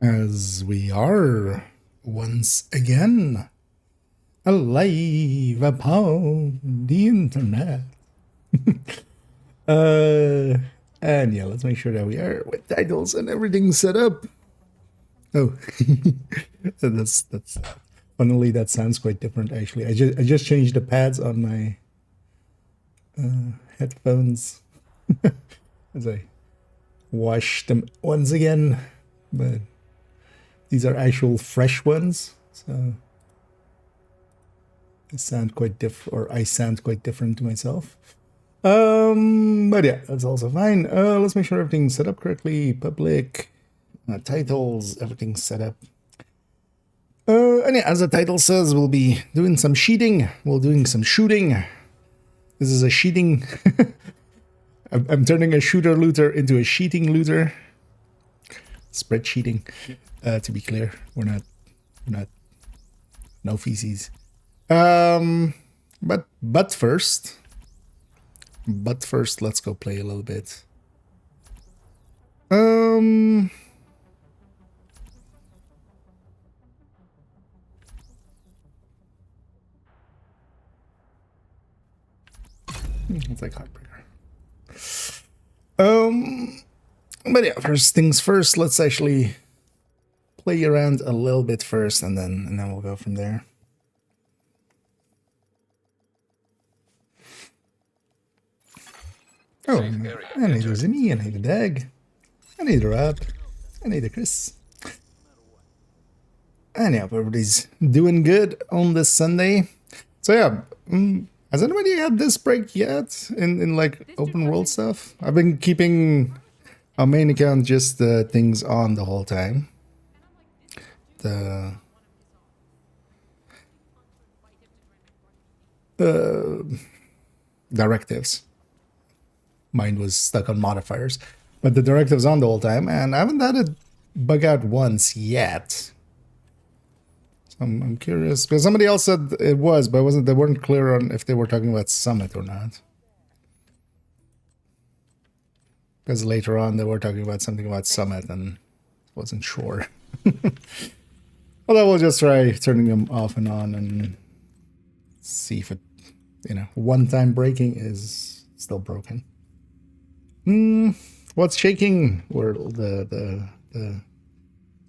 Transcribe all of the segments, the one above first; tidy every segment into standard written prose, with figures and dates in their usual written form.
As we are once again alive upon the internet. uh, and yeah, let's make sure that we are with titles and everything set up. Oh, that's funnily that sounds quite different actually. I just changed the pads on my headphones as I wash them once again, but these are actual fresh ones, so they sound quite different, or I sound quite different to myself. But yeah, that's also fine. Let's make sure everything's set up correctly. Public titles, everything's set up. And yeah, as the title says, we'll be doing some sheeting. We're doing some shooting. This is a sheeting. I'm turning a shooter looter into a sheeting looter. Spread sheeting. To be clear, we're not. No feces. But first, let's go play a little bit. It's like Heartbreaker. But yeah, first things first, let's actually play around a little bit first, and then we'll go from there. Oh, I need a Zimmy, I need a Dag, I need a Rob, I need a Chris. And yeah, everybody's doing good on this Sunday. So yeah, has anybody had this break yet in like open world stuff? I've been keeping our main account just things on the whole time. The directives. Mine was stuck on modifiers, but the directives on the whole time, and I haven't had it bug out once yet. So I'm curious because somebody else said it was, but they weren't clear on if they were talking about Summit or not. Because later on they were talking about something about Summit and wasn't sure. Although we'll just try turning them off and on and see if it, one-time breaking is still broken. What's shaking? Were the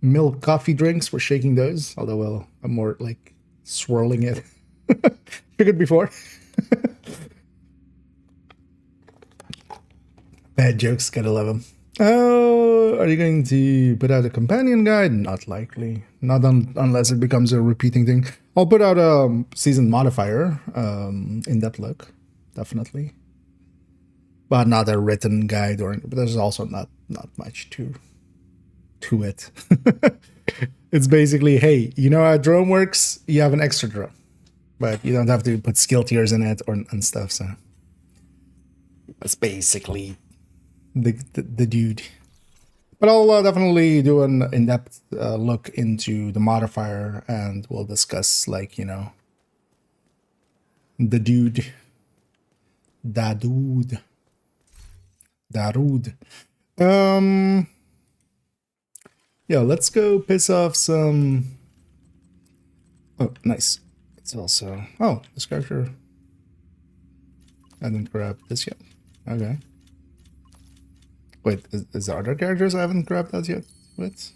milk coffee drinks? We're shaking those. Although, I'm more like swirling it. Figured before. Bad jokes, gotta love them. Oh, are you going to put out a companion guide? Not likely. Not unless it becomes a repeating thing. I'll put out a season modifier, in-depth look, definitely. But not a written guide, but there's also not much to it. It's basically, hey, you know how a drone works? You have an extra drone, but you don't have to put skill tiers in it and stuff. So that's basically the dude. But I'll definitely do an in-depth look into the modifier, and we'll discuss the dude, Darude. Yeah, let's go piss off some. Oh, nice. It's also. Oh, this character. I didn't grab this yet. Okay. Wait, is there other characters I haven't grabbed that yet? What?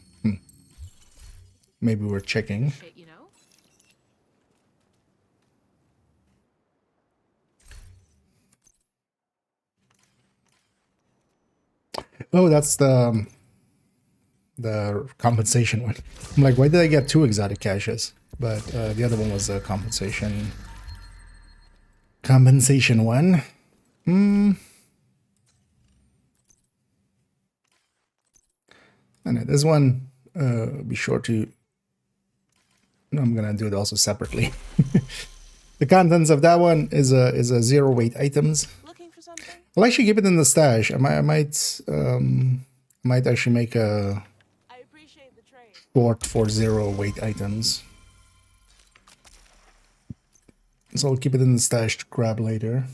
Maybe we're checking. Oh, that's the compensation one. I'm like, why did I get 2 exotic caches? But the other one was the compensation one. And this one, be sure to. I'm gonna do it also separately. The contents of that one is a 0 weight items. Looking for something? I'll actually keep it in the stash. I might actually make a short for 0 weight items. So I'll keep it in the stash to grab later.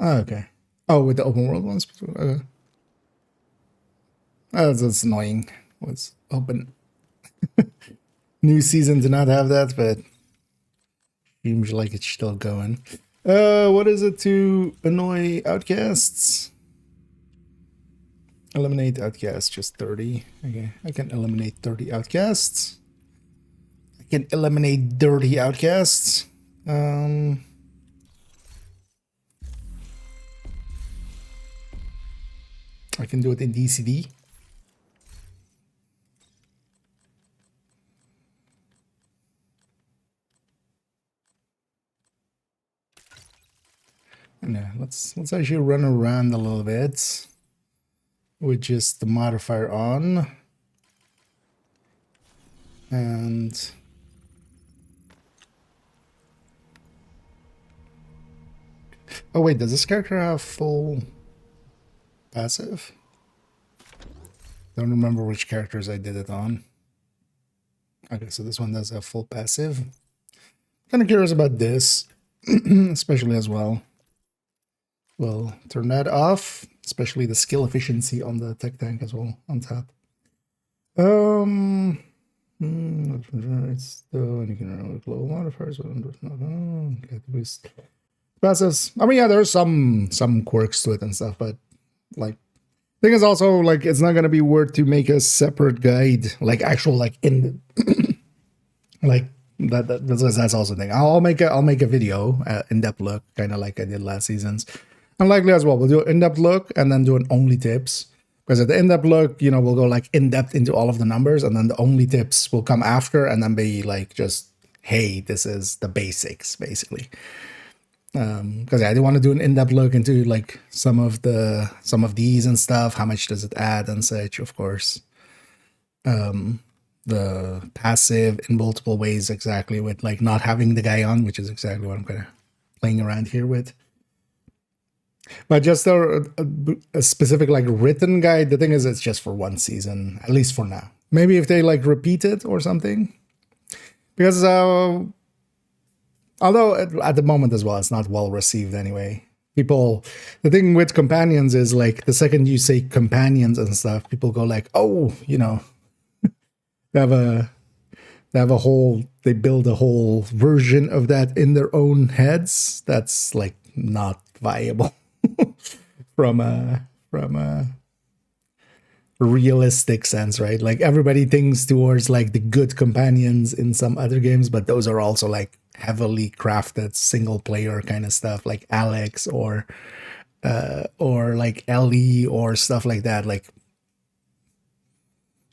Okay. Oh, with the open world ones? Okay. That's annoying. Was hoping new season to not have that, but seems like it's still going. What is it to annoy outcasts? Eliminate outcasts, just 30. Okay, I can eliminate 30 outcasts. I can eliminate dirty outcasts. I can do it in DCD. Yeah, let's actually run around a little bit with just the modifier on. And oh wait, does this character have full passive? Don't remember which characters I did it on. Okay, so this one does have full passive. Kind of curious about this, especially as well. We'll turn that off, especially the skill efficiency on the tech tank as well on top. It's still, and you can run with low modifiers, but okay, boost passives. I mean, yeah, there's some quirks to it and stuff, but like, thing is also like it's not gonna be worth to make a separate guide, like actual like in the, like that's also the thing. I'll make a video, in-depth look, kind of like I did last season's. And likely as well, we'll do an in-depth look and then do an only tips. Because at the in-depth look, you know, we'll go like in-depth into all of the numbers, and then the only tips will come after and then be like just, hey, this is the basics, basically. Because I do want to do an in-depth look into like some of these and stuff. How much does it add and such, of course. The passive in multiple ways, exactly, with like not having the guy on, which is exactly what I'm kind of playing around here with. But just a specific like written guide, the thing is it's just for one season, at least for now. Maybe if they like repeat it or something. Because although at the moment as well, it's not well received anyway. People, the thing with companions is like the second you say companions and stuff, people go like, oh, you know, they build a whole version of that in their own heads. That's like not viable. from a realistic sense, right? Like everybody thinks towards like the good companions in some other games, but those are also like heavily crafted single player kind of stuff, like Alex or like Ellie or stuff like that. Like,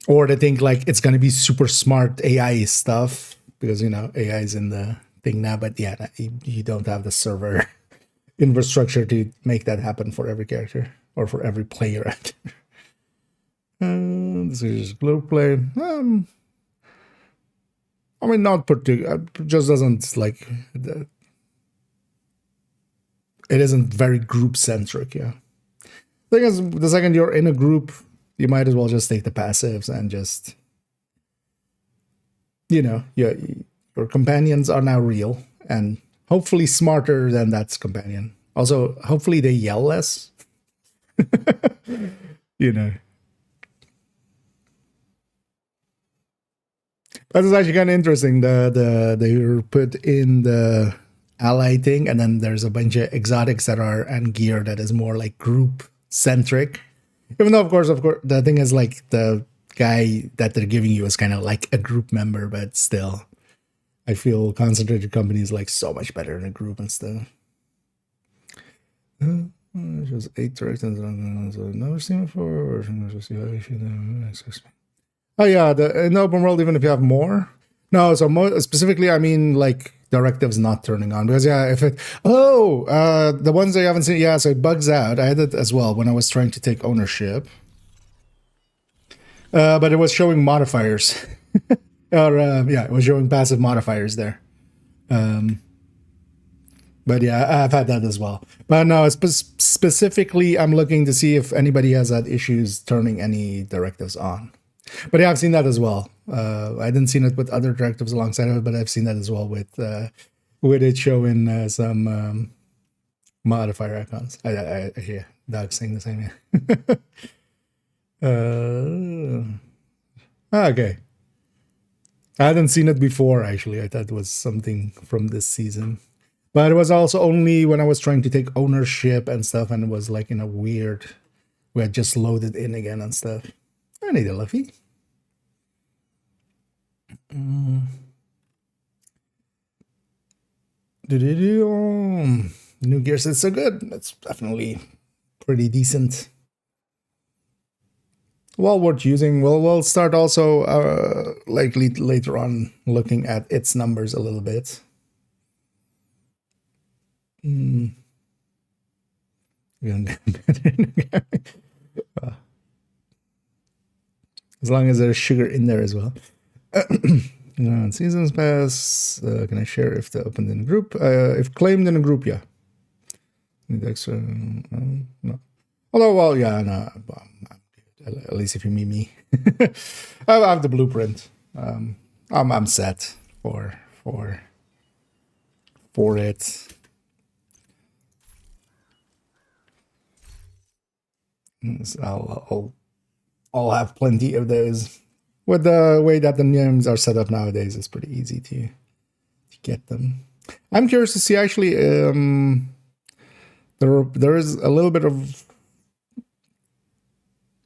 or they think like it's gonna be super smart AI stuff because, you know, AI is in the thing now, but yeah, you don't have the server infrastructure to make that happen for every character or for every player. This is just globe play. I mean, not particular. Just doesn't like. It isn't very group centric. Yeah. Thing is, the second you're in a group, you might as well just take the passives and just, you know, your companions are now real and hopefully smarter than that's companion. Also, hopefully they yell less. You know. That is actually kind of interesting. They were put in the ally thing, and then there's a bunch of exotics that are and gear that is more like group centric. Even though, of course, the thing is like the guy that they're giving you is kind of like a group member, but still. I feel concentrated company is like so much better in a group and stuff. Just 8 directions. I've never seen before. Oh yeah, in the open world, even if you have more. No, so specifically, I mean like directives not turning on because yeah, if it the ones I haven't seen, yeah, so it bugs out. I had it as well when I was trying to take ownership, but it was showing modifiers. Or yeah, it was showing passive modifiers there. But yeah, I've had that as well. But no, specifically, I'm looking to see if anybody has had issues turning any directives on. But yeah, I've seen that as well. I didn't see it with other directives alongside of it, but I've seen that as well with it showing some modifier icons. I hear Doug saying the same. Okay. I hadn't seen it before, actually. I thought it was something from this season. But it was also only when I was trying to take ownership and stuff, and it was like in a weird... We had just loaded in again and stuff. I need a Luffy. New Gears is so good. It's definitely pretty decent. Well worth using. We'll start also likely later on looking at its numbers a little bit. As long as there's sugar in there as well. Seasons pass. Can I share if they opened in a group? If claimed in a group, yeah. Need extra? No. Although, well, yeah, no. At least if you meet me, I have the blueprint. I'm set for it. So I'll have plenty of those. With the way that the names are set up nowadays, it's pretty easy to get them. I'm curious to see actually. There is a little bit of...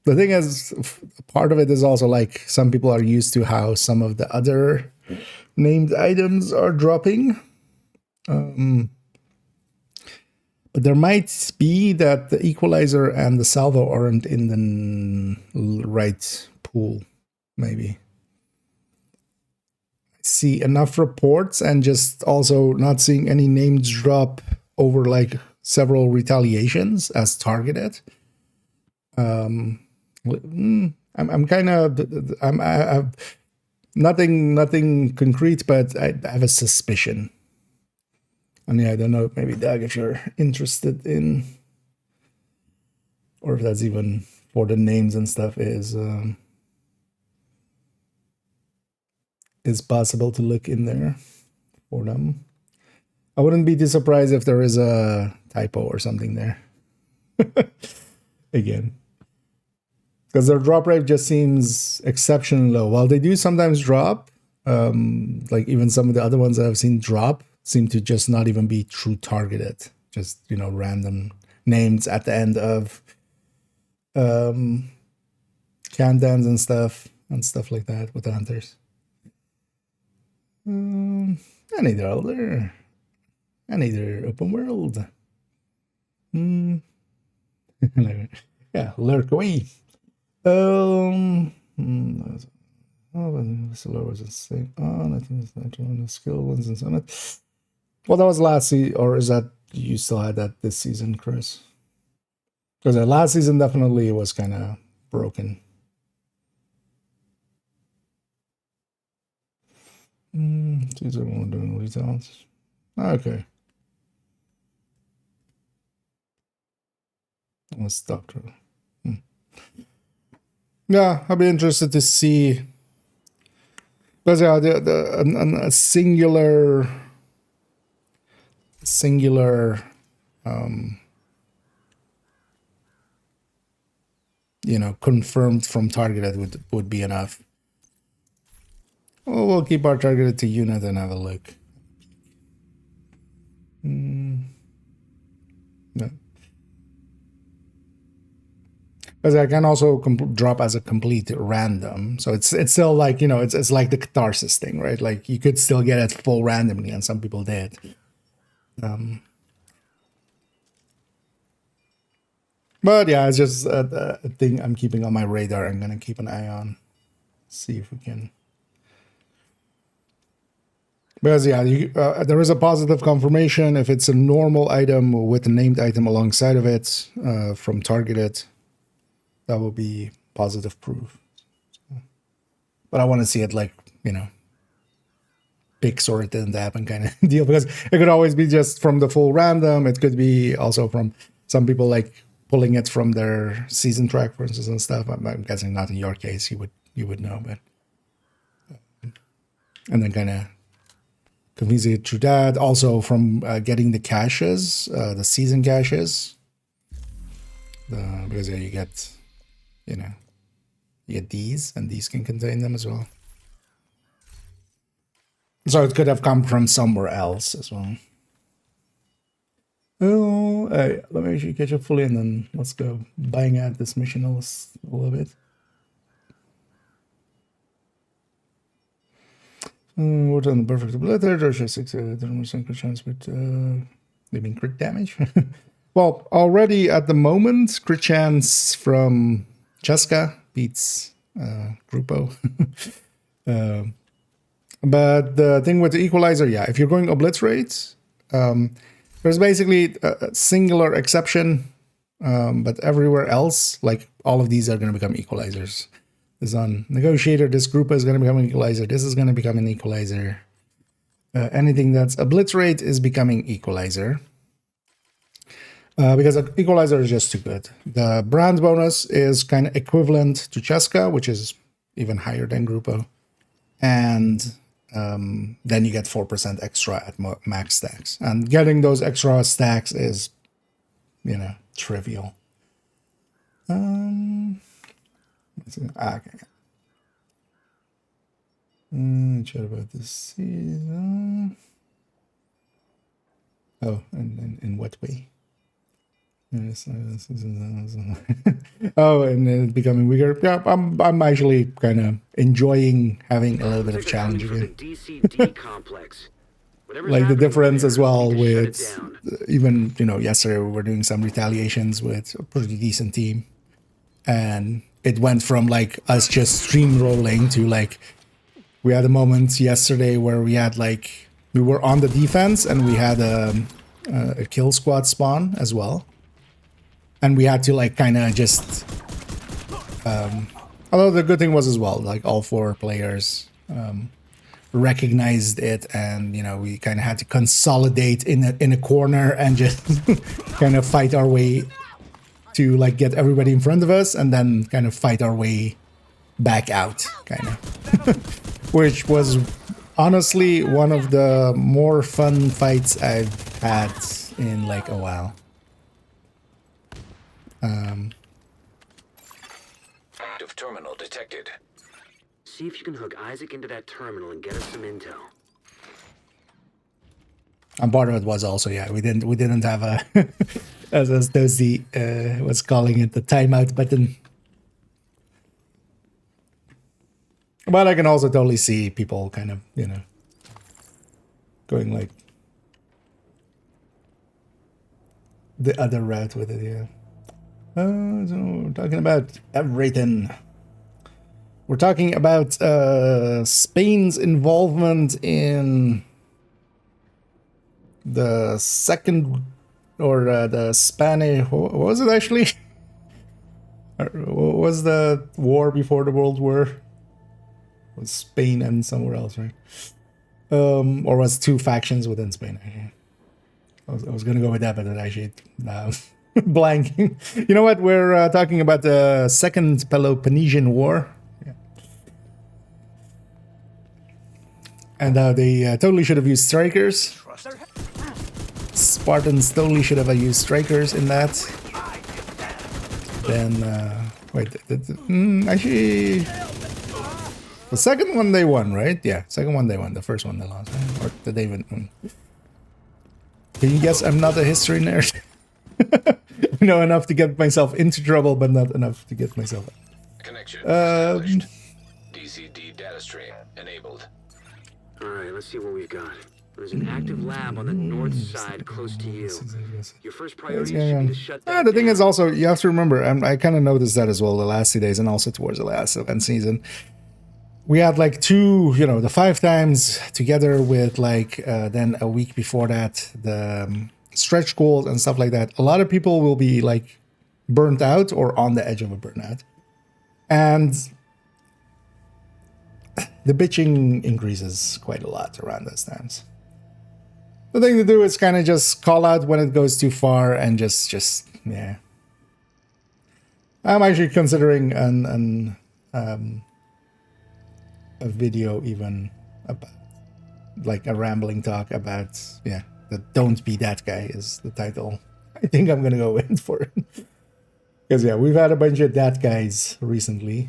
The thing is, part of it is also like some people are used to how some of the other named items are dropping. But there might be that the equalizer and the salvo aren't in the right pool, maybe. I see enough reports and just also not seeing any names drop over like several retaliations as targeted. I'm kind of... I have nothing concrete, but I have a suspicion. And yeah, I don't know, maybe Doug, if you're interested in, or if that's even for the names and stuff, is possible to look in there for them. I wouldn't be too surprised if there is a typo or something there. Again. Because their drop rate just seems exceptionally low. While they do sometimes drop, like even some of the other ones that I've seen drop seem to just not even be true targeted. Just, random names at the end of countdowns and stuff like that with the hunters. Any other open world. Yeah, lurk away. The lower was the same. Nothing is natural in the skill ones and summit. Well, that was last season, or is that you still had that this season, Chris? Because last season definitely was kind of broken. Season 1 doing results. Okay. Let's stop. Yeah, I'll be interested to see. Because yeah, a singular, confirmed from targeted would be enough. Well, we'll keep our targeted to unit and have a look. No. Because I can also drop as a complete random, so it's still like it's like the catharsis thing, right? Like you could still get it full randomly, and some people did. But yeah, it's just a thing I'm keeping on my radar. I'm gonna keep an eye on, see if we can. Because yeah, there is a positive confirmation if it's a normal item with a named item alongside of it from targeted. That will be positive proof. But I want to see it like, picks or it didn't happen kind of deal, because it could always be just from the full random. It could be also from some people like pulling it from their season track, for instance, and stuff. I'm guessing not in your case. You would know, but and then kind of convincing it through that. Also from getting the caches, the season caches, because yeah, you get. You get these, and these can contain them as well. So it could have come from somewhere else as well. Oh, let me actually catch up fully, and then let's go bang at this mission a little bit. What's on the perfect ability? There's just 6% crit chance, but they mean crit damage. Well, already at the moment, crit chance from Cheska beats Grupo. But the thing with the equalizer, yeah, if you're going obliterate, there's basically a singular exception, but everywhere else, like all of these are going to become equalizers. This on negotiator, this group is going to become an equalizer. This is going to become an equalizer. Anything that's obliterate is becoming equalizer. Because an equalizer is just too good. The brand bonus is kind of equivalent to Cheska, which is even higher than Grupo. And then you get 4% extra at max stacks. And getting those extra stacks is, you know, trivial. Okay. Chat about this season. Oh, in what way? Oh, and then becoming weaker. Yeah, I'm actually kind of enjoying having a little bit of challenge again. Like the difference as well with even, you know, yesterday we were doing some retaliations with a pretty decent team, and it went from like us just streamrolling to like we had a moment yesterday where we had like we were on the defense and we had a kill squad spawn as well. And we had to like kind of just, although the good thing was as well, like all 4 players recognized it, and you know we kind of had to consolidate in a corner and just kind of fight our way to like get everybody in front of us, and then kind of fight our way back out, kind of, which was honestly one of the more fun fights I've had in like a while. Active terminal detected. See if you can hook Isaac into that terminal and get us some intel. And part of it was also, yeah, we didn't have a as Dozy was calling it, the timeout button. But I can also totally see people kind of, you know, going like the other route with it, yeah. So we're talking about everything. We're talking about Spain's involvement in the second, or the Spanish, what was it actually? What was the war before the World War? It was Spain and somewhere else, right? Or was 2 factions within Spain? I was gonna go with that, but it actually blanking. You know what? We're talking about the Second Peloponnesian War. Yeah. And they totally should have used strikers. Spartans totally should have used strikers in that. Then, wait, actually, the second one they won, right? Yeah, second one they won. The first one they lost, right? Or did they even win? Can you guess I'm not a history nerd? I know enough to get myself into trouble, but not enough to get myself out. Connection established. DCD data stream enabled. Alright, let's see what we've got. There's an active lab on the north side close to you. Your first priority should be to shut that the thing down. is also, you have to remember, I kind of noticed that as well the last 2 days and also towards the last event season. We had like 2, you know, the 5 times together with like then a week before that, the stretch goals and stuff like that. A lot of people will be like burnt out or on the edge of a burnout. And the bitching increases quite a lot around those times. The thing to do is kind of just call out when it goes too far and just yeah. I'm actually considering a video even about like a rambling talk about, yeah, the Don't Be That Guy is the title. I think I'm gonna go in for it. Because yeah, we've had a bunch of that guys recently.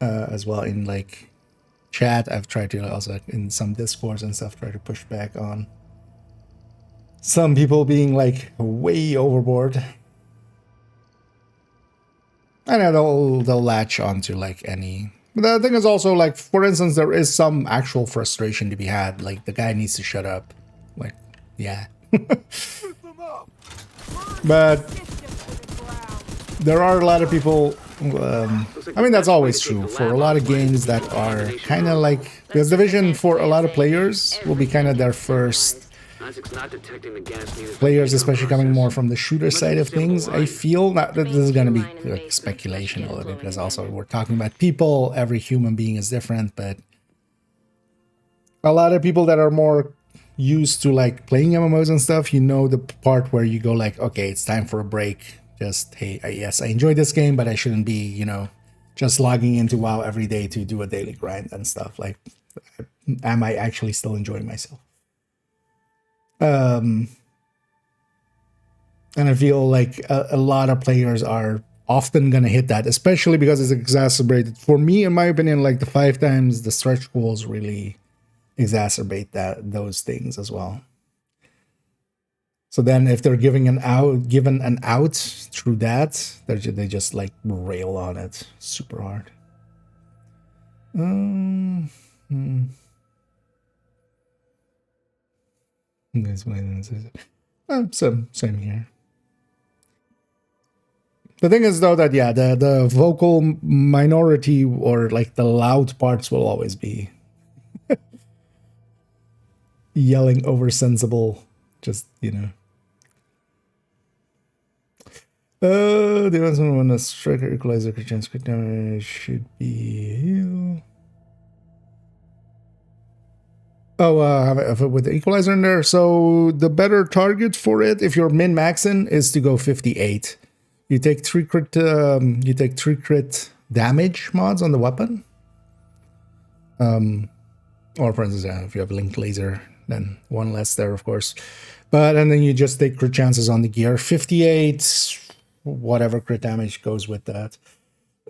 as well in like chat. I've tried to also in some discourse and stuff try to push back on some people being like way overboard. And then they'll latch onto like any. The thing is also like, for instance, there is some actual frustration to be had. Like the guy needs to shut up. Like, yeah. But there are a lot of people. I mean, that's always true for a lot of games that are kind of like, because Division for a lot of players will be kind of their first players, especially coming more from the shooter side of things. I feel that this is going to be like speculation a little bit, because also we're talking about people. Every human being is different, but a lot of people that are more used to like playing MMOs and stuff, you know, the part where you go like, okay, it's time for a break. Just, hey, yes, I enjoyed this game, but I shouldn't be, you know, just logging into WoW every day to do a daily grind and stuff. Like, am I actually still enjoying myself? And I feel like a lot of players are often going to hit that, especially because it's exacerbated. For me, in my opinion, like the 5 times the stretch goals really exacerbate those things as well. So then if they're given an out through that, they just like rail on it super hard. Same here. The thing is though that yeah, the vocal minority or like the loud parts will always be yelling over sensible, just, you know. The answer when a striker equalizer chance crit damage should be heal. Oh, with the equalizer in there. So the better target for it, if you're min-maxing, is to go 58. You take 3 crit. You take 3 crit damage mods on the weapon. Or for instance, if you have linked laser, then 1 less there, of course. And then you just take crit chances on the gear. 58, whatever crit damage goes with that.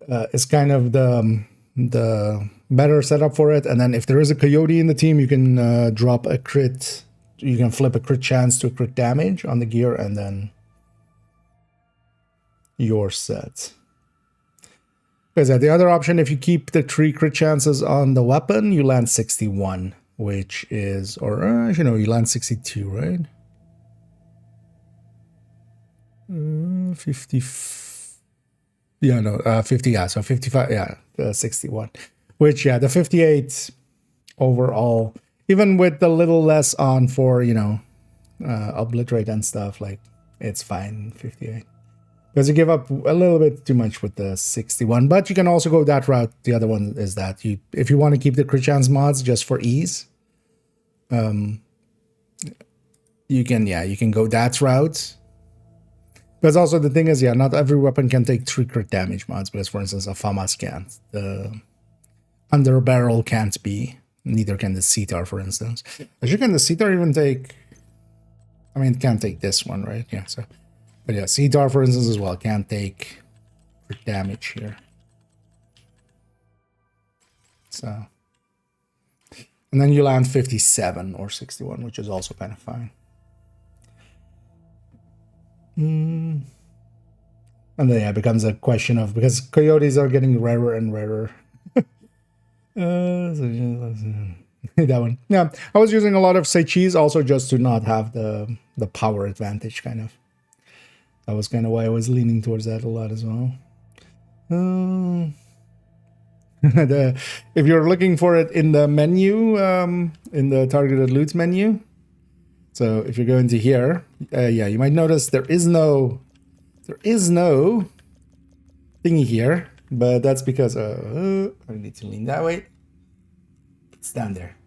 It's kind of the better setup for it. And then if there is a coyote in the team, you can drop a crit. You can flip a crit chance to a crit damage on the gear, and then you're set. Because the other option, if you keep the 3 crit chances on the weapon, you land 61, which is, or you know, you land 62, right? 50. Yeah, no, 50. Yeah, so 55. Yeah, 61. Which, yeah, the 58 overall, even with the little less on for, you know, obliterate and stuff, like it's fine. 58. Because you give up a little bit too much with the 61, but you can also go that route. The other one is that if you want to keep the crit chance mods just for ease, you can go that route. Because also the thing is, yeah, not every weapon can take 3 crit damage mods. Because for instance, a FAMAS can't. The under barrel can't be. Neither can the CTAR, for instance. Actually, can the CTAR even take? I mean, it can't take this one, right? Yeah. So. But yeah, CTAR, for instance, as well, can't take damage here. So. And then you land 57 or 61, which is also kind of fine. And then, yeah, it becomes a question of, because coyotes are getting rarer and rarer. That one. Yeah, I was using a lot of Seichis also just to not have the power advantage, kind of. That was kind of why I was leaning towards that a lot as well. If you're looking for it in the menu, in the targeted loot menu, so if you go into here, yeah, you might notice there is no thingy here, but that's because I need to lean that way. It's down there.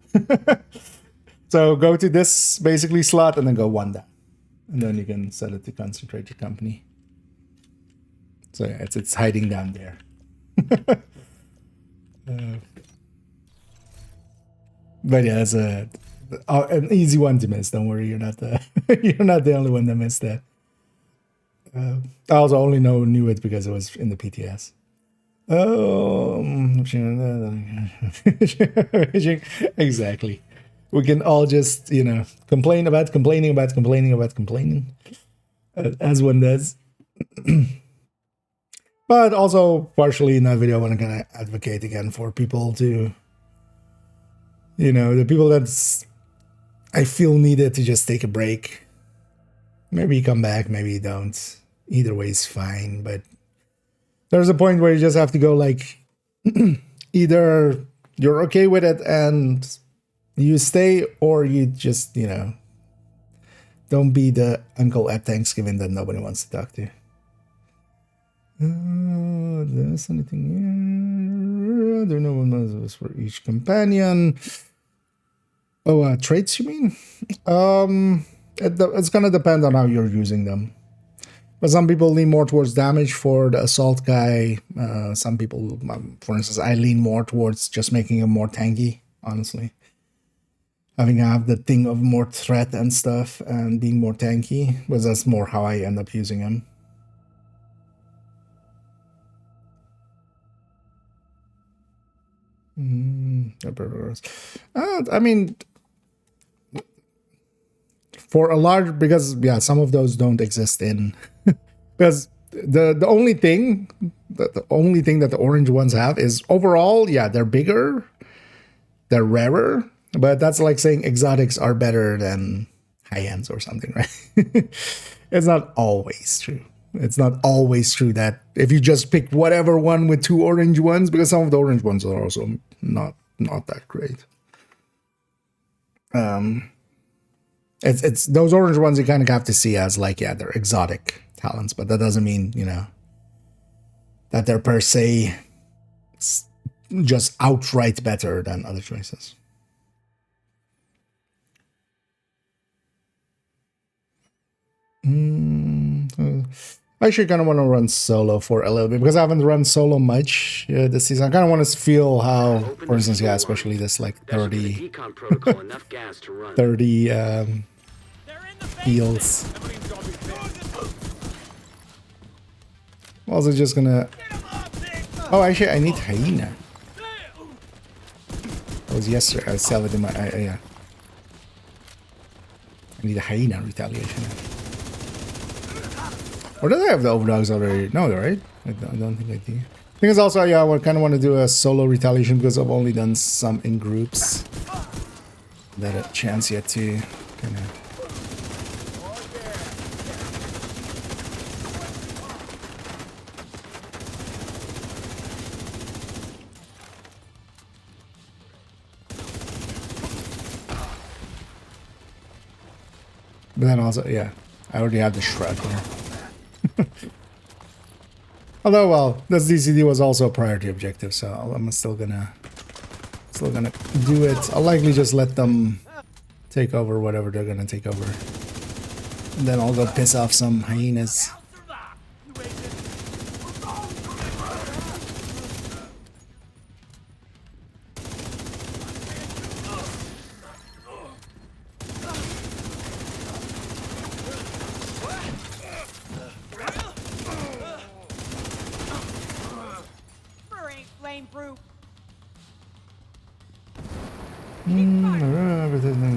So go to this basically slot and then go 1 down. And then you can set it to concentrate your company. So yeah, it's hiding down there. But yeah, that's an easy one to miss. Don't worry, you're not the only one that missed that. I also only knew it because it was in the PTS. Exactly. We can all just, complain about complaining about complaining about complaining, as one does. But also, partially in that video, I want to kind of advocate again for people to, the people that's I feel needed to just take a break. Maybe you come back, maybe you don't. Either way is fine, but there's a point where you just have to go like, either you're okay with it and you stay, or you just, don't be the uncle at Thanksgiving that nobody wants to talk to. There's anything here? There are no one was for each companion. Oh, traits, you mean? It's gonna depend on how you're using them. But some people lean more towards damage for the assault guy. Some people, for instance, I lean more towards just making him more tanky, honestly. Have the thing of more threat and stuff and being more tanky, but that's more how I end up using him. I mean, for a large, because some of those don't exist in, because the only thing that the orange ones have is overall, they're bigger, they're rarer, but that's like saying exotics are better than high ends or something, right? It's not always true. It's not always true that if you just pick whatever one with 2 orange ones, because some of the orange ones are also not that great. It's those orange ones you kind of have to see as like, they're exotic talents, but that doesn't mean, that they're per se just outright better than other choices. I actually kind of want to run solo for a little bit, because I haven't run solo much this season. I kind of want to feel how, for instance, especially this like 30 heals. Also just gonna... Oh, actually, I need hyena. That was yesterday. I saw it in my... yeah. I need a hyena retaliation. Or did I have the overdogs already? No, right? I don't think I do. I think it's also, I kind of want to do a solo retaliation, because I've only done some in groups. That a chance yet to kind of... But then also, I already have the shrug here. Although, well, this DCD was also a priority objective, so I'm still gonna do it. I'll likely just let them take over whatever they're gonna take over, and then I'll go piss off some hyenas.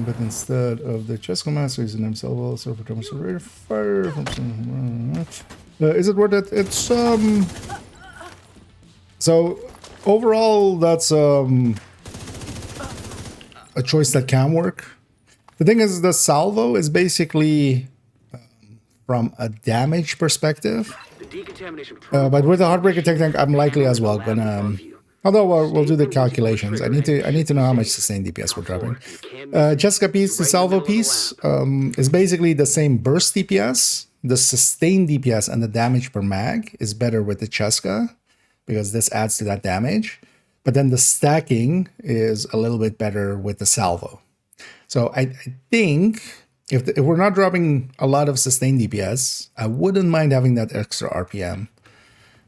But instead of the chess commander using himself also for demonstrator fire from some, is it worth it? It's so overall that's a choice that can work. The thing is, the salvo is basically from a damage perspective, but with the Heartbreaker Tech Tank I'm likely as well gonna although we'll do the calculations. I need to know how much sustained DPS we're dropping. Jessica piece, the salvo piece, is basically the same burst DPS. The sustained DPS and the damage per mag is better with the Cheska, because this adds to that damage. But then the stacking is a little bit better with the salvo. So I think if we're not dropping a lot of sustained DPS, I wouldn't mind having that extra RPM.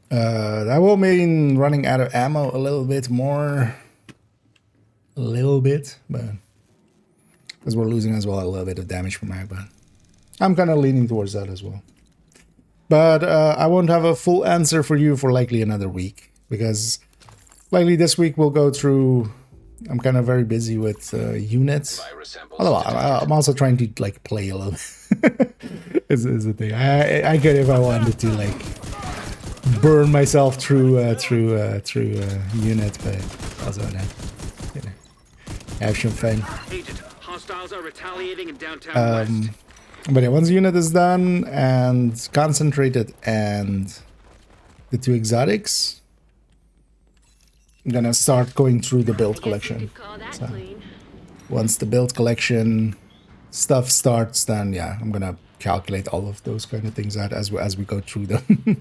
That will mean running out of ammo a little bit more. But because we're losing as well a little bit of damage per mag, but I'm kind of leaning towards that as well. But I won't have a full answer for you for likely another week. because likely this week we'll go through. I'm kind of very busy with units. Virus samples Although detected. I'm also trying to like play a little. is the thing. I could if I wanted to like burn myself through units, but also not. You know, have some fun. Agent, hostiles are retaliating in downtown West. But yeah, once the unit is done and concentrated and the 2 exotics, I'm gonna start going through the build collection. So once the build collection stuff starts, then yeah, I'm gonna calculate all of those kind of things out as we go through them.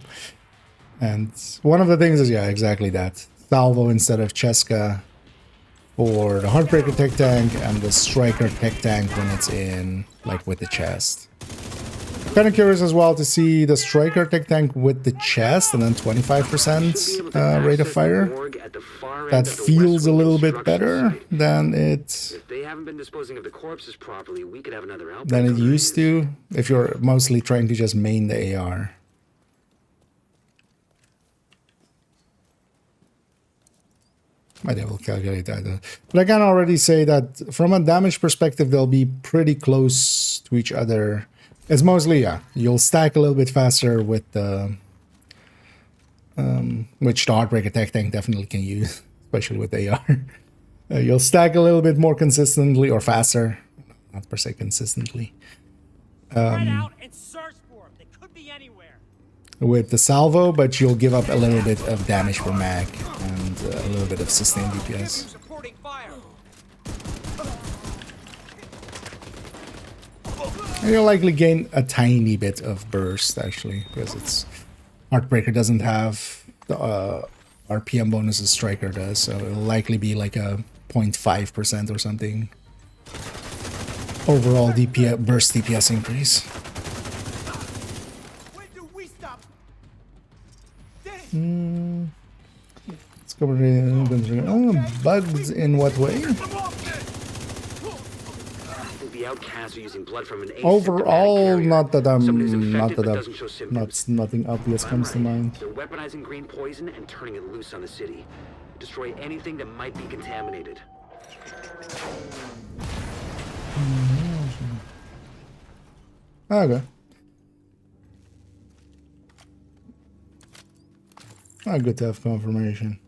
And one of the things is, yeah, exactly that. Salvo instead of Cheska for the Heartbreaker tech tank and the Striker tech tank when it's in, like, with the chest. Kind of curious as well to see the Striker tech tank with the chest and then 25% rate of fire. That feels a little bit better than it If they haven't been disposing of the corpses properly, we could have another outbreak. than it on our used to if you're mostly trying to just main the AR. I will calculate that. But I can already say that from a damage perspective, they'll be pretty close to each other. It's mostly, yeah, you'll stack a little bit faster with the... which the Heartbreaker tech tank definitely can use, especially with AR. You'll stack a little bit more consistently, or faster. Not per se consistently. Spread out and search for them. They could be anywhere. With the salvo, but you'll give up a little bit of damage per mag and a little bit of sustained DPS. Supporting fire. And you'll likely gain a tiny bit of burst, actually, because it's Heartbreaker doesn't have the RPM bonuses Striker does, so it'll likely be like a 0.5% or something overall DPS burst DPS increase. When do we stop? Let's go bugs in what way? The outcasts are using blood from an Overall, asymptomatic not that carrier. Someone who's I'm infected but doesn't show symptoms. nothing obvious comes to mind. They're weaponizing green poison and turning it loose on the city. Destroy anything that might be contaminated. Okay. Good to have confirmation.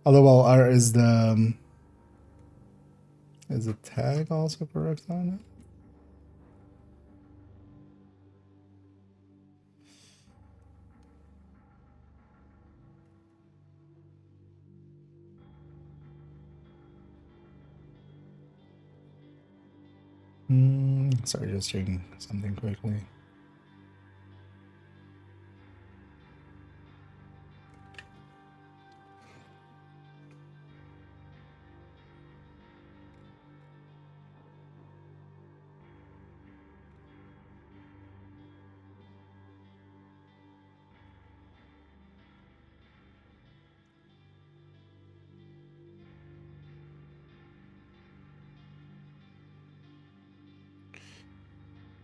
Although, well, is the tag also correct on it? Sorry, just checking something quickly.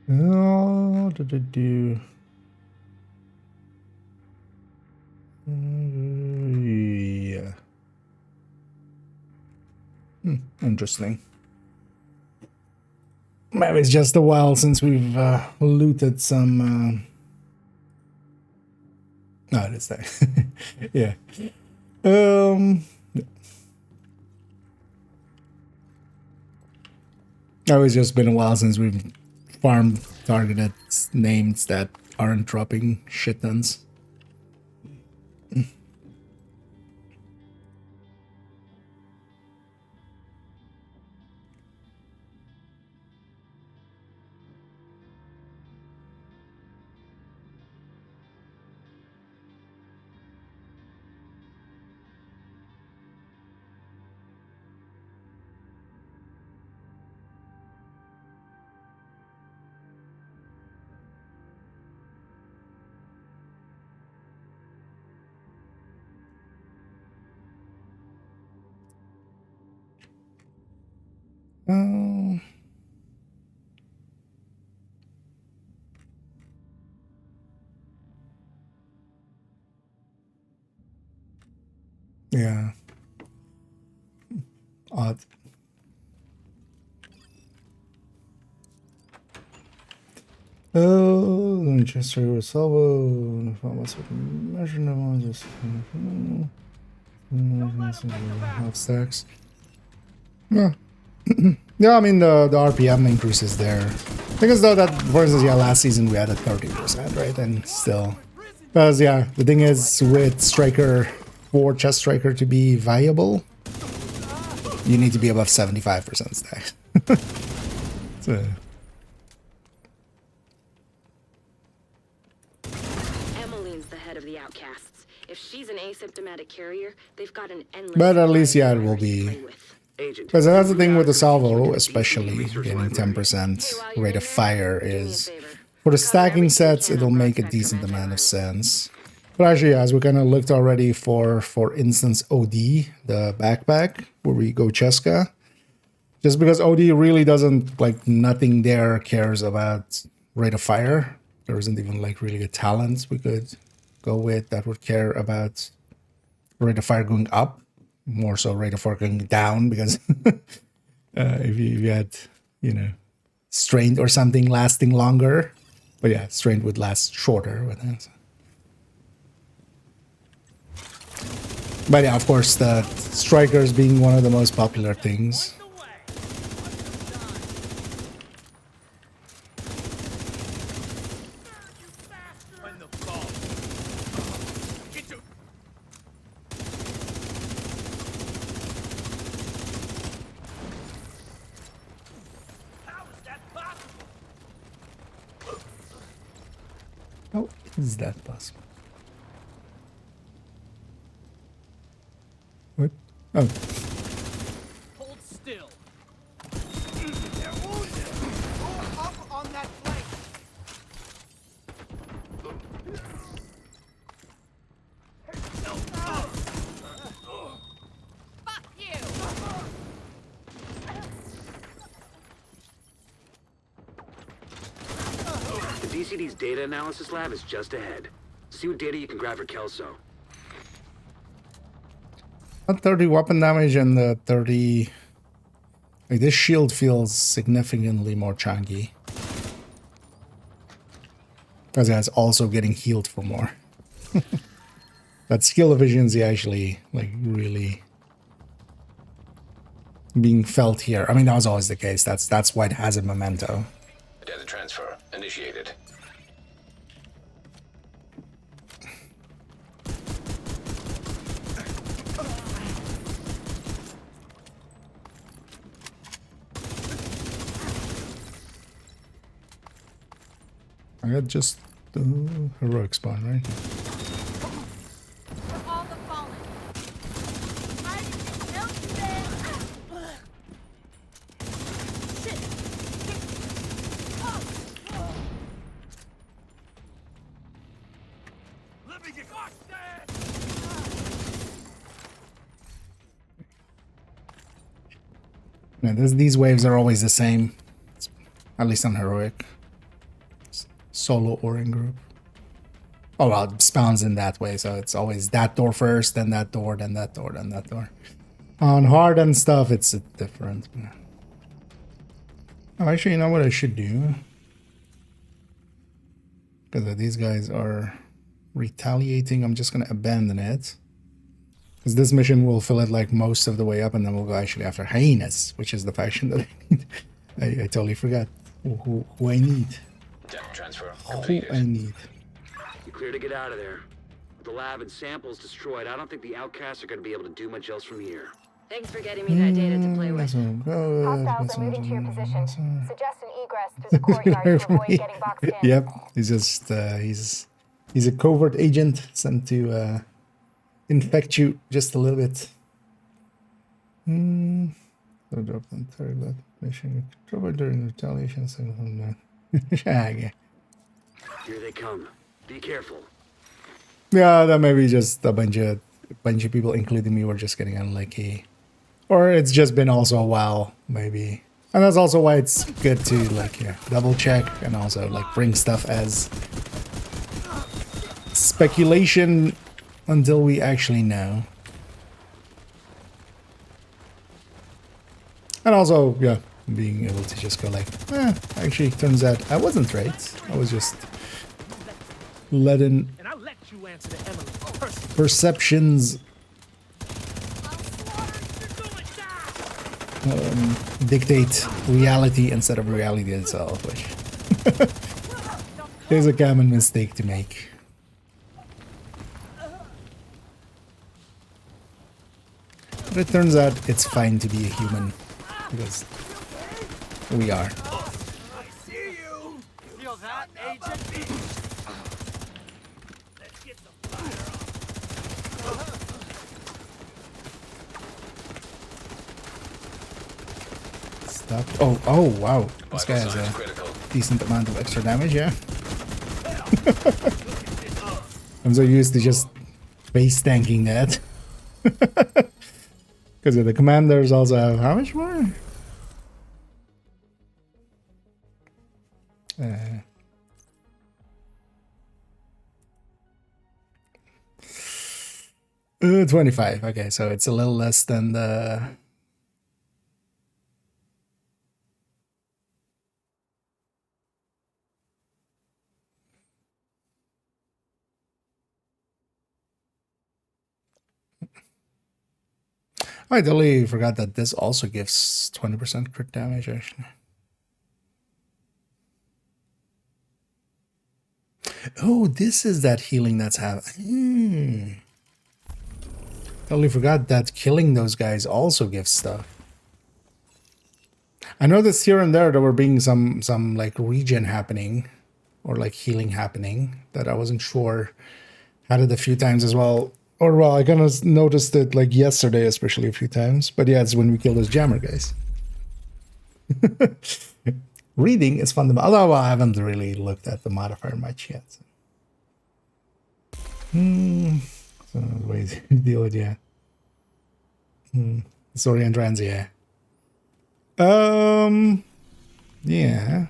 Oh, did it do? Yeah. Interesting. Maybe it's just a while since we've looted some. No, it is that. Yeah. No, it's just been a while since we've farmed targeted names that aren't dropping shit tons. Yeah. Odd. Oh, let me just start with salvo. If I must measure no just half stacks. Yeah. Yeah, I mean the RPM increases there. Thing is though that, for instance, yeah, last season we had a 30%, right? And still, because yeah, the thing is with Striker, for Chest Striker to be viable, you need to be above 75% stack. So. Emmeline's the head of the outcasts. If she's an asymptomatic carrier, they've got an endless. But at least, yeah, it supply will of virus to be. play with. Agent, Because that's the thing with the salvo, DCD especially research getting library. 10% Hey, while you're rate in of there, fire do me a is, favor. for the Cover stacking everything sets, you can it'll on make a broad-spectrum decent amount of antivirus. sense. But actually, yeah, as we kind of looked already for instance, OD, the backpack, where we go Cheska, just because OD really doesn't, like, nothing there cares about rate of fire. There isn't even, like, really a talent we could go with that would care about rate of fire going up. More so rate of fire going down, because if you had, you know, strained or something lasting longer. But yeah, strained would last shorter with it. But yeah, of course, the strikers being one of the most popular things. How is that possible? What? Oh. Hold still. They're wounded. Go up on that flank. Fuck you! The DCD's data analysis lab is just ahead. See what data you can grab for Kelso. Not 30 weapon damage and the 30... Like, this shield feels significantly more chunky. Because it's also getting healed for more. That skill efficiency actually, like, really being felt here. I mean, that was always the case. That's why it has a memento. Data transfer initiated. I got just the heroic spawn, right? For all the fallen. I didn't know that. Shit. Let me get fucked. Yeah, these waves are always the same. At least on heroic. Solo or in group. Oh well, it spawns in that way, so it's always that door first, then that door, then that door, then that door. On hard and stuff, it's different. Oh, actually, you know what I should do? Because these guys are retaliating, I'm just gonna abandon it. Because this mission will fill it like most of the way up, and then we'll go actually after Hyenas, which is the faction that I need. I totally forgot who I need. Data transfer Who completed. I need. You're clear to get out of there. With the lab and samples destroyed, I don't think the outcasts are going to be able to do much else from here. Thanks for getting me that data to play with. Hostiles are moving to your position. Suggest an egress through the courtyard to avoid getting boxed in. Yep, he's just he's a covert agent sent to infect you just a little bit. So drop on target mission. Trouble during retaliation. Yeah, Here they come. Be careful. that may be just a bunch of people, including me, were just getting unlucky, or it's just been also a while, maybe. And that's also why it's good to like double check and also like bring stuff as speculation until we actually know. And also, yeah, being able to just go like, actually, turns out I wasn't right. I was just letting And I'll let you answer to Emily personally. perceptions dictate reality instead of reality itself, which is a common mistake to make. But it turns out it's fine to be a human, because we are. Feel that, Agent? Let's get the fire up. Stuck. Oh, wow. This guy Vital has signs a critical. decent amount of extra damage, yeah. I'm so used to just base tanking that. Because the commanders also have how much more? 25. Okay, so it's a little less than the... I totally forgot that this also gives 20% crit damage, actually. Oh, this is that healing that's happening. Totally forgot that killing those guys also gives stuff. I noticed here and there were being some like regen happening, or like healing happening, that I wasn't sure. Had it a few times as well. Or well, I kind of noticed it like yesterday, especially a few times. But yeah, it's when we kill those jammer guys. Reading is fundamental, although I haven't really looked at the modifier much yet. So ways to deal with, yeah. Sorry, and trans, yeah. Yeah.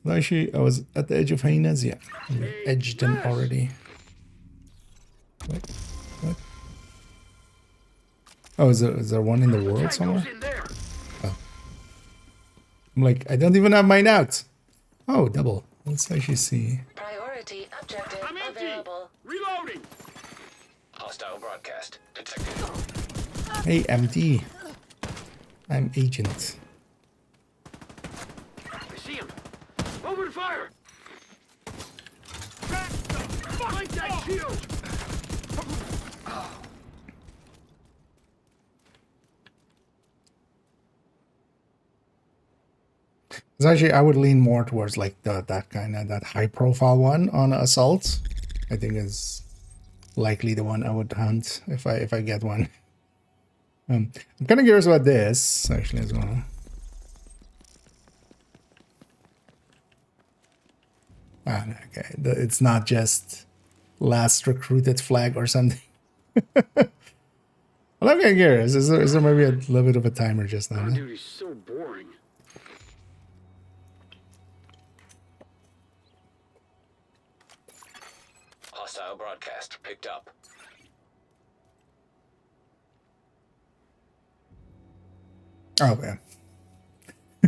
Well, actually, I was at the edge of hyenas, yeah. We edged them already. What? Oh, is there one in the world somewhere? Oh. I'm like, I don't even have mine out. Oh, double. Let's actually see. Priority objective I'm empty. available. Reloading. Hostile broadcast detected. Hey, MD. I'm agent. I see him. Open fire! Fight that shield. Because actually, I would lean more towards like that kind of that high profile one on assault. I think is likely the one I would hunt if I get one. I'm kind of curious about this actually as well. Ah, okay, it's not just last recruited flag or something. Well, I'm kind of curious. Is there maybe a little bit of a timer just now? Guard duty's so boring. Hostile broadcast picked up. Oh yeah.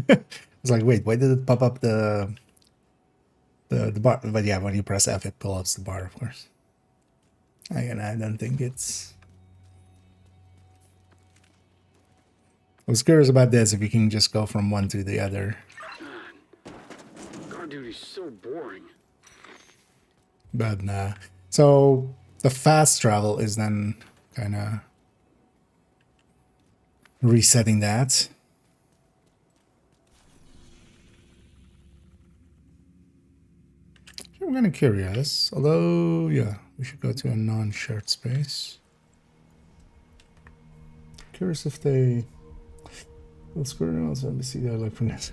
I was like, wait, why did it pop up the bar? But yeah, when you press F, it pulls up the bar, of course. I don't think it's. I was curious about this, if you can just go from one to the other. Guard duty's so boring. But nah. So the fast travel is then kind of resetting that. I'm kind of curious. Although, yeah, we should go to a non-shared space. Curious if they... Let's go around. Let me see that look for this.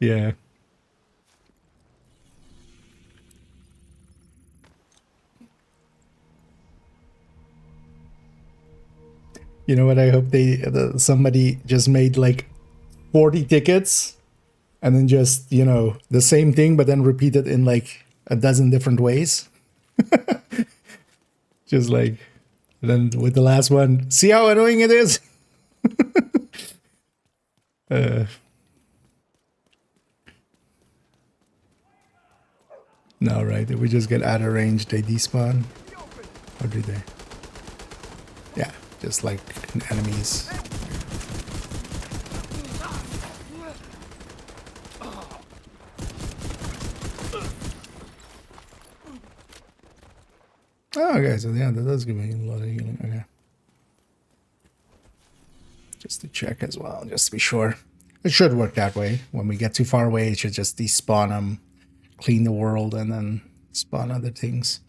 Yeah. You know what? I hope somebody just made like 40 tickets and then just, you know, the same thing, but then repeat it in like a dozen different ways. Just like, then with the last one, see how annoying it is? No, right? If we just get out of range, they despawn. Or do they? Yeah, just like enemies. Oh, okay, so yeah, that does give me a lot of healing. Okay. Just to check as well, just to be sure. It should work that way. When we get too far away, it should just despawn them, clean the world, and then spawn other things.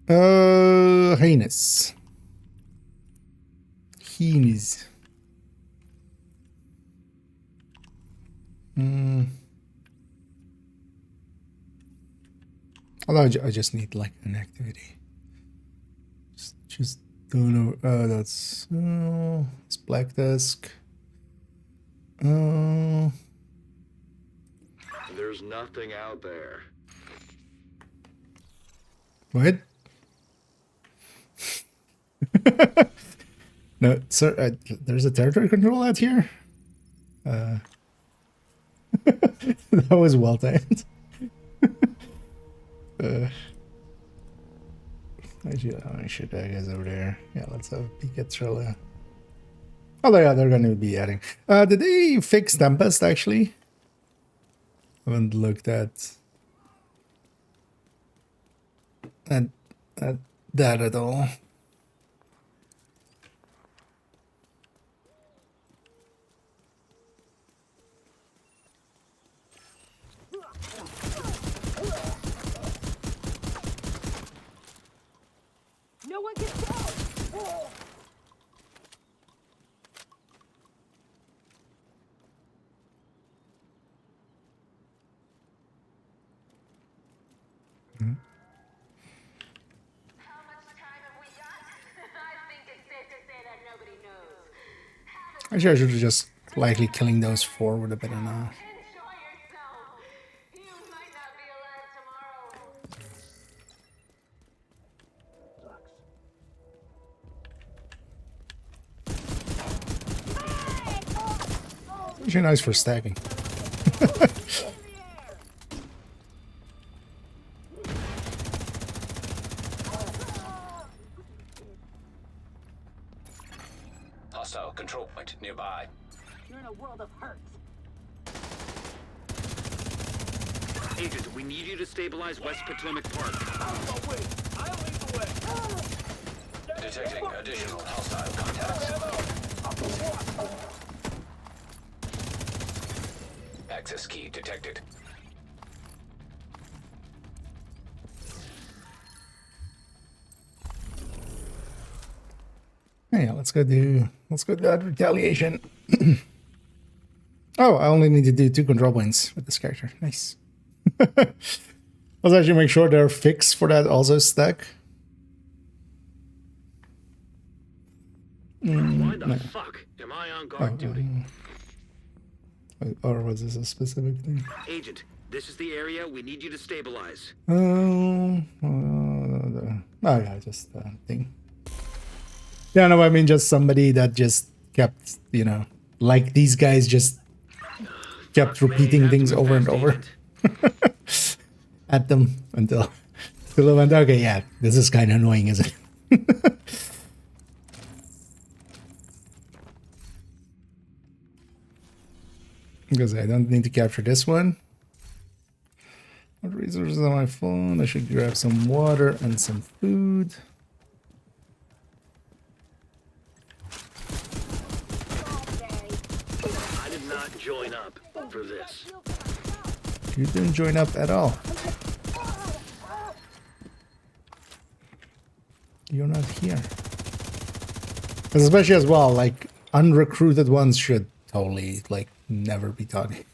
Heinous. Heinous. Although I just need like an activity. Just don't know. That's it's Black Dusk. There's nothing out there. What? No, sir. There's a territory control out here. That was well timed. I should guys over there. Yeah, let's have a peek at Trilla. Oh yeah, they're gonna be adding. Did they fix Tempest actually? I haven't looked at that at all. No one can tell. How much time have we got? I think it's safe to say that nobody knows. Actually, I should have just likely killing those four would have been enough. Enjoy yourself. You might not be alive tomorrow. Actually, nice for stacking. Hostile control point nearby. You're in a world of hurt. Agent, we need you to stabilize West Potomac Park. Detecting additional hostile contacts. Access key detected. Yeah, let's go do that retaliation. Oh, I only need to do 2 control points with this character. Nice. Let's actually make sure they're fixed for that also stack. Why the fuck am I on guard duty? Or was this a specific thing? Agent, this is the area we need you to stabilize. Oh yeah, just thing. Yeah, no, I mean just somebody that just kept, you know, like these guys just kept repeating things over and over at them until they went, okay, yeah, this is kind of annoying, isn't it? Because I don't need to capture this one. What resources on my phone? I should grab some water and some food. I did not join up for this. You didn't join up at all. You're not here. Especially as well, like unrecruited ones should totally like never be talking.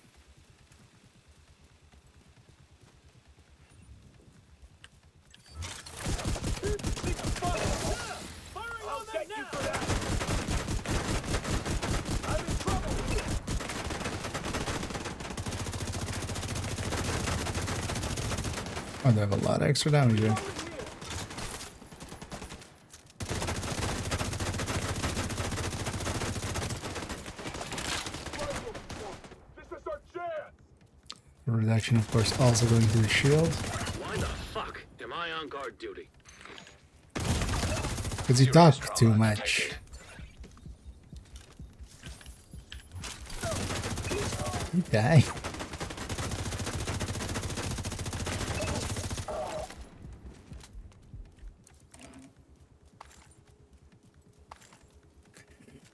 Oh, they have a lot of extra damage here. reaction, of course, also going through the shield. Why the fuck am I on guard duty? Because you talk too much. You die.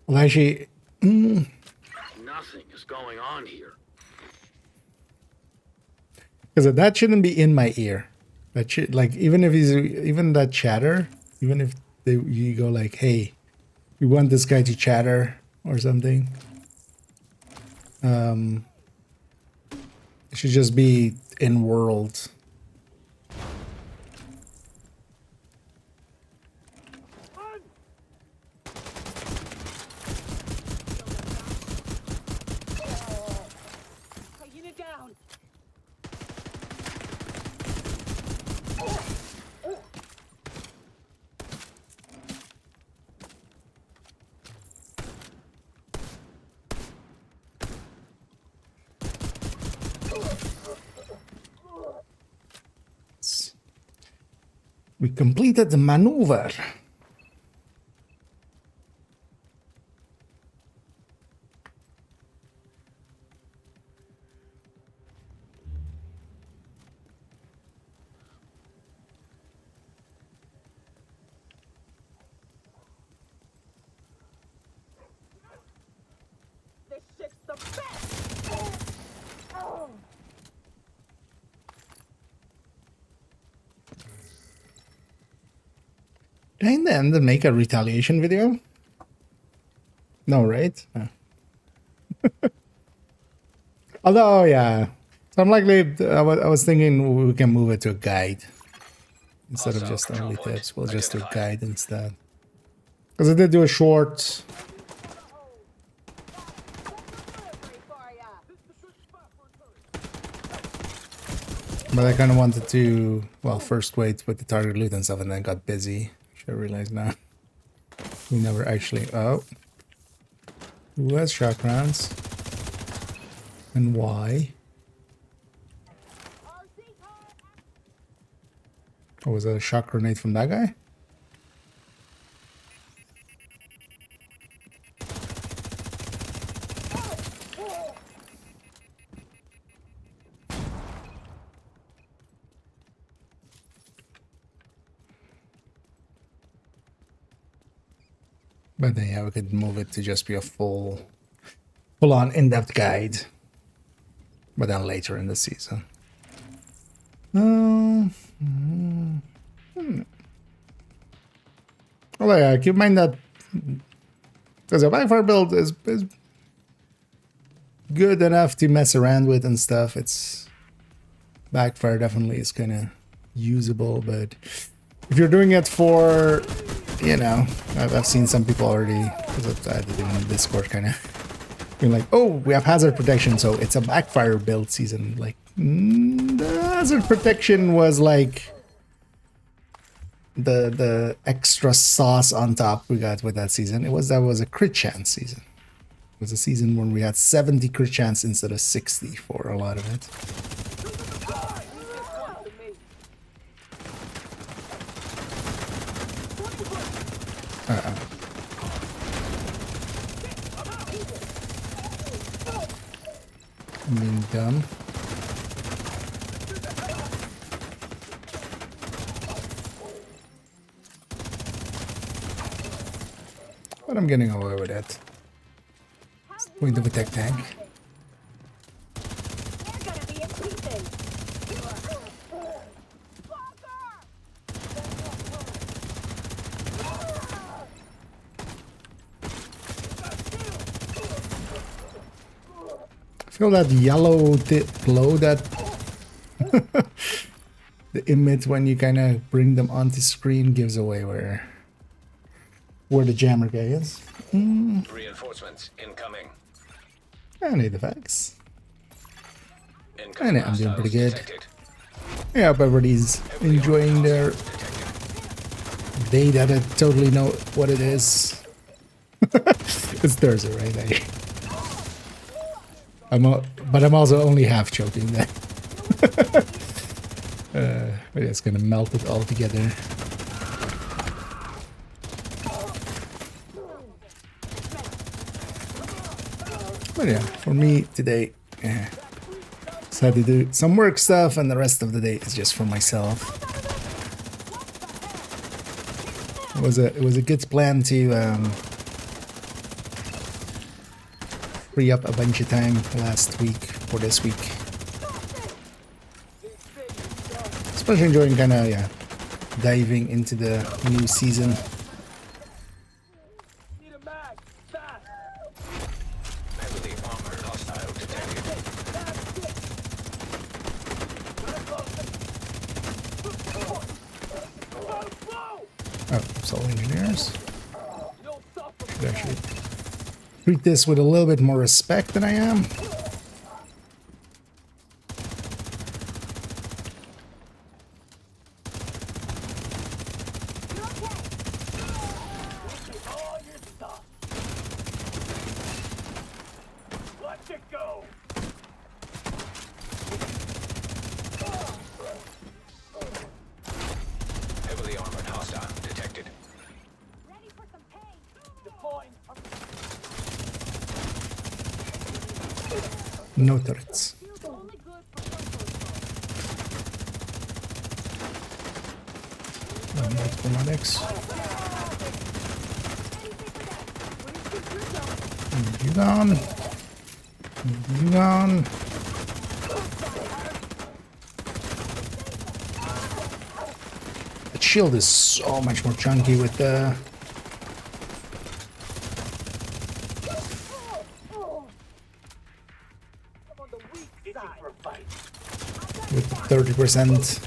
Well, actually, Nothing is going on here. because that shouldn't be in my ear. That should, like, even if he's, even that chatter, even if you go like, hey, we want this guy to chatter or something. It should just be in world. Taking it down. We completed the maneuver. This shit's the best. Did I in the end make a retaliation video? No, right? No. Although, yeah. So I'm likely, I was thinking we can move it to a guide. Instead of just only tips, we'll just do a guide instead. Because I did do a short. But I kind of wanted to, well, first wait with the target loot and stuff, and then got busy. Should I realize now. We never actually, oh. Who has shock rounds? And why? Oh, was that a shock grenade from that guy? But then, yeah, we could move it to just be a full-on in-depth guide. But then later in the season. Well, yeah, keep in mind that because a backfire build is good enough to mess around with and stuff. It's backfire definitely is kind of usable, but if you're doing it for, you know, I've seen some people already, because I had to do it in Discord, kind of being like, oh, we have hazard protection, so it's a backfire build season. Like, the hazard protection was like the extra sauce on top we got with that season. That was a crit chance season. It was a season when we had 70 crit chance instead of 60 for a lot of it. I'm being dumb. But I'm getting away with it. Point of attack tank. I feel that yellow glow that the emit when you kind of bring them onto screen gives away where the jammer guy is. Reinforcements incoming. I need the facts. Incoming I'm doing pretty hostiles good. detected. Yeah, hope everybody's enjoying their day that I totally know what it is. It's Thursday, right? But I'm also only half joking that. But it's gonna melt it all together. But yeah, for me today, just had to do some work stuff, and the rest of the day is just for myself. It was a good plan to free up a bunch of time last week for this week. Especially enjoying kind of diving into the new season. Heavily armored hostile detected. Oh, soul engineers. Should actually treat this with a little bit more respect than I am. Heavily armored hostile detected. Ready for some pain. No turrets. Only good for Multiple medics. You gone. You gone. That shield is so much more chunky with the with the 30%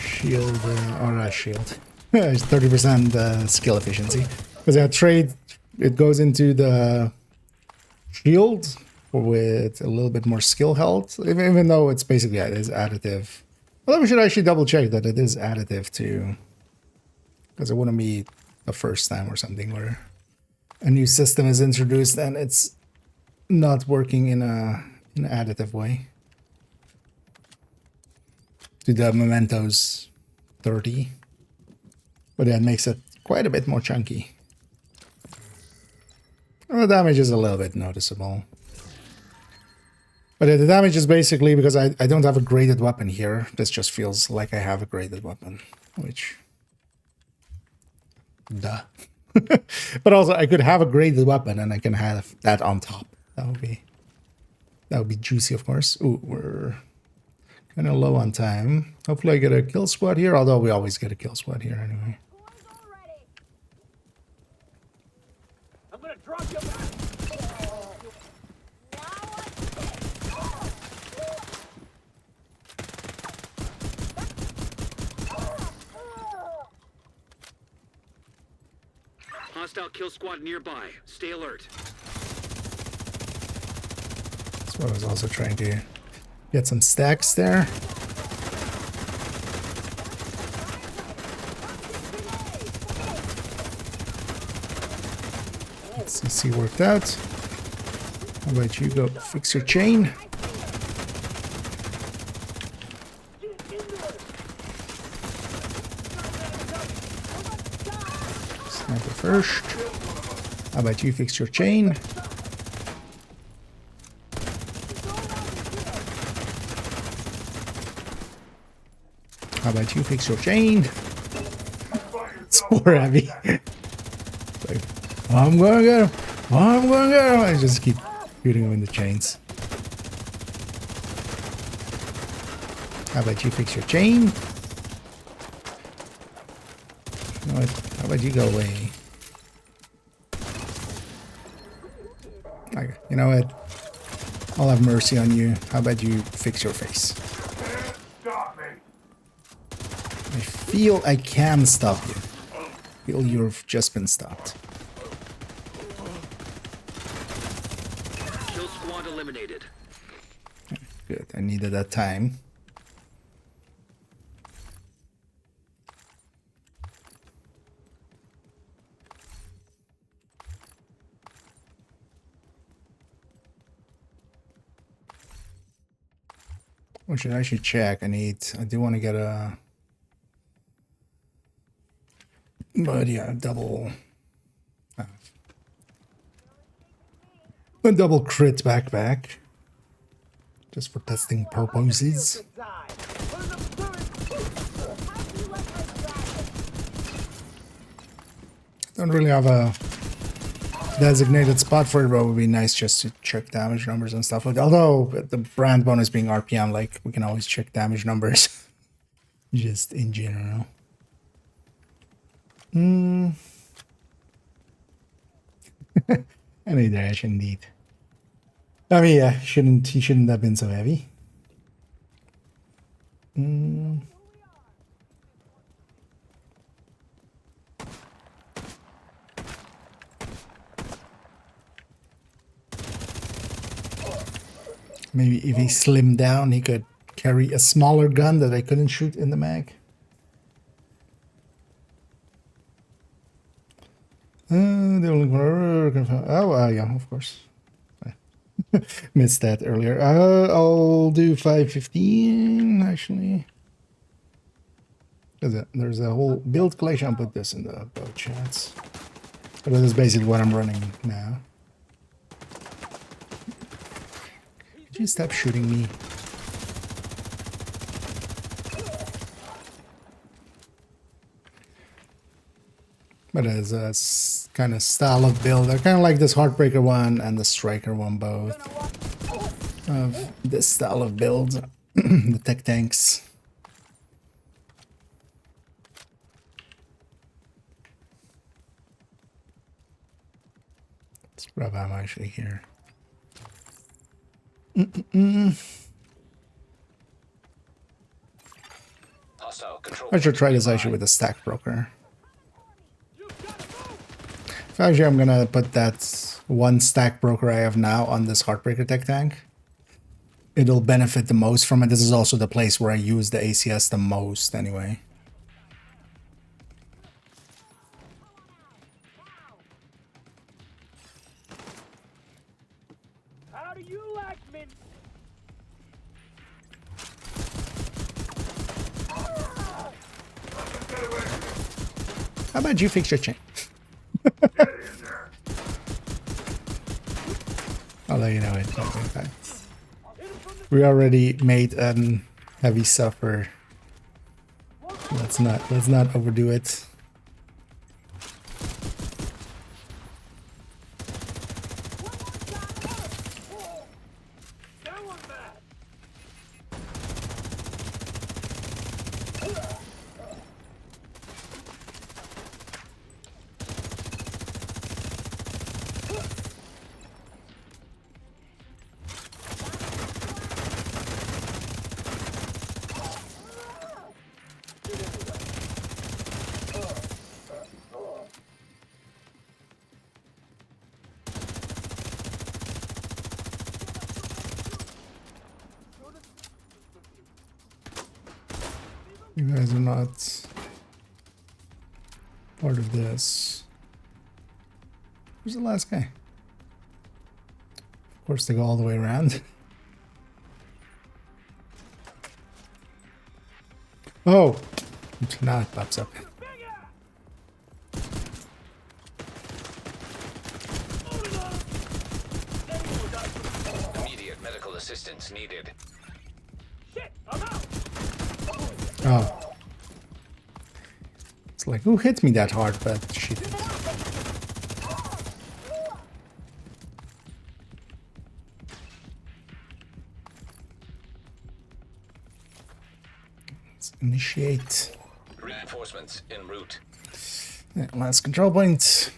shield or shield. It's 30% skill efficiency. Because that trade, it goes into the shield with a little bit more skill health, even though it's basically, it is additive. Although we should actually double check that it is additive too, because it wouldn't be the first time or something where a new system is introduced and it's not working in an additive way. To the Mementos 30, but that makes it quite a bit more chunky. Well, the damage is a little bit noticeable. But the damage is basically because I don't have a graded weapon here. This just feels like I have a graded weapon, which... Duh. But also, I could have a graded weapon and I can have that on top. That would be juicy, of course. Ooh, we're kind of low on time. Hopefully I get a kill squad here, although we always get a kill squad here anyway. I'm gonna drop you back. Hostile kill squad nearby. Stay alert. So I was also trying to get some stacks there. CC worked out. How about you go fix your chain? Sniper first. How about you fix your chain? How about you fix your chain? It's more heavy. It's like, I'm gonna get him. I'm gonna get him. I just keep shooting him in the chains. How about you fix your chain? You know what? How about you go away? Okay, you know what? I'll have mercy on you. How about you fix your face? I feel I can stop you. I feel you've just been stopped. Kill squad eliminated. Good, I needed that time. Or should I actually check? I do want to get a... But yeah, a double crit backpack. Just for testing purposes. Don't really have a designated spot for it, but it would be nice just to check damage numbers and stuff. Although the brand bonus being RPM, like we can always check damage numbers. Just in general. Any direction indeed. I mean, yeah, he shouldn't have been so heavy. Maybe if he slimmed down, he could carry a smaller gun that I couldn't shoot in the mag. The only one. Oh, yeah, of course. Missed that earlier. I'll do 515 actually. There's a whole build collection. I'll put this in the boat chats. But this is basically what I'm running now. Could you stop shooting me? But as a kind of style of build, I kind of like this Heartbreaker one and the Striker one both. Of this style of build, the tech tanks. Let's grab ammo actually here. Hostile control. I should try this actually with a stack broker. Actually, I'm gonna put that one stack broker I have now on this Heartbreaker tech tank. It'll benefit the most from it. This is also the place where I use the ACS the most anyway. How do you like me? How about you fix your chain? I'll let you know it. Okay. We already made a heavy suffer. Let's not overdo it. You guys are not part of this. Where's the last guy? Of course, they go all the way around. Oh! Now it pops up. Immediate medical assistance needed. Oh. It's like, who hit me that hard? But she did. Let's initiate. Reinforcements en route. Yeah, last control point.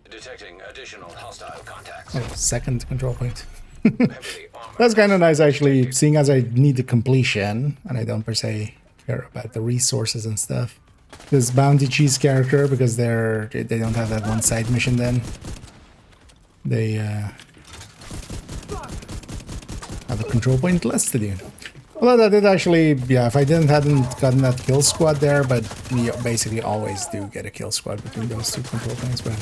Detecting additional hostile contacts. Oh, second control point. Heavily armored. That's kind of nice, actually, seeing as I need the completion, and I don't per se care about the resources and stuff. This Bounty Cheese character, because they don't have that one side mission then. They have a control point less to do. Although that did actually, yeah, if I hadn't gotten that kill squad there, but we basically always do get a kill squad between those two control points, but...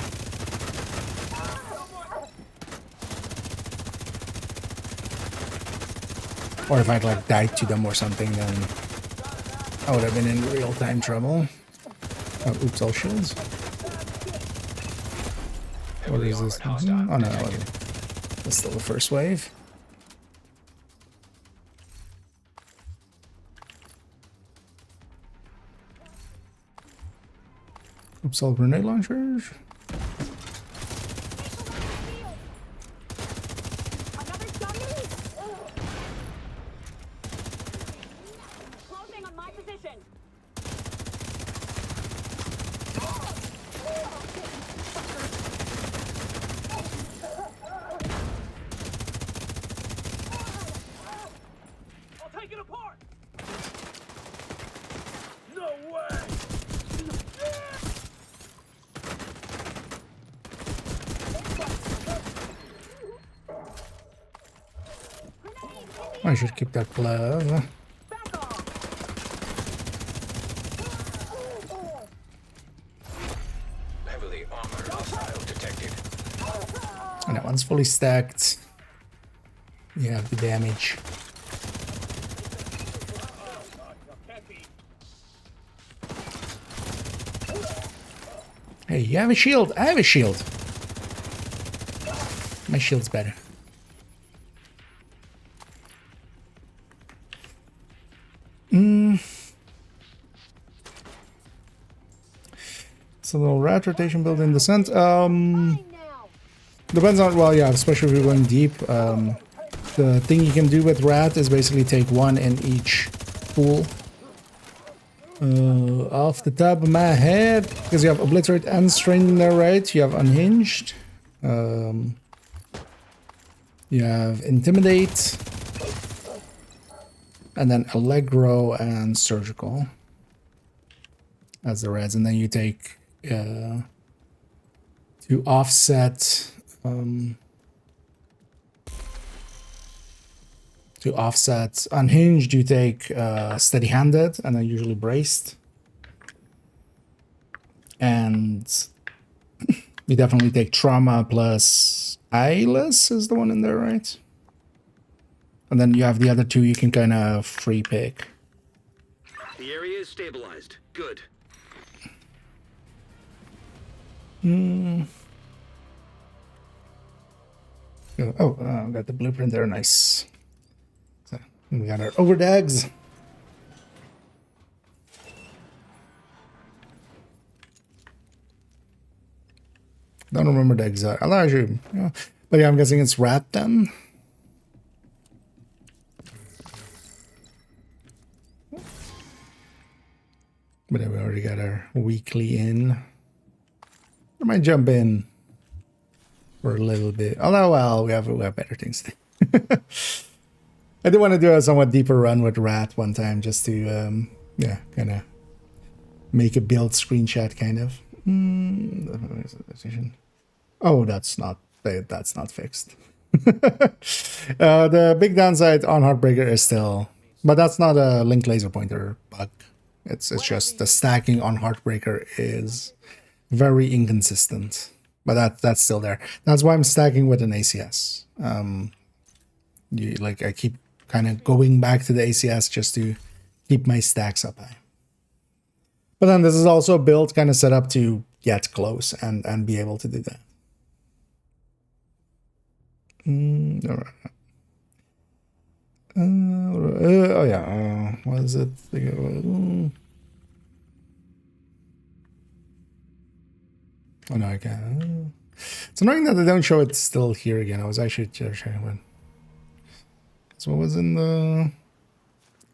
Or if I'd like died to them or something, then I would have been in real-time trouble. Oh, oops, all shields. What is this? Oh no, that's still the first wave. Oops, all grenade launchers. Another dummy! Closing on my position. I'll take it apart. No way. I should keep that glove. Back off. Heavily armored hostile detected. And that one's fully stacked. You have the damage. Hey, you have a shield. I have a shield. My shield's better. It's a little rat rotation build in descent. Depends on, well, yeah, especially if you're going deep. The thing you can do with rat is basically take one in each pool. Off the top of my head, because you have obliterate and strain there, right? You have unhinged. You have intimidate. And then allegro and surgical as the reds, and then you take to offset unhinged, you take steady-handed, and then usually braced, and you definitely take trauma plus eyeless is the one in there, right? And then you have the other two you can kind of free pick. The area is stabilized. Good. Got the blueprint there. Nice. So we got our overdags. Don't remember the exact. I'll actually, but yeah, I'm guessing it's rat then. But we already got our weekly in. I might jump in for a little bit. Although, well, we have better things to do. I did want to do a somewhat deeper run with rat one time, just to, yeah, kind of make a build screenshot, kind of. Oh, that's not fixed. The big downside on Heartbreaker is still, but that's not a link laser pointer bug. It's just the stacking on Heartbreaker is very inconsistent, but that's still there. That's why I'm stacking with an ACS. I keep kind of going back to the ACS just to keep my stacks up high. But then this is also a build kind of set up to get close and be able to do that. All right. Oh yeah, what is it? Oh no, I can't. It's annoying that they don't show it still here again. I was actually checking when. So what was in the?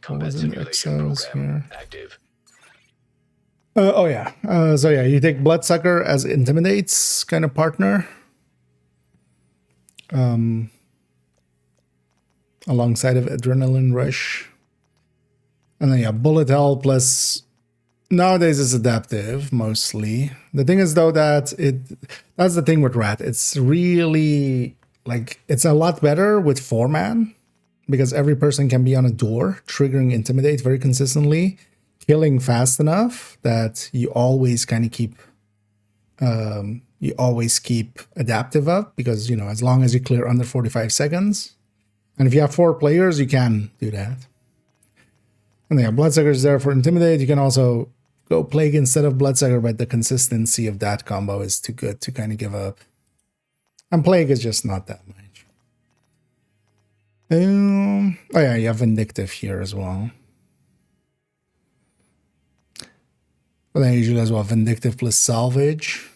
What was in the Excels here? Active. Oh yeah. So yeah, you take Bloodsucker as intimidates kind of partner. Alongside of Adrenaline Rush. And then yeah, Bullet Hell plus nowadays it's adaptive mostly. The thing is though that's the thing with Rat. It's really like it's a lot better with 4-man because every person can be on a door, triggering Intimidate very consistently, killing fast enough that you always kind of keep adaptive up because, you know, as long as you clear under 45 seconds, And if you have 4 players, you can do that. And yeah, Bloodsucker is there for Intimidate. You can also go Plague instead of Bloodsucker, but the consistency of that combo is too good to kind of give up. And Plague is just not that much. Oh yeah, you have Vindictive here as well. But then usually as well, Vindictive plus Salvage.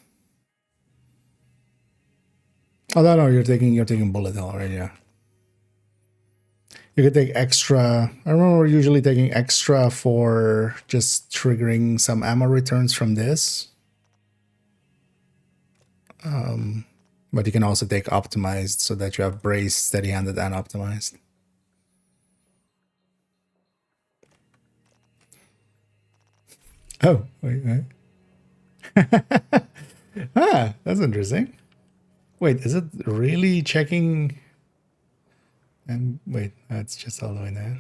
Oh no, you're taking Bullet Hell, right? Yeah. You could take extra. I remember usually taking extra for just triggering some ammo returns from this. But you can also take optimized so that you have braced, steady-handed, and optimized. Oh, wait. Ah, that's interesting. Wait, is it really checking? And wait, that's just all the way there.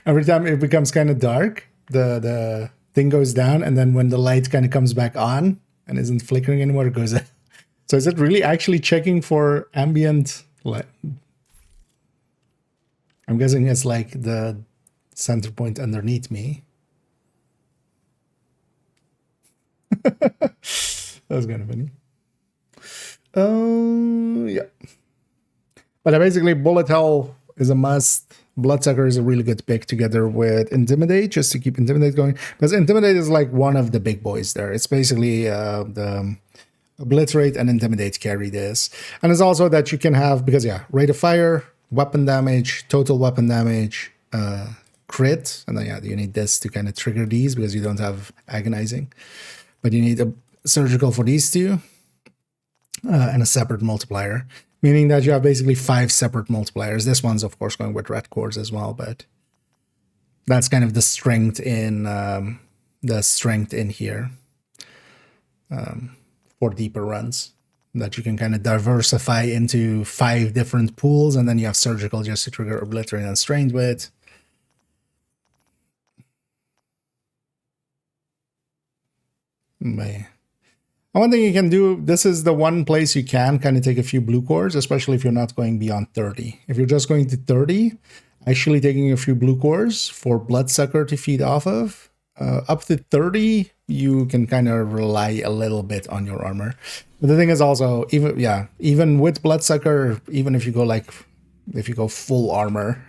Every time it becomes kind of dark, the thing goes down, and then when the light kind of comes back on and isn't flickering anymore, it goes up. So is it really actually checking for ambient light? I'm guessing it's like the center point underneath me. That was kind of funny. Yeah. But basically, Bullet Hell is a must. Bloodsucker is a really good pick together with Intimidate, just to keep Intimidate going. Because Intimidate is like one of the big boys there. It's basically the Obliterate and Intimidate carry this. And it's also that you can have, because yeah, rate of fire, weapon damage, total weapon damage, crit. And then yeah, you need this to kind of trigger these because you don't have agonizing. But you need a surgical for these two. And a separate multiplier. Meaning that you have basically 5 separate multipliers. This one's, of course, going with red cores as well, but that's kind of the strength in here for deeper runs. That you can kind of diversify into 5 different pools, and then you have surgical just to trigger Obliterate and Strained with. Man. One thing you can do, this is the one place you can kind of take a few blue cores, especially if you're not going beyond 30. If you're just going to 30, actually taking a few blue cores for Bloodsucker to feed off of. Up to 30, you can kind of rely a little bit on your armor. But the thing is also, even with Bloodsucker, even if you go full armor,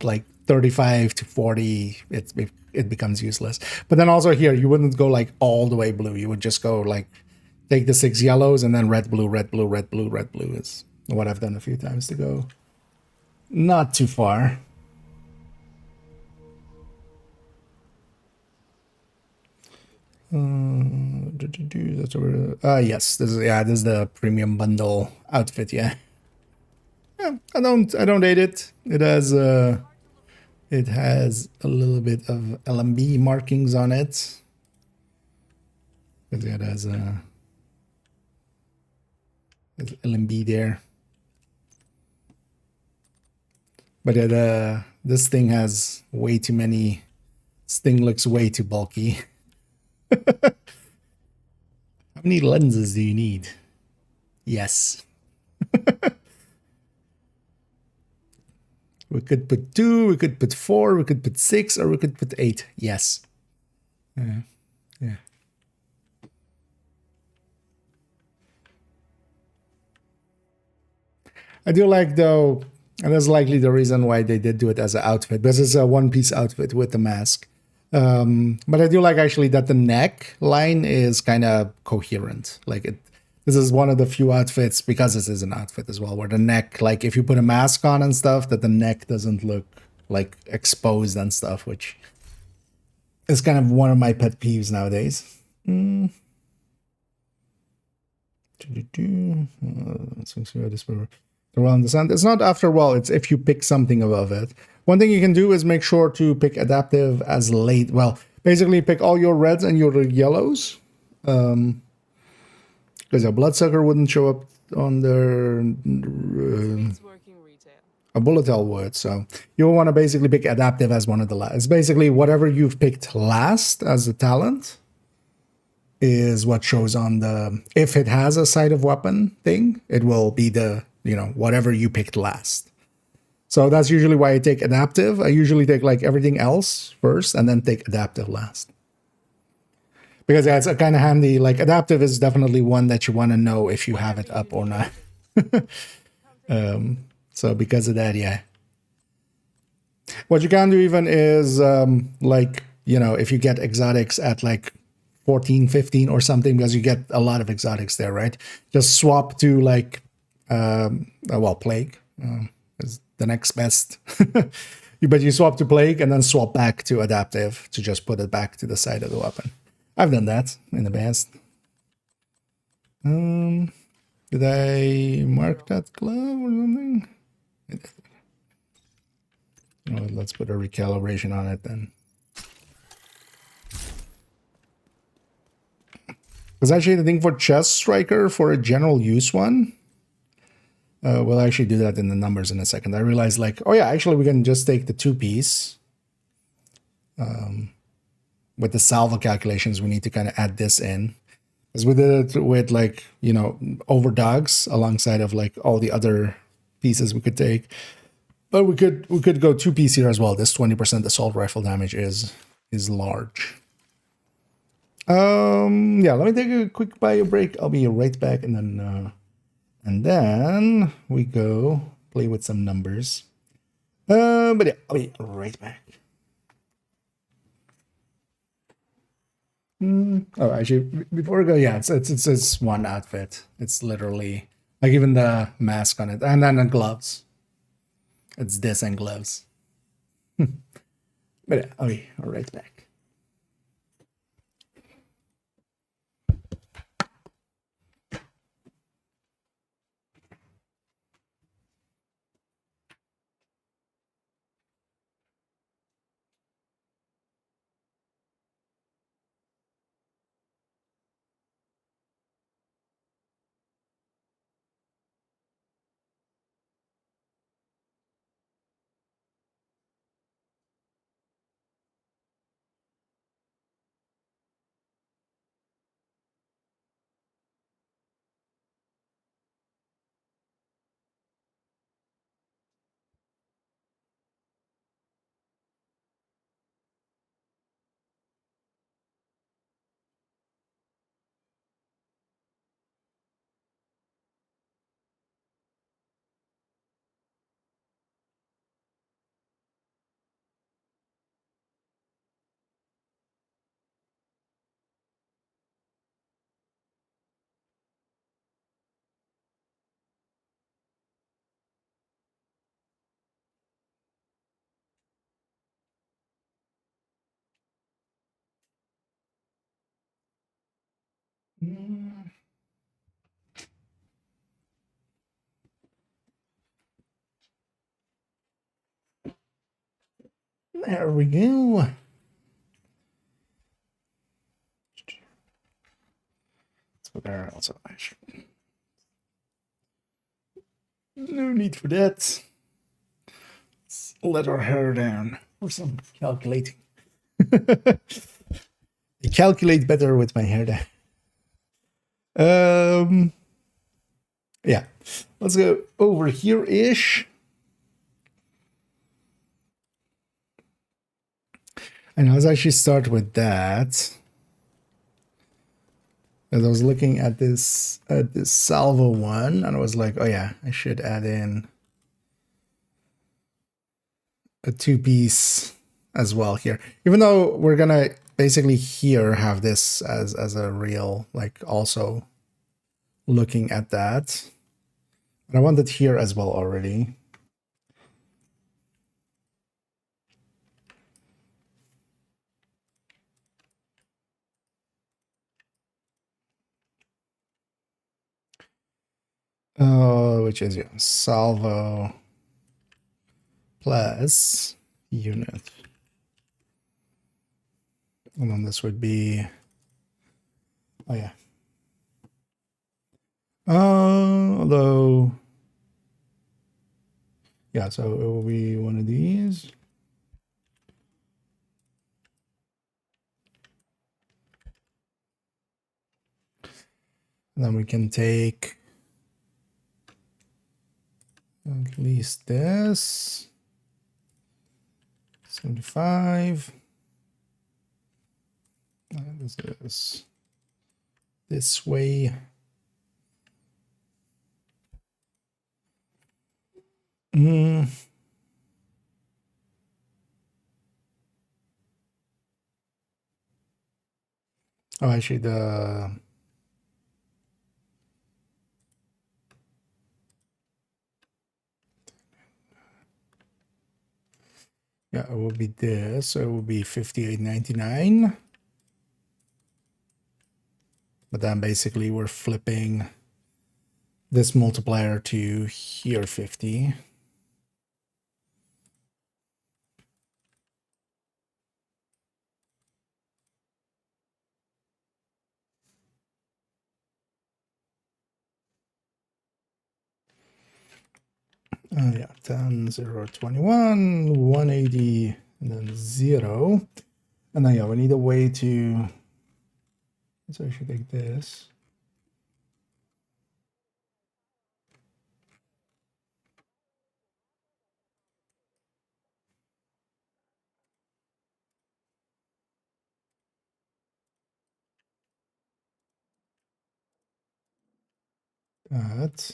like 35 to 40, it becomes useless. But then also here, you wouldn't go like all the way blue. You would just go like, take the 6 yellows and then red, blue, red, blue, red, blue, red, blue is what I've done a few times to go not too far. That's over. Yes, this is the premium bundle outfit. Yeah, I don't hate it. It has a little bit of LMB markings on it. It has LMB there. But this thing has way too many. This thing looks way too bulky. How many lenses do you need? Yes. We could put 2, we could put 4, we could put 6, or we could put 8. Yes. Yeah. I do like, though, and that's likely the reason why they did do it as an outfit, because it's a one-piece outfit with the mask. But I do like actually that the neck line is kind of coherent. This is one of the few outfits, because this is an outfit as well, where the neck, like if you put a mask on and stuff, that the neck doesn't look like exposed and stuff, which is kind of one of my pet peeves nowadays. Around the sun. It's not after well, it's if you pick something above it. One thing you can do is make sure to pick adaptive as late. Well, basically pick all your reds and your yellows. Because a Bloodsucker wouldn't show up on their A bullet hell would. So you'll want to basically pick adaptive as one of the last. It's basically whatever you've picked last as a talent is what shows on the, if it has a sight of weapon thing, it will be the, you know, whatever you picked last. So that's usually why I take adaptive. I usually take like everything else first and then take adaptive last. Because yeah, it's kind of handy. Like adaptive is definitely one that you want to know if you have it up or not. So because of that, yeah. What you can do even is like, you know, if you get exotics at like 14, 15 or something, because you get a lot of exotics there, right? Just swap to like, well, plague is the next best. But you swap to plague and then swap back to adaptive to just put it back to the side of the weapon. I've done that in the past. Did I mark that glove or something? Oh, let's put a recalibration on it then. Because actually the thing for chest striker, for a general use one, we'll actually do that in the numbers in a second. I realized like, oh yeah, actually we can just take the 2-piece. With the salvo calculations, we need to kind of add this in. Because we did it with like, you know, overdogs alongside of like all the other pieces we could take. But we could go 2-piece here as well. This 20% assault rifle damage is large. Yeah, let me take a quick bio break. I'll be right back, and then we go play with some numbers. But yeah, I'll be right back. Oh, actually, before we go, yeah, it's one outfit. It's literally like even the mask on it, and then the gloves. It's this and gloves. But yeah, I'll be right back. There we go. Let's put there also. No need for that. Let's let our hair down for some calculating. I calculate better with my hair down. Yeah, let's go over here-ish. And let's actually start with that. As I was looking at this salvo one, and I was like, oh yeah, I should add in a 2-piece as well here. Even though we're gonna basically here have this as a real, like also looking at that. But I want it here as well already. Which is salvo plus unit. And then this would be, oh yeah. Although, Yeah, so it will be one of these. And then we can take at least this. 75. And this is this way. Mm. Oh, actually, yeah, it will be this. So it will be 58.99. But then basically we're flipping this multiplier to here 50. Yeah, 10, 0, 21, 180, and then 0. And then, yeah, we need a way to... So I should take this. That.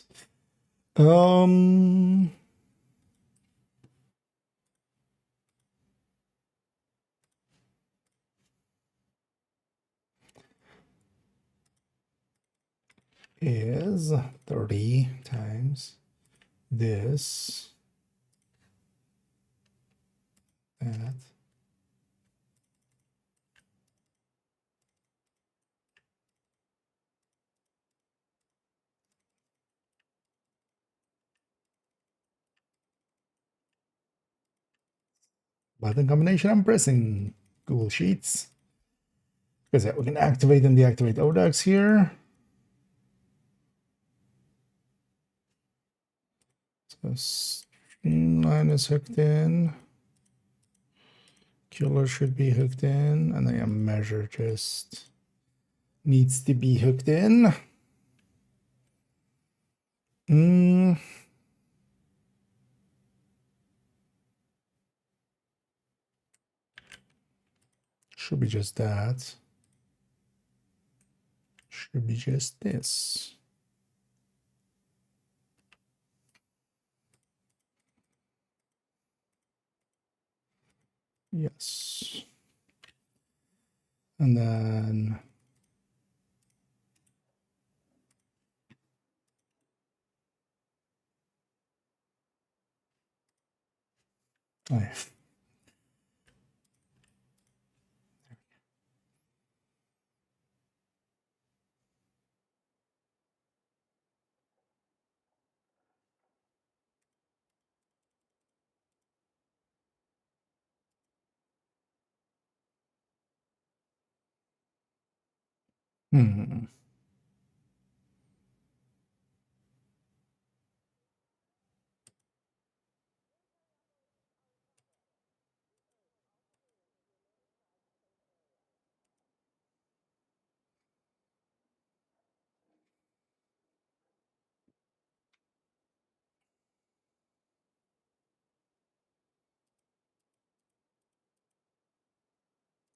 Is 30 times this, that. Button combination I'm pressing. Google Sheets. Because yeah, we can activate and deactivate ODAX here. So streamline is hooked in. Killer should be hooked in, and then a measure just needs to be hooked in. Should be just that. Should be just this. Yes. And then oh, yeah. Hmm.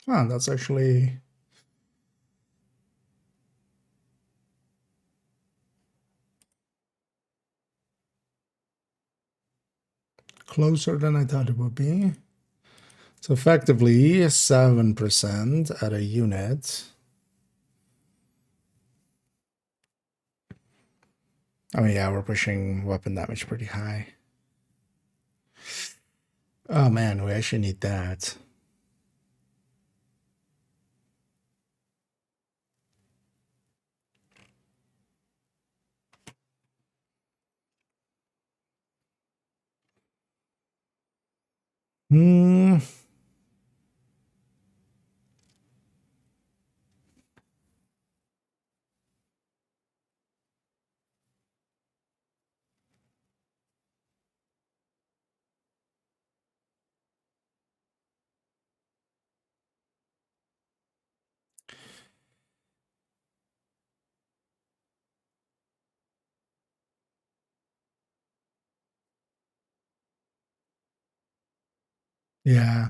Ah, that's actually closer than I thought it would be. So effectively 7% at a unit. I mean, yeah, we're pushing weapon damage pretty high. Oh man, we actually need that. Hmm. Yeah,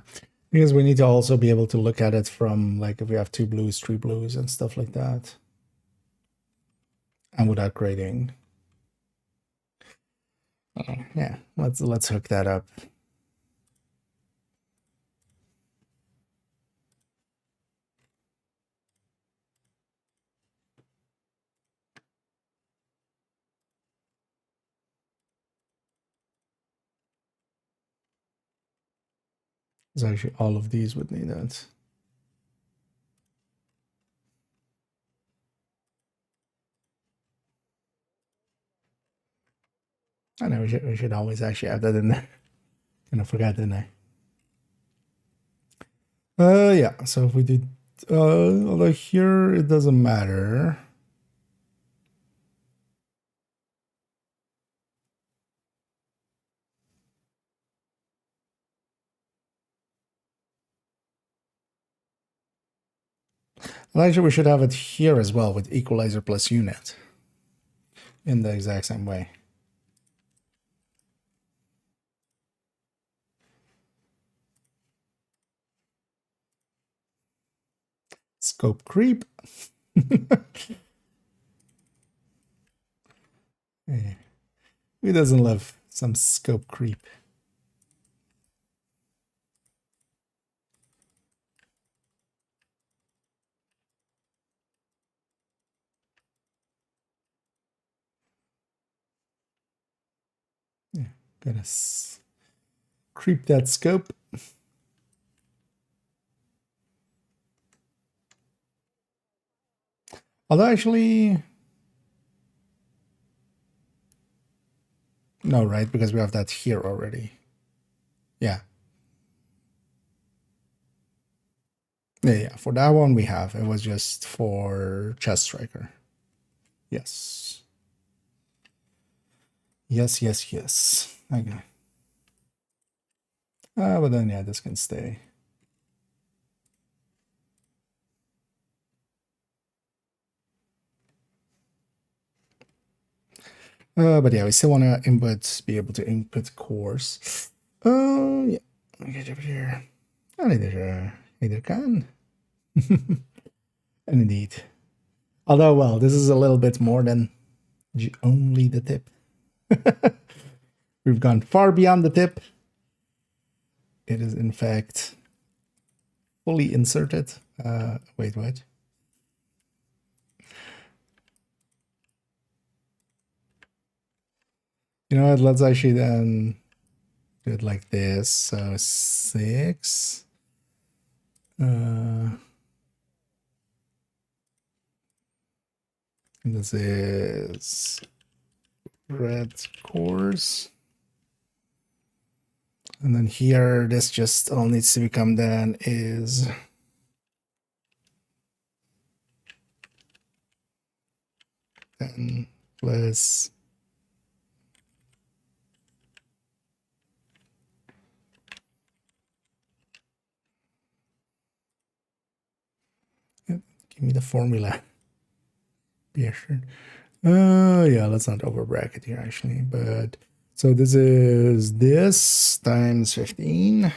because we need to also be able to look at it from like if we have 2 blues, 3 blues, and stuff like that, and without grading. Yeah, let's hook that up. So actually all of these would need that. I know we should always actually have that in there. Kind of forgot, didn't I? Yeah. So if we did, although here it doesn't matter. Well, actually, we should have it here as well with equalizer plus unit in the exact same way. Scope creep. Yeah. Who doesn't love some scope creep? Yeah, gotta creep that scope. Although actually, no, right? Because we have that here already. Yeah. Yeah. For that one we have. It was just for chest striker. Yes. Yes. Okay. But then yeah, this can stay. But yeah, we still want to be able to input cores. Yeah. Get over here. And either can. And indeed. Although, well, this is a little bit more than only the tip. We've gone far beyond the tip. It is, in fact, fully inserted. Wait, what? You know what? Let's actually then do it like this. So 6. This is red cores. And then here, this just all needs to become then is 10 plus give me the formula. Yeah, sure. Yeah, let's not over bracket here actually, but so this is this times 15.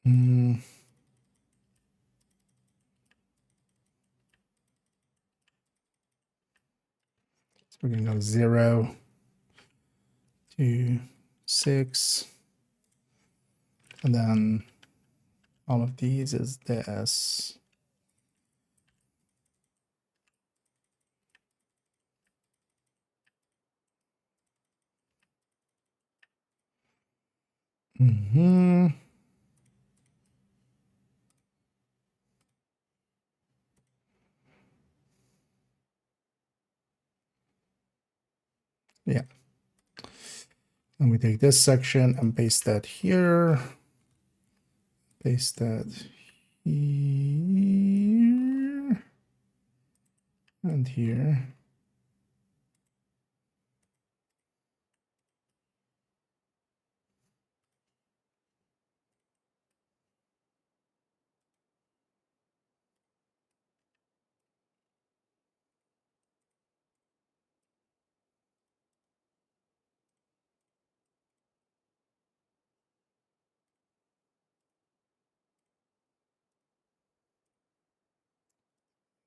Mm. So we're gonna go 0 to 6, and then all of these is this. Mm-hmm. Yeah. And we take this section and paste that here. Paste that here. And here.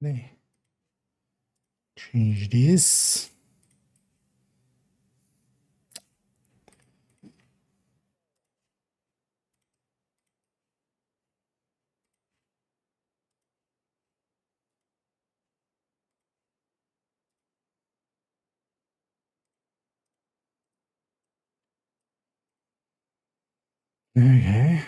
Nee. Change this. Okay.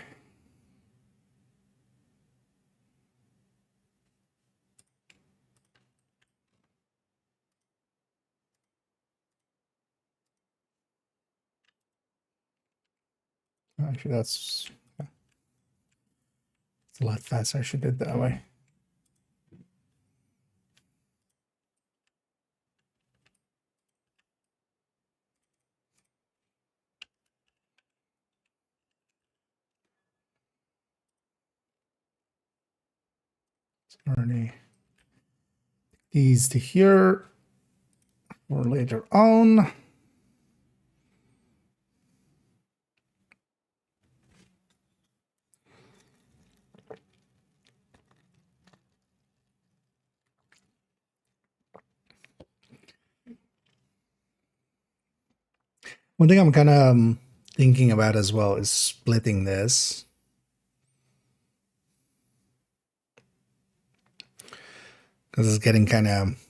Actually, it's a lot faster. I should do it that way. Already these to here for later on. One thing I'm kind of thinking about as well is splitting this. Because it's getting kind of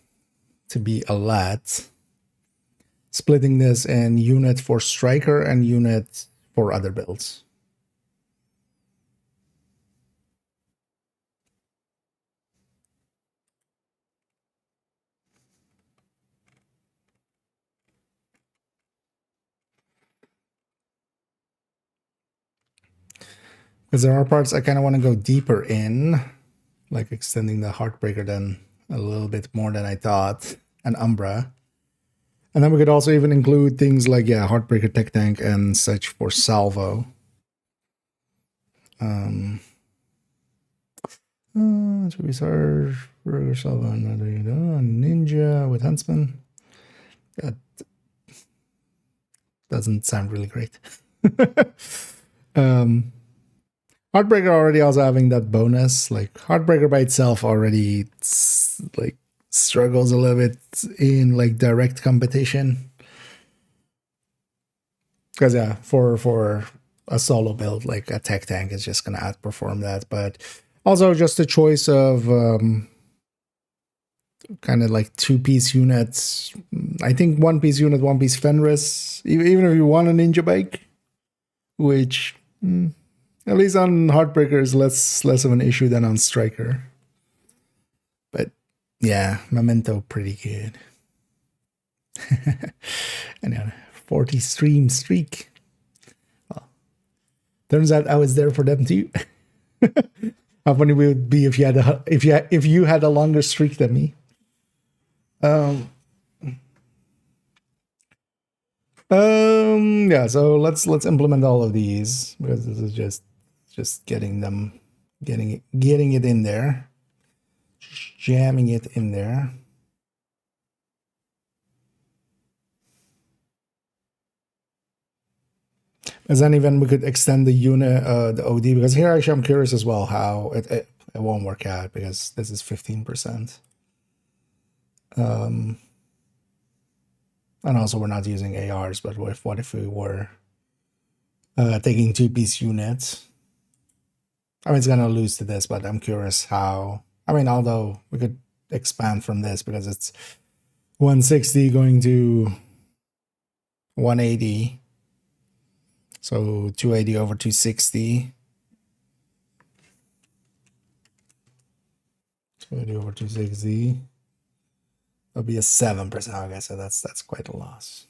to be a lot. Splitting this in unit for striker and unit for other builds. Because there are parts I kind of want to go deeper in, like extending the Heartbreaker then a little bit more than I thought, and Umbra. And then we could also even include things like, yeah, Heartbreaker, Tech Tank, and such for Salvo. Should we start Burger Salvo and Ninja with Huntsman? That doesn't sound really great. Heartbreaker already also having that bonus. Like Heartbreaker by itself already like struggles a little bit in like direct competition. Because yeah, for a solo build, like a Tech Tank is just gonna outperform that. But also just a choice of kind of like 2-piece units. I think 1-piece unit, 1-piece Fenris. Even if you want a ninja bike, which at least on Heartbreaker is less of an issue than on Striker. But yeah, Memento pretty good. And a 40 stream streak. Well, turns out I was there for them too. How funny would it be if you had a longer streak than me? Yeah, so let's implement all of these because this is just getting it in there, jamming it in there. And then even we could extend the unit, the OD, because here actually I'm curious as well how it won't work out because this is 15%. And also we're not using ARs, but what if we were taking 2-piece units? I mean, it's gonna lose to this, but I'm curious how. I mean, although we could expand from this because it's 160 going to 180. So 280 over 260. 280 over 260. That'll be a 7%. Okay, so that's quite a loss.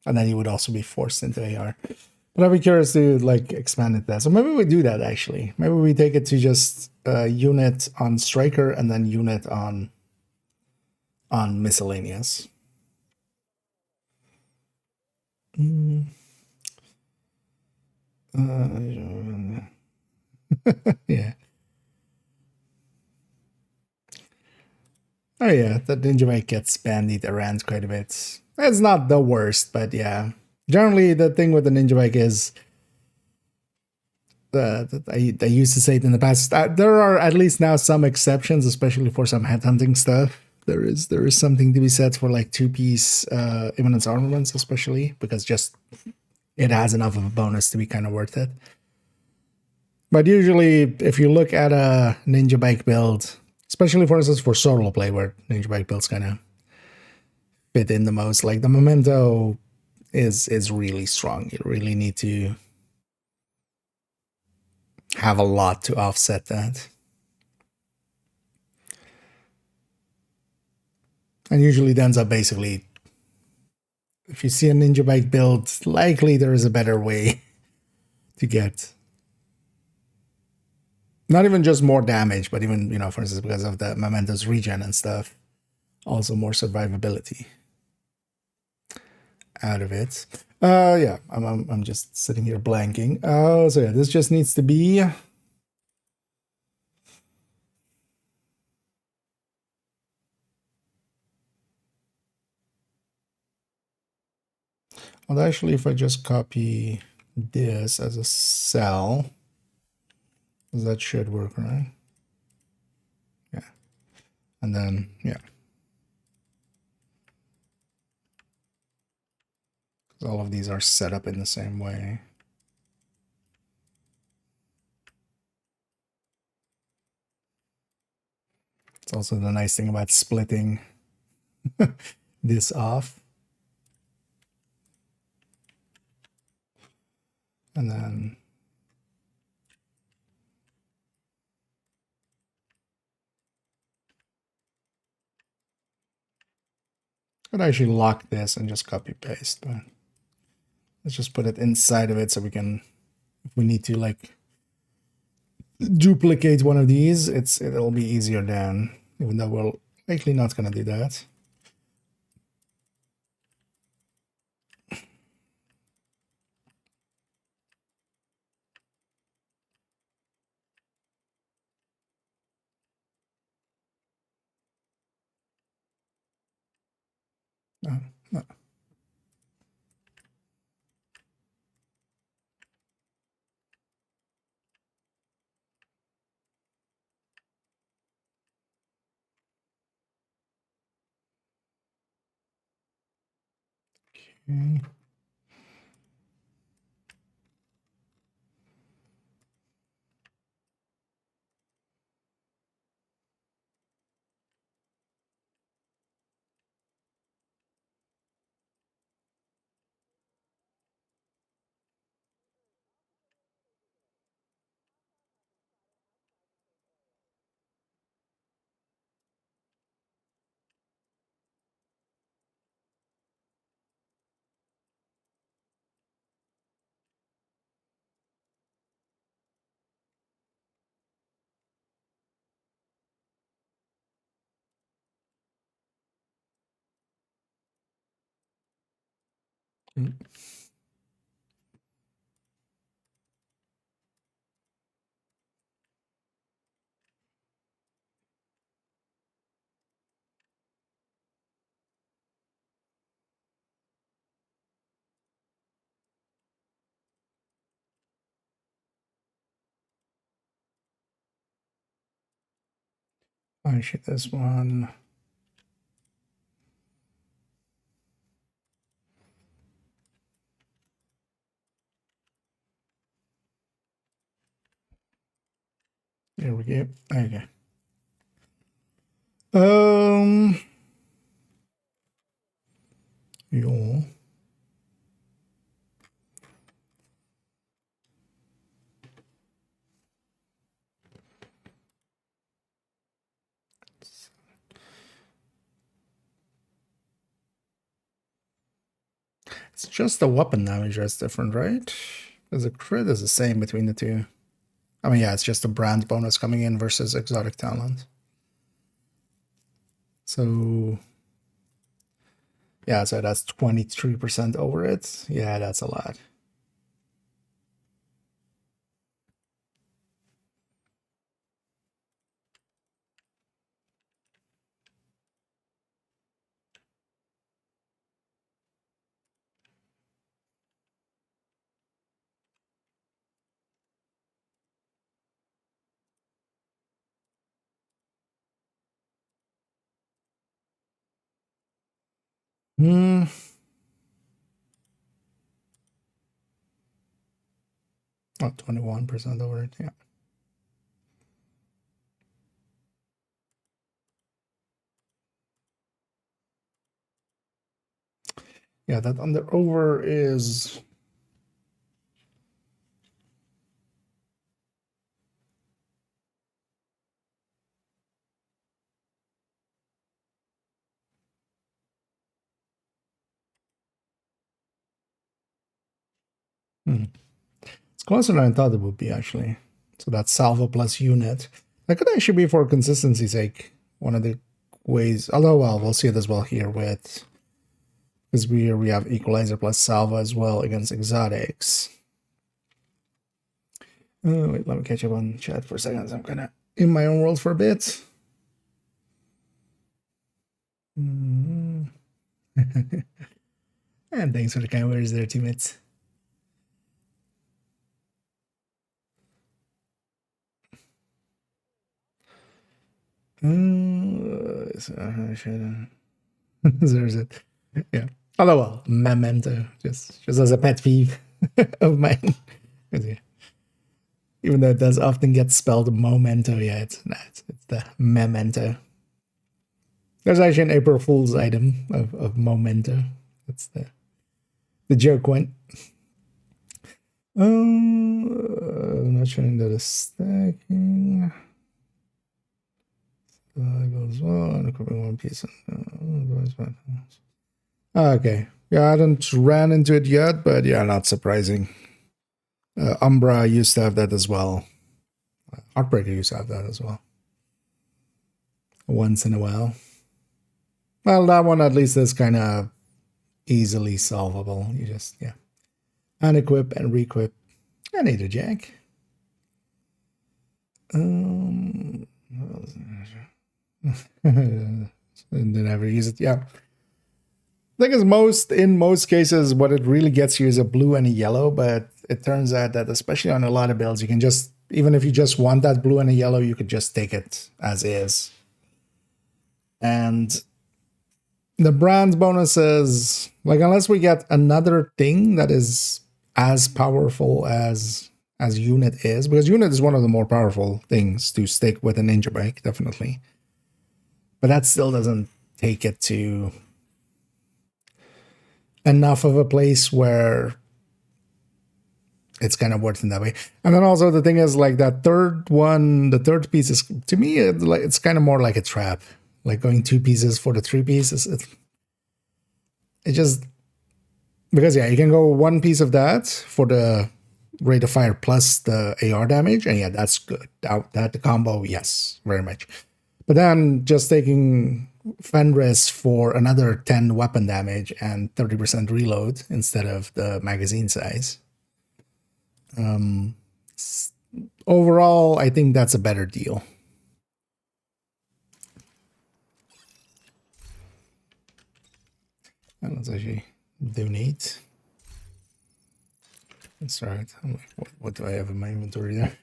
And then you would also be forced into AR. But I'd be curious to like expand it there. So maybe we do that actually. Maybe we take it to just unit on Striker and then unit on miscellaneous. Yeah. Oh yeah, the ninja bike gets bandied around quite a bit. It's not the worst, but yeah. Generally, the thing with the ninja bike is I used to say it in the past. There are at least now some exceptions, especially for some headhunting stuff. There is something to be said for like 2-piece imminence armaments, especially because just it has enough of a bonus to be kind of worth it. But usually, if you look at a ninja bike build, especially for instance for solo play, where ninja bike builds kind of fit in the most, like the memento is really strong. You really need to have a lot to offset that. And usually it ends up basically, if you see a ninja bike build, likely there is a better way to get not even just more damage, but even, you know, for instance, because of the mementos regen and stuff, also more survivability out of it. Yeah, I'm just sitting here blanking. So yeah, this just needs to be well, actually, if I just copy this as a cell, that should work, right? Yeah. And then, yeah. All of these are set up in the same way. It's also the nice thing about splitting this off. And then I could actually lock this and just copy paste, but let's just put it inside of it so we can, if we need to like duplicate one of these, it'll be easier then, even though we're likely not gonna do that. No, no. Okay. Mm. I should this one. There we go. Okay. Yeah. It's just the weapon damage that's different, right? Because the crit is the same between the two. I mean, yeah, it's just a brand bonus coming in versus exotic talent. So, yeah, so that's 23% over it. Yeah, that's a lot. Hmm. Oh, 21% over it, yeah. Yeah, that under over is it's closer than I thought it would be, actually. So that's salvo plus unit. That could actually be, for consistency's sake, one of the ways. Although, well, we'll see it as well here with, because we have equalizer plus salvo as well against exotics. Oh, wait, let me catch up on chat for a second. I'm kind of in my own world for a bit. And thanks for the kind words there, teammates. There's it. Yeah. Although, well, memento, just as a pet peeve of mine. Even though it does often get spelled memento, yeah, it's the memento. There's actually an April Fool's item of memento. That's the joke went. I'm not showing that it's stacking. Goes well, and equipping one piece. Okay. Yeah, I haven't ran into it yet, but yeah, not surprising. Umbra used to have that as well. Heartbreaker used to have that as well. Once in a while. Well, that one at least is kind of easily solvable. You just, yeah. Unequip and requip. I need a jack. And then never use it. Yeah. I think in most cases, what it really gets you is a blue and a yellow, but it turns out that especially on a lot of builds, you can just, even if you just want that blue and a yellow, you could just take it as is. And the bronze bonuses, like unless we get another thing that is as powerful as unit is, because unit is one of the more powerful things to stick with a ninja bike, definitely. But that still doesn't take it to enough of a place where it's kind of worth in that way. And then also the thing is, like, that third one, the third piece is, to me, it's kind of more like a trap. Like going 2 pieces for the 3 pieces. It just, because yeah, you can go 1 piece of that for the rate of fire plus the AR damage, and yeah, that's good. That the combo, yes, very much. But then just taking Fenris for another 10 weapon damage and 30% reload instead of the magazine size. Overall, I think that's a better deal. And let's actually donate. That's right. I'm like, what do I have in my inventory there?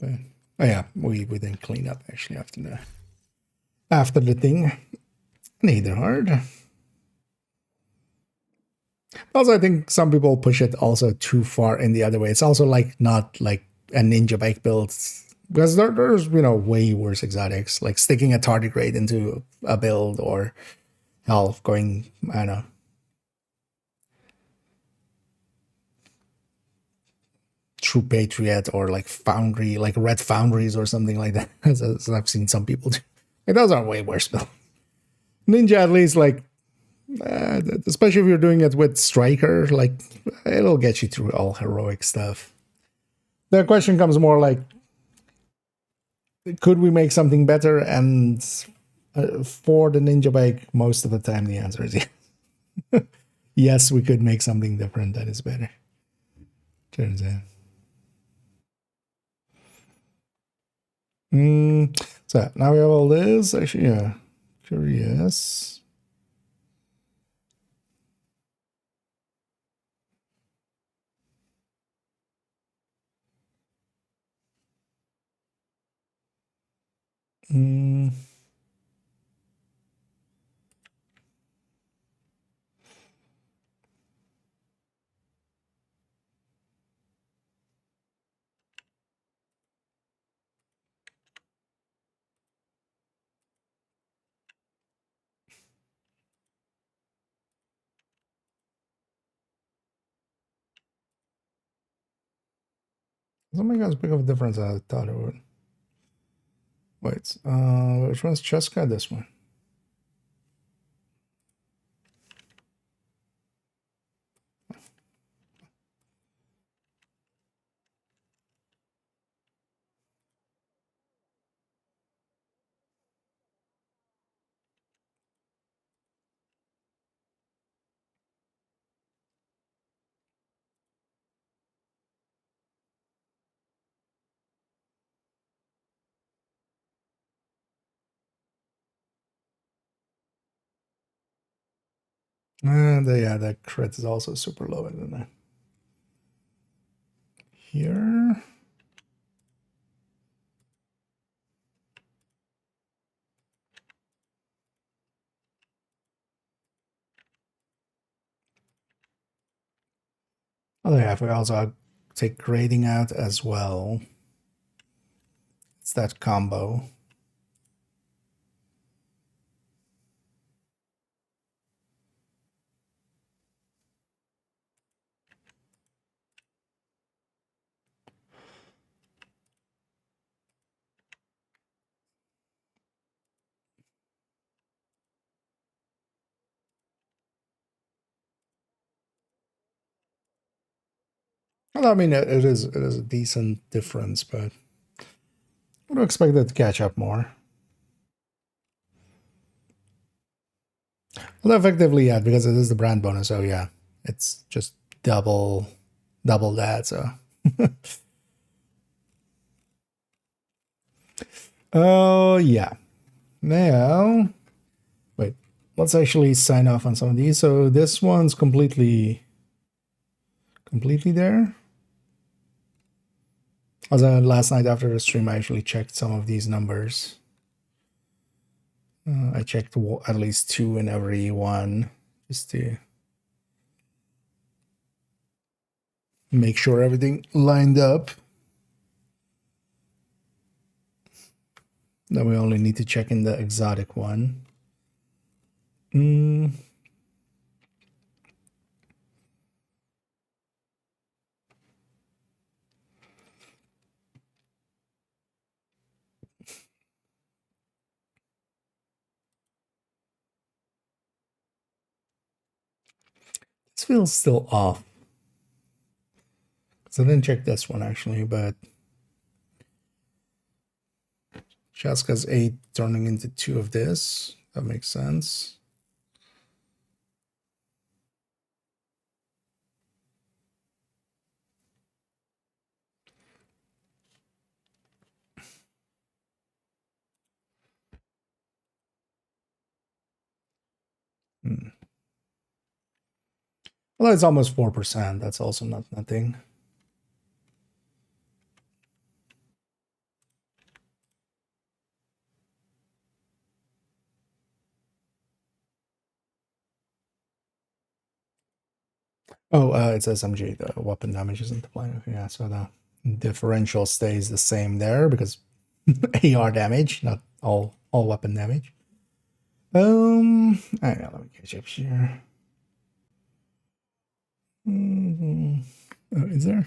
But, oh yeah, we then clean up actually after the thing. Neither hard. Also, I think some people push it also too far in the other way. It's also like not like a ninja bike build, because there's way worse exotics, like sticking a tardigrade into a build, or hell, going, I don't know, True Patriot, or like Foundry, like Red Foundries or something like that. As I've seen some people do. Like, those are way worse builds. Ninja, at least, like, especially if you're doing it with Striker, like, it'll get you through all heroic stuff. The question comes more like, could we make something better? And for the ninja bike, most of the time the answer is yes. Yes, we could make something different that is better. Turns out. So now we have all this. Actually, yeah, curious. Doesn't make as big of a difference as I thought it would. Wait, which one's Cheska? This one. And yeah, the crit is also super low, isn't it? Here. Oh yeah, if we also take grading out as well. It's that combo. Well, I mean, it is a decent difference, but I would expect it to catch up more. Well, effectively, yeah, because it is the brand bonus. So yeah, it's just double that. So. Oh yeah. Now, wait. Let's actually sign off on some of these. So this one's completely there. Also, last night after the stream, I actually checked some of these numbers. I checked at least 2 in every one just to make sure everything lined up. Then we only need to check in the exotic one. This feels still off. So I didn't check this one actually, but Shaska's 8 turning into 2 of this. That makes sense. Well, it's almost 4%. That's also not nothing. Oh, it's SMG. The weapon damage isn't applying. Yeah, so the differential stays the same there because AR damage, not all weapon damage. Hang on, let me catch up here. Oh, is there?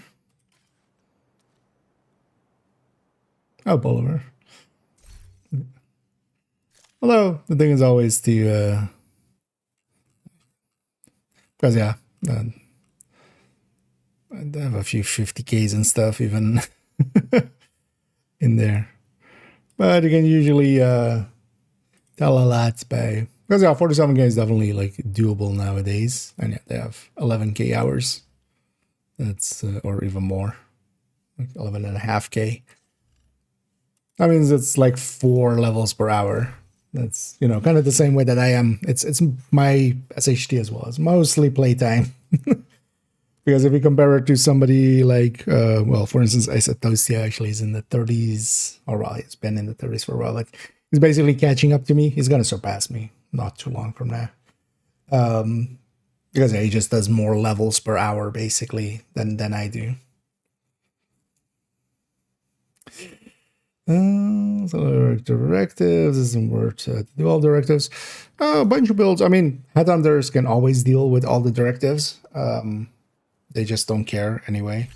Oh, Bolivar. Although the thing is always to because yeah, I have a few 50Ks and stuff even in there, but you can usually tell a lot by because yeah, 47K is definitely like doable nowadays, and yeah, they have 11K hours. That's or even more, like 11.5K. That means it's like 4 levels per hour. That's, you know, kind of the same way that I am. It's my SHT as well. It's mostly playtime. Because if you compare it to somebody like, well, for instance, I said Toastia actually is in the 30s, or well, he's been in the 30s for a while. Like, he's basically catching up to me. He's going to surpass me not too long from now. Because yeah, he just does more levels per hour, basically, than I do. So directives isn't worth to do all directives. A bunch of builds. I mean, headhunters can always deal with all the directives. They just don't care anyway.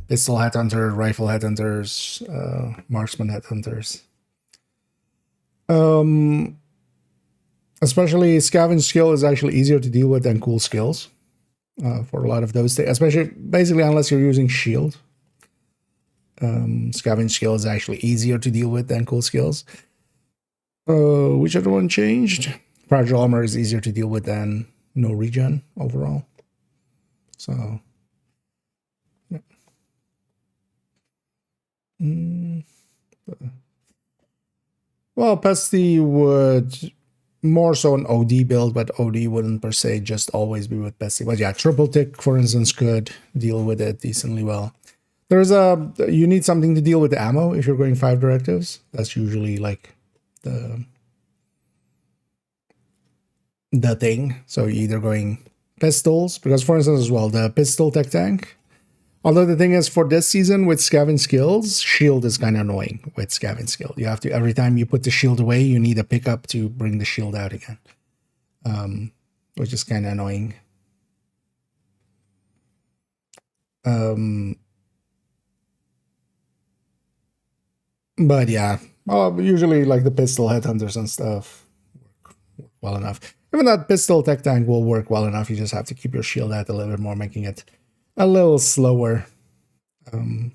pistol headhunter, rifle headhunters, marksman headhunters. Especially scavenge skill is actually easier to deal with than cool skills for a lot of those things, especially basically unless you're using shield. Scavenge skill is actually easier to deal with than cool skills. Which other one changed? Fragile armor is easier to deal with than no regen overall. So, yeah. Well, Pesty would more so an OD build, but OD wouldn't per se just always be with Pesty. But yeah, triple tick, for instance, could deal with it decently well. You need something to deal with the ammo if you're going 5 directives. That's usually like the thing. So you're either going pistols, because for instance as well, the pistol tech tank. Although the thing is, for this season with scavenge skills, shield is kind of annoying with scavenge skill. You have to, every time you put the shield away, you need a pickup to bring the shield out again. Which is kind of annoying. But yeah, usually like the pistol headhunters and stuff work well enough. Even that pistol tech tank will work well enough. You just have to keep your shield out a little bit more, making it a little slower. And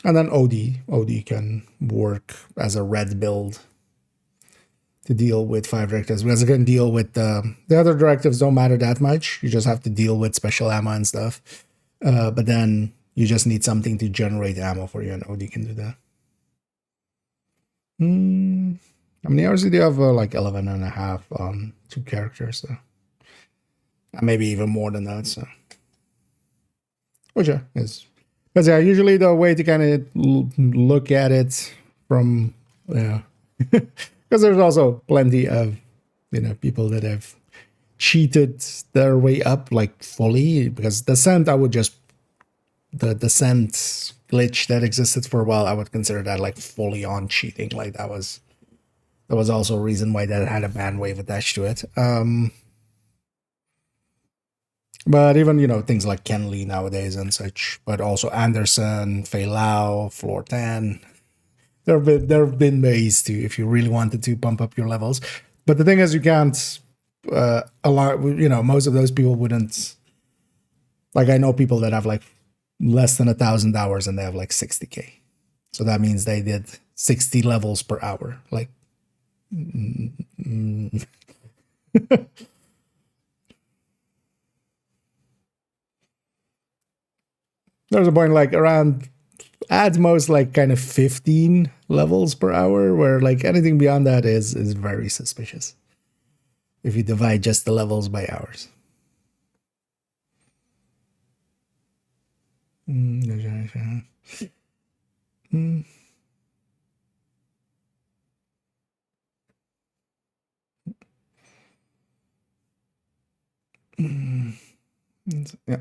then OD can work as a red build to deal with 5 directives, because it can deal with the other directives don't matter that much. You just have to deal with special ammo and stuff. But then you just need something to generate ammo for you, and OD can do that. How many hours did you have? Like 11 and a half on 2 characters. So. Maybe even more than that. So. Which is. But yeah, usually the way to kind of look at it from, yeah. Because there's also plenty of, people that have cheated their way up like fully. Because Descent, I would just, the Descent glitch that existed for a while, I would consider that like fully on cheating. Like that was also a reason why that had a ban wave attached to it. But even, things like Ken Lee nowadays and such, but also Anderson, Fei Lao, Floor 10. There have been ways to, if you really wanted to pump up your levels. But the thing is, you can't, most of those people wouldn't, like I know people that have like less than 1,000 hours and they have like 60K. So that means they did 60 levels per hour. Like, there's a point like around at most like kind of 15 levels per hour, where like anything beyond that is very suspicious if you divide just the levels by hours. Yeah.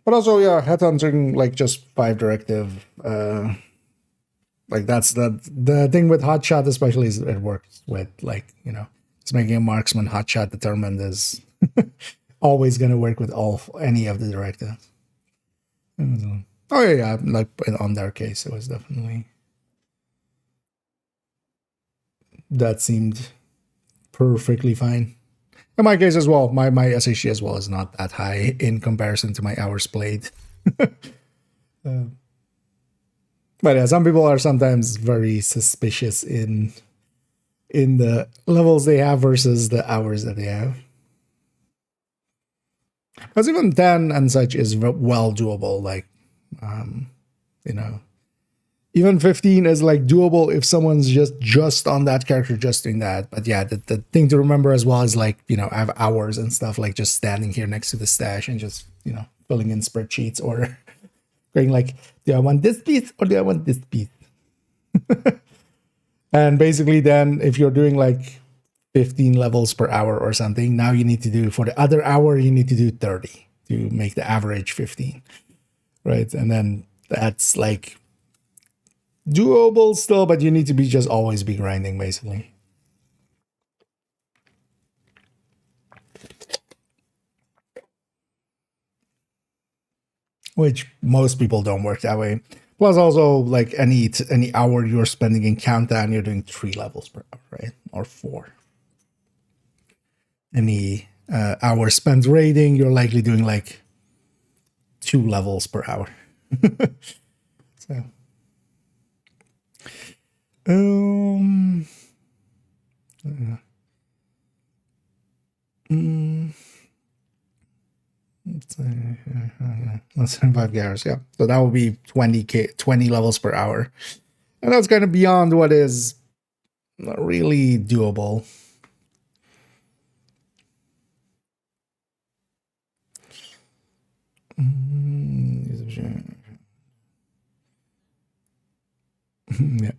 But also, yeah, headhunting, like just 5 directive. Like that's the thing with hotshot, especially, is it works with like, just making a marksman hotshot determined is always going to work with any of the directives. Oh yeah, like on their case, it was definitely, that seemed perfectly fine. In my case as well, my SHG as well is not that high in comparison to my hours played. But yeah, some people are sometimes very suspicious in the levels they have versus the hours that they have. Because even 10 and such is well doable. Like, even 15 is like doable if someone's just on that character, just doing that. But yeah, the thing to remember as well is like, I have hours and stuff, like just standing here next to the stash and just, filling in spreadsheets or going like, do I want this piece or do I want this piece? And basically then if you're doing like 15 levels per hour or something, now you need to do, for the other hour, you need to do 30 to make the average 15. Right? And then that's like doable still, but you need to just always be grinding, basically. which most people don't work that way. Plus, also like any hour you're spending in countdown, you're doing 3 levels per hour, right? Or 4. Any hour spent raiding, you're likely doing like 2 levels per hour. So, let's say 5 hours, yeah. So that would be 20 levels per hour, and that's kind of beyond what is really doable. Yeah.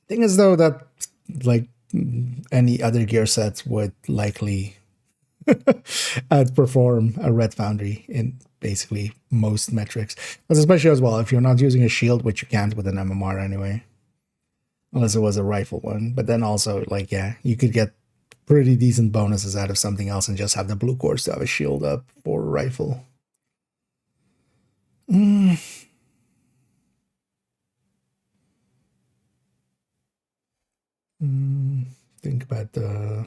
Thing is though that like any other gear set would likely outperform a Red Foundry in basically most metrics, but especially as well if you're not using a shield, which you can't with an MMR anyway, unless it was a rifle one. But then also like, yeah, you could get pretty decent bonuses out of something else and just have the blue cores to have a shield up for a rifle. Think about the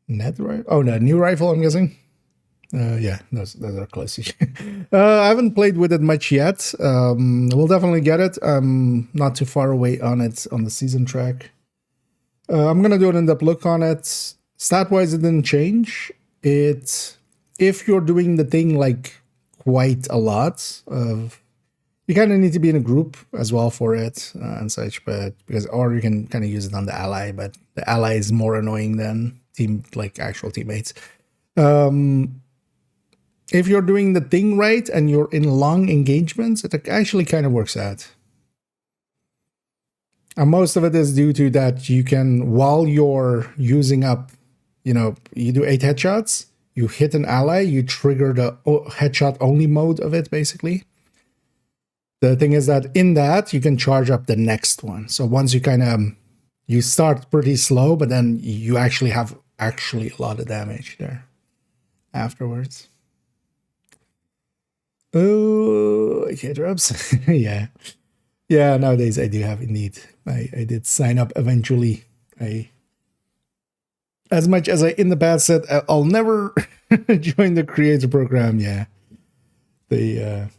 net rifle. Oh, no, new rifle, I'm guessing. Yeah, those are close. I haven't played with it much yet. We'll definitely get it. I'm not too far away on it on the season track. I'm gonna do an in-depth look on it. Stat-wise, it didn't change. If you're doing the thing like quite a lot of, you kind of need to be in a group as well for it and such, but or you can kind of use it on the ally, but the ally is more annoying than actual teammates. If you're doing the thing right and you're in long engagements, it actually kind of works out. And most of it is due to that you can, while you're using up, you do 8 headshots, you hit an ally, you trigger the headshot only mode of it, basically. The thing is that in that, you can charge up the next one. So once you start pretty slow, but then you actually have a lot of damage there afterwards. Oh, okay, drops. Yeah. Yeah, nowadays I do have indeed. I did sign up eventually. As much as I in the past said I'll never join the creator program, yeah. They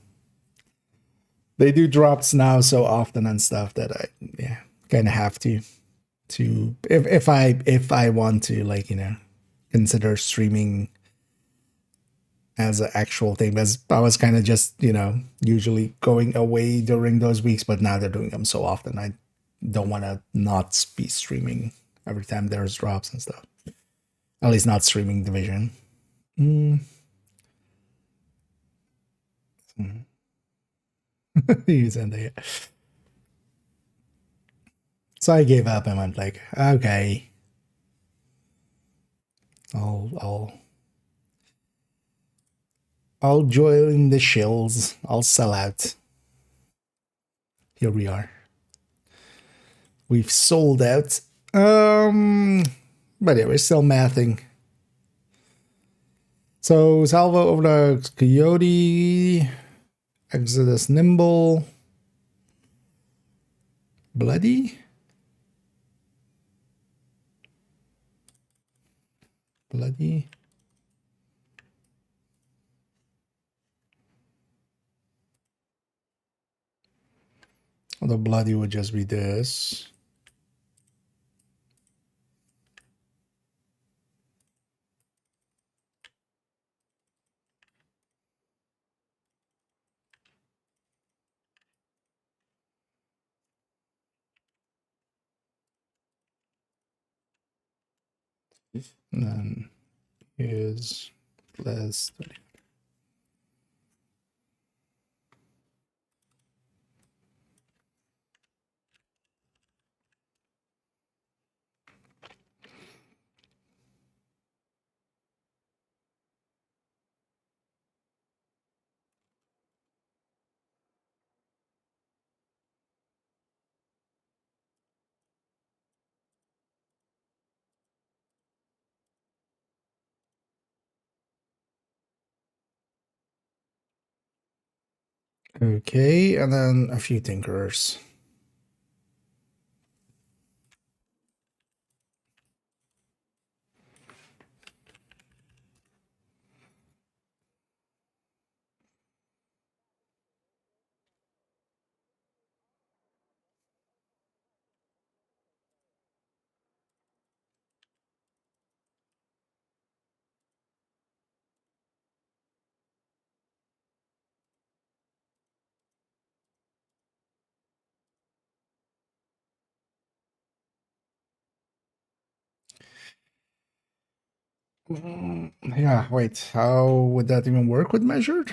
do drops now so often and stuff that I kind of have to if I want to consider streaming as an actual thing, because I was kind of just usually going away during those weeks, but now they're doing them so often I don't want to not be streaming every time there's drops and stuff, at least not streaming Division. So I gave up and went like, okay, I'll join the shills. I'll sell out. Here we are. We've sold out. But yeah, we're still mathing. So Salvo over the Coyote, Exodus Nimble, Bloody. Although Bloody would just be this. And then is less 30. Okay, and then a few tinkerers. Yeah, wait, how would that even work with measured?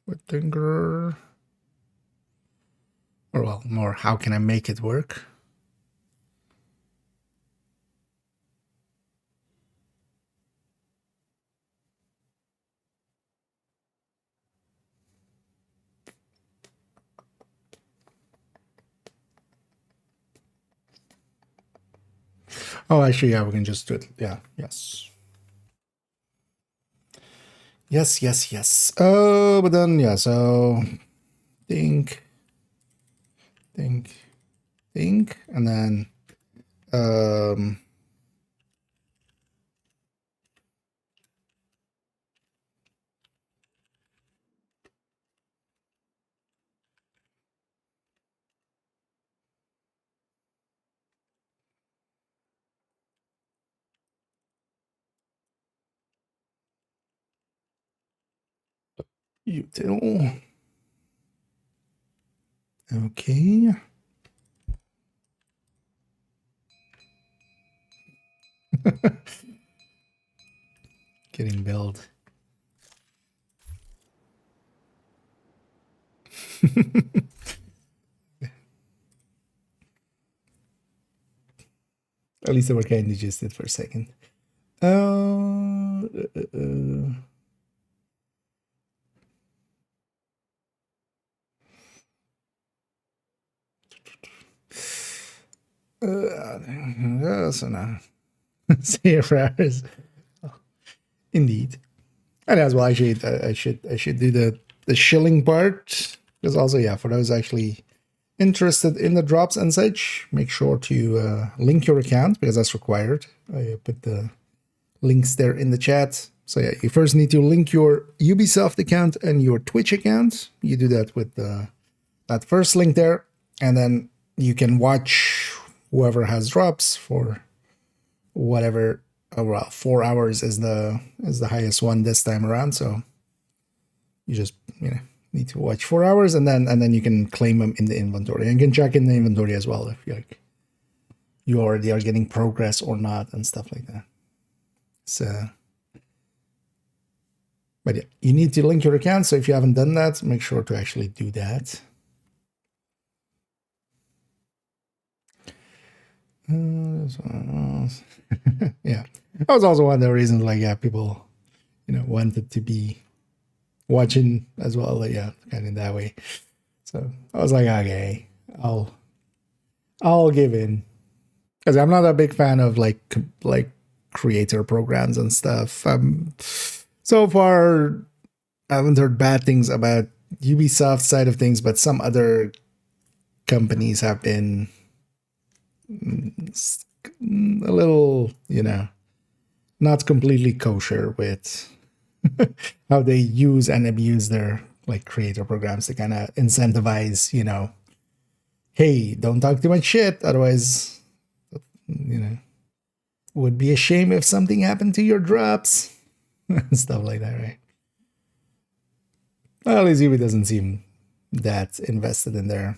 With tinkerer? Or well, more, how can I make it work? Oh, actually, yeah, we can just do it. Yeah, yes. Yes, yes, yes. Oh, but then, yeah, so think, think, think, and then, util. Okay. Getting build. At least they were kind of just it for a second. So now, CFRs, indeed, and as well, I should do the shilling part, because also, yeah, for those actually interested in the drops and such, make sure to link your account because that's required. I put the links there in the chat. So yeah, you first need to link your Ubisoft account and your Twitch account. You do that with that first link there, and then you can watch whoever has drops for whatever. Oh, well, 4 hours is the highest one this time around. So you just need to watch 4 hours, and then you can claim them in the inventory. And you can check in the inventory as well if you already are getting progress or not and stuff like that. So, but yeah, you need to link your account. So if you haven't done that, make sure to actually do that. Yeah, that was also one of the reasons, like, yeah, people, wanted to be watching as well, like, yeah, kind of that way. So I was like, okay, I'll give in, because I'm not a big fan of like creator programs and stuff. So far I haven't heard bad things about Ubisoft side of things, but some other companies have been a little, not completely kosher with how they use and abuse their like creator programs to kind of incentivize, hey, don't talk too much shit, otherwise, would be a shame if something happened to your drops. Stuff like that, right? Well, at least Ubi doesn't seem that invested in there.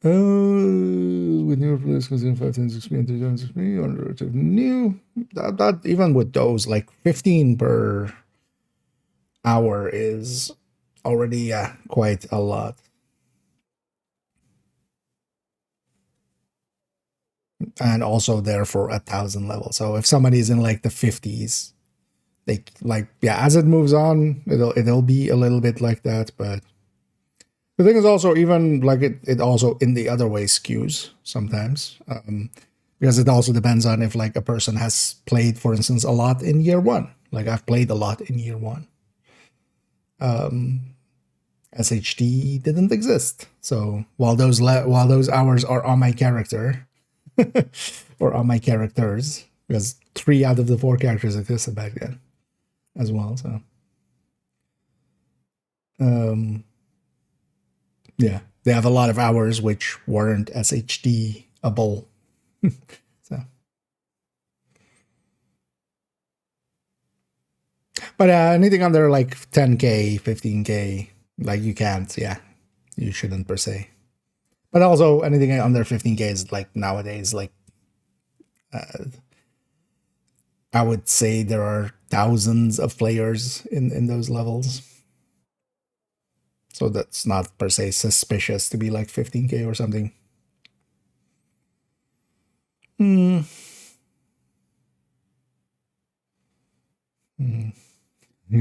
With newer players considering 5, 10, 6 and 3 times 6 on relative new. That even with those, like 15 per hour is already quite a lot. And also there for 1,000 level. So if somebody's in like the 50s, they as it moves on, it'll be a little bit like that. But the thing is also, even like it also in the other way skews sometimes. because it also depends on if like a person has played, for instance, a lot in year one. Like I've played a lot in year one. SHD didn't exist, so while those hours are on my character or on my characters, because 3 out of the 4 characters existed back then as well. So yeah, they have a lot of hours which weren't SHD-able. So, but anything under like 10k, 15k, like you can't. Yeah, you shouldn't per se. But also anything under 15k is like nowadays, like I would say there are thousands of players in those levels. So that's not per se suspicious to be like 15k or something.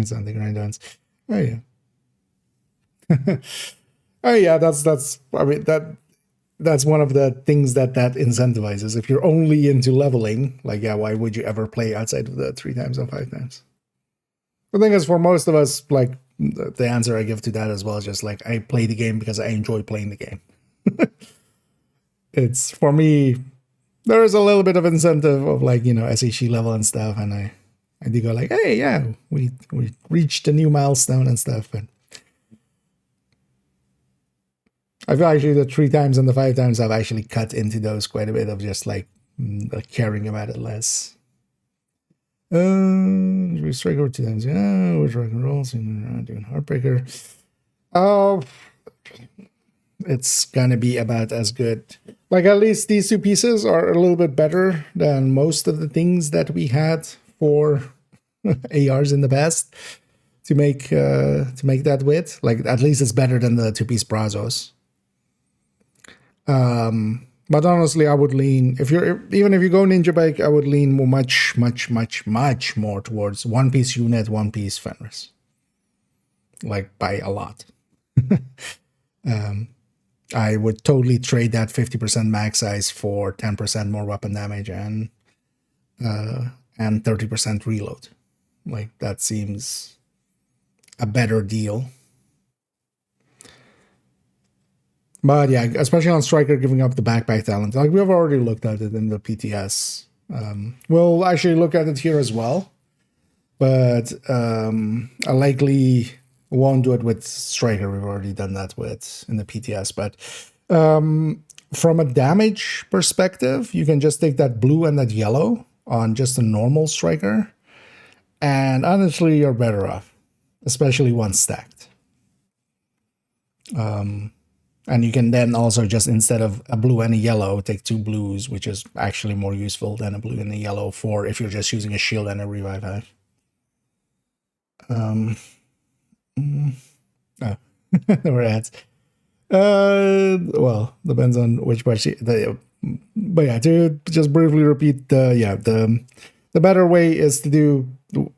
Something right dance. Oh yeah. Oh yeah, that's I mean that's one of the things that incentivizes. If you're only into leveling, like yeah, why would you ever play outside of the 3 times and 5 times? The thing is, for most of us, like the answer I give to that as well is just like I play the game because I enjoy playing the game. It's for me, there is a little bit of incentive of like, you know, SHE level and stuff, and I do go like, hey, yeah, we reached a new milestone and stuff, but I feel actually the 3 times and the 5 times I've actually cut into those quite a bit of just like caring about it less. We strike over 2 times. Yeah, we're rock and roll. So we're doing Heartbreaker. Oh, it's gonna be about as good. Like at least these 2 pieces are a little bit better than most of the things that we had for ARs in the past to make that with. Like at least it's better than the 2-piece Brazos. But honestly, I would lean, even if you go Ninja Bike, I would lean much more towards 1-piece unit, 1-piece Fenris. Like by a lot. I would totally trade that 50% max size for 10% more weapon damage and 30% reload. Like that seems a better deal. But yeah, especially on Striker giving up the backpack talent. Like we've already looked at it in the PTS. We'll actually look at it here as well. But I likely won't do it with Striker. We've already done that with in the PTS. But from a damage perspective, you can just take that blue and that yellow on just a normal Striker. And honestly, you're better off. Especially once stacked. And you can then also just, instead of a blue and a yellow, take 2 blues, which is actually more useful than a blue and a yellow for if you're just using a shield and a revive hive. We're at. Well, depends on which part. But yeah, to just briefly repeat, the better way is to do,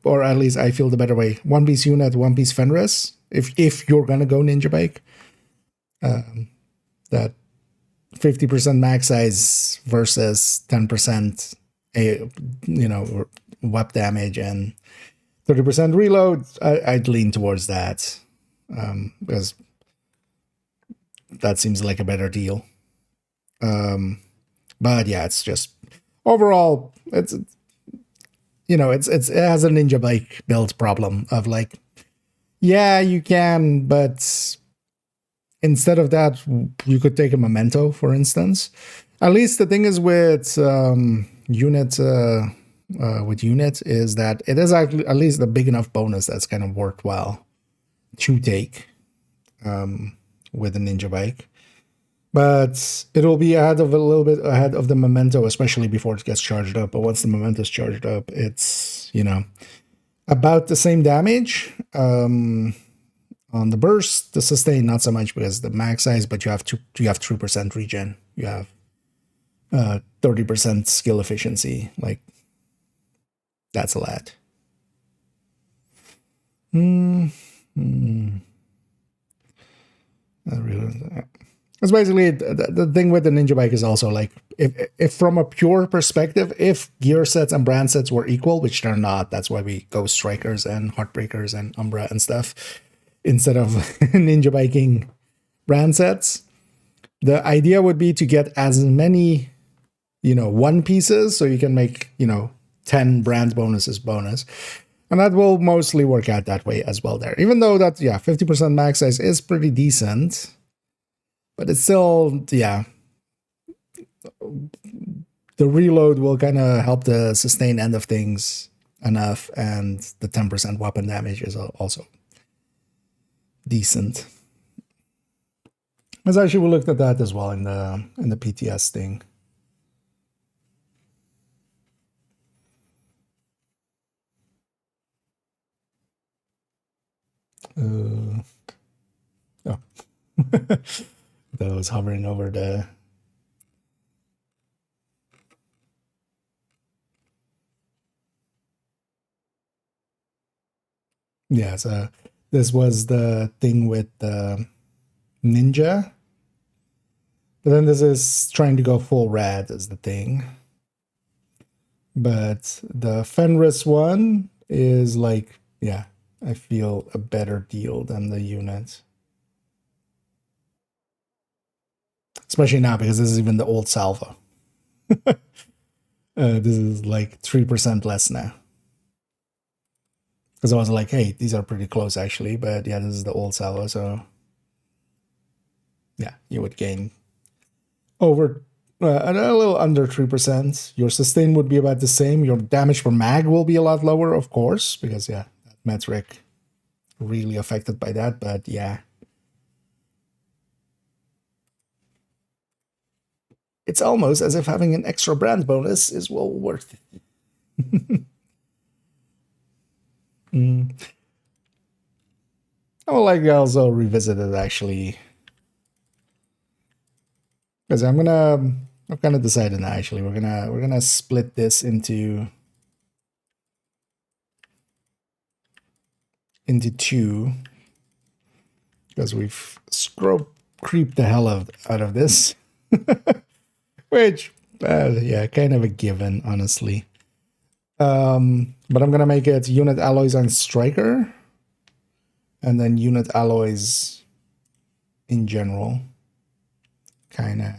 or at least I feel the better way, 1-piece unit, 1-piece Fenris. If you're gonna go Ninja Bike. That 50% max size versus 10% web damage and 30% reload, I'd lean towards that because that seems like a better deal. But yeah, it's just overall it has a Ninja Bike build problem of like, yeah, you can, but instead of that, you could take a memento, for instance. At least the thing is with unit is that it is actually at least a big enough bonus that's kind of worthwhile to take with a Ninja Bike. But it'll be a little bit ahead of the memento, especially before it gets charged up. But once the memento is charged up, it's about the same damage. On the burst, the sustain not so much because the max size, but you have 3% regen. You have 30% skill efficiency. Like that's a lot. It's basically the thing with the Ninja Bike is also like if from a pure perspective, if gear sets and brand sets were equal, which they're not, that's why we go Strikers and Heartbreakers and Umbra and stuff instead of Ninja Viking brand sets. The idea would be to get as many, one pieces, so you can make, 10 brand bonuses bonus. And that will mostly work out that way as well there. Even though that, 50% max size is pretty decent. But it's still, the reload will kind of help the sustain end of things enough. And the 10% weapon damage is also decent. As actually we looked at that as well in the PTS thing. Oh. That was hovering over the... Yeah, so this was the thing with the Ninja. But then this is trying to go full red is the thing. But the Fenris one is like, I feel a better deal than the unit. Especially now, because this is even the old salvo. This is like 3% less now. Because I was like, hey, these are pretty close actually. But yeah, this is the old salvo, so... Yeah, you would gain over a little under 3%. Your sustain would be about the same. Your damage per mag will be a lot lower, of course, because, that metric really affected by that, but yeah. It's almost as if having an extra brand bonus is well worth it. I would like to also revisit it actually. Because I've kind of decided now actually we're gonna split this into two, because we've creeped the hell out of this. Which kind of a given, honestly. But I'm gonna make it unit alloys on Striker, and then unit alloys in general. Kind of.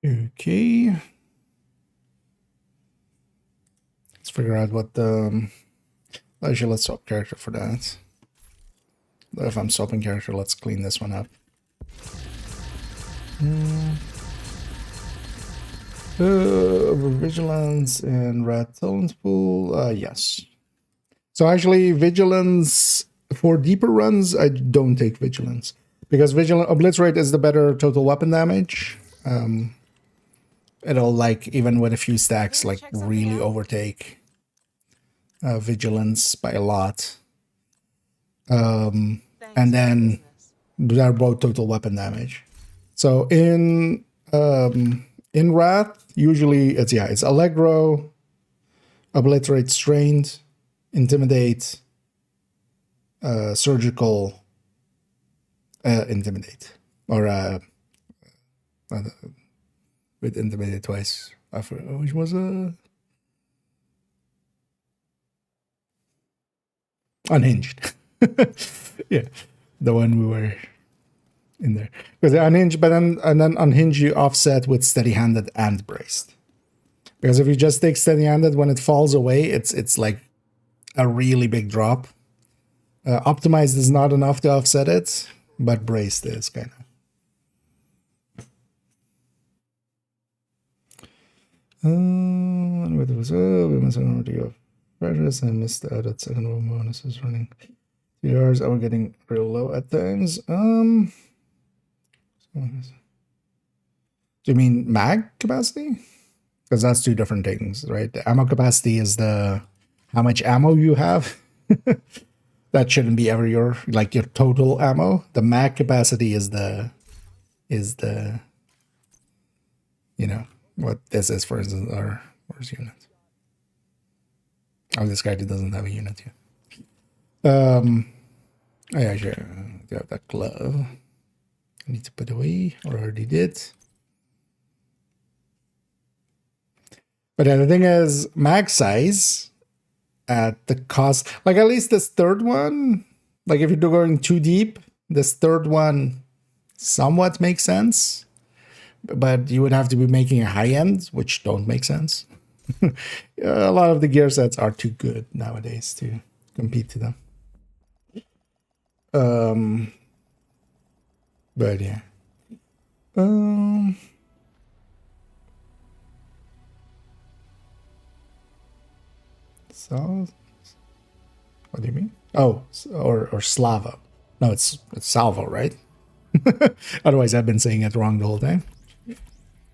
Okay. Let's figure out what the... Actually, let's swap character for that. If I'm swapping character, let's clean this one up. Vigilance and Rat Talent Pool. Yes. So actually, Vigilance for deeper runs, I don't take Vigilance. Because Obliterate is the better total weapon damage. It'll, like, even with a few stacks, like, really overtake Vigilance by a lot. And then they're both total weapon damage. So in Wrath, usually it's Allegro, Obliterate, Strained, Intimidate, Surgical, Intimidate, or with Intimidate twice. I forgot which was Unhinged. Yeah, the one we were in there. Because Unhinged, but then Unhinged you offset with Steady-Handed and Braced. Because if you just take Steady-Handed, when it falls away, it's like a really big drop. Optimized is not enough to offset it, but Braced is kind of. With we must already of pressures and missed out at second row bonuses running. Yours are getting real low at times. Do you mean mag capacity? Because that's two different things, right? The ammo capacity is the how much ammo you have. The that shouldn't be ever your total ammo. The mag capacity is the what this is, for instance, or where's unit? Oh, this guy doesn't have a unit here. I actually do have that glove. I need to put away, or already did. But then the thing is, mag size at the cost, like at least this third one, like if you're going too deep, this third one somewhat makes sense. But you would have to be making a high end, which don't make sense. A lot of the gear sets are too good nowadays to compete to them. But yeah. So, what do you mean? Oh, or Slavo. No, it's Salvo, right? Otherwise, I've been saying it wrong the whole time.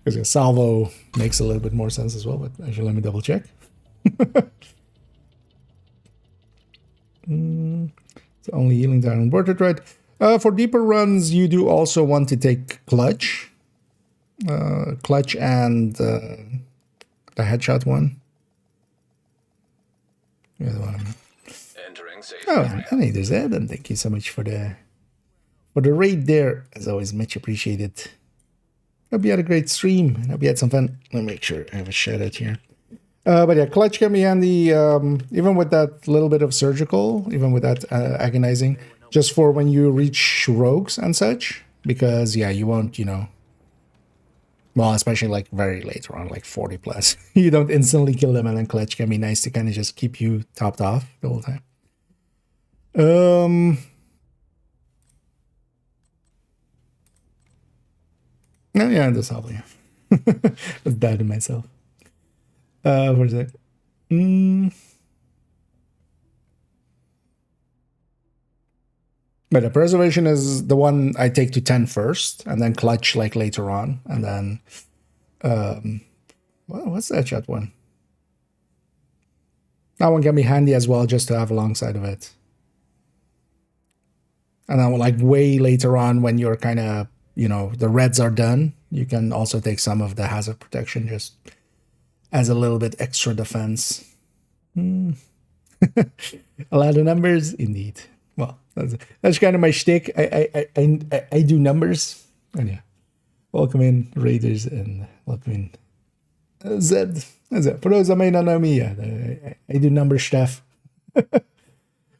Because Salvo makes a little bit more sense as well, but actually, let me double check. It's only healing down on portrait, right? For deeper runs, you do also want to take clutch. Clutch and the headshot one. Yeah, the one. Entering safe Oh, area. and there's that. And thank you so much for the raid there. As always, much appreciated. Hope you had a great stream. Hope you had some fun. Let me make sure I have a shout out here. But yeah, clutch can be handy, even with that little bit of surgical, even with that agonizing, just for when you reach rogues and such. Because yeah, you won't, well, especially like very later on, like 40 plus, you don't instantly kill them, and then clutch can be nice to kind of just keep you topped off the whole time. No, yeah, that's all. Yeah, was doubting myself. For a sec. But the preservation is the one I take to 10 first, and then clutch like later on, and then what's that shot one? That one can be handy as well, just to have alongside of it. And then like way later on, when you're kind of the reds are done, you can also take some of the hazard protection just as a little bit extra defense. A lot of numbers, indeed. Well, that's kind of my shtick. I do numbers. And yeah, welcome in Raiders and welcome in Zed. For those that may not know me, yeah, I do number stuff.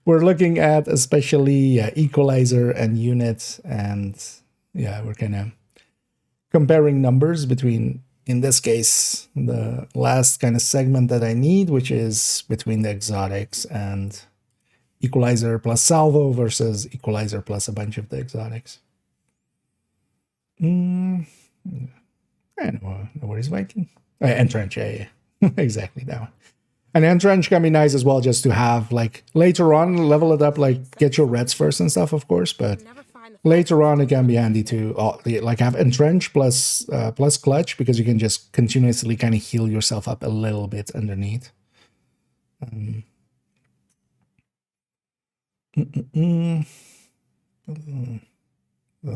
We're looking at especially equalizer and units, and yeah, we're kind of comparing numbers between, in this case, the last kind of segment that I need, which is between the exotics and equalizer plus salvo versus equalizer plus a bunch of the exotics. No worries, Viking. Entrench, yeah. Exactly that one. And entrench can be nice as well, just to have like later on level it up, like get your reds first and stuff, of course. But later on, it can be handy to like have entrench plus clutch, because you can just continuously kind of heal yourself up a little bit underneath.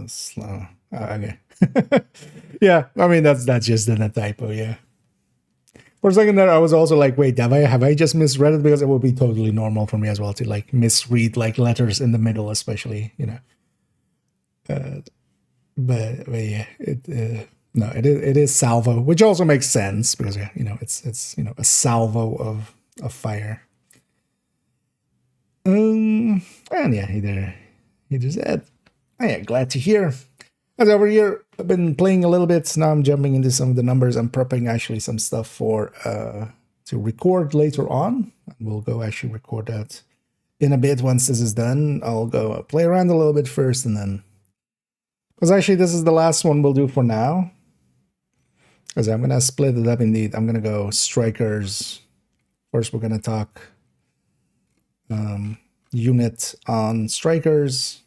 Slow. Okay. Yeah, I mean that's just a typo. Yeah. For a second there, I was also like, wait, have I just misread it? Because it would be totally normal for me as well to like misread like letters in the middle, especially, But yeah, it is salvo, which also makes sense because it's a salvo of fire. And yeah, either said. Oh yeah, glad to hear. As over here, I've been playing a little bit. Now I'm jumping into some of the numbers. I'm prepping actually some stuff for to record later on. We'll go actually record that in a bit. Once this is done, I'll go play around a little bit first, and then, because actually this is the last one we'll do for now. Because I'm gonna split it up indeed. I'm gonna go strikers. First, we're gonna talk unit on strikers.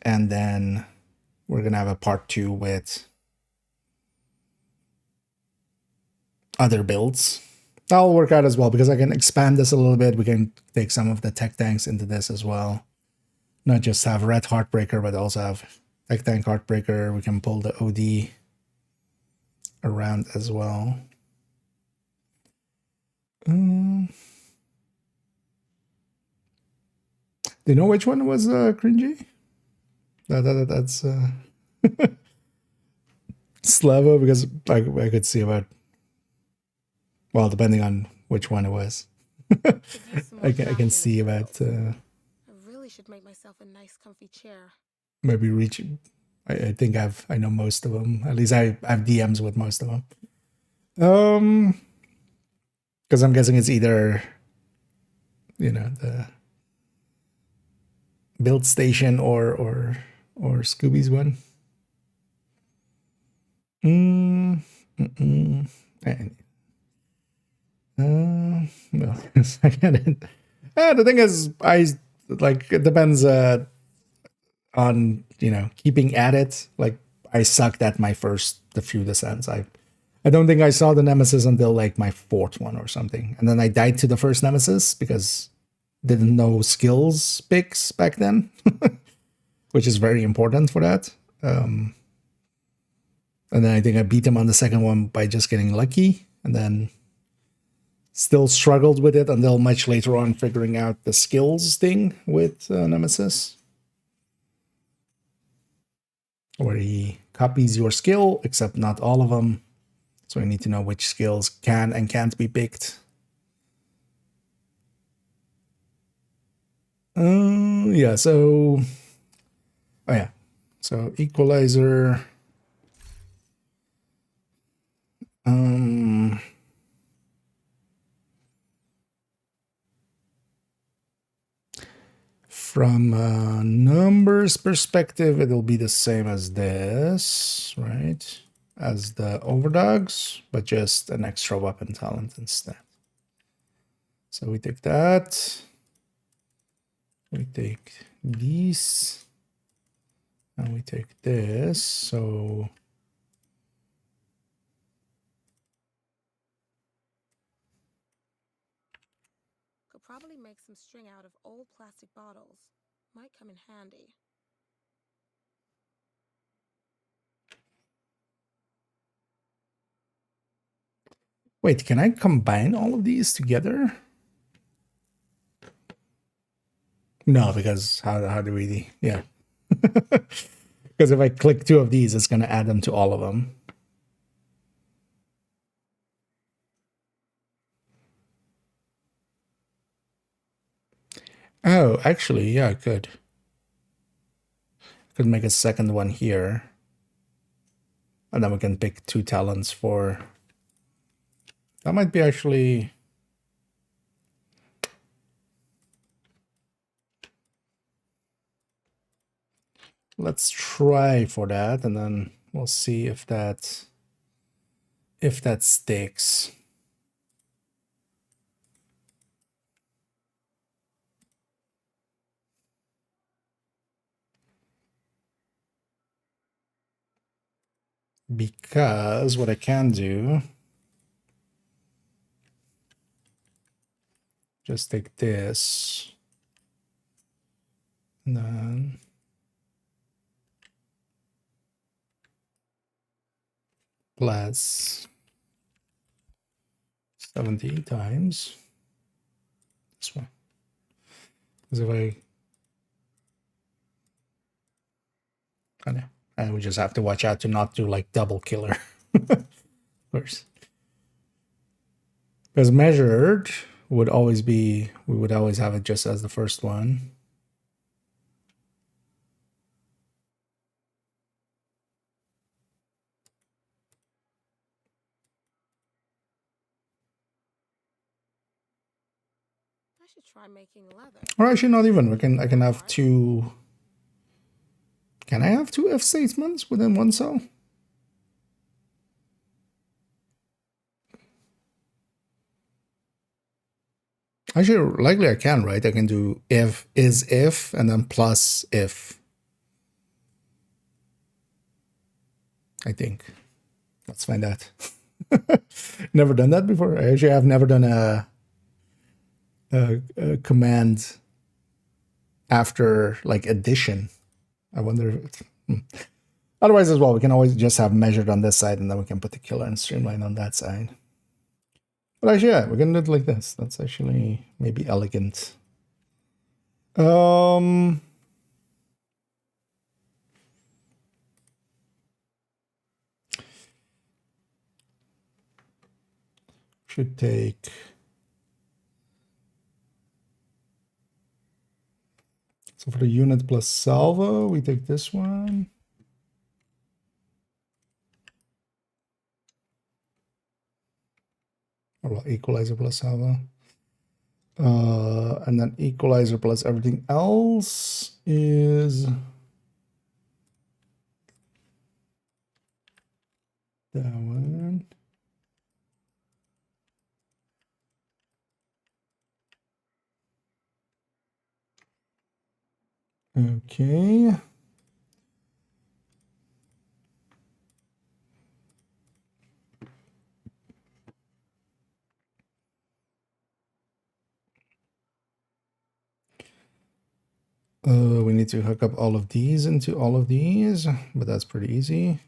And then we're going to have a part 2 with other builds. That'll work out as well because I can expand this a little bit. We can take some of the tech tanks into this as well. Not just have Red Heartbreaker, but also have Tech Tank Heartbreaker. We can pull the OD around as well. Do you know which one was cringy? That's Slavo, because I could see about, well, depending on which one it was. I can see about I really should make myself a nice comfy chair. maybe reach. I think I know most of them. At least I have DMs with most of them. Because I'm guessing it's either, the build station or Scooby's one. Well, I get it. The thing is, it depends on keeping at it. Like, I sucked at the few descents. I don't think I saw the Nemesis until like my fourth one or something, and then I died to the first Nemesis because didn't know skills picks back then, which is very important for that. And then I think I beat him on the second one by just getting lucky, and then still struggled with it until much later on figuring out the skills thing with Nemesis, where he copies your skill, except not all of them. So I need to know which skills can and can't be picked. Yeah, so... Oh yeah. So Equalizer... From a numbers perspective, it'll be the same as this, right? As the Overdogs, but just an extra weapon talent instead. So we take that. We take these. And we take this. So... Could probably make some string out of old plastic bottles. Might come in handy. Wait, can I combine all of these together? No, because how do we... Yeah. Because if I click two of these, it's going to add them to all of them. Oh, actually, yeah, I could. Could make a second one here. And then we can pick two talents for... That might be actually... Let's try for that, and then we'll see if that sticks. Because what I can do, just take this, and then plus 70 times this one. Because if I know. And we just have to watch out to not do like double killer. Of course. Because measured would always be, we would always have it just as the first one. I should try making leather. Or actually not even. I can have two. Can I have two F statements within one cell? Actually, likely I can, right? I can do if is if and then plus if. I think. Let's find out. Never done that before. I actually have never done a command after like addition. I wonder if it's, otherwise as well, we can always just have measured on this side and then we can put the killer and streamline on that side. But actually, yeah, we're gonna do it like this. That's actually maybe elegant. Should take so for the unit plus salvo, we take this one. Or well, equalizer plus salvo. And then equalizer plus everything else is that one. Okay. We need to hook up all of these into all of these, but that's pretty easy.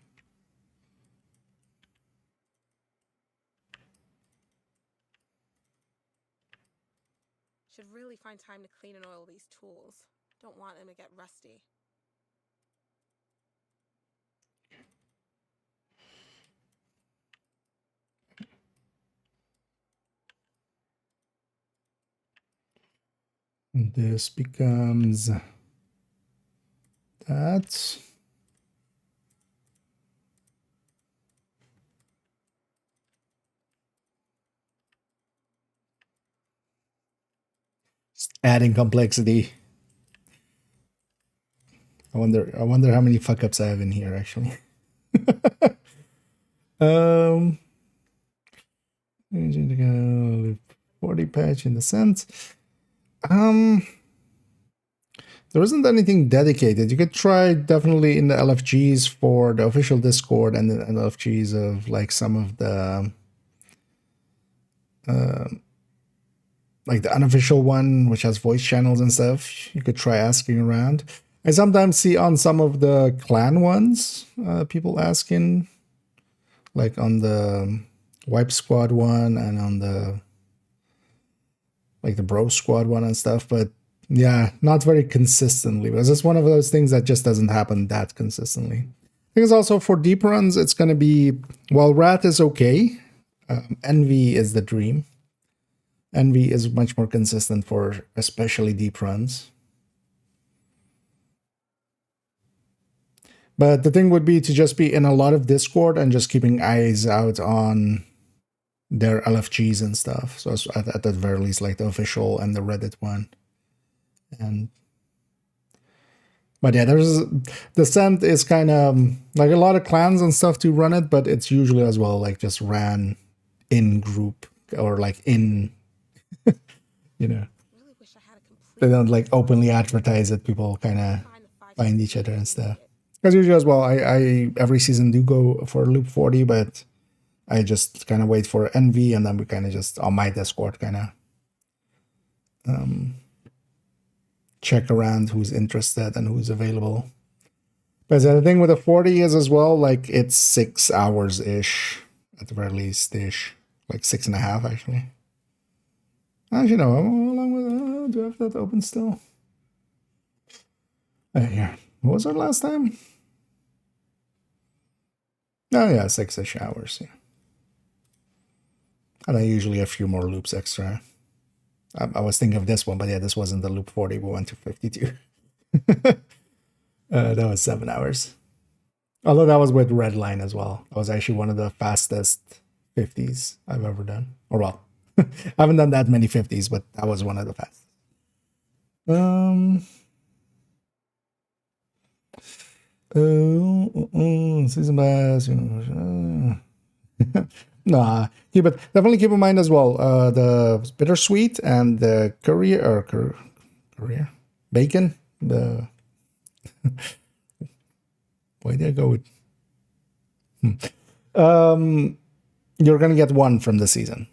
Should really find time to clean and oil these tools. Don't want them to get rusty. This becomes that. Just adding complexity. I wonder how many fuck ups I have in here actually. 40 patch in the sense. There isn't anything dedicated. You could try definitely in the LFGs for the official Discord and the LFGs of like some of the like the unofficial one, which has voice channels and stuff. You could try asking around. I sometimes see on some of the clan ones, people asking, like on the Wipe Squad one and on the like the Bro Squad one and stuff, but yeah, not very consistently, because it's one of those things that just doesn't happen that consistently. I think it's also for deep runs, it's going to be, well, Rat is okay. Envy is the dream. Envy is much more consistent for especially deep runs. But the thing would be to just be in a lot of Discord and just keeping eyes out on their LFGs and stuff. So at the very least, like the official and the Reddit one. But yeah, the Scent is kind of like a lot of clans and stuff to run it, but it's usually as well like just ran in group or like in, you know, they don't like openly advertise it. People kind of find each other and stuff. Because usually as well, I every season do go for loop 40, but I just kind of wait for Envy and then we kind of just on my Discord kind of check around who's interested and who's available. But the thing with the 40 is as well, like it's 6 hours ish at the very least ish, like 6.5 actually. Actually, no, how long was do I have that open still? Here, what was our last time? Oh yeah, 6-ish hours. Yeah, and I usually a few more loops extra. I was thinking of this one, but yeah, this wasn't the loop 40. We went to 52. That was 7 hours. Although that was with Redline as well. That was actually one of the fastest 50s I've ever done. Or well, I haven't done that many 50s, but that was one of the fastest. Season pass. Nah, yeah, but definitely keep in mind as well the bittersweet and the courier bacon. The why did I go with? you're gonna get one from the season,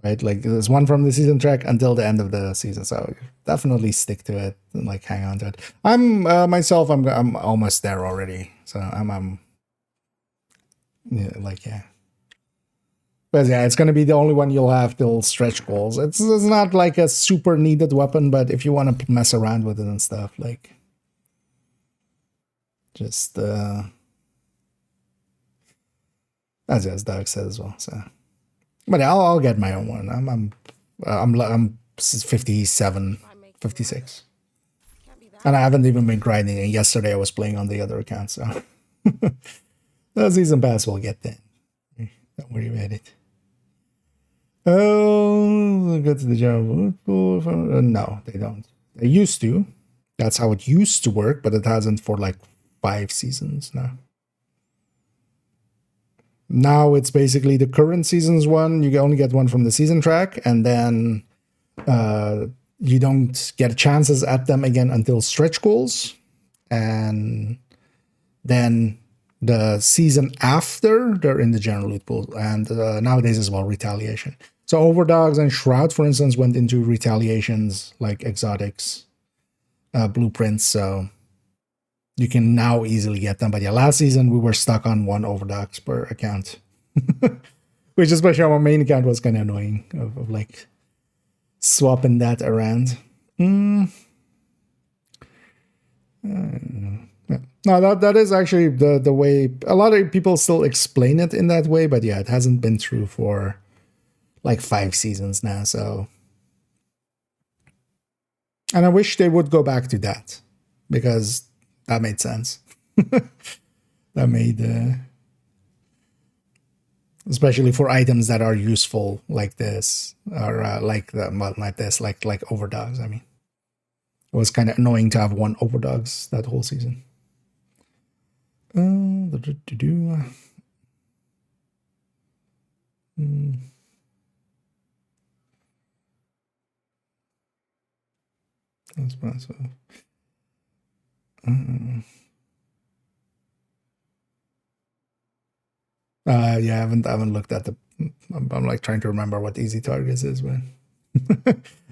right? Like there's one from the season track until the end of the season. So definitely stick to it and like hang on to it. I'm myself. I'm almost there already. So I'm yeah, like yeah. But yeah, it's gonna be the only one you'll have till stretch goals. It's not like a super needed weapon, but if you want to mess around with it and stuff, like just as Doug said as well. So, but yeah, I'll get my own one. I'm 57, 56. And I haven't even been grinding. And yesterday I was playing on the other account, so the season pass will get then. Don't worry about it. Oh, go to the general. No, they don't. They used to. That's how it used to work, but it hasn't for like 5 seasons now. Now it's basically the current season's one. You only get one from the season track, and then you don't get chances at them again until stretch goals. And then the season after, they're in the general loot pool. And nowadays as well, retaliation. So Overdogs and Shroud, for instance, went into retaliations like exotics, blueprints. So you can now easily get them. But yeah, last season we were stuck on 1 Overdogs per account. Which, especially on my main account, was kind of annoying of like swapping that around. Yeah. No, that is actually the way a lot of people still explain it in that way, but yeah, it hasn't been true for like 5 seasons now. So, and I wish they would go back to that because that made sense. That made especially for items that are useful like this, or like the well, not this, like Overdogs. I mean, it was kind of annoying to have 1 Overdogs that whole season. That's massive. Yeah, I haven't looked at the. I'm like trying to remember what easy targets is, but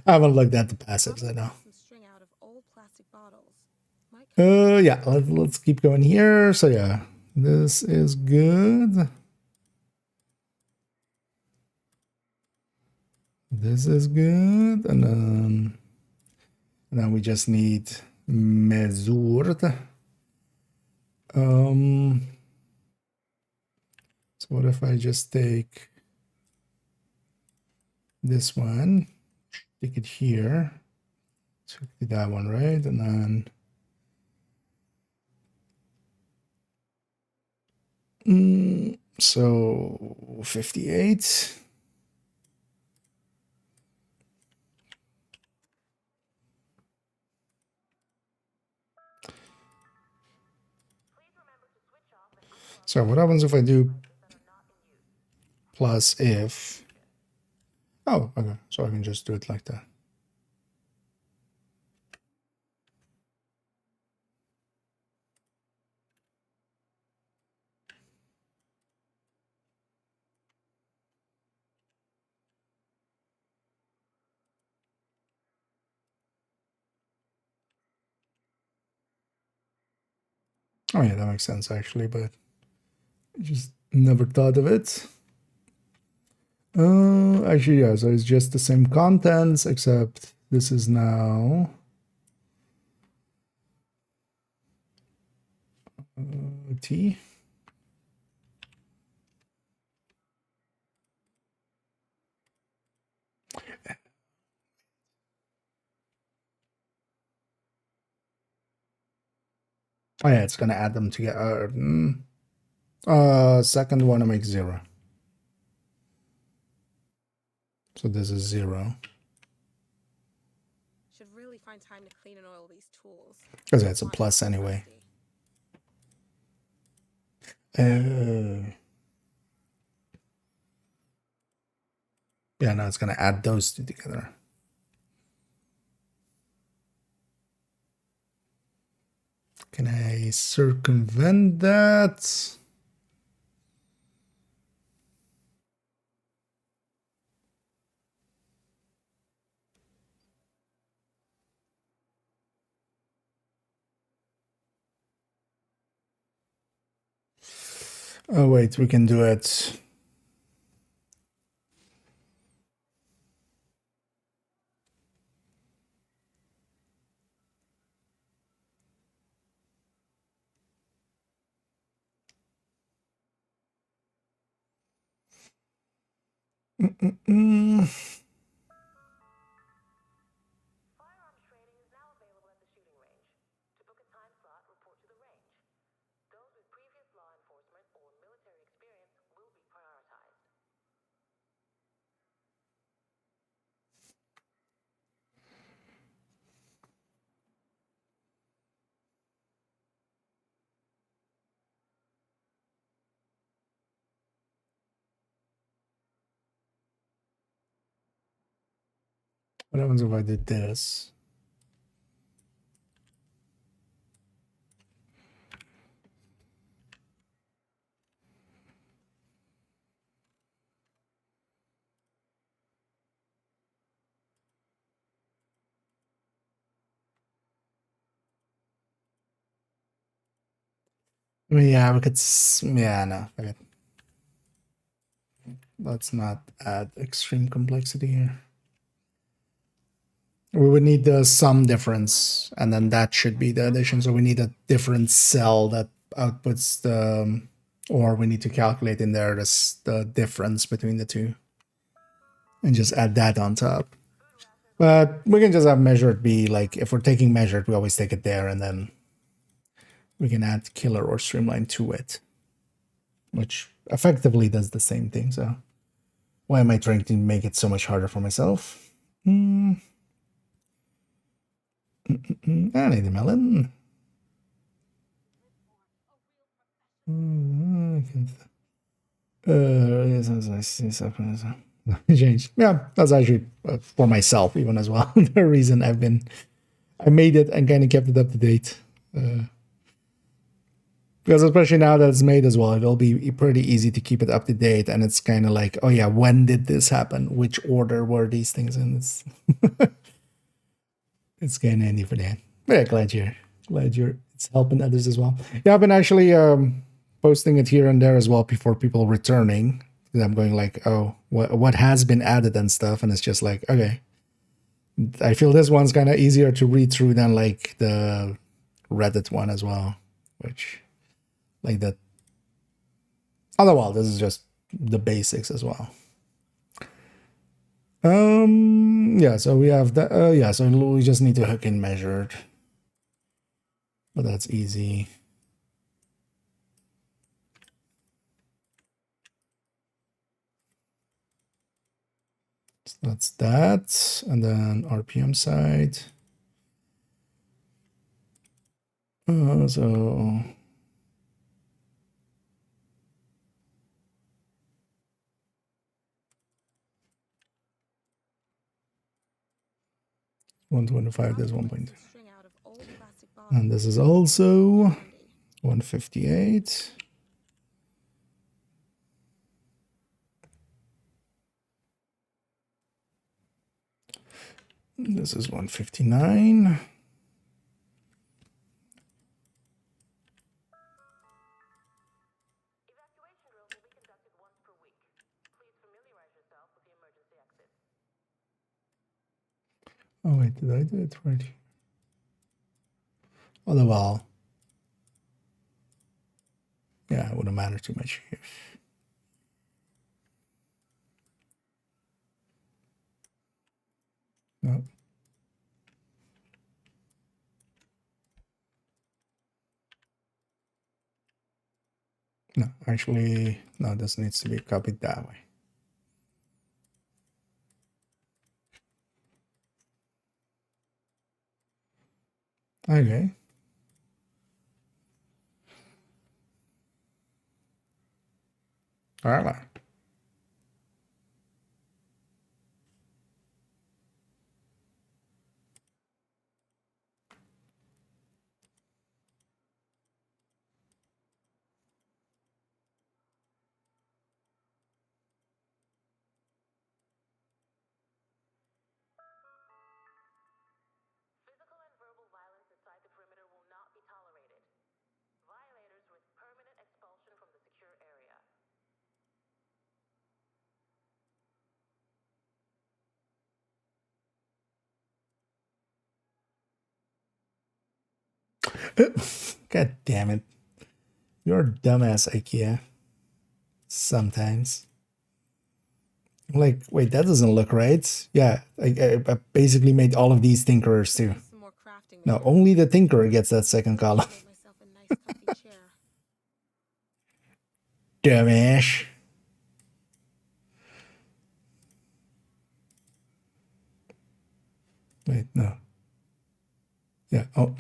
I haven't looked at the passives. I know. Yeah, let's keep going here. So yeah, this is good. This is good, and then we just need measured. So what if I just take this one, stick it here, so that one, right? And then so 58. So what happens if I do plus if? Oh, okay. So I can just do it like that. Oh yeah, that makes sense actually, but I just never thought of it. Actually, yeah, so it's just the same contents, except this is now T. Oh yeah, it's gonna add them together. Second one to make 0. So this is 0. Should really find time to clean and oil these tools. Because that's a plus anyway. Yeah, now it's gonna add those two together. Can I circumvent that? Oh wait, we can do it. Mm-mm-mm. Firearms training is now available at the shooting range. To book a time slot, report to the range. Those with previous law enforcement or military experience will be prioritized. What happens if I did this? Yeah, we could. Yeah, no. Okay. Let's not add extreme complexity here. We would need the sum difference, and then that should be the addition. So we need a different cell that outputs the, or we need to calculate in there the difference between the two, and just add that on top. But we can just have measured be like, if we're taking measured, we always take it there, and then we can add killer or streamline to it, which effectively does the same thing. So why am I trying to make it so much harder for myself? I need a melon. Change. Yeah, that's actually for myself even as well. The reason I made it and kind of kept it up to date. Because especially now that it's made as well, it'll be pretty easy to keep it up to date. And it's kind of like, oh yeah, when did this happen? Which order were these things in? It's kind of handy for that. But yeah, glad you're it's helping others as well. Yeah, I've been actually posting it here and there as well before people returning. Because I'm going like, oh, what has been added and stuff, and it's just like, okay. I feel this one's kind of easier to read through than like the Reddit one as well, which like that. Otherwise, this is just the basics as well. Yeah, so we have that. Yeah, so we just need to hook in measured, but that's easy. So that's that, and then RPM side. So 125, there's 1.2. And this is also 158. This is 159. Evacuation drills will be conducted once per week. Please familiarize yourself with the emergency exits. Oh wait, did I do it right here? Oh, well. Yeah, it wouldn't matter too much here. No. No, actually, no, this needs to be copied that way. Okay. All right. Physical and verbal violence inside the perimeter will not be tolerated. Violators risk permanent expulsion from the secure area. God damn it. You're a dumbass, IKEA. Sometimes. I'm like, wait, that doesn't look right. Yeah, I basically made all of these tinkerers too. Some more crafting. No, only the tinkerer gets that second column. Made myself a nice comfy chair. Dumbass. Wait, no. Yeah, oh.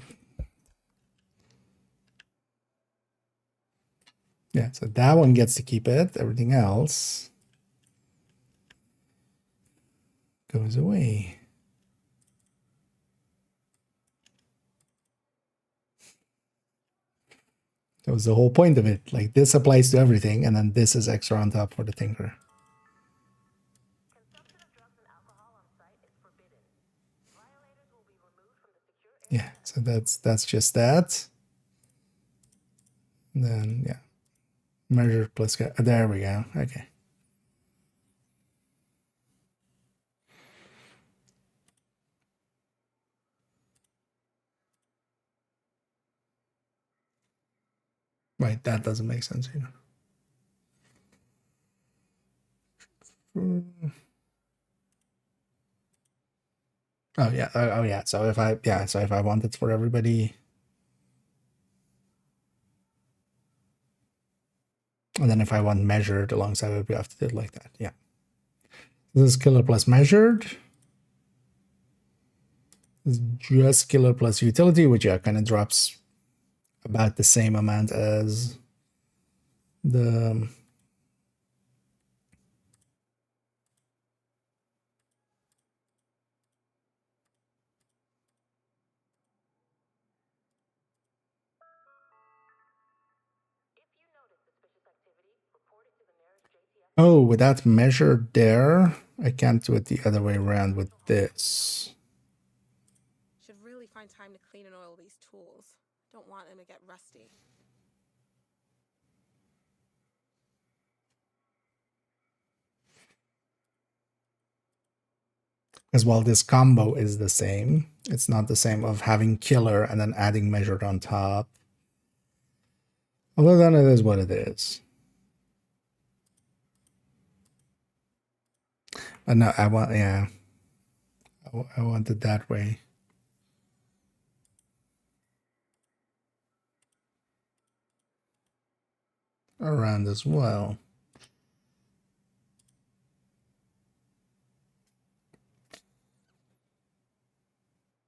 Yeah, so that one gets to keep it. Everything else goes away. That was the whole point of it. Like, this applies to everything, and then this is extra on top for the tinker. Yeah, so that's just that. And then, yeah. Measure plus... There we go. Okay. Right, that doesn't make sense either. Oh yeah, oh yeah. So if I want it for everybody, and then if I want measured alongside it, we have to do it like that. Yeah. This is killer plus measured. This is just killer plus utility, which yeah, kind of drops about the same amount as the oh, with that measured there, I can't do it the other way around with this. Should really find time to clean and oil these tools. Don't want them to get rusty. Because while this combo is the same, it's not the same of having killer and then adding measured on top. Other than it is what it is. But no, I want, yeah. I want it that way. Around as well.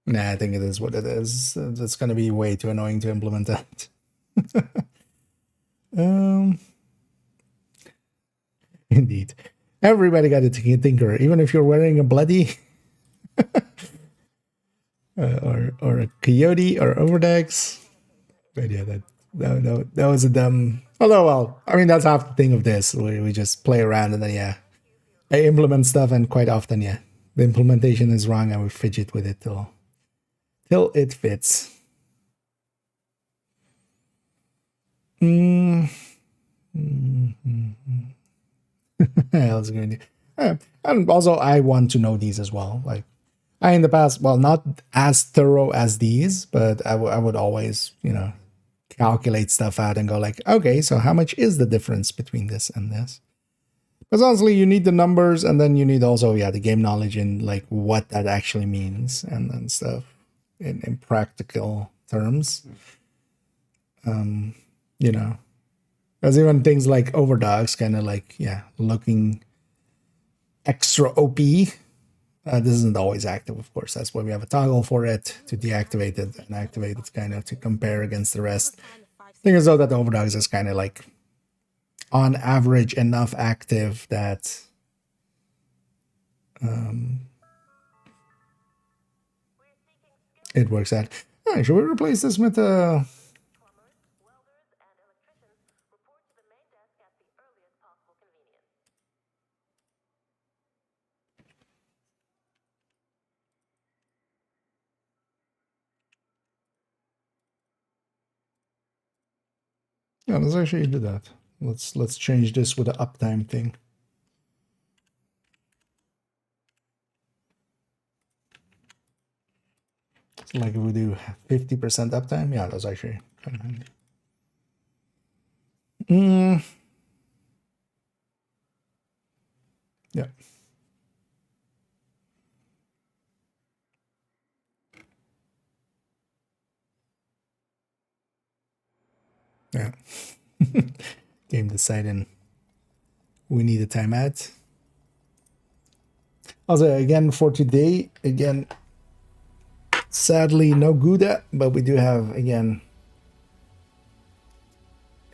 Nah, I think it is what it is. It's going to be way too annoying to implement that. Indeed. Everybody got a tinker, even if you're wearing a bloody or a coyote or overdex. But yeah, that was a dumb. Although, well, I mean that's half the thing of this. We just play around and then yeah, I implement stuff and quite often yeah, the implementation is wrong and we fidget with it till it fits. I was going to. And also, I want to know these as well. Like, I in the past, well, not as thorough as these, but I would always, you know, calculate stuff out and go like, okay, so how much is the difference between this and this? Because honestly, you need the numbers, and then you need also, yeah, the game knowledge in like what that actually means and stuff in practical terms. You know, because even things like overdogs, kind of like, yeah, looking extra OP. This isn't always active, of course. That's why we have a toggle for it to deactivate it and activate it, kind of to compare against the rest. Thing is though that the overdogs is kind of like on average enough active that it works out. All right, should we replace this with yeah, let's actually do that. Let's change this with the uptime thing. Like if we do 50% uptime, yeah, that's actually kind of handy. Yeah. Yeah. Game deciding we need a timeout. Also, again, for today, again, sadly, no Gouda, but we do have, again,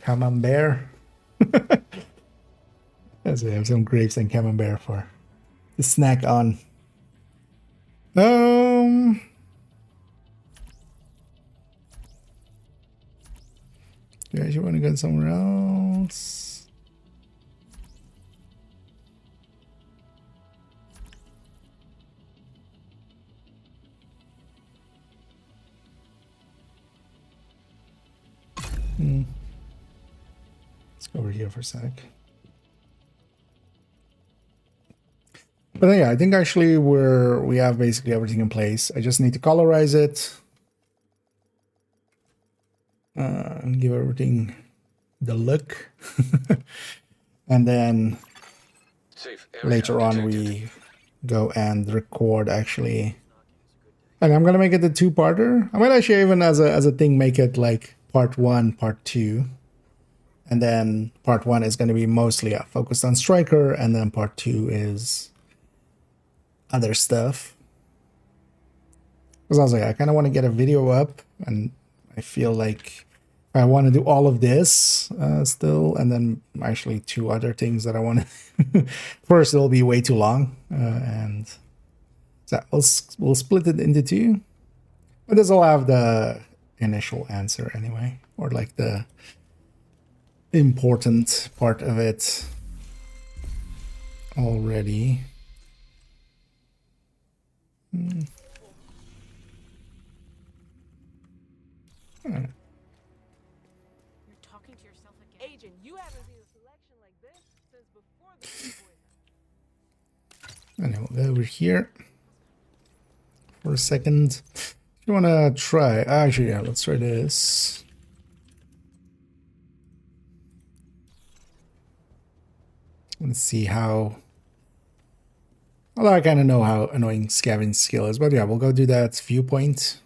Camembert. As we have some grapes and Camembert for the snack on. You guys want to go somewhere else? Let's go over here for a sec. But yeah, I think actually we have basically everything in place. I just need to colorize it. And give everything the look. And then Safe area later on detected. we go and record actually. And I'm gonna make it a two-parter. I might actually even as a thing make it like part 1, part 2. And then part 1 is gonna be mostly focused on Striker, and then part 2 is other stuff. Because I was like, I kinda wanna get a video up, and I feel like I want to do all of this still, and then actually 2 other things that I want to. First, it'll be way too long, and so we'll split it into 2. But this will have the initial answer anyway, or like the important part of it already. You're talking to yourself again. Agent, you haven't seen a selection like this since before the Big Boy. And then we'll go over here for a second. If you want to try, actually, yeah, let's try this. I want to see how. Well, I kind of know how annoying Scaven's skill is, but yeah, we'll go do that viewpoint.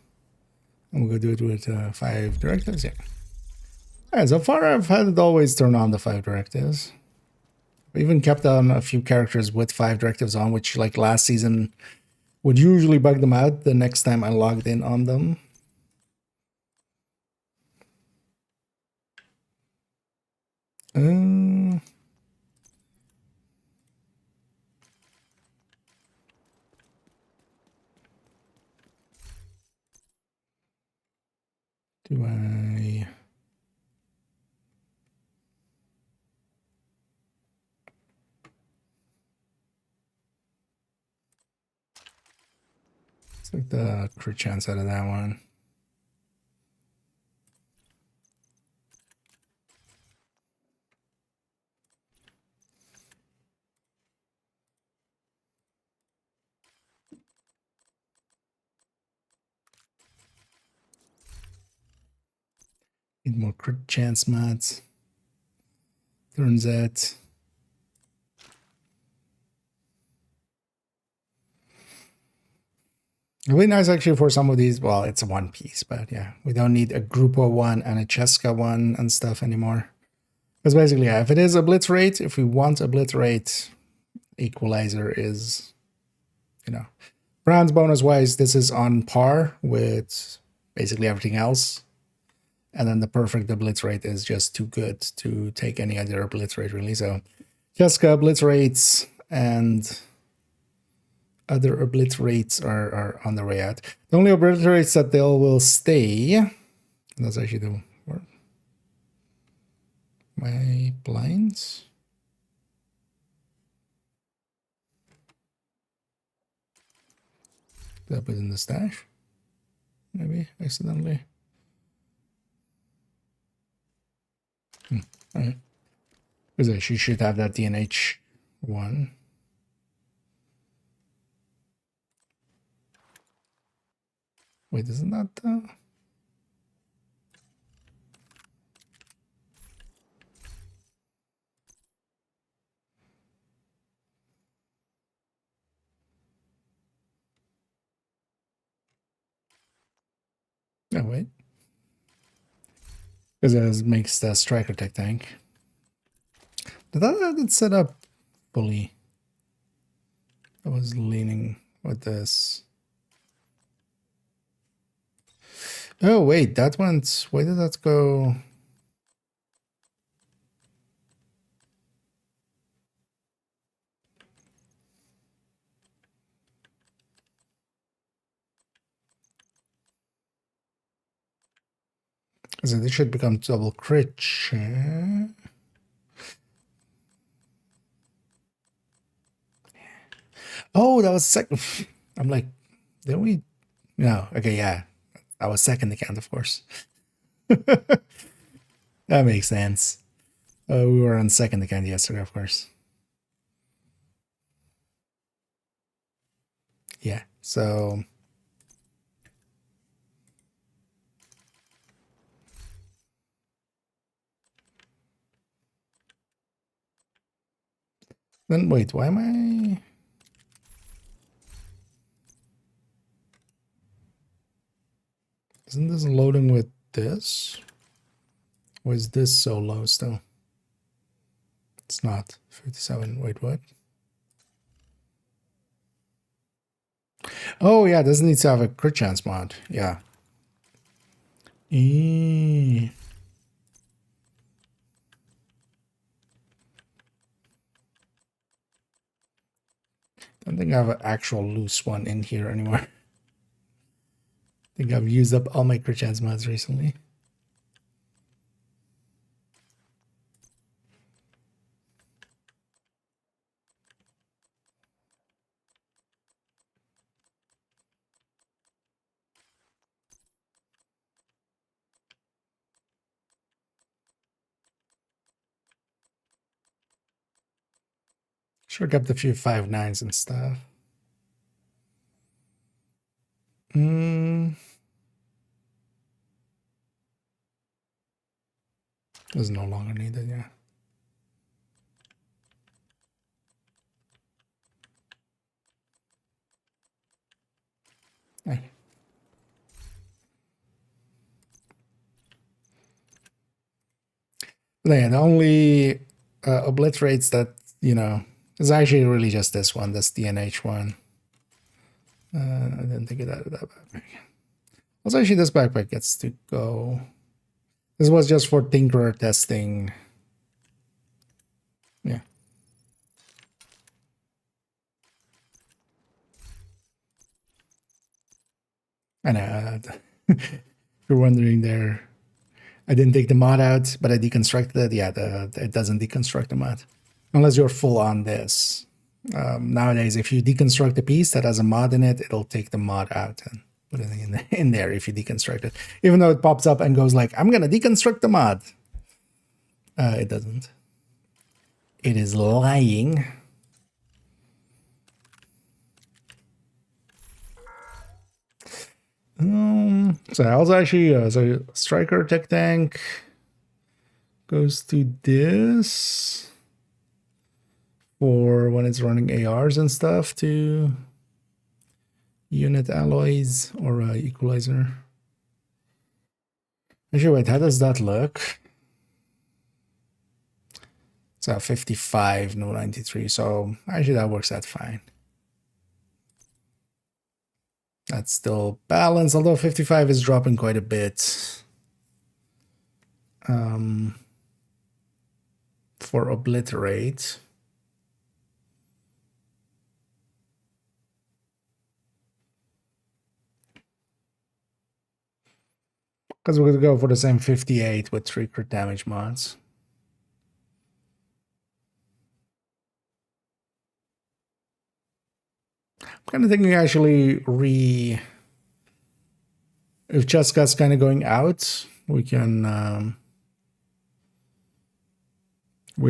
And we'll go do it with 5 directives, yeah. Alright, so far I've had it always turn on the 5 directives. I've even kept on a few characters with 5 directives on, which like last season would usually bug them out the next time I logged in on them. Do I... Let's take the crit chance out of that one. Need more crit chance mods. Turns out. It'd be nice actually for some of these. Well, it's a 1 piece, but yeah, we don't need a Grupo 1 and a Cheska 1 and stuff anymore. Because basically, yeah, if it is a blitz rate, if we want a blitz rate, equalizer is, you know, rounds bonus wise, this is on par with basically everything else. And then the perfect blitz rate is just too good to take any other blitz rate really. So Cheska blitz rates and other obliterates are on the way out. The only obliterates that they will stay. That's actually the word. My blinds. Did I put in the stash? Maybe accidentally. Alright. Because she should have that DNH one. Wait, isn't that oh wait. Because it makes the striker tech tank. Did that have it set up fully? I was leaning with this. Oh wait, that went. Where did that go? So this should become double crit. Oh, that was second. I'm like, didn't we? No. Okay, yeah. I was second account, of course. That makes sense. We were on second account yesterday, of course. Yeah, so... Then wait, why am I... Isn't this loading with this? Or is this so low still? It's not. 57. Wait, what? Oh, yeah, this needs to have a crit chance mod. Yeah. Don't think I have an actual loose one in here anymore. I think I've used up all my crit chance mods recently. Sure kept a few 5/9s and stuff. Is no longer needed, yeah. Hey. Yeah, the only obliterates that, you know, is actually really just this one, this DNH one. I didn't think it out of that backpack. Also, actually, this backpack gets to go. This was just for Tinkerer testing. Yeah. I know. If you're wondering there, I didn't take the mod out, but I deconstructed it. Yeah, it doesn't deconstruct the mod. Unless you're full on this. Nowadays, if you deconstruct a piece that has a mod in it, it'll take the mod out and put it in there if you deconstruct it. Even though it pops up and goes like, I'm going to deconstruct the mod. It doesn't. It is lying. So I was actually, so Striker Tech Tank goes to this for when it's running ARs and stuff to unit alloys or equalizer. Actually, wait, how does that look? It's a 55, no 93, so actually that works out fine. That's still balanced, although 55 is dropping quite a bit. For obliterate. Because we're going to go for the same 58 with 3 crit damage mods. I'm kind of thinking actually if Cheska's kind of going out, we can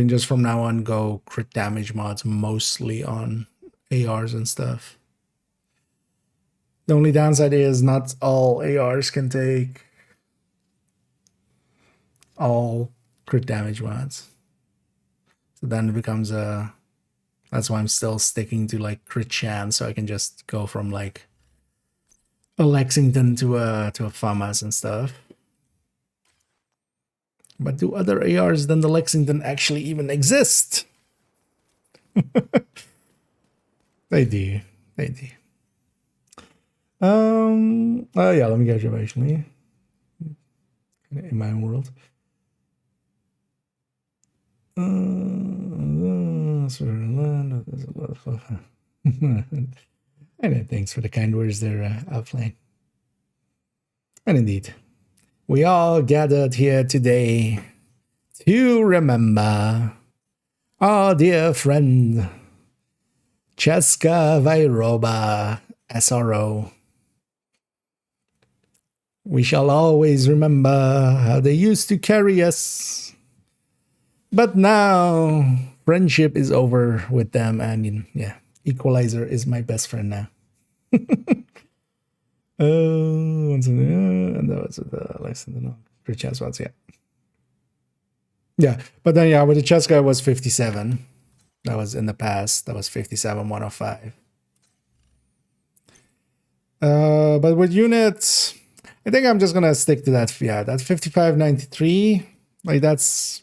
just from now on go crit damage mods mostly on ARs and stuff. The only downside is not all ARs can take all crit damage ones. So then it becomes a... That's why I'm still sticking to like crit chance, so I can just go from like a Lexington to a FAMAS and stuff. But do other ARs than the Lexington actually even exist? They do. They do. Oh yeah, let me get you actually. In my own world. And thanks for the kind words there, Outline. And indeed, we all gathered here today to remember our dear friend Cheska Vairoba, SRO. We shall always remember how they used to carry us. But now, friendship is over with them, and yeah, Equalizer is my best friend now. And that was the license, for chess ones, yeah. Yeah, but then, yeah, with the chess guy was 57. That was in the past. That was 57-105. But with units, I think I'm just gonna stick to that. Yeah, that's 55-93. Like that's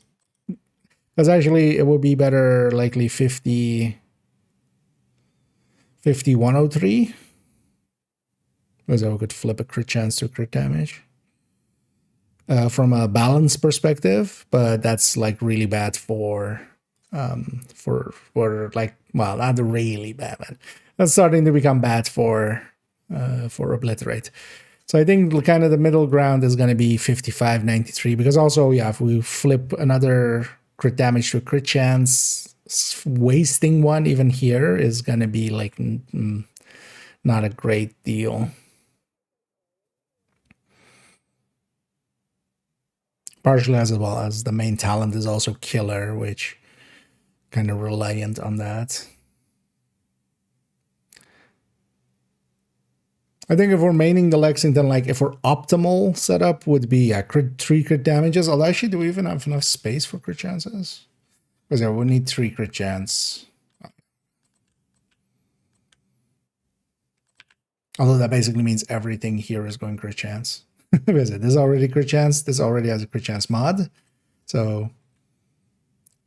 actually it would be better likely 50-103. Because I could flip a crit chance to crit damage. From a balance perspective, but that's like really bad for like, well, not really bad, but that's starting to become bad for obliterate. So I think kind of the middle ground is going to be 55-93, because also, yeah, if we flip another crit damage to a crit chance, wasting one even here is going to be like not a great deal. Partially as well as the main talent is also killer, which kind of reliant on that. I think if we're maining the Lexington, like if we're optimal setup would be, yeah, 3 crit damages. Although actually, do we even have enough space for crit chances? Because yeah, we need 3 crit chance. Although that basically means everything here is going crit chance. This is already crit chance. This already has a crit chance mod. So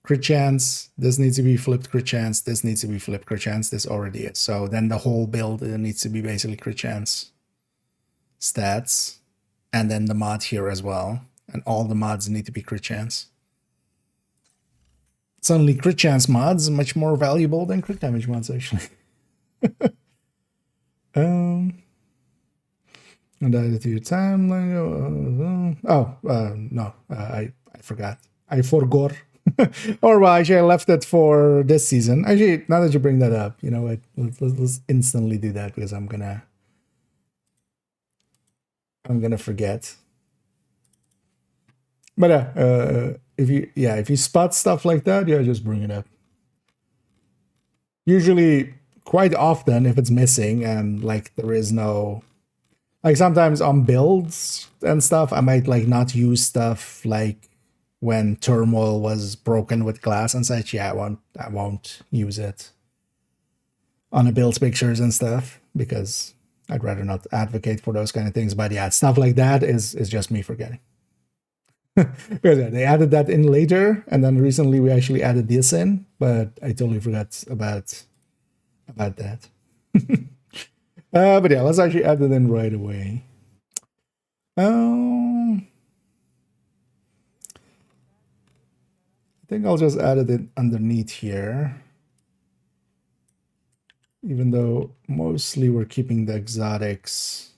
crit chance, this needs to be flipped crit chance, this needs to be flipped crit chance, this already is. So then the whole build needs to be basically crit chance stats, and then the mod here as well. And all the mods need to be crit chance. Suddenly crit chance mods are much more valuable than crit damage mods, actually. And add it to your timeline. No, I forgot. I forgot. Or well, actually, I left it for this season. Actually, now that you bring that up, you know what? Let's instantly do that, because I'm gonna forget. But if you spot stuff like that, yeah, just bring it up. Usually, quite often, if it's missing and like there is no. Like sometimes on builds and stuff, I might like not use stuff like when Turmoil was broken with glass and such. Yeah, I won't use it on the build pictures and stuff, because I'd rather not advocate for those kind of things. But yeah, stuff like that is just me forgetting. Because yeah, they added that in later, and then recently we actually added this in, but I totally forgot about that. But yeah, let's actually add it in right away. I think I'll just add it in underneath here. Even though mostly we're keeping the exotics.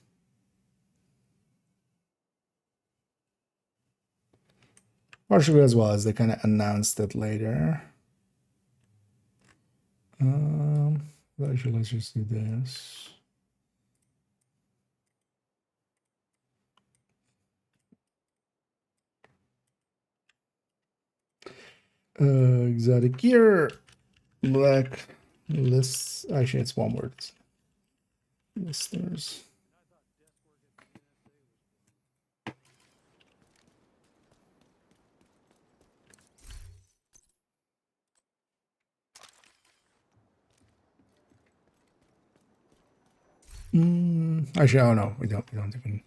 Partially as well as they kind of announced it later. Actually, let's just do this. Exotic gear, black lists. Actually, it's one word. Listers. Actually, oh no, we don't even.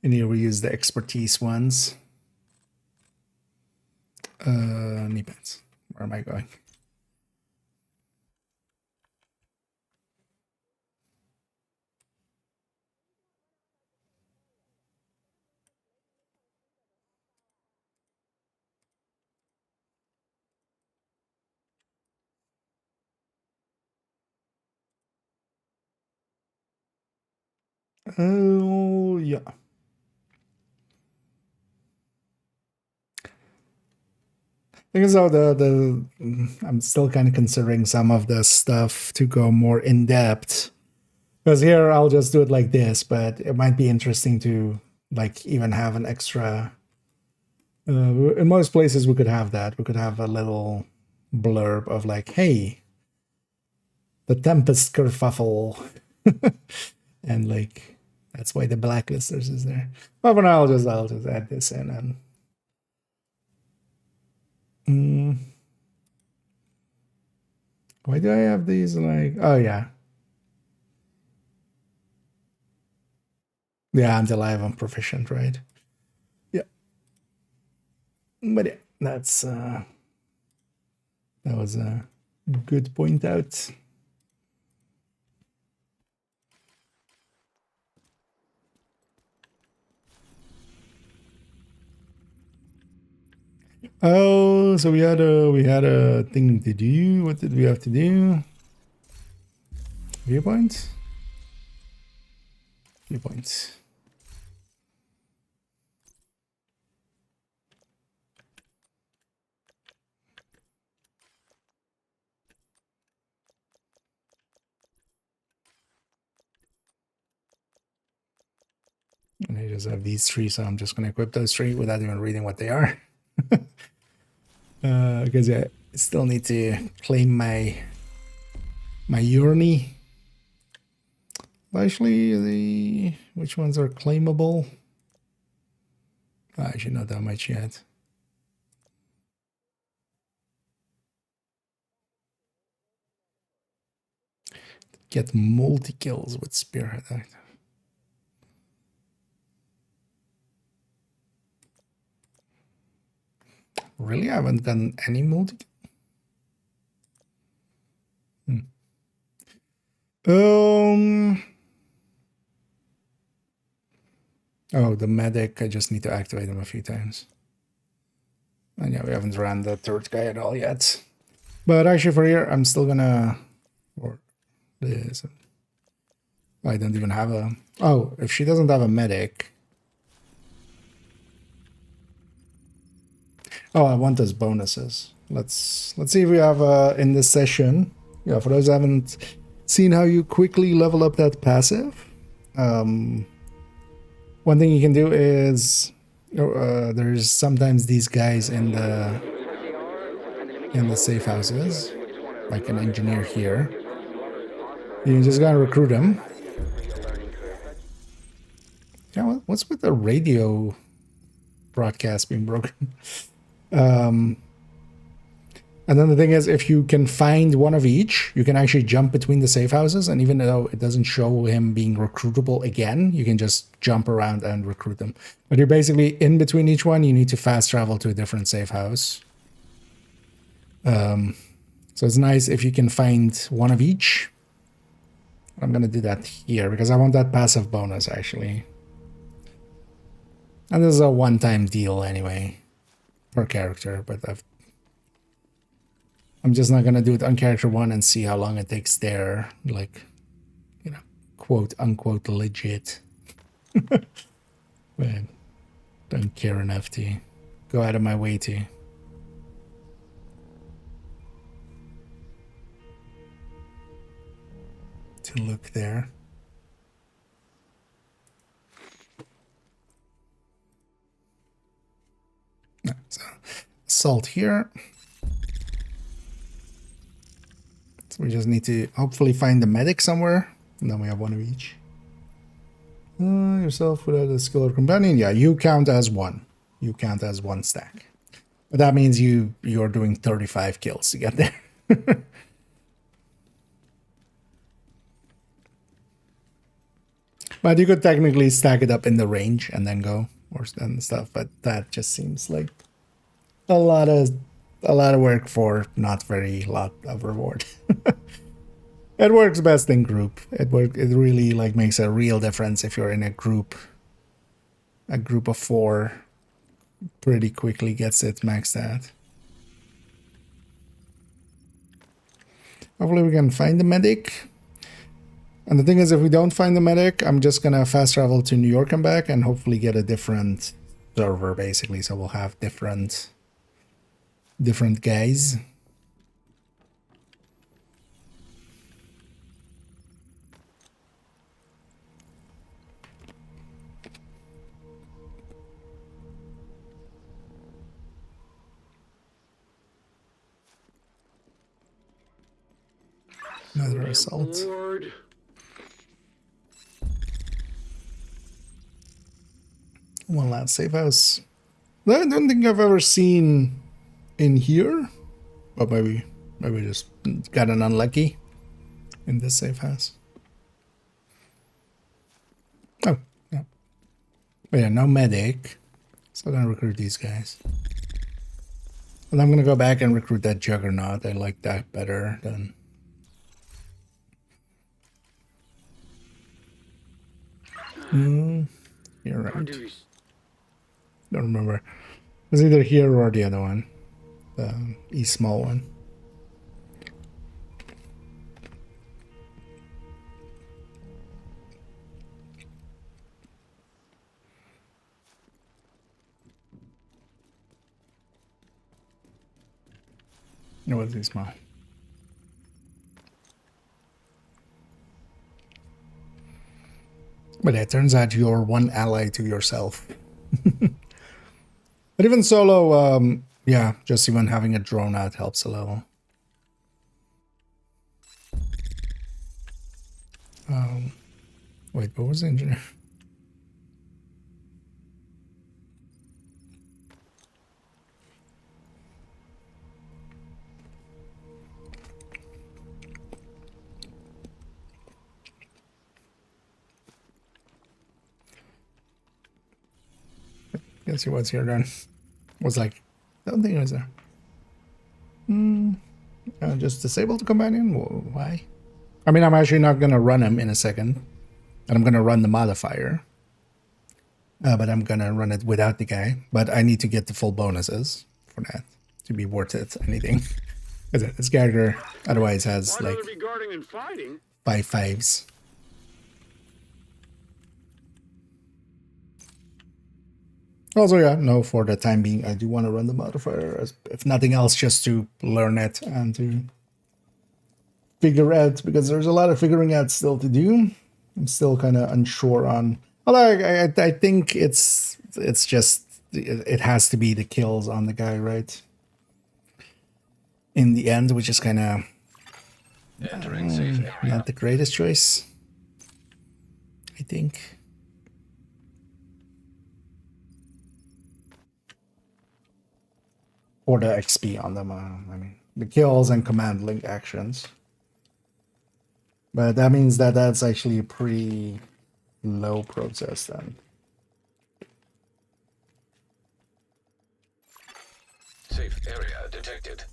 And here we use the expertise ones. Knee pads. Where am I going? Oh yeah. Because I'm still kind of considering some of the stuff to go more in depth. Because here I'll just do it like this, but it might be interesting to like even have an extra. In most places we could have that. We could have a little blurb of like, hey, the Tempest kerfuffle, and like that's why the blacklisters is there. But for now, I'll just add this in and. Why do I have these like? Oh yeah, yeah. Until I have them proficient, right? Yeah. But yeah, that was a good point out. Oh, so we had a thing to do. What did we have to do? Viewpoint? Viewpoint. And I just have these three, so I'm just going to equip those three without even reading what they are. Because I still need to claim my Urni. Actually, which ones are claimable? Actually, not that much yet. Get multi kills with Spearhead active. Really, I haven't done any multi. Oh, the medic. I just need to activate him a few times. And yeah, we haven't ran the third guy at all yet. But actually, for here, I'm still gonna. Or this. I don't even have a. Oh, if she doesn't have a medic. Oh, I want those bonuses. Let's see if we have in this session. Yeah, for those who haven't seen how you quickly level up that passive. One thing you can do is there's sometimes these guys in the safe houses, like an engineer here. You just gotta recruit them. Yeah, what's with the radio broadcast being broken? And then the thing is, if you can find one of each, you can actually jump between the safe houses. And even though it doesn't show him being recruitable again, you can just jump around and recruit them. But you're basically in between each one. You need to fast travel to a different safe house. So it's nice if you can find one of each. I'm going to do that here because I want that passive bonus, actually. And this is a one-time deal anyway per character, but I'm just not going to do it on character one and see how long it takes there. Like, you know, quote unquote legit. But don't care enough to go out of my way to. Look there. So, assault here. So we just need to hopefully find the medic somewhere, and then we have one of each. Yourself without a skill or companion. Yeah, you count as one. You count as one stack. But that means you're doing 35 kills to get there. But you could technically stack it up in the range and then go and stuff. But that just seems like a lot of work for not very lot of reward. It works best in group. It really like makes a real difference if you're in a group. A group of 4 pretty quickly gets it maxed out. Hopefully we can find the medic. And the thing is, if we don't find the medic, I'm just gonna fast travel to New York and back and hopefully get a different server basically. So we'll have different guys. Another assault. Lord. One last safe house. I don't think I've ever seen in here, but maybe just got an unlucky in this safe house. Oh, yeah. But yeah, no medic. So I'm gonna recruit these guys. And I'm gonna go back and recruit that Juggernaut. I like that better than. You're right. Don't remember. It was either here or the other one. The East small one. It was East small. But yeah, it turns out you're one ally to yourself. But even solo, yeah, just even having a drone out helps a little. Wait, what was the engineer? Guess he was here then. Was like, I don't think he was there. Just disable the companion? Why? I mean, I'm actually not going to run him in a second. And I'm going to run the modifier. But I'm going to run it without the guy. But I need to get the full bonuses for that to be worth it, anything. This character otherwise has like 5 5s. Also, yeah, no, for the time being, I do want to run the modifier, as, if nothing else, just to learn it and to figure out, because there's a lot of figuring out still to do. I'm still kind of unsure on, although I think it's just, it has to be the kills on the guy, right? In the end, which is kind of not the greatest choice, I think. Or the XP on them, I mean, the kills and command link actions. But that means that that's actually a pretty low process then. Safe area detected.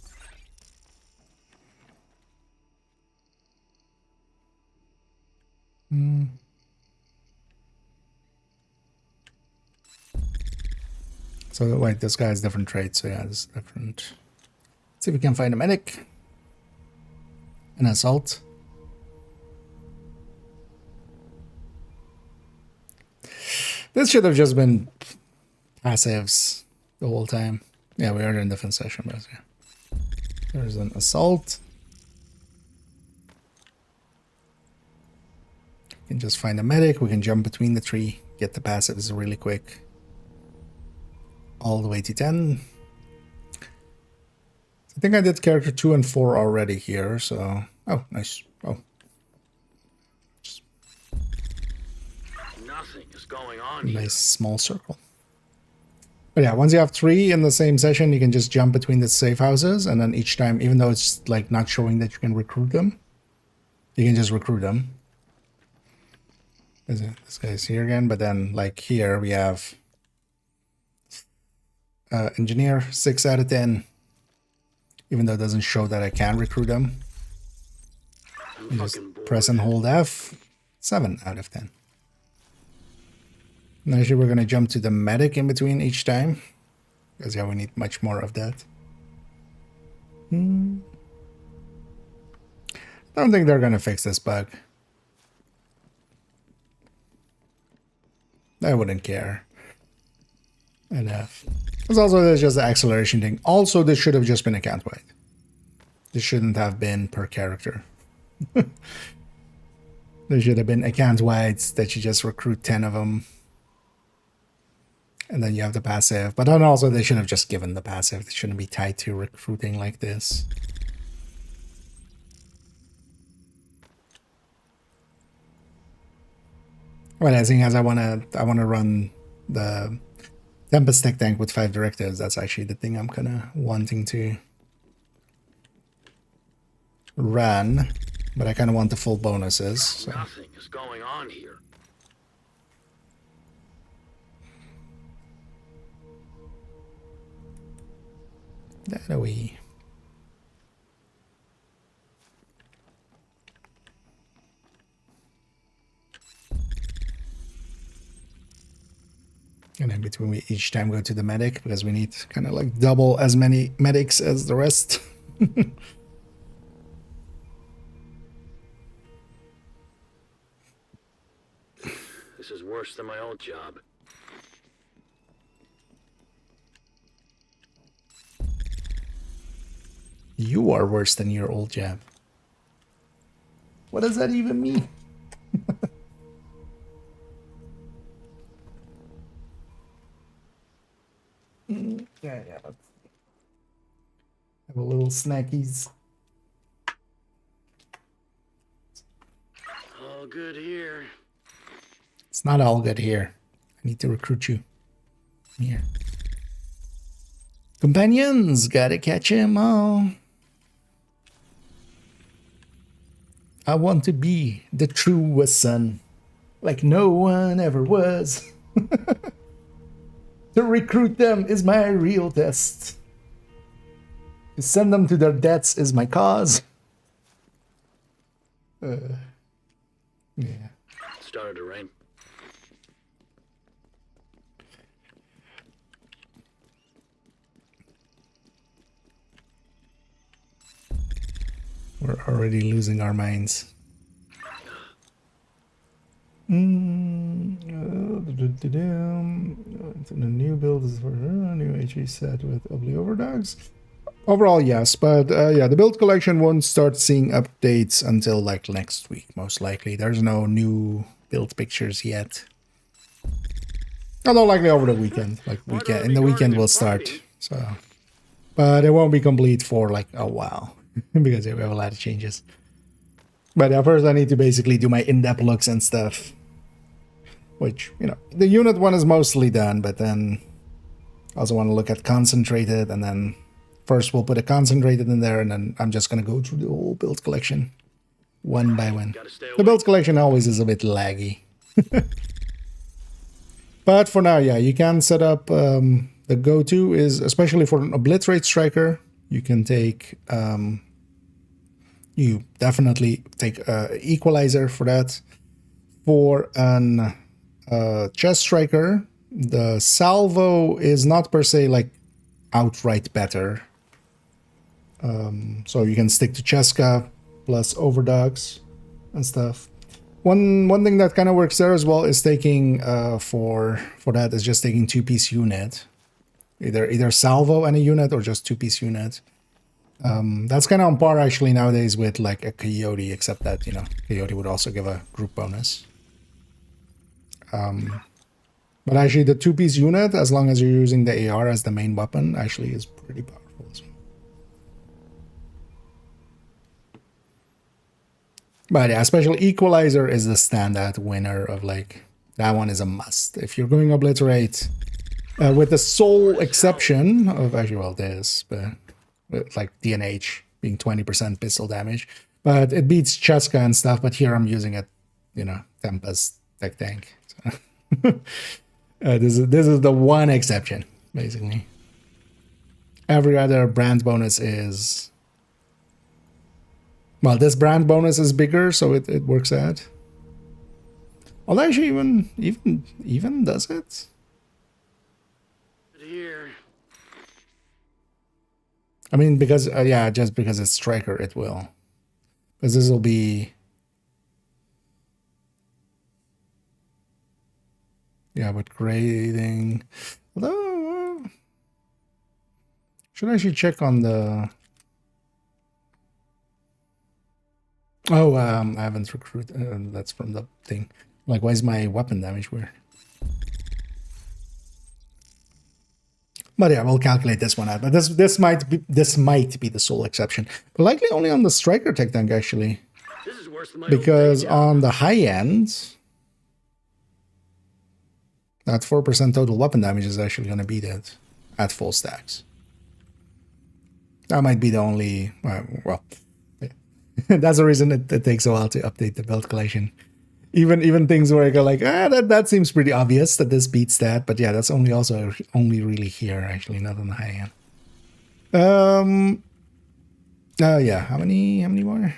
So wait, this guy has different traits, so yeah, this is different. Let's see if we can find a medic. An assault. This should have just been passives the whole time. Yeah, we are in different session, but yeah. There's an assault. We can just find a medic, we can jump between the 3, get the passives really quick. All the way to 10. I think I did character 2 and 4 already here, so... Oh, nice. Oh. Nothing is going on here. Nice small circle. But yeah, once you have 3 in the same session, you can just jump between the safe houses, and then each time, even though it's like not showing that you can recruit them, you can just recruit them. This guy's here again, but then like here we have engineer 6 out of 10. Even though it doesn't show that I can recruit them. You just press and hold F, 7 out of 10. And actually, we're going to jump to the medic in between each time. Because yeah, we need much more of that. I don't think they're going to fix this bug. I wouldn't care enough. It's also there's just the acceleration thing. Also, this should have just been account wide. This shouldn't have been per character. There should have been account wide that you just recruit 10 of them. And then you have the passive. But then also they should have just given the passive. They shouldn't be tied to recruiting like this. Well, as long as I wanna run the Tempest Tech Tank with 5 directives, that's actually the thing I'm kinda wanting to run. But I kinda want the full bonuses. So. Nothing is going on here. That away. And in between, we each time go to the medic because we need kind of like double as many medics as the rest. This is worse than my old job. You are worse than your old job. What does that even mean? Yeah. Have a little snackies. All good here. It's not all good here. I need to recruit you. Here. Companions, gotta catch 'em all. I want to be the truest son, like no one ever was. To recruit them is my real test. To send them to their deaths is my cause. Yeah. Started to rain. We're already losing our minds. The new build is for a new HE set with ugly overdogs. Overall, yes, but yeah, the build collection won't start seeing updates until like next week, most likely. There's no new build pictures yet. Although likely over the weekend, like weekend in the weekend will start. So, but it won't be complete for like a while because we have a lot of changes. But at first, I need to basically do my in-depth looks and stuff. Which, you know, the unit one is mostly done, but then I also want to look at concentrated, and then first we'll put a concentrated in there, and then I'm just going to go through the whole build collection one by one. The build collection always is a bit laggy. But for now, yeah, you can set up the go-to is, especially for an obliterate striker, you can take, you definitely take equalizer for that. For an chest striker, the salvo is not per se like outright better. So you can stick to Cheska plus overdogs and stuff. One thing that kind of works there as well is taking for that is just taking 2-piece unit, either salvo and a unit or just 2-piece unit. That's kind of on par actually nowadays with like a coyote, except that, you know, coyote would also give a group bonus. But actually the 2-piece unit, as long as you're using the AR as the main weapon, actually is pretty powerful as well. But yeah, especially Equalizer is the standout winner of like, that one is a must. If you're going Obliterate, with the sole exception of, actually, well, this, but with like DNH being 20% pistol damage. But it beats Cheska and stuff, but here I'm using it, you know, Tempest tech tank. So this is the one exception, basically. Every other brand bonus is... Well, this brand bonus is bigger, so it works out. Well, actually, even does it? Here. I mean, because yeah, just because it's striker, it will. Because this will be... Yeah, but grading... Although... should I actually check on the... Oh, I haven't recruited. That's from the thing. Like, why is my weapon damage weird? But yeah, we'll calculate this one out. But this might be the sole exception. But likely only on the striker tech tank actually. This is worse than my Because on the high end, that 4% total weapon damage is actually going to beat it at full stacks. That might be the only... well, yeah. That's the reason it takes a while to update the build collection. Even things where I go like, that seems pretty obvious that this beats that. But yeah, that's only really here, actually, not on the high end. Oh yeah, how many more?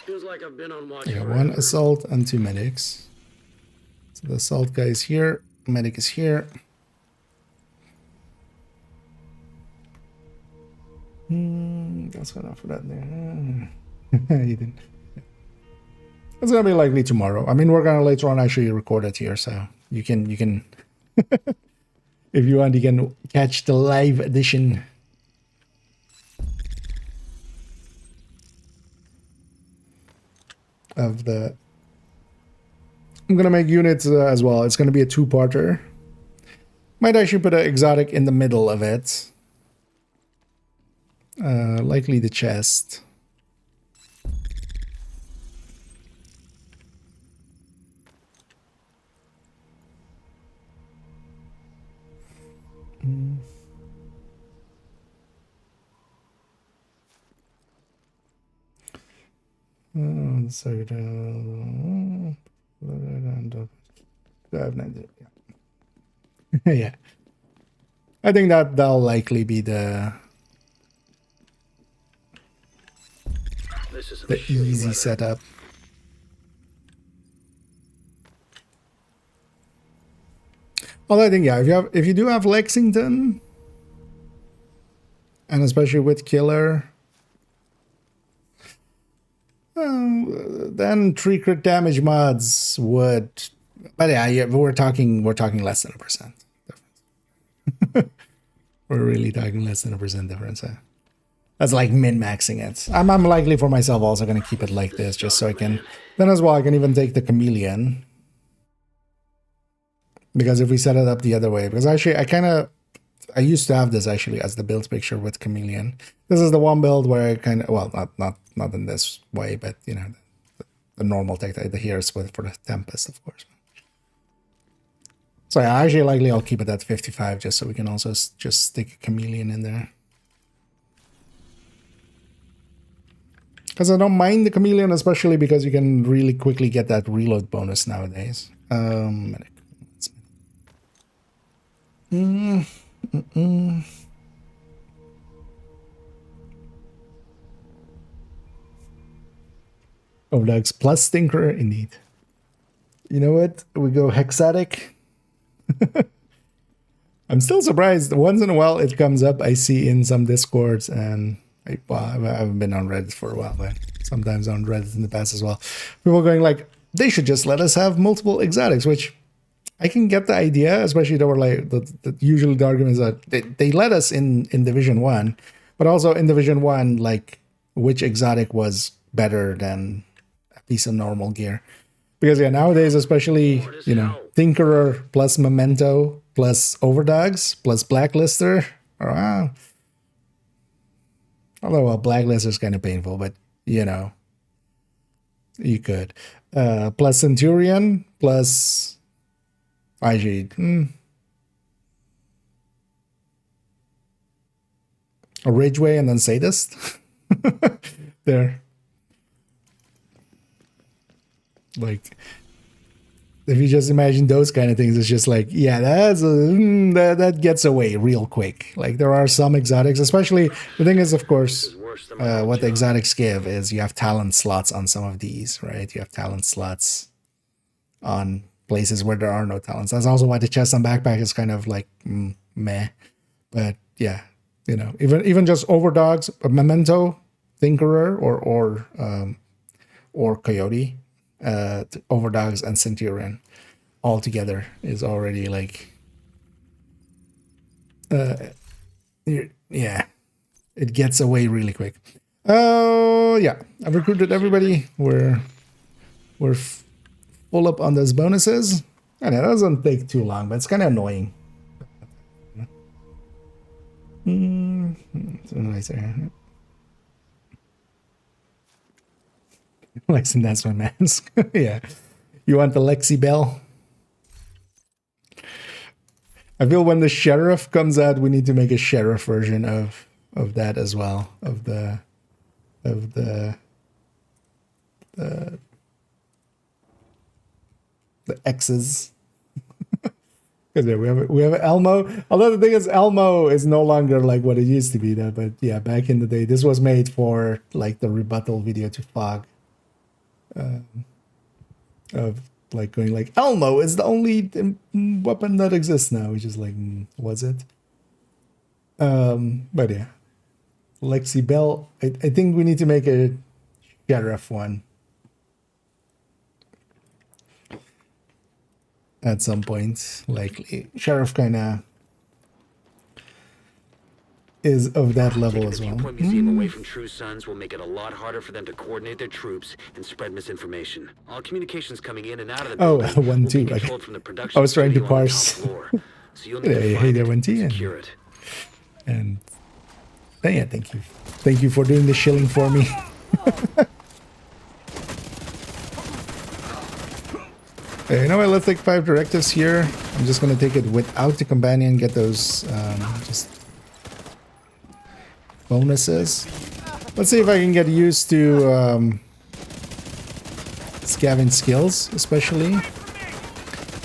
Feels like I've been on watch. Yeah, one assault and 2 medics. So the assault guy is here, medic is here. That's enough for that there. You didn't. It's gonna be likely tomorrow. I mean, we're gonna later on actually record it here, so you can if you want, you can catch the live edition. Of the... I'm gonna make units as well. It's gonna be a 2-parter. Might actually put an exotic in the middle of it. Likely the chest. So yeah. I think that'll likely be the easy setup. Although I think, yeah, if you do have Lexington, and especially with Killer, then 3 crit damage mods would, but yeah, we're talking less than 1% difference. We're really talking less than 1% difference. That's like min-maxing it. I'm likely for myself also going to keep it like this, just so I can... Then as well, I can even take the Chameleon. Because if we set it up the other way... Because actually, I used to have this actually as the build picture with Chameleon. This is the one build where I kind of... Well, not in this way, but, you know, the normal tech that here is for the Tempest, of course. So yeah, actually, likely I'll keep it at 55, just so we can also just stick a Chameleon in there. Because I don't mind the Chameleon, especially because you can really quickly get that reload bonus nowadays. Medic. Overdogs plus Stinker, indeed. You know what? We go Hexatic. I'm still surprised. Once in a while it comes up, I see in some Discords, and I haven't been on Reddit for a while, but sometimes on Reddit in the past as well. People going like, they should just let us have multiple exotics, which I can get the idea, especially they were like, usually the argument is that they let us in Division 1, but also in Division 1, like, which exotic was better than a piece of normal gear. Because yeah, nowadays, especially, you know, Tinkerer plus Memento plus Overdogs plus Blacklister. Although, well, Blacklist is kind of painful, but, you know, you could. Plus Centurion, plus IG. A Ridgeway and then Sadist. There. Like, if you just imagine those kind of things, it's just like, yeah, that gets away real quick. Like, there are some exotics, especially, the thing is, of course, what the exotics give is you have talent slots on some of these, right? You have talent slots on places where there are no talents. That's also why the chest and backpack is kind of like meh. But yeah, you know, even just Overdogs, Memento, Tinkerer, or Coyote, Overdogs and Centurion all together is already like yeah, it gets away really quick. Oh yeah, I've recruited everybody. We're full up on those bonuses, and it doesn't take too long, but it's kind of annoying. So nice there. Lexi, that's my mask. Yeah, you want the Lexi Bell? I feel when the sheriff comes out, we need to make a sheriff version of that as well, of the X's. Because yeah, we have Elmo. Although the thing is, Elmo is no longer like what it used to be, though. But yeah, back in the day, this was made for like the rebuttal video to Fog, of like going like Elmo is the only weapon that exists now, which is like, was it? But yeah, Lexi Bell. I think we need to make a sheriff one at some point. Like sheriff kind of is of that level as well. The Viewpoint Museum away from True Sons will make it a lot harder for them to coordinate their troops and spread misinformation. All communications coming in and out of the building one will too. be controlled from the production I was trying to studio on the top parse. floor. So you'll need to Hey find there, it Wenty, and secure it. And yeah, thank you for doing the shilling for me. Hey, you know what? Let's take 5 directives here. I'm just gonna take it without the companion. Get those just bonuses. Let's see if I can get used to scavenge skills, especially.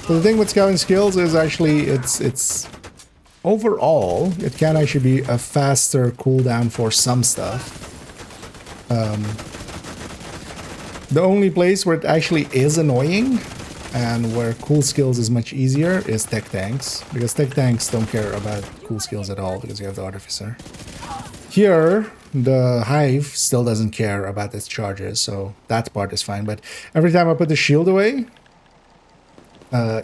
So the thing with scavenge skills is actually it's overall it can actually be a faster cooldown for some stuff. The only place where it actually is annoying and where cool skills is much easier is tech tanks, because tech tanks don't care about cool skills at all because you have the artificer. Here, the Hive still doesn't care about its charges, so that part is fine. But every time I put the shield away,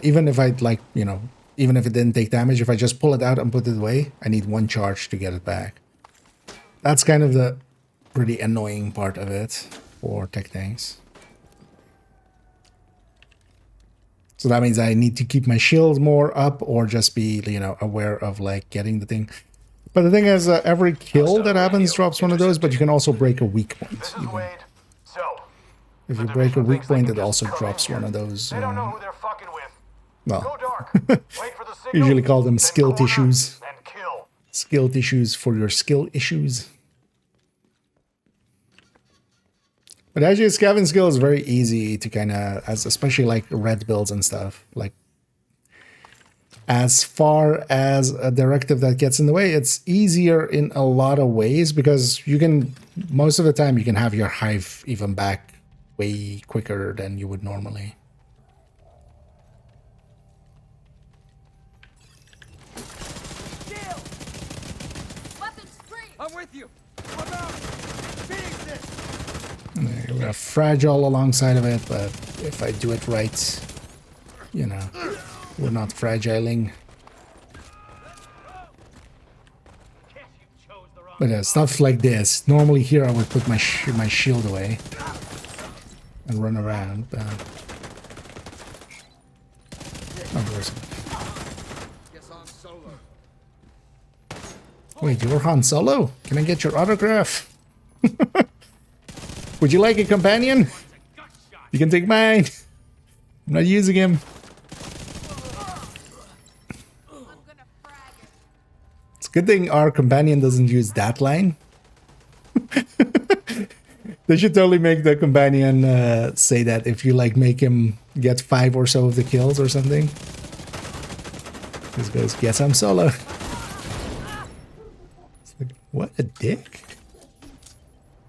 even if I like, you know, even if it didn't take damage, if I just pull it out and put it away, I need 1 charge to get it back. That's kind of the pretty annoying part of it for tech tanks. So that means I need to keep my shield more up or just be, you know, aware of like getting the thing. But the thing is, every kill that happens drops one of those, but you can also break a weak point. Even. If you break a weak point, it also drops one of those. They don't know who they're fucking with. Well, Go dark. Wait for the signal, usually call them then skill corner tissues. and kill. Skill tissues for your skill issues. But actually, scavenge skill is very easy to kind of, especially like red builds and stuff. Like, as far as a directive that gets in the way, it's easier in a lot of ways because you can, most of the time, you can have your Hive even back way quicker than you would normally. I'm with you. I'm out. Finish this. We're fragile alongside of it, but if I do it right, you know, we're not fragiling. But stuff like this, normally here I would put my shield away and run around. Of course. Guess I'm solo. Wait, you're Han Solo? Can I get your autograph? Would you like a companion? You can take mine. I'm not using him. It's a good thing our companion doesn't use that line. They should totally make the companion say that if you like make him get 5 or so of the kills or something. This goes, guess I'm solo. It's like, what a dick.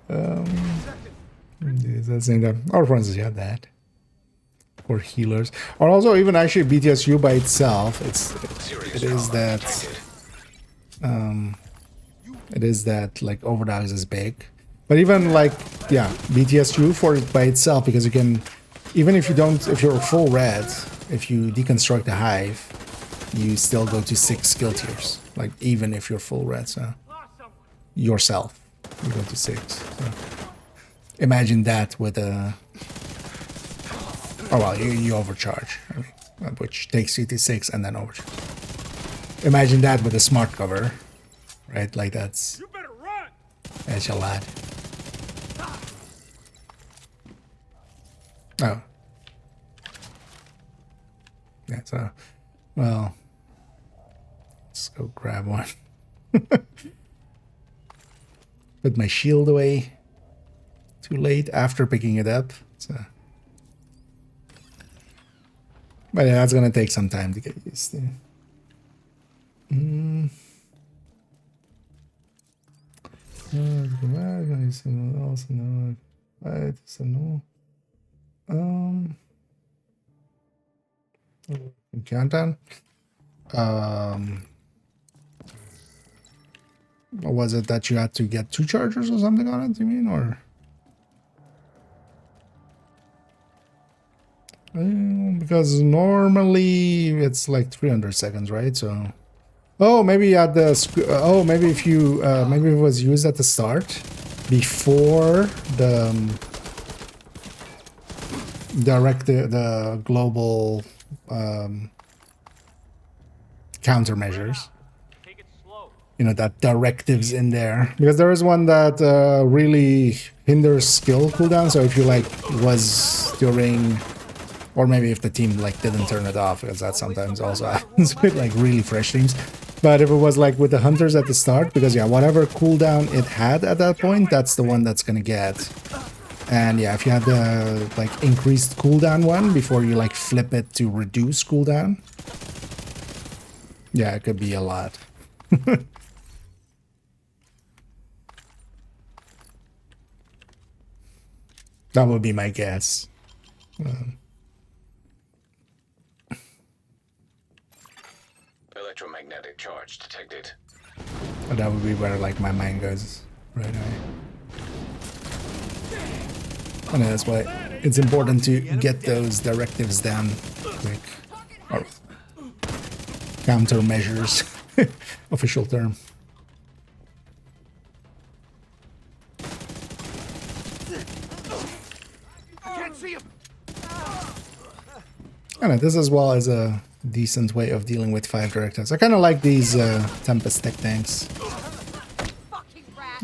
That's in the our friends have that. Or healers. Or also even actually BTSU by itself, it is that like Overdogs is big. But even like, yeah, BTSU for it by itself, because you can, even if you're full red, if you deconstruct the hive, you still go to 6 skill tiers. Like even if you're full red, so yourself, you go to 6. So. Imagine that with a, oh well, you overcharge, I mean, which takes you to 6 and then overcharge. Imagine that with a smart cover, right? Like that's a lot. Oh. Yeah, so, well, let's go grab one. Put my shield away. Too late after picking it up. So. But yeah, that's gonna take some time to get used to. Countdown. Was it that you had to get 2 chargers or something on it, you mean, or? Because normally it's like 300 seconds, right? So, oh, maybe at the maybe if you maybe it was used at the start before the the global countermeasures. You know, that directives in there, because there is one that really hinders skill cooldown. So if you like was during, or maybe if the team like didn't turn it off, because that sometimes also happens with like really fresh teams. But if it was like with the hunters at the start, because yeah, whatever cooldown it had at that point, that's the one that's gonna get. And yeah, if you had the like increased cooldown one before you like flip it to reduce cooldown, yeah, it could be a lot. That would be my guess. Electromagnetic charge detected. But that would be where like my mind goes right away. And that's why it's important to get those directives down quick. Or countermeasures, official term. I know, this as well as a decent way of dealing with 5 directives. I kind of like these Tempest tech tanks.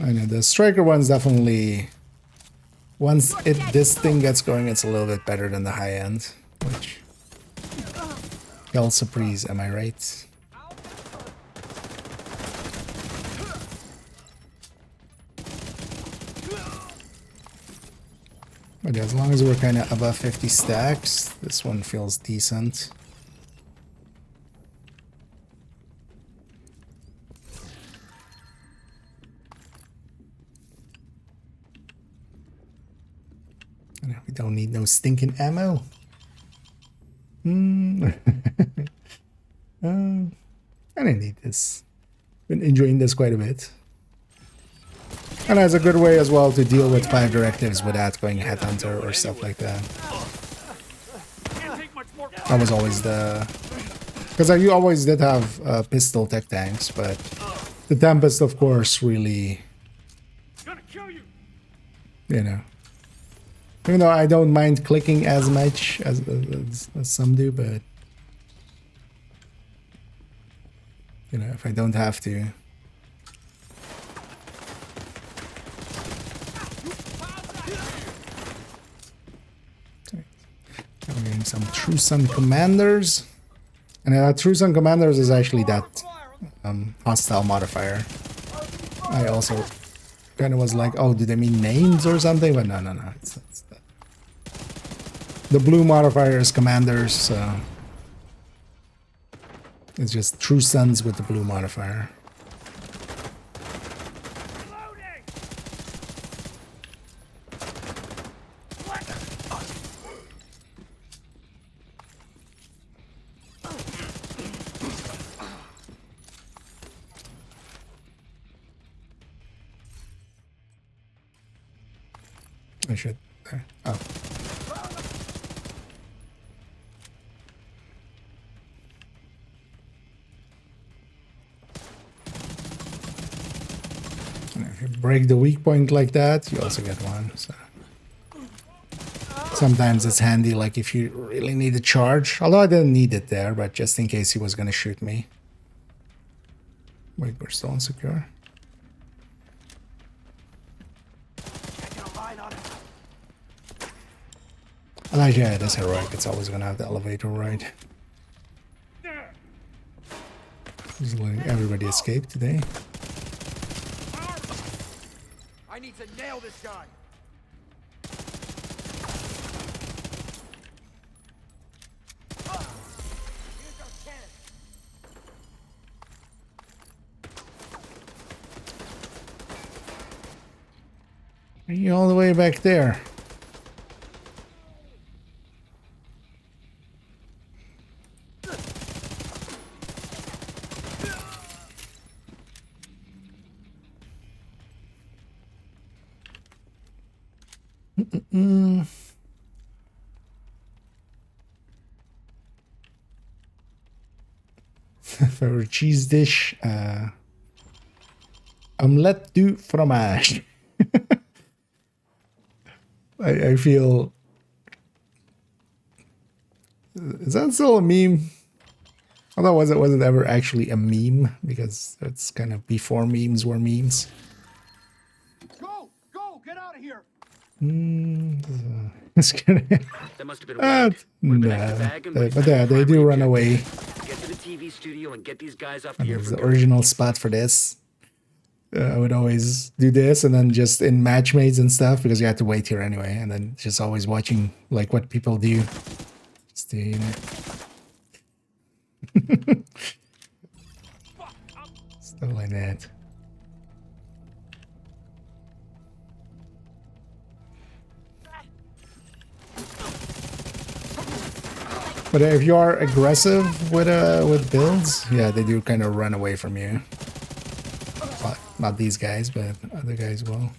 I know the striker one's definitely, once this thing gets going, it's a little bit better than the high end. Which, Hell Surprise, am I right? But as long as we're kind of above 50 stacks, this one feels decent. We don't need no stinking ammo. I don't need this. Been enjoying this quite a bit. And as a good way as well to deal with 5 directives without going headhunter or stuff like that. That was always the... Because you always did have pistol tech tanks, but the Tempest, of course, really... You know. Even though I don't mind clicking as much as some do, but... You know, if I don't have to... some True Sun Commanders. And True Sun Commanders is actually that hostile modifier. I also kind of was like, oh, do they mean names or something? But no. It's the blue modifier is Commanders, so it's just True Suns with the blue modifier. I should. Oh. And if you break the weak point like that, you also get one. So sometimes it's handy, like if you really need a charge. Although I didn't need it there, but just in case he was going to shoot me. Wait, we're still insecure. Like, yeah, it is heroic. It's always gonna have the elevator ride. Just letting everybody escape today. I need to nail this guy. Here's our cannon. Are you all the way back there? Favorite cheese dish? Omelette du fromage. I feel... Is that still a meme? Although it wasn't ever actually a meme, because it's kind of before memes were memes. Go, get out of here. It's gonna... That must have been weird. But yeah, they do run away. Get to the TV studio and get these guys off And the air. there's the original spot for this. I would always do this, and then just in matchmates and stuff, because you had to wait here anyway, and then just always watching like what people do. Just to, you know. Stuff like that. But if you are aggressive with builds, yeah, they do kind of run away from you. Well, not these guys, but other guys will.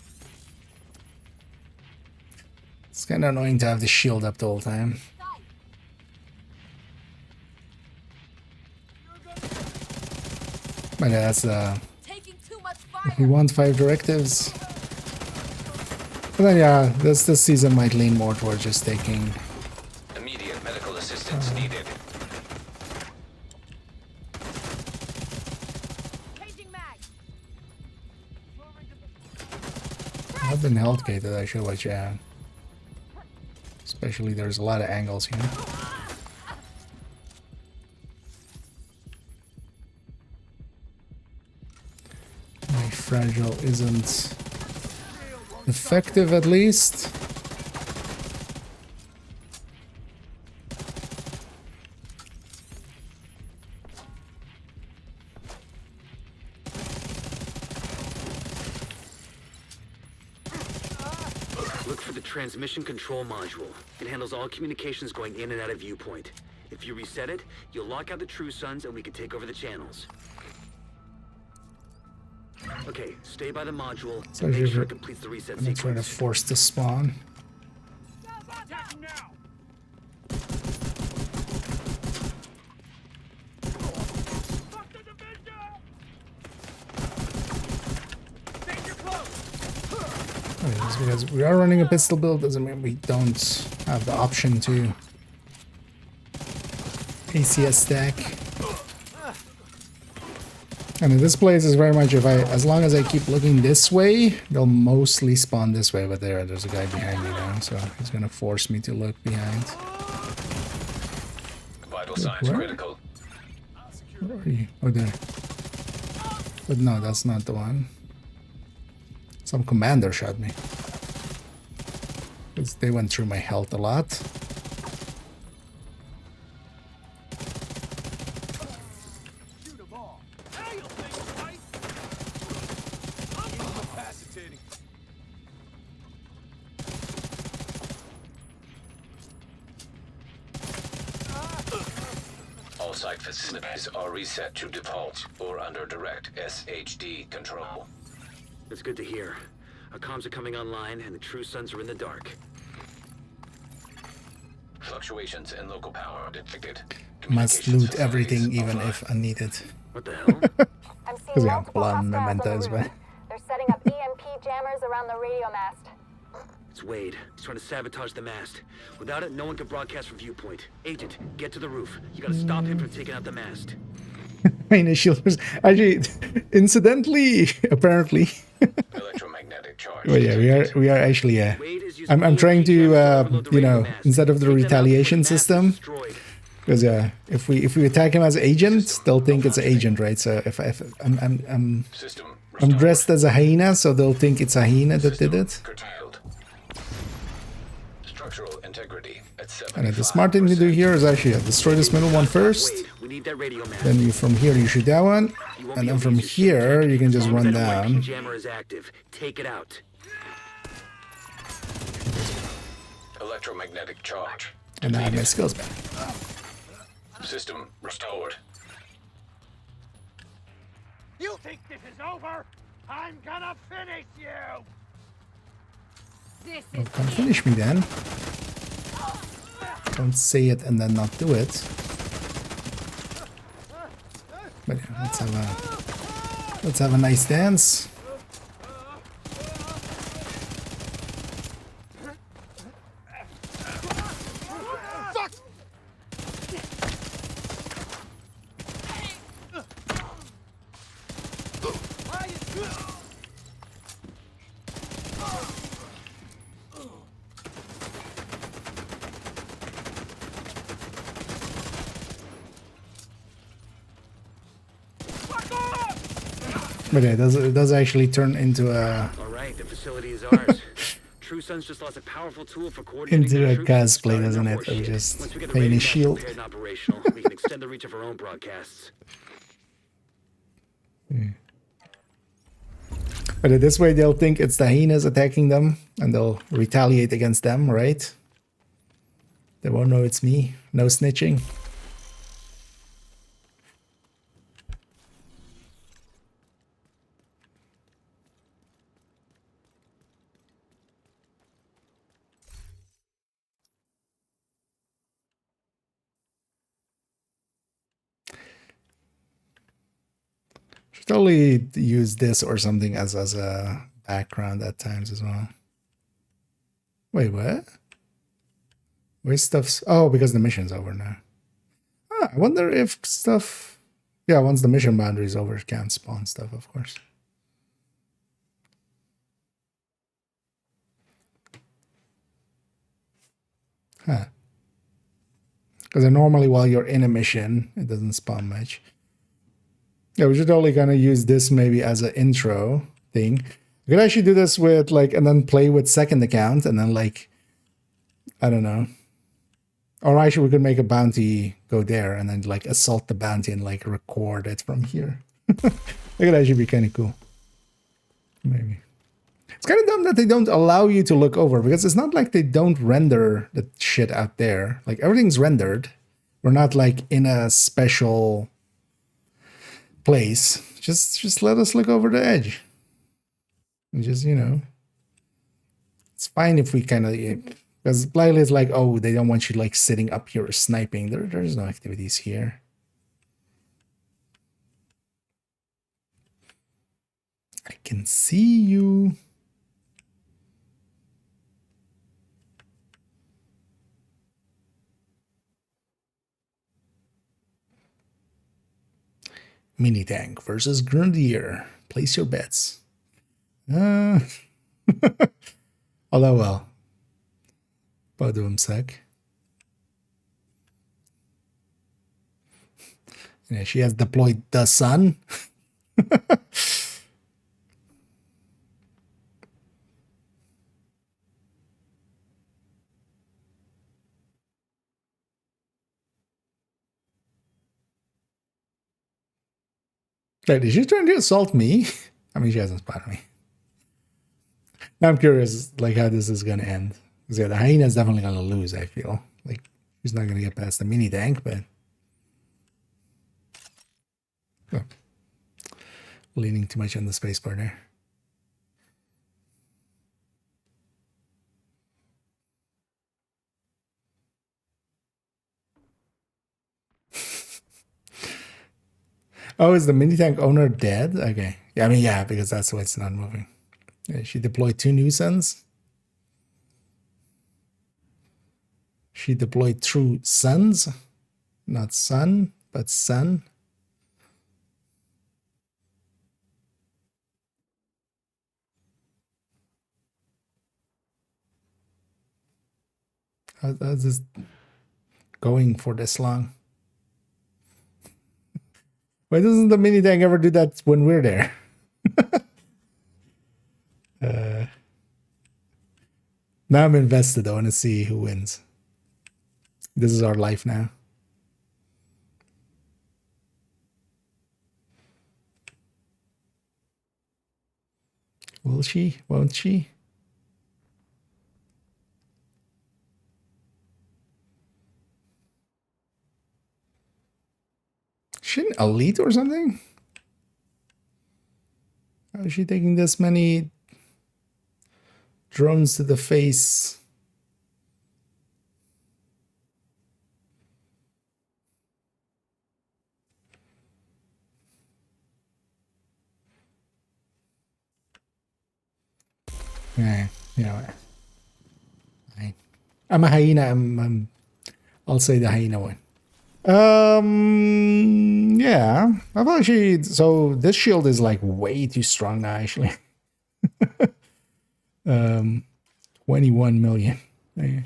It's kind of annoying to have the shield up the whole time. But yeah, that's if we want 5 directives. But then yeah, this season might lean more towards just taking. Immediate medical assistance needed. I've been health gated, I should watch out. Especially there's a lot of angles here. My fragile isn't effective, at least. Look for the transmission control module. It handles all communications going in and out of viewpoint. If you reset it, you'll lock out the True Suns and we can take over the channels. Okay, stay by the module So and make you're sure it completes the reset gonna try to sequence. force the spawn. Attack him now. Fuck the division! Danger close. Just because we are running a pistol build doesn't mean we don't have the option to ACS stack. And this place is very much, as long as I keep looking this way, they'll mostly spawn this way. But there's a guy behind me now, so he's gonna force me to look behind. Vital signs where? critical. Where are you? Oh, there. But no, that's not the one. Some commander shot me. 'Cause they went through my health a lot. All site facilities are reset to default or under direct SHD control. That's good to hear. Our comms are coming online, and the True Sons are in the dark. Fluctuations in local power detected. Must Communications loot everything facilities even offline. if unneeded. What the hell? I'm Because seeing we have multiple plan hostiles on the mementos, roof. but They're setting up EMP jammers around the radio mast. It's Wade. He's trying to sabotage the mast. Without it, no one can broadcast from viewpoint. Agent, get to the roof. You gotta stop him from taking out the mast. shielders. Actually, incidentally, apparently. Electromagnetic charge. Well, yeah, we are actually. Wade is using I'm trying EMP jammers to overload the you radio know, mast. instead of the Take them out before retaliation the mast is system. destroyed. Because if we attack him as agent, they'll think it's agent, right? So if I'm System I'm restored. dressed as a hyena, so they'll think it's a hyena that did System it. curtailed. Structural integrity at 75%. And the smart thing to do here is actually destroy this middle one first. Wade, we need that radio mast. Then you from here you shoot that one, You won't and be then able to from use your ship here tech. you can As just long as run that EMP down. jammer is active. Take it out. Electromagnetic charge. And I have my skills back. System restored. You think this is over? I'm gonna finish you! This Well, is come finish me then. Don't say it and then not do it. But yeah, let's have a nice dance. But yeah, it does actually turn into a All right, the facility is ours. True Sons just lost a powerful tool for coordinating into their a troops. cosplay, Starting doesn't no it? more Of shit. just Once we get the playing radio a mast shield. prepared and operational, we can extend the reach of our own broadcasts. But this way they'll think it's the hyenas attacking them and they'll retaliate against them, right? They won't know it's me. No snitching. Should totally use this or something as a background at times as well. Wait, what? Where's stuff's... Oh, because the mission's over now. I wonder if stuff... Yeah, once the mission boundary is over, it can't spawn stuff, of course. Huh. Because normally while you're in a mission, it doesn't spawn much. Yeah, we should only kind of use this maybe as an intro thing. We could actually do this with like, and then play with second account and then like, I don't know. Or actually we could make a bounty go there and then like assault the bounty and like record it from here. That could actually be kind of cool. Maybe. It's kind of dumb that they don't allow you to look over because it's not like they don't render the shit out there. Like everything's rendered. We're not like in a special place. Just let us look over the edge. And just, you know, it's fine if we kind of, because Bliley is like, oh, they don't want you like sitting up here sniping. There's no activities here. I can see you. Mini tank versus Grenadier. Place your bets. Although, well, both of them suck. Yeah, she has deployed the sun. Like, is she trying to assault me? I mean, she hasn't spotted me. Now I'm curious, like, how this is gonna end. Because yeah, the hyena's definitely gonna lose, I feel. Like, she's not gonna get past the mini tank, but oh, leaning too much on the spacebar there. Oh, is the mini tank owner dead? Okay. Yeah, I mean, yeah, because that's why it's not moving. Yeah, she deployed 2 new suns. She deployed true suns, not sun, but sun. How's this going for this long? Why doesn't the mini tank ever do that when we're there? Now I'm invested. I want to see who wins. This is our life now. Will she? Won't she? She an elite or something? How is she taking this many drones to the face? Yeah, you know, I'm a hyena. I'll say the hyena one. Yeah. I've actually, so this shield is like way too strong now, actually. 21 million. Yeah.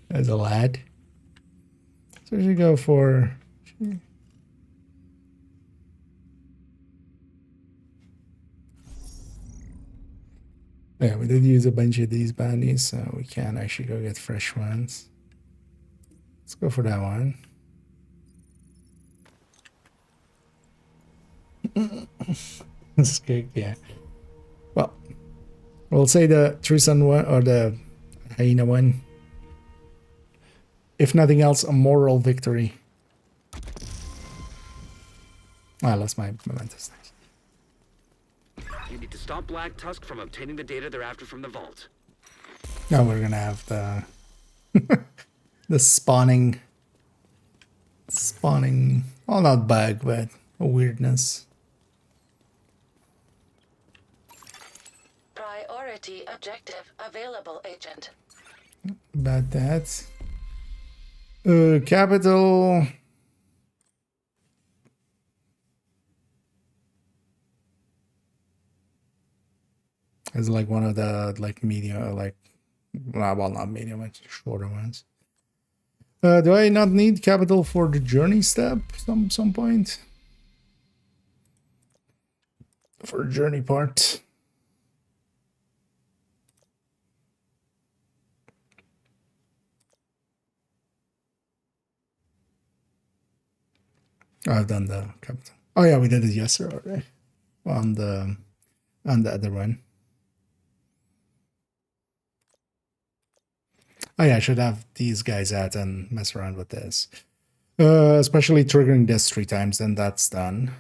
That's a lot. So we should go for. Yeah, we did use a bunch of these bounties, so we can actually go get fresh ones. Let's go for that one. This is good, yeah. Well, we'll say the True Sun one or the Hyena one. If nothing else, a moral victory. I lost my momentous. You need to stop Black Tusk from obtaining the data they're after from the vault. Now we're gonna have the the spawning, well, not bug, but a weirdness. Priority objective available, Agent. About that. Capital. Is like one of the like medium, like well, not medium, it's shorter ones. Do I not need capital for the journey step some point? For the journey part. Oh, I've done the capital. Oh yeah, we did it yesterday already. On the other one. Oh yeah, I should have these guys out and mess around with this. Especially triggering this 3 times, then that's done.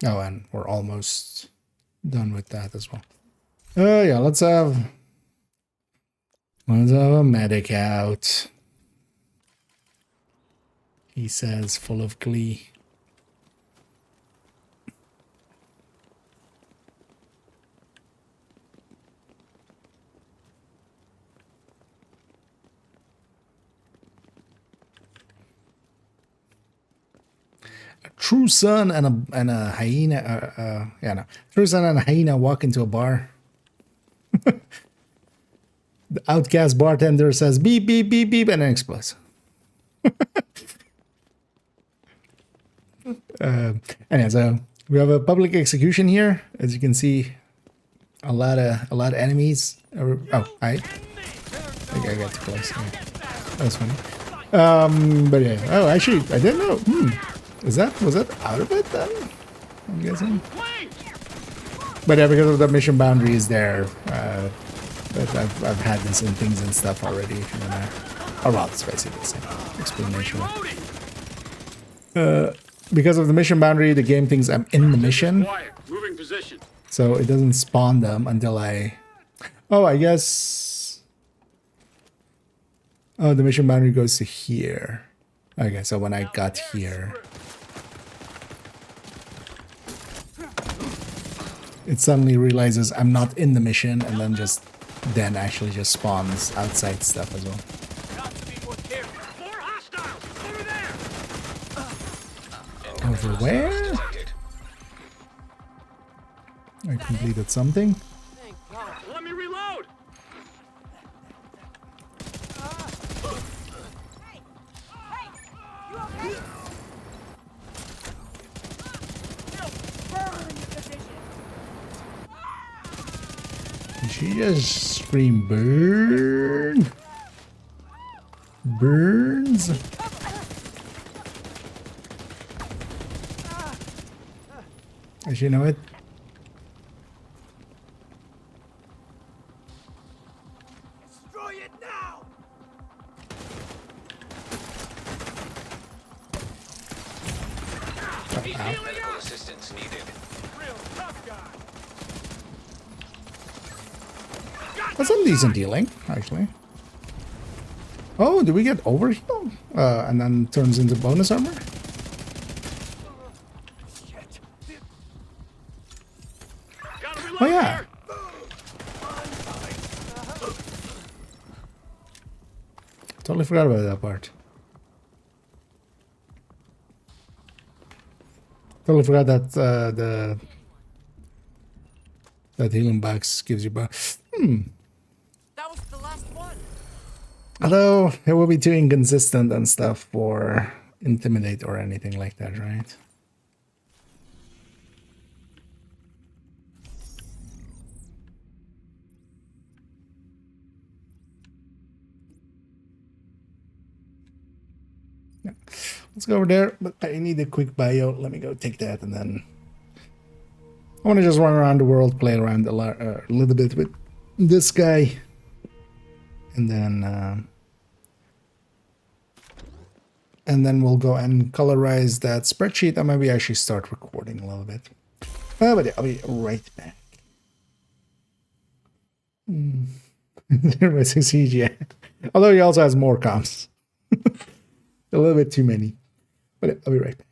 Oh, and we're almost done with that as well. Yeah, let's have a medic out. He says, full of glee. True Sun and a hyena. Yeah, no. True Sun and a hyena walk into a bar. The outcast bartender says beep beep beep beep and then explodes. Anyway, so we have a public execution here. As you can see, a lot of enemies. Oh, I think I got too close. Yeah. That was funny. But yeah. Oh, actually, I didn't know. Was that out of it then? I'm guessing. But yeah, because of the mission boundaries there, but I've had this in things and stuff already. If you wanna, oh well, it's basically the same explanation. Because of the mission boundary, the game thinks I'm in the mission, Moving position. so it doesn't spawn them until I. Oh, I guess. Oh, the mission boundary goes to here. Okay, so when I got here, it suddenly realizes I'm not in the mission, and then actually just spawns outside stuff as well. Got to be more careful. More hostiles over there. Over where? Detected. I completed something. Let me reload. Did she just scream burn? Burns? As you know it. Destroy it now. Medical assistance needed. Real tough guy. That's some decent dealing, actually. Oh, do we get overheal? And then turns into bonus armor? Shit. Oh yeah. Totally forgot about that part. Totally forgot that that healing box gives you buff. That was the last one. Although it will be too inconsistent and stuff for intimidate or anything like that, right? Yeah. Let's go over there, but I need a quick bio. Let me go take that, and then I want to just run around the world, play around a little bit with this guy, and then we'll go and colorize that spreadsheet, and maybe actually start recording a little bit. But yeah, I'll be right back. There was a CGI. Although he also has more comps. A little bit too many. But yeah, I'll be right back.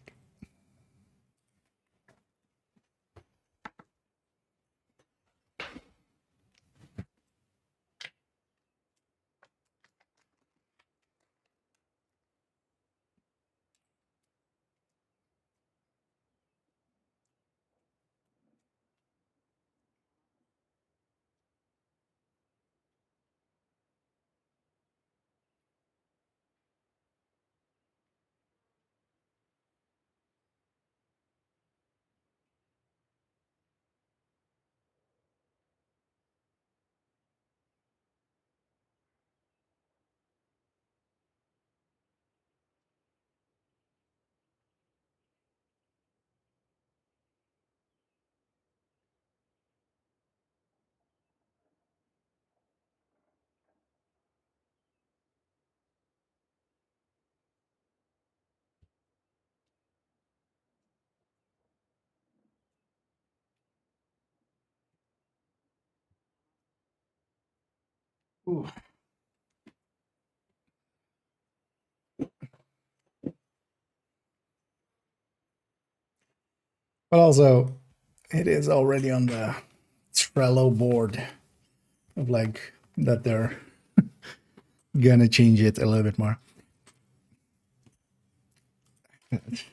Ooh. But also, it is already on the Trello board of like that they're gonna change it a little bit more.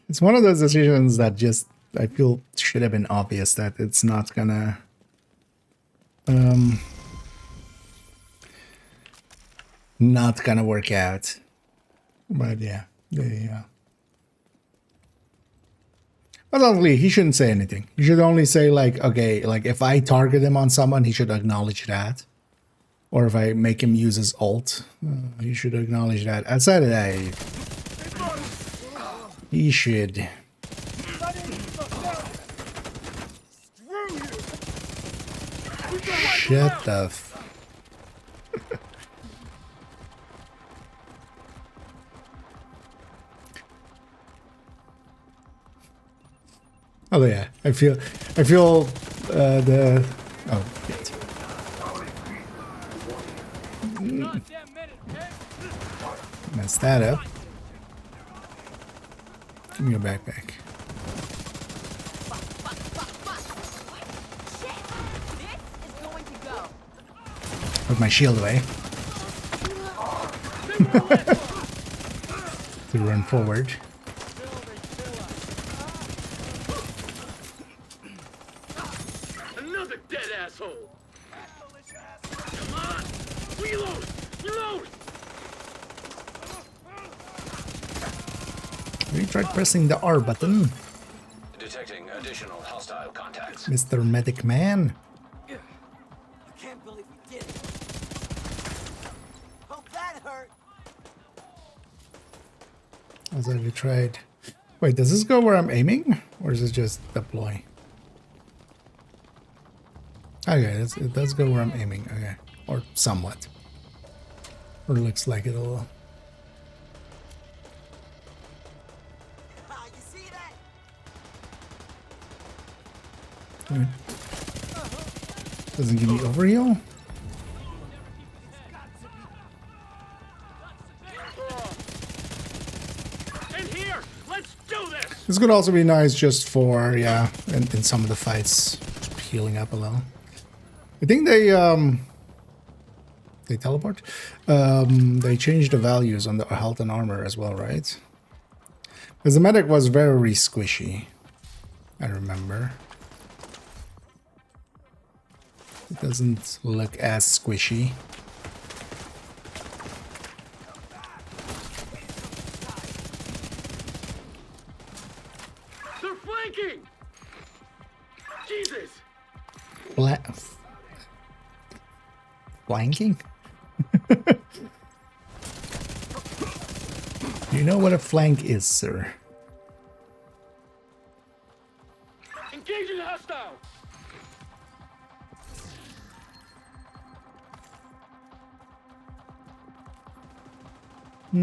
It's one of those decisions that just I feel should have been obvious that it's not gonna work out. But yeah. Yeah. But honestly, he shouldn't say anything. He should only say like, okay, like if I target him on someone, he should acknowledge that. Or if I make him use his ult, he should acknowledge that. Outside of that, he should. Shut the Oh yeah, I feel the oh shit. Mess that up. Give me your backpack. Put my shield away. To run forward. Another dead asshole. Come on, reload, reload. We tried pressing the R button, Detecting additional hostile contacts. Mr. Medic Man. I can't believe we did it. Oh, that hurt. As I tried. Wait, does this go where I'm aiming, or is it just deploy? Okay, it does go where I'm aiming. Okay, or somewhat. Or looks like it'll. Ah, you see that? Doesn't give me overheal. And here, let's do this. This could also be nice just for, yeah, in some of the fights, just healing up a little. I think they teleport. They changed the values on the health and armor as well, right? Because the medic was very squishy, I remember. It doesn't look as squishy. They're flanking. Jesus. Flanking? You know what a flank is, sir? Engaging hostile. We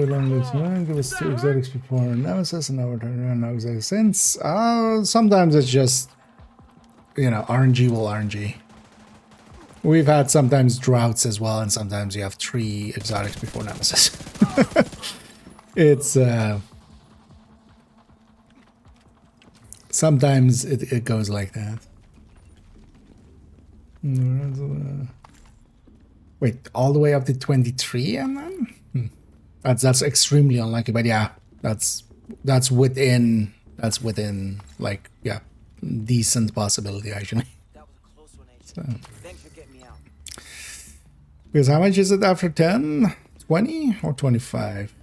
learned this one. Give us 2 exotics before Nemesis and now we're turning around no exotic since. Sometimes it's just, you know, RNG will RNG. We've had sometimes droughts as well, and sometimes you have 3 exotics before Nemesis. It's sometimes it goes like that. Wait, all the way up to 23 and then? That's extremely unlucky, but yeah, that's within like, yeah, decent possibility actually. That was a close one, H. So. Thanks for getting me out. Because how much is it after 10? 20 or 25?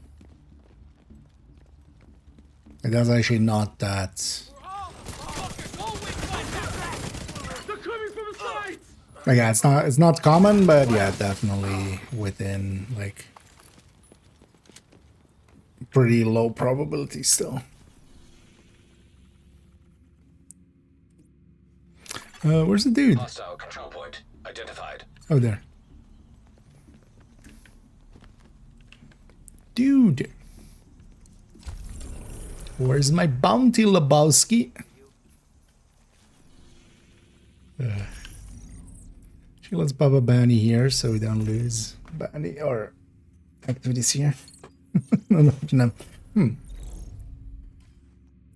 That's actually not that. They're coming from the sides. Like, yeah, it's not common, but yeah, definitely within like pretty low probability still. Where's the dude? Hostile control point identified. Oh, there. Dude. Where's my bounty, Lebowski? Let's pop a bounty here so we don't lose bounty or activities here. No.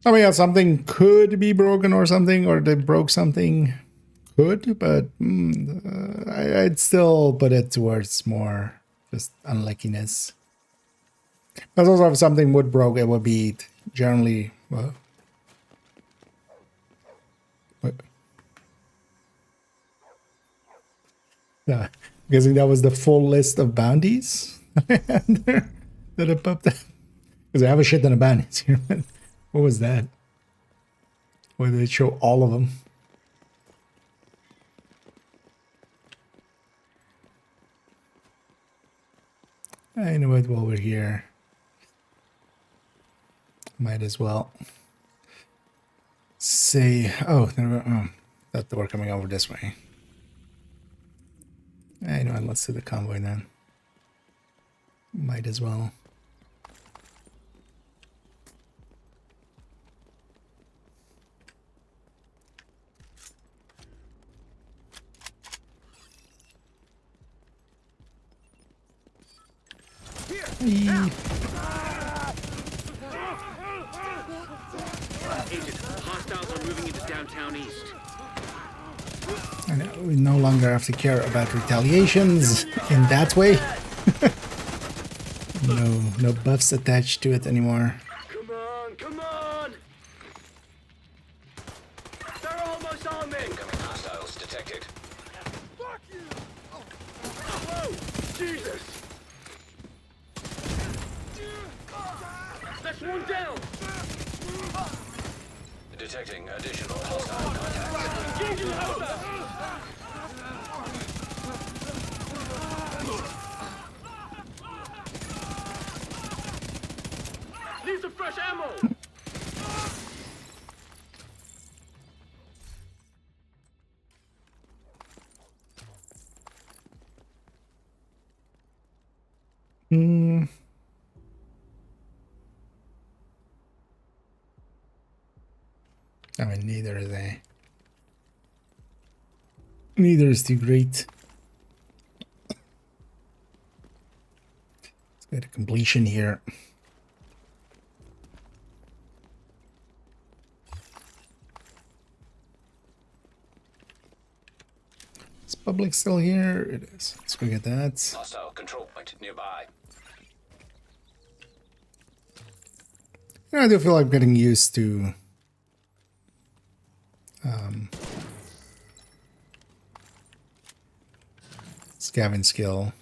I mean, yeah, something could be broken or something, or they broke something. Could, but I'd still put it towards more just unluckiness. Because also if something would broke, it would be generally... What? Yeah, I'm guessing that was the full list of bounties that I popped up. Because I have a shit ton of bandits here. What was that? Why did it show all of them? I know it while we're here. Might as well say, oh, that door coming over this way. I know, let's do the convoy then. Might as well. Agent, hostiles are moving into downtown east. I know, we no longer have to care about retaliations in that way. No buffs attached to it anymore. Come on, come on! They're almost on me! Incoming hostiles detected. Fuck you! Whoa! Jesus! That's one down! Detecting additional hostile contacts. Need some fresh ammo! I mean, neither is they. Neither is too great. Let's get a completion here. Is public still here? It is. Let's go get that. Hostile control point nearby. Yeah, I do feel like getting used to scavenge skill.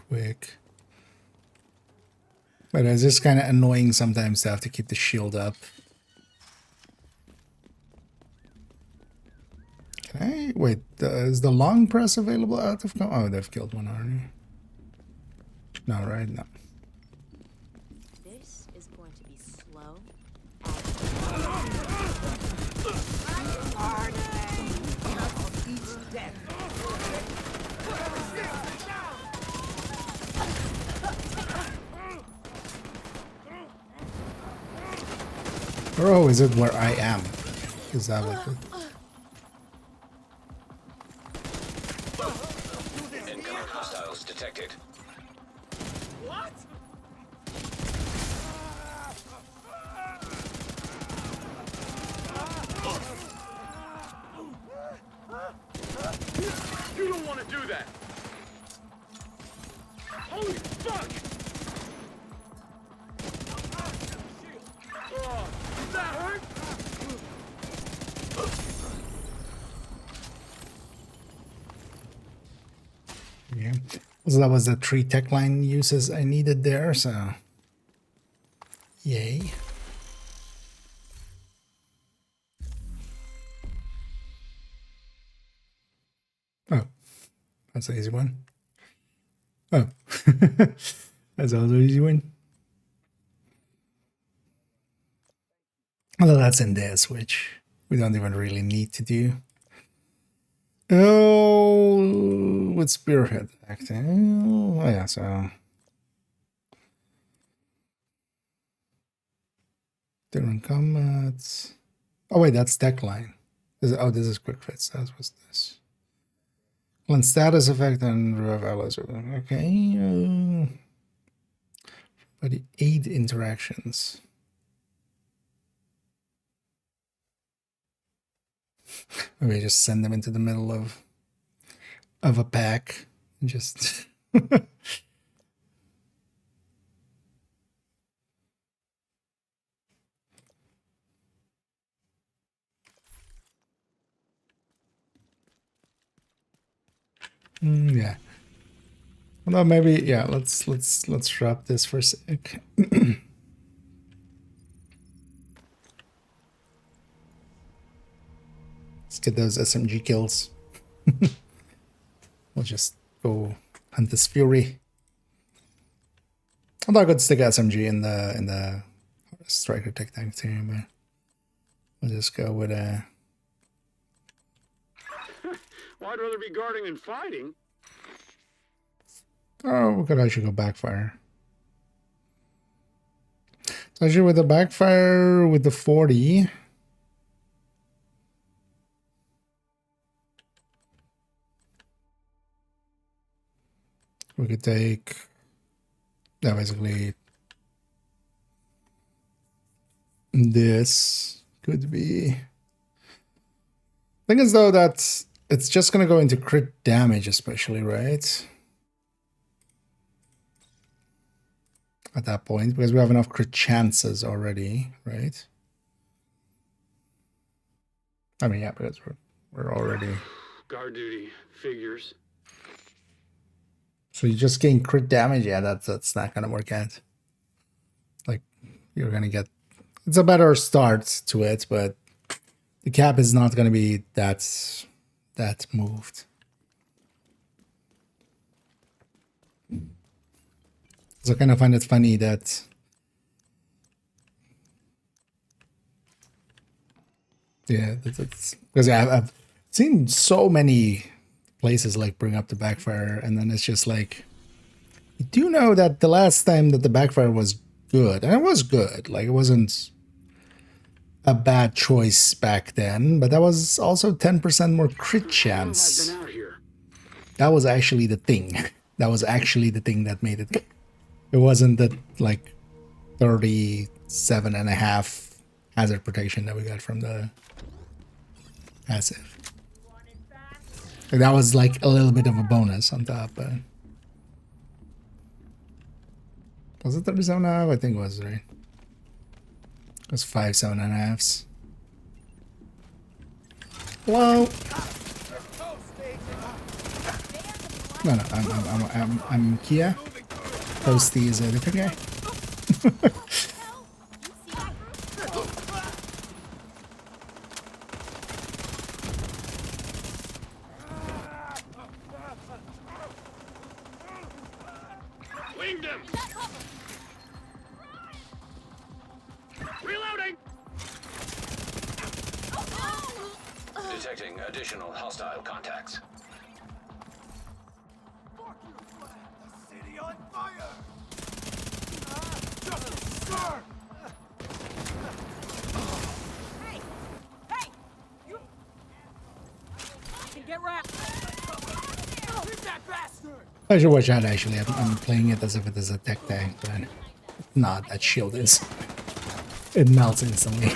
Quick. But it's just kind of annoying sometimes to have to keep the shield up. Can I? Wait, is the long press available out of... Oh, they've killed one already. No, right? No. This is going to be slow. Or is it where I am? Is that what it... Incoming hostiles detected. What? You don't want to do that! Holy fuck! Oh, does that hurt? Yeah. So that was the 3 tech line uses I needed there, so... Yay. Oh. That's an easy one. Oh. That's also an easy one. Although that's in this, which we don't even really need to do. Oh, with Spearhead acting. Oh, yeah, so... During combat... Oh, wait, that's tech line. Oh, this is quick fits. That was this. When status effect and rev allies. Okay. But the 8 interactions. Maybe just send them into the middle of a pack and just yeah. Well, maybe yeah. Let's drop this for a sec. Let's get those SMG kills. We'll just go hunt this fury. I thought I could stick SMG in the striker tech tank too, but we'll just go with a. Well, I'd rather be guarding than fighting. Oh, we could actually go backfire. So actually, with the backfire with the 40. We could take, yeah, basically this could be. Thing is though that it's just gonna go into crit damage, especially, right? At that point, because we have enough crit chances already, right? I mean, yeah, because we're already Guard duty figures. So you just gain crit damage. Yeah, that's not gonna work out. Like you're gonna get, it's a better start to it, but the cap is not gonna be that moved. So I kind of find it funny that that's because I've seen so many places like bring up the backfire, and then it's just like, you do know that the last time that the backfire was good, and it was good, like it wasn't a bad choice back then, but that was also 10% more crit chance. That was actually the thing. That was actually the thing that made it. It wasn't that like 37.5 hazard protection that we got from the passive. Like, that was like a little bit of a bonus on top, but was it 37.5? I think it was, right? It was 5 7.5s. Hello. No, I'm Kia. Toasty is a different guy. Winged him. Reloading. Detecting additional hostile contacts. City on fire! Justice, sir! Hey! Hey! You can get wrapped! Hit that bastard! I should watch out actually. I'm playing it as if it is a tech tank, but it's not. That shield is. It melts instantly.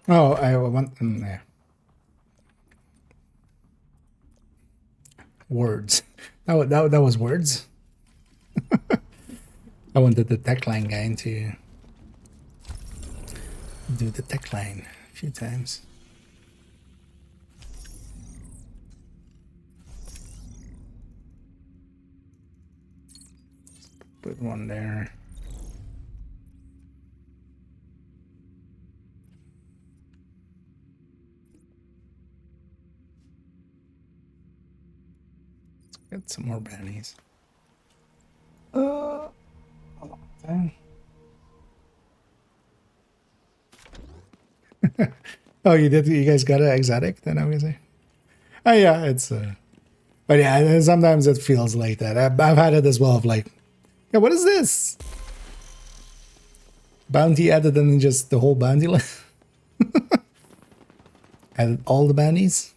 Oh, I want there. Words. That was words. I wanted the tech line guy to do the tech line a few times. Put one there. Let's get some more bounties. A long time. Oh, you did? You guys got an exotic? Then I'm gonna say. Oh yeah, it's. But yeah, sometimes it feels like that. I've had it as well. Of like, yeah, what is this? Bounty added and then just the whole bounty list. Added all the bounties.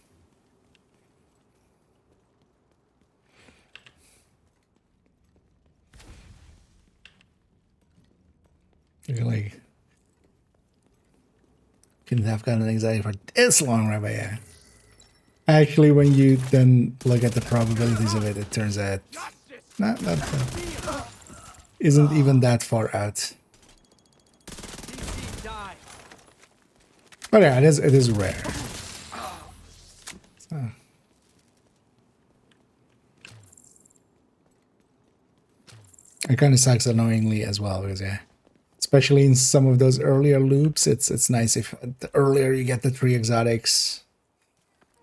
You're like, couldn't have gotten anxiety for this long, right? But yeah. Actually, when you then look at the probabilities of it, it turns out not isn't even that far out. But yeah, it is rare. So. It kind of sucks annoyingly as well because yeah, especially in some of those earlier loops, it's nice if the earlier you get the 3 exotics,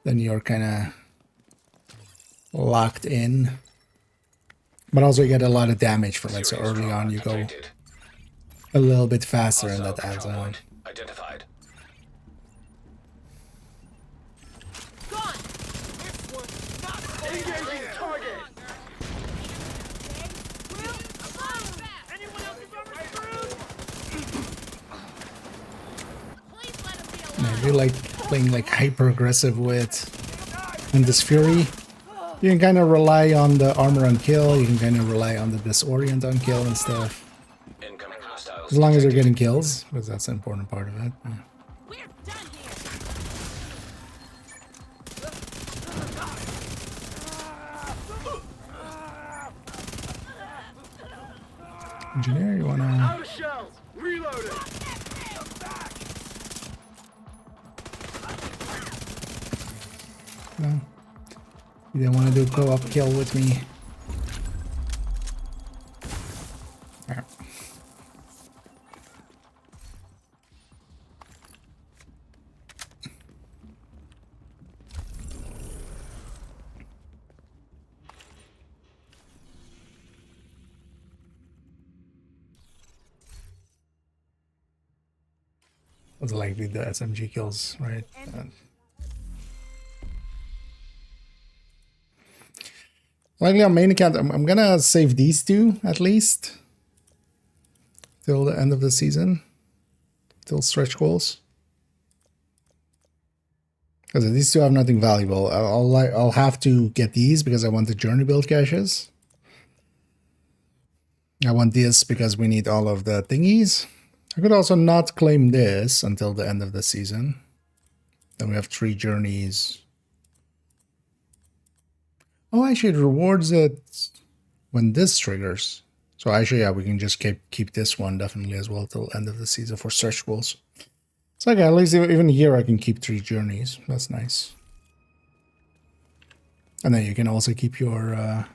then you're kind of locked in. But also you get a lot of damage from it, so early on you go a little bit faster and that adds on. Identified. Gone! This one's not engaging target! Anyone else is overscrewed? Please let him be I really like playing like hyper aggressive with this Fury. You can kind of rely on the armor on kill, you can kind of rely on the disorient on kill and stuff. Incoming hostiles. As long as you're getting kills, because that's an important part of it. Yeah. We're done here! Engineer, you wanna... Out of shells! Reloading! No. You didn't want to do co-op kill with me. Alright. Was likely the SMG kills, right? Likely on main account, I'm gonna save these two at least till the end of the season, till stretch goals. Because these two have nothing valuable. I'll have to get these because I want the journey build caches. I want this because we need all of the thingies. I could also not claim this until the end of the season. Then we have 3 journeys. Oh, actually, it rewards it when this triggers. So actually, yeah, we can just keep this one definitely as well till end of the season for stretch goals. It's like at least even here I can keep 3 journeys. That's nice. And then you can also keep your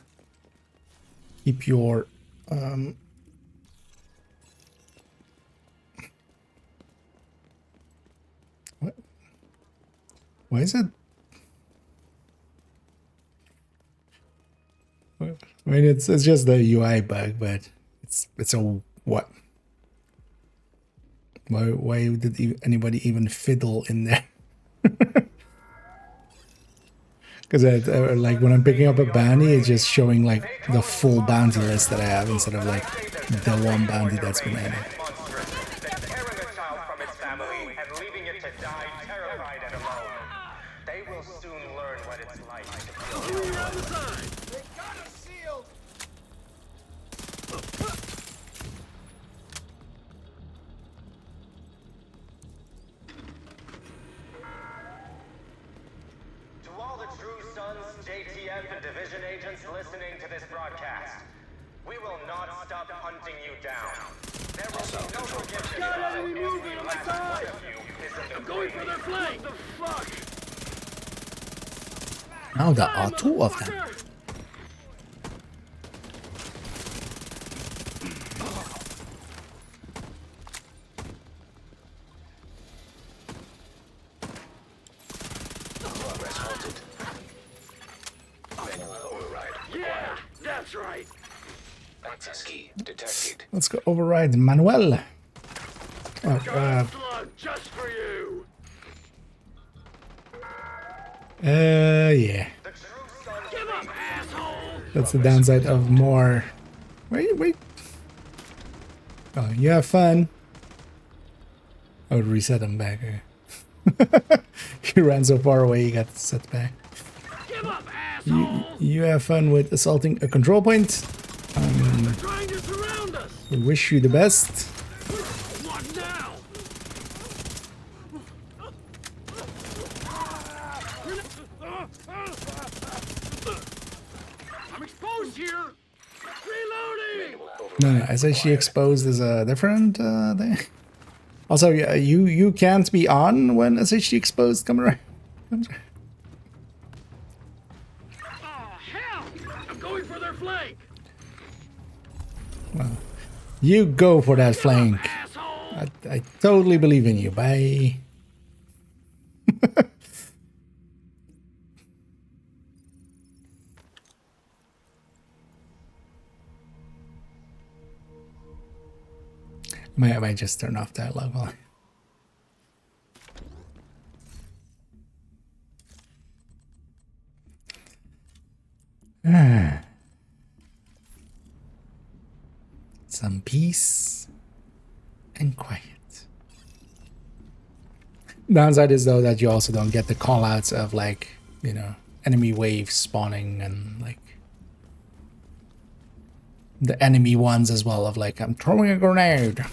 what? Why is it? I mean, it's just the UI bug, but it's a what? Why did anybody even fiddle in there? Because like when I'm picking up a bounty, it's just showing like the full bounty list that I have instead of like the one bounty that's been added. Tearing a child from its family and leaving it to die terrified and alone. They will soon learn what it's like to feel alone. They got us sealed! To all the true sons, JTF, and division agents listening to this broadcast, we will not stop hunting you down. There will be no forgiveness. Got enemy movement on my side! I'm going for their flank! What the fuck? Now there are 2 of them. Progress halted. Manual override. Yeah, that's right. Access key detected. Let's go override Manuel. Oh, Slug just for you. yeah. Give up, asshole! That's the downside of more. Wait. Oh, you have fun. I would reset him back. He ran so far away, he got set back. Give up, asshole! You have fun with assaulting a control point. They're trying to surround us. We wish you the best. What now? I'm exposed here. Reloading. Manual override. No, as she exposed is a different thing. Also, yeah, you can't be on when SHD exposed come around. Oh, hell! I'm going for their flank! Well, you go for that flank. Asshole! I totally believe in you. Bye. I might just turn off that level. Some peace and quiet. Downside is though that you also don't get the callouts of like, you know, enemy waves spawning and like the enemy ones as well of like, I'm throwing a grenade.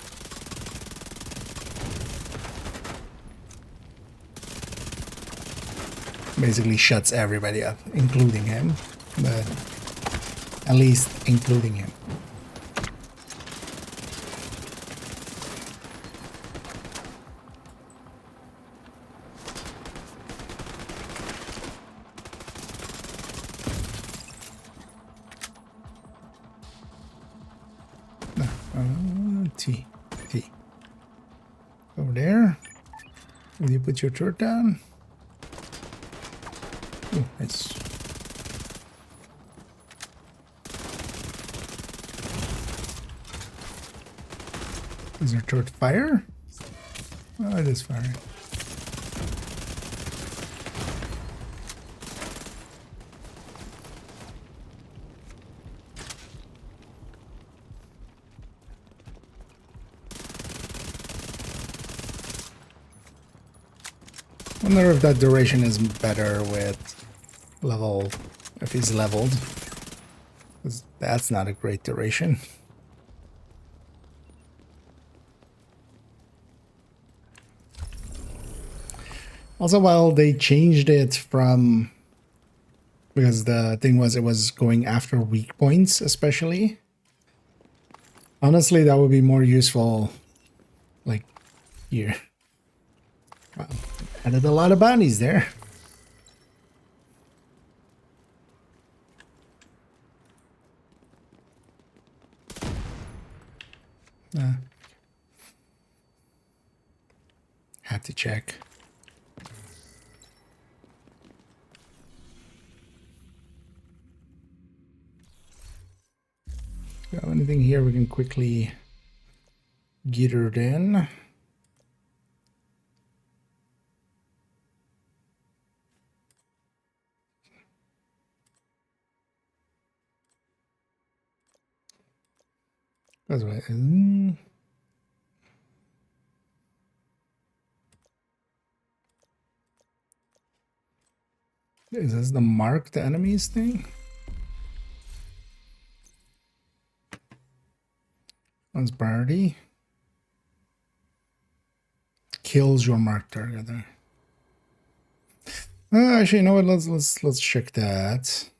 Basically shuts everybody up, including him, but at least including him. T. Over there. Will you put your turret down? Oh, nice. Is your turret fire? Oh, it is firing. I wonder if that duration is better with level, if he's leveled. 'Cause that's not a great duration. Also, while they changed it from, because the thing was it was going after weak points especially. Honestly, that would be more useful like here. Wow. Added a lot of bounties there. Had to check. Got anything here we can quickly get her in? That's right. Is this the mark the enemies thing? One's priority. Kills your mark target. Actually, you know what? Let's check that.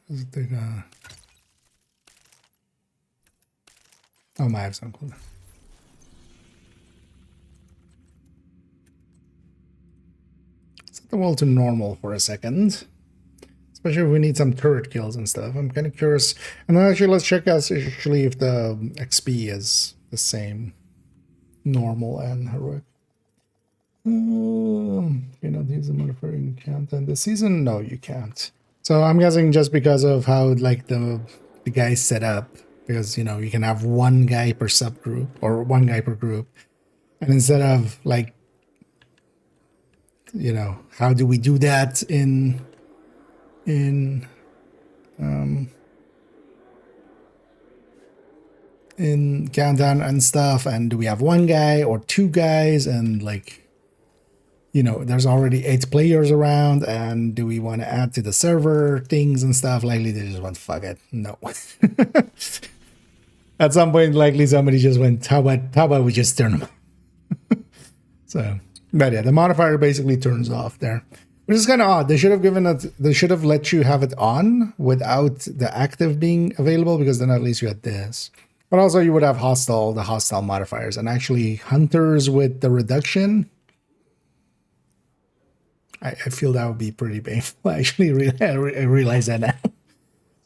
Let's take a. Oh, my have some cooldown. Set the wall to normal for a second. Especially if we need some turret kills and stuff. I'm kind of curious. And then actually, let's check out actually if the XP is the same. Normal and heroic. You cannot use the modifier in content this season? No, you can't. So I'm guessing just because of how like the guy's set up. Because, you know, you can have one guy per subgroup or one guy per group. And instead of like, you know, how do we do that in countdown and stuff, and do we have one guy or two guys, and like, you know, there's already 8 players around, and do we want to add to the server things and stuff? Likely they just went, fuck it, no. At some point, likely somebody just went, how about we just turn them? So, but yeah, the modifier basically turns off there. Which is kind of odd. They should have given it. They should have let you have it on without the active being available, because then at least you had this. But also you would have the hostile modifiers, and actually hunters with the reduction. I feel that would be pretty painful. I actually I realize that now.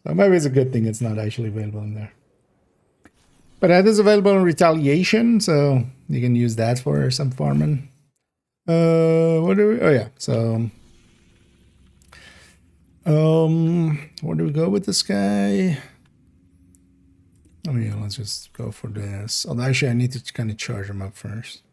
So maybe it's a good thing it's not actually available in there. But that is available in retaliation, so you can use that for some farming. What do we? Oh yeah, so. Where do we go with this guy? Oh yeah, let's just go for this. Although actually I need to kind of charge him up first.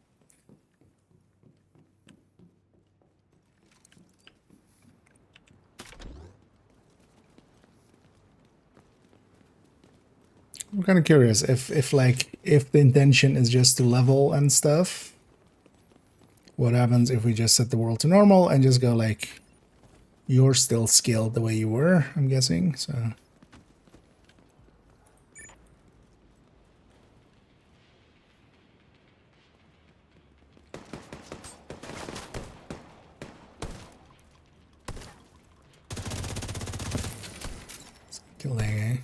I'm kind of curious if the intention is just to level and stuff. What happens if we just set the world to normal and just go like, you're still skilled the way you were, I'm guessing, so. Let's kill that guy.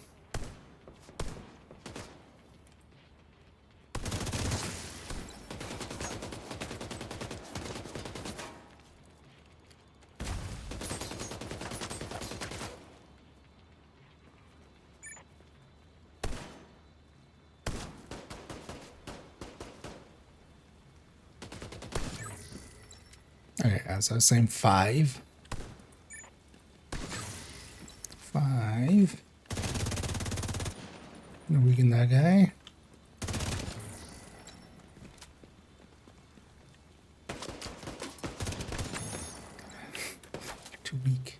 Okay, so same 5. 5. Gonna weaken that guy. Too weak.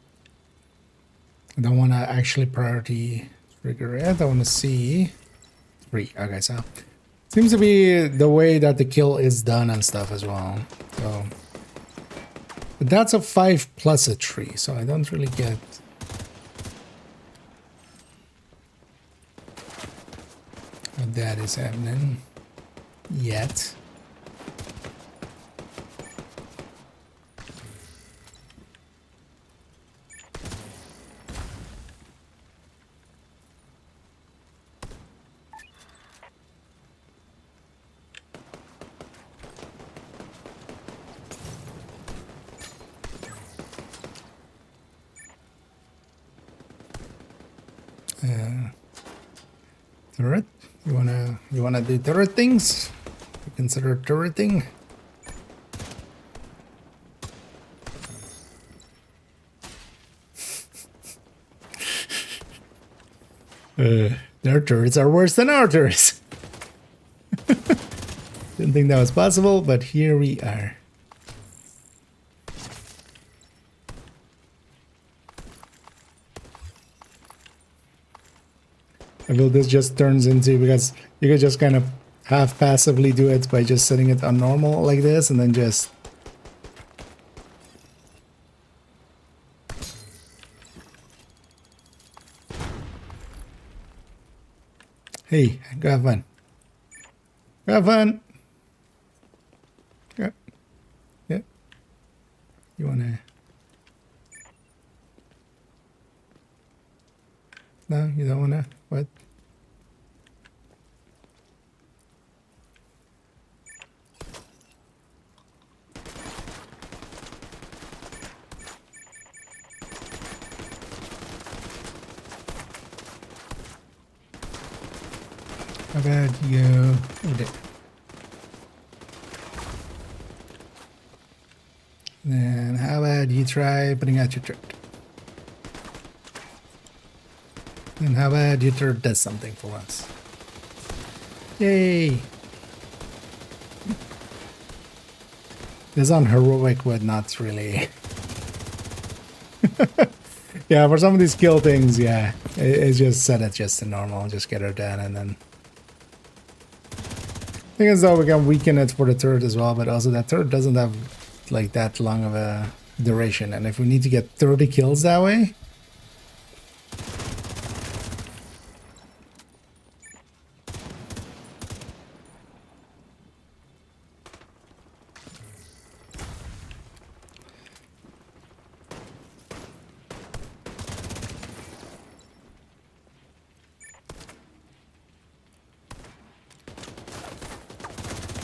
I don't want to actually priority trigger it. I want to see 3. Okay, so seems to be the way that the kill is done and stuff as well. So. But that's a 5 plus a 3, so I don't really get what that is happening yet. Turret? You wanna do turret things? You consider turreting? Their turrets are worse than our turrets. Didn't think that was possible, but here we are. I feel this just turns into, because you could just kind of half passively do it by just setting it on normal like this and then just hey, go have fun. Go have fun. Yep. Yep. You wanna No, you don't wanna what? How about you? Oh, there. Then how about you try putting out your turret? And how about your turret does something for us? Yay! This on heroic would not really. Yeah, for some of these kill things, yeah, it's just set it just to normal, just get her down, and then. I think as though we can weaken it for the turret as well, but also that turret doesn't have like that long of a duration, and if we need to get 30 kills that way.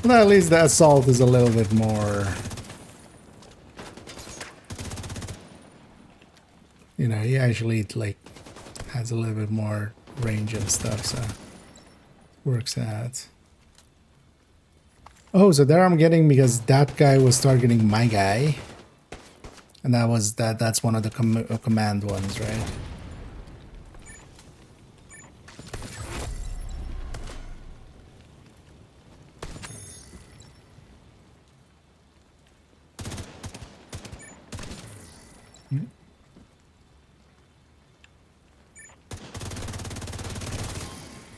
Well, at least the assault is a little bit more... You know, he actually, like, has a little bit more range and stuff, so... Works out. Oh, so there I'm getting because that guy was targeting my guy. And that's one of the command ones, right?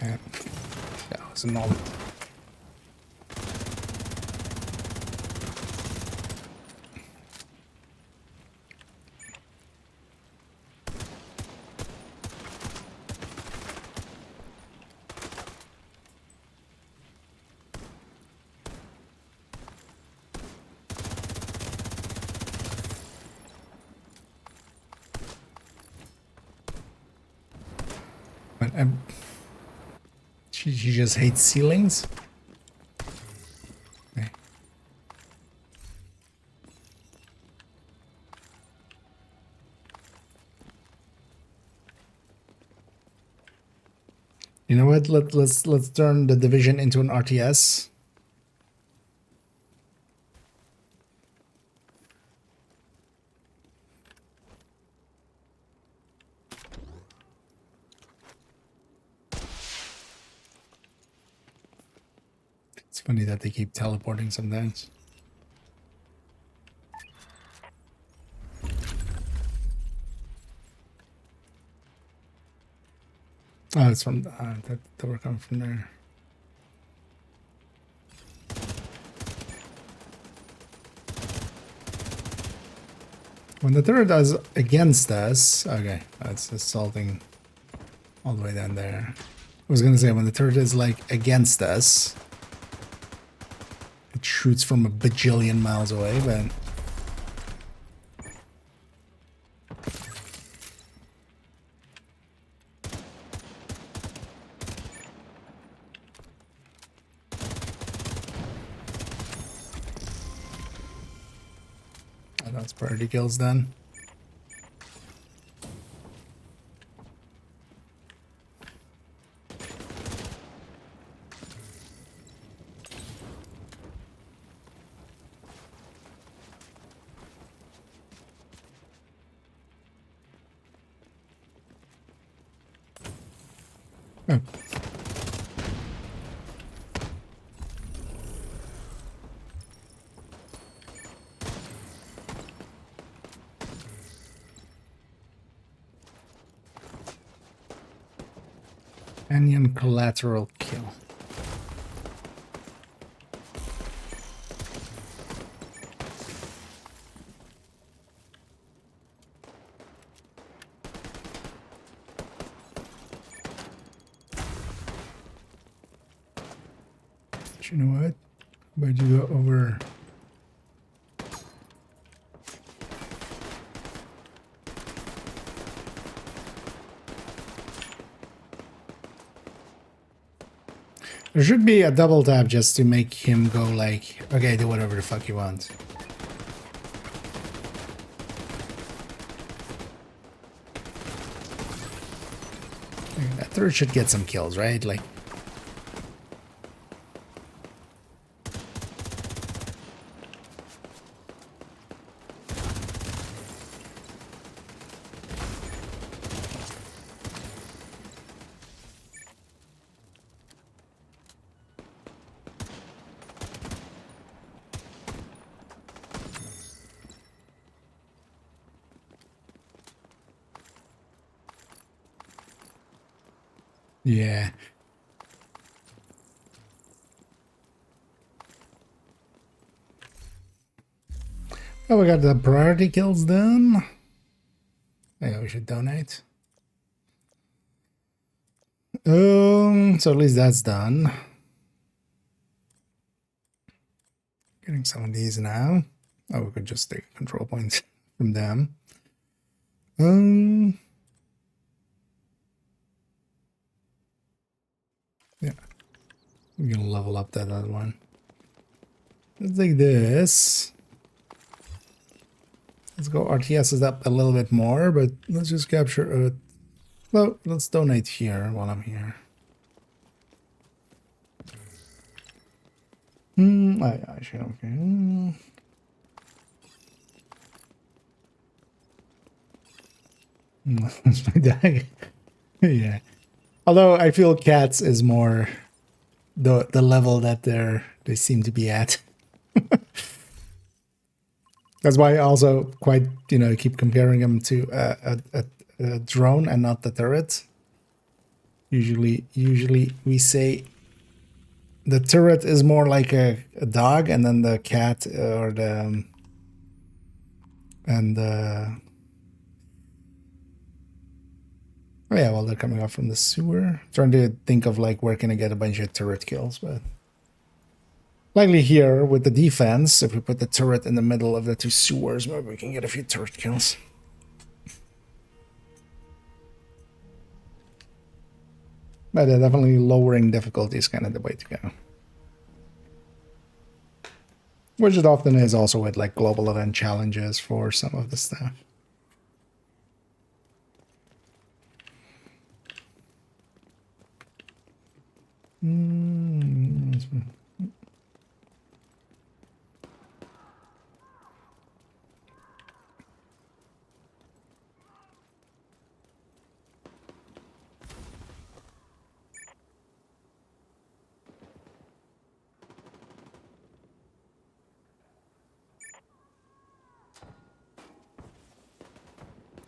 Yeah. That was a moment. But she just hates ceilings. Okay. You know what? Let's turn the division into an RTS. It's funny that they keep teleporting sometimes. Oh, it's from that we're coming from there. When the turret is against us, okay, that's assaulting all the way down there. I was gonna say when the turret is like against us, it shoots from a bajillion miles away, but. That's priority kills then. Oh. Companion collateral kill. But you know what? How about you go over? There should be a double tap just to make him go like, okay, do whatever the fuck you want. That third should get some kills, right? Like. Yeah. Oh, we got the priority kills done. Yeah, we should donate. So at least that's done. Getting some of these now. Oh, we could just take control points from them. Yeah. We're gonna level up that other one. Let's take this. Let's go RTS is up a little bit more, but let's just capture well, let's donate here while I'm here. Actually, okay. That's my dag. Yeah. Although I feel cats is more the level that they seem to be at. That's why I also quite, keep comparing them to a drone and not the turret. Usually we say the turret is more like a dog, and then the cat or the oh yeah, well, they're coming up from the sewer. Trying to think of like where can I get a bunch of turret kills, but likely here with the defense, if we put the turret in the middle of the two sewers, maybe we can get a few turret kills. But definitely lowering difficulty is kind of the way to go. Which it often is also with like global event challenges for some of the stuff.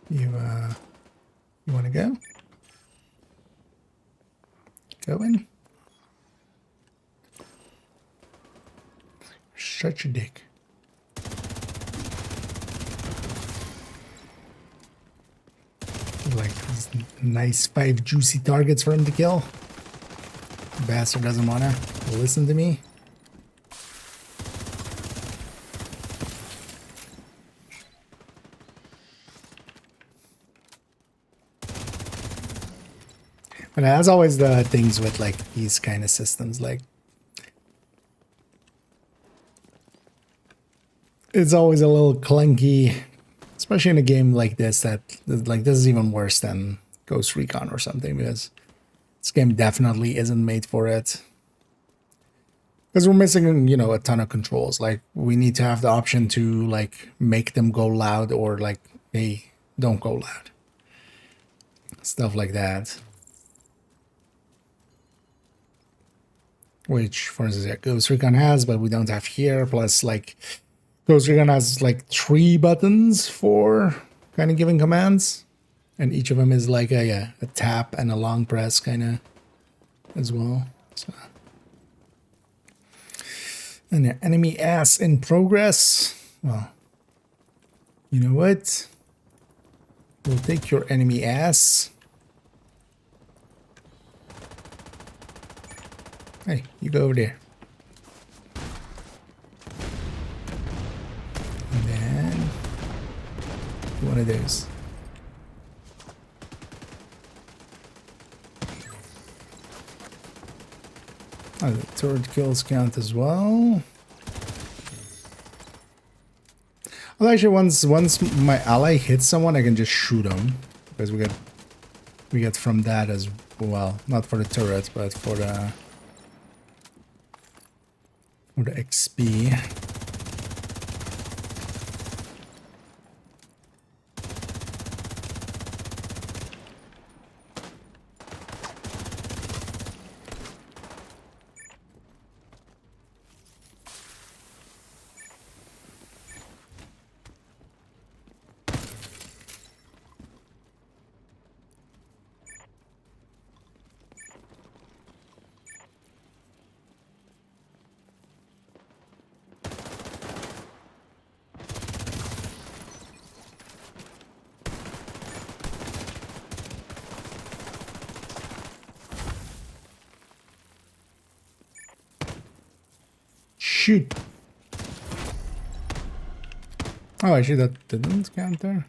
You want to go? Go in. Such a dick. Like these nice 5 juicy targets for him to kill. The bastard doesn't want to listen to me. But as always, the things with like these kind of systems, like it's always a little clunky, especially in a game like this. That like this is even worse than Ghost Recon or something, because this game definitely isn't made for it. Because we're missing, a ton of controls. Like we need to have the option to like make them go loud or like, hey, don't go loud. Stuff like that. Which, for instance, yeah, Ghost Recon has, but we don't have here. Plus, like, Ghost Recon has like 3 buttons for kind of giving commands, and each of them is like a tap and a long press kind of as well. So, and the enemy ass in progress. Well, you know what? We'll take your enemy ass. Hey, you go over there. And then one of those. Oh, the turret kills count as well. Well, actually, once my ally hits someone, I can just shoot them, because we get from that as well. Not for the turret, but for the XP. Shoot. Oh, actually that didn't count there.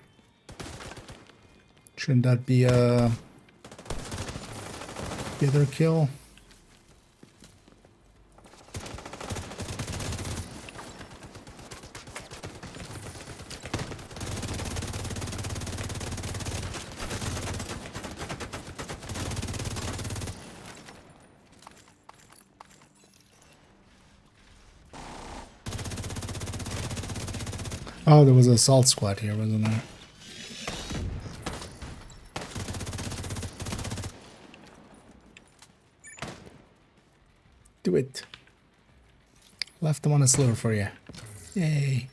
Shouldn't that be a other kill? Oh, there was an assault squad here, wasn't there? Do it. Left them on a slur for you. Yay.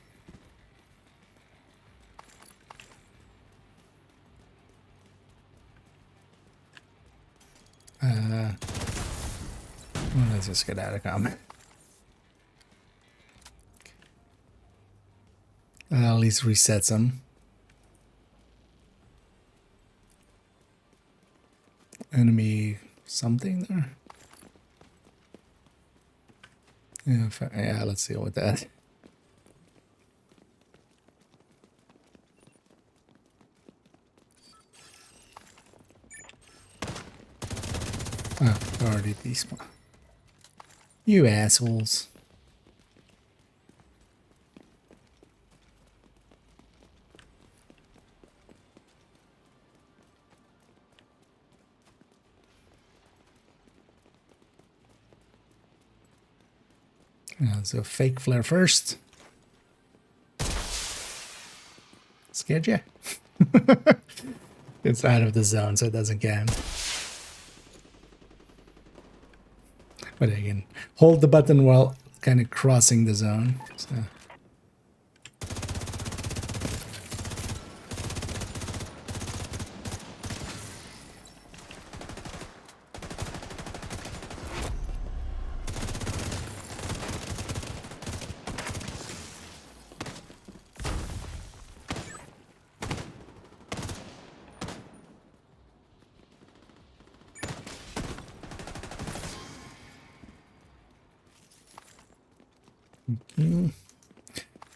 Well, let's just get out of combat. At least reset some. Enemy something there. Yeah, yeah, let's deal with that. Oh, already despawn. You assholes. So fake flare first. Scared you? It's out of the zone, so it doesn't count. But I can hold the button while kind of crossing the zone. So.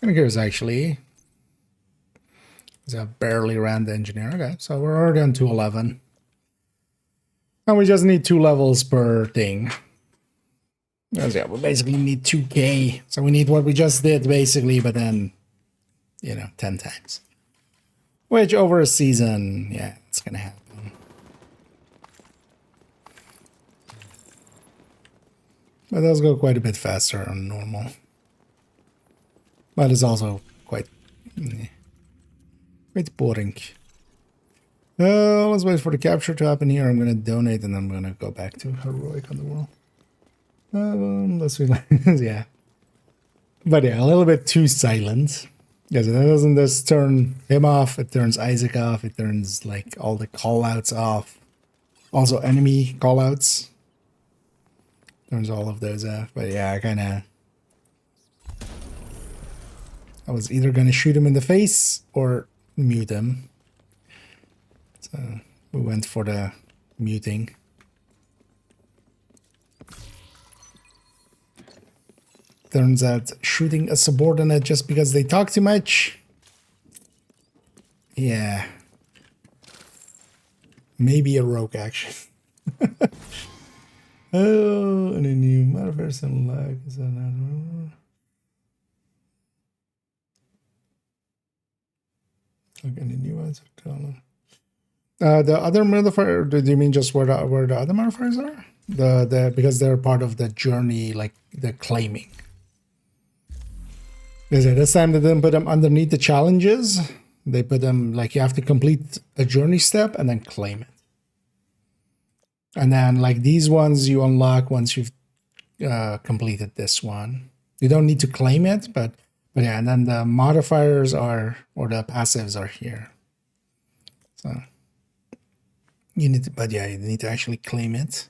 I'm curious actually. I barely ran the engineer. Okay, so we're already on 211. And we just need 2 levels per thing. Yeah, we basically need 2k. So we need what we just did basically, but then, you know, 10 times. Which over a season, yeah, it's gonna happen. But those go quite a bit faster on normal. But it's also quite boring. Let's wait for the capture to happen here. I'm going to donate and I'm going to go back to heroic on the world. Let's yeah. But yeah, a little bit too silent. Yes, it doesn't just turn him off. It turns Isaac off. It turns like all the callouts off. Also enemy callouts. Turns all of those off. But yeah, I was either going to shoot him in the face or mute him. So we went for the muting. Turns out shooting a subordinate just because they talk too much. Yeah. Maybe a rogue action. Oh, and a new modifiers and lag is another. Again, the new ones are color. The other modifier, do you mean just where the other modifiers are? Because they're part of the journey, like the claiming. Because this time they didn't put them underneath the challenges. They put them like you have to complete a journey step and then claim it. And then like these ones you unlock once you've completed this one. You don't need to claim it, but yeah, and then the modifiers are, or the passives are here. So you need to, but yeah, you need to actually claim it.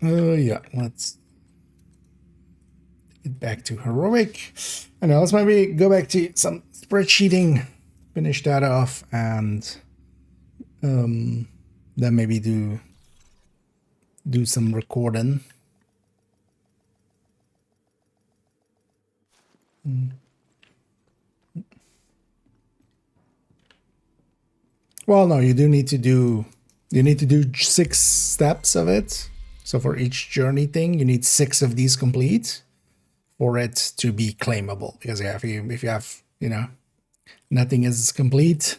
Yeah, let's get back to heroic. And now let's maybe go back to some spreadsheeting, finish that off, and then maybe do some recording. Well, no, you need to do 6 steps of it. So for each journey thing, you need 6 of these complete for it to be claimable. Because if you have, you know, nothing is complete,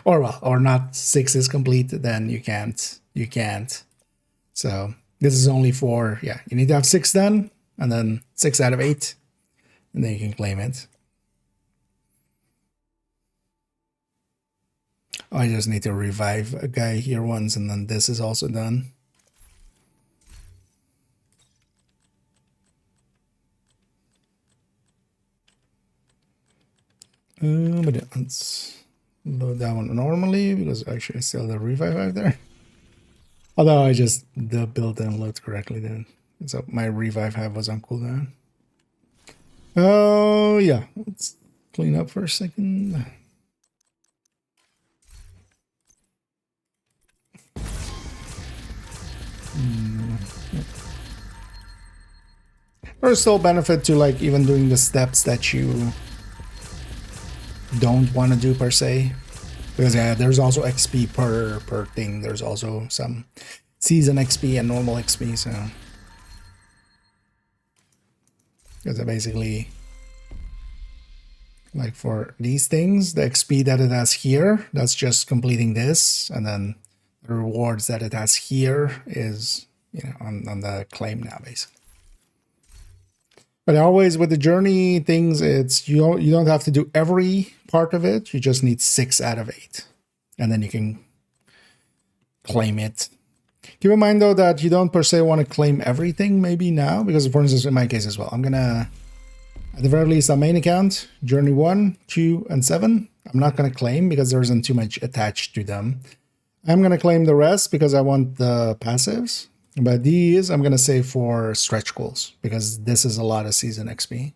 or not 6 is complete, then you can't. So This is only for, yeah, you need to have 6 done, and then 6 out of 8, and then you can claim it. Oh, I just need to revive a guy here once, and then this is also done. But let's load that one normally, because actually I still have the revive out there. Although I just the build didn't load correctly then. So my revive hive was on cooldown. Oh yeah, let's clean up for a second. There's still benefit to like even doing the steps that you don't want to do per se. Because yeah, there's also XP per thing. There's also some season XP and normal XP, so because basically like for these things, the XP that it has here, that's just completing this, and then the rewards that it has here is, you know, on the claim now basically. But always with the journey things, it's you don't have to do every part of it. You just need 6 out of 8, and then you can claim it. Keep in mind though that you don't per se want to claim everything maybe now, because for instance in my case as well, I'm gonna at the very least on main account journey 1, 2, and 7. I'm not gonna claim because there isn't too much attached to them. I'm gonna claim the rest because I want the passives. But these I'm going to save for stretch goals because this is a lot of season XP.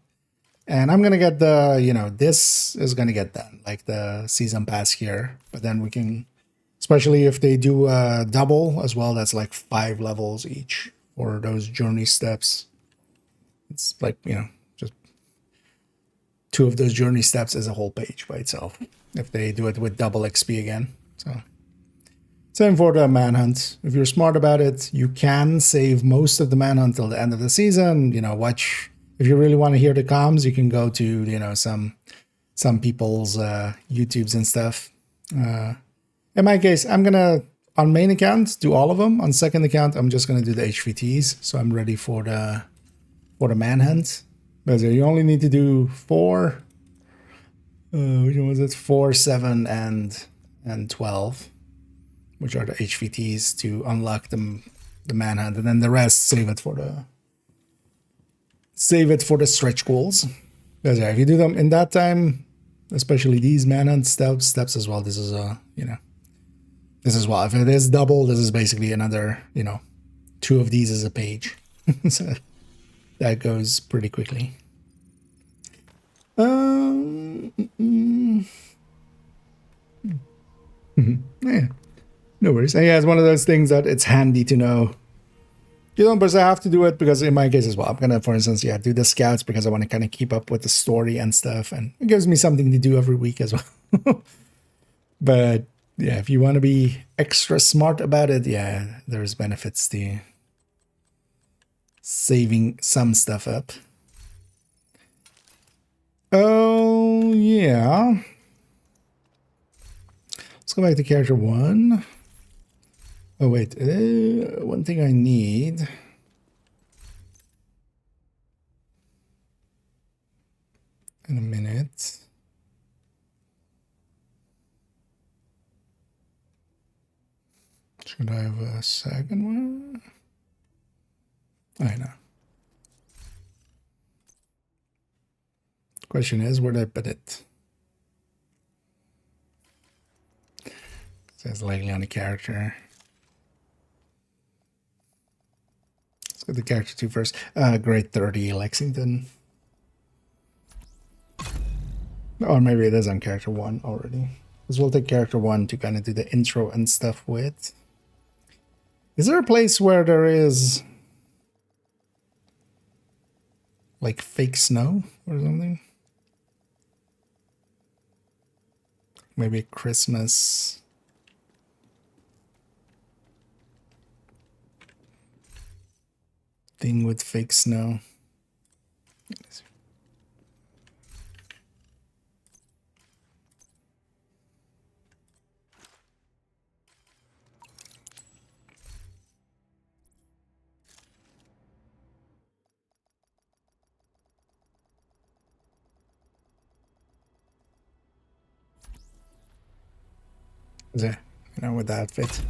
And I'm going to get the, you know, this is going to get done, like the season pass here. But then we can, especially if they do a double as well, that's like 5 levels each for those journey steps. It's like, you know, just 2 of those journey steps is a whole page by itself if they do it with double XP again. So. Same for the manhunt. If you're smart about it, you can save most of the manhunt till the end of the season. You know, watch if you really want to hear the comms, you can go to, you know, some people's YouTubes and stuff. In my case, I'm gonna on main account do all of them. On second account, I'm just gonna do the HVTs, so I'm ready for the manhunt. Because you only need to do 4. Which one was it? 4, 7, and 12. Which are the HVTs to unlock the manhunt, and then the rest save it for the stretch goals. Because yeah, if you do them in that time, especially these manhunt steps as well, this is you know, this is well. If it is double, this is basically another, you know, 2 of these is a page, so that goes pretty quickly. Yeah. No worries. And yeah, it's one of those things that it's handy to know. You don't per se have to do it because in my case as well, I'm going to, for instance, yeah, do the scouts because I want to kind of keep up with the story and stuff. And it gives me something to do every week as well. But yeah, if you want to be extra smart about it, yeah, there's benefits to saving some stuff up. Oh, yeah. Let's go back to character 1. Oh, wait. One thing I need. In a minute. Should I have a second one? I know. Question is, where did I put it? It says likely on the character. Let's go to character 2 first. Grade 30, Lexington. Or maybe it is on character 1 already. Because we'll take character 1 to kind of do the intro and stuff with. Is there a place where there is like fake snow or something? Maybe Christmas. Thing with fake snow. Yeah, you know, with the outfit.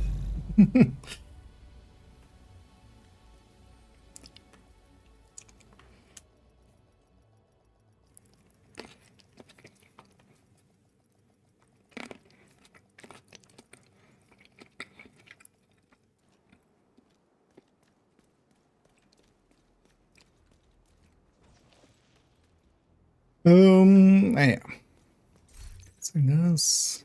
Yeah. So this.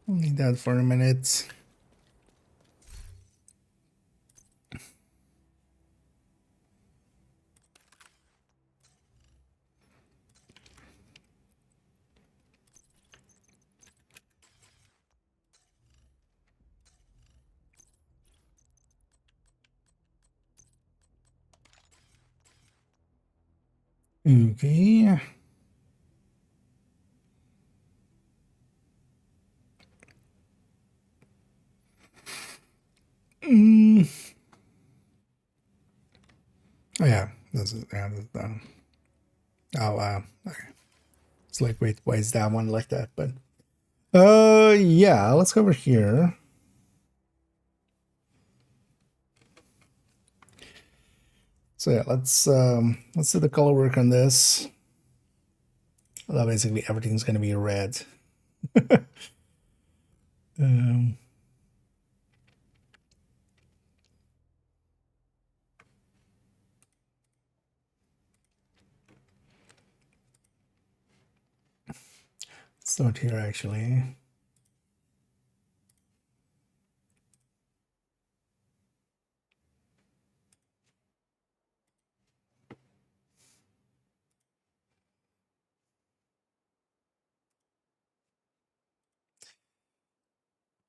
We'll need that for a minute. Okay. Oh yeah, this is oh wow. Okay. It's like, wait, why is that one like that? But yeah, let's go over here. So yeah, let's do the color work on this. Well, basically everything's gonna be red. um, start here actually.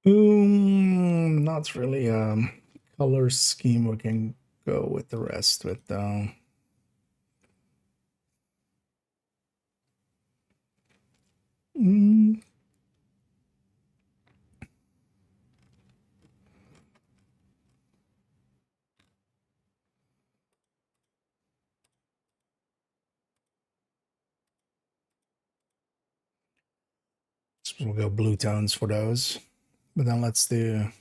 Not really color scheme we can go with the rest with so we'll go blue tones for those. But then let's do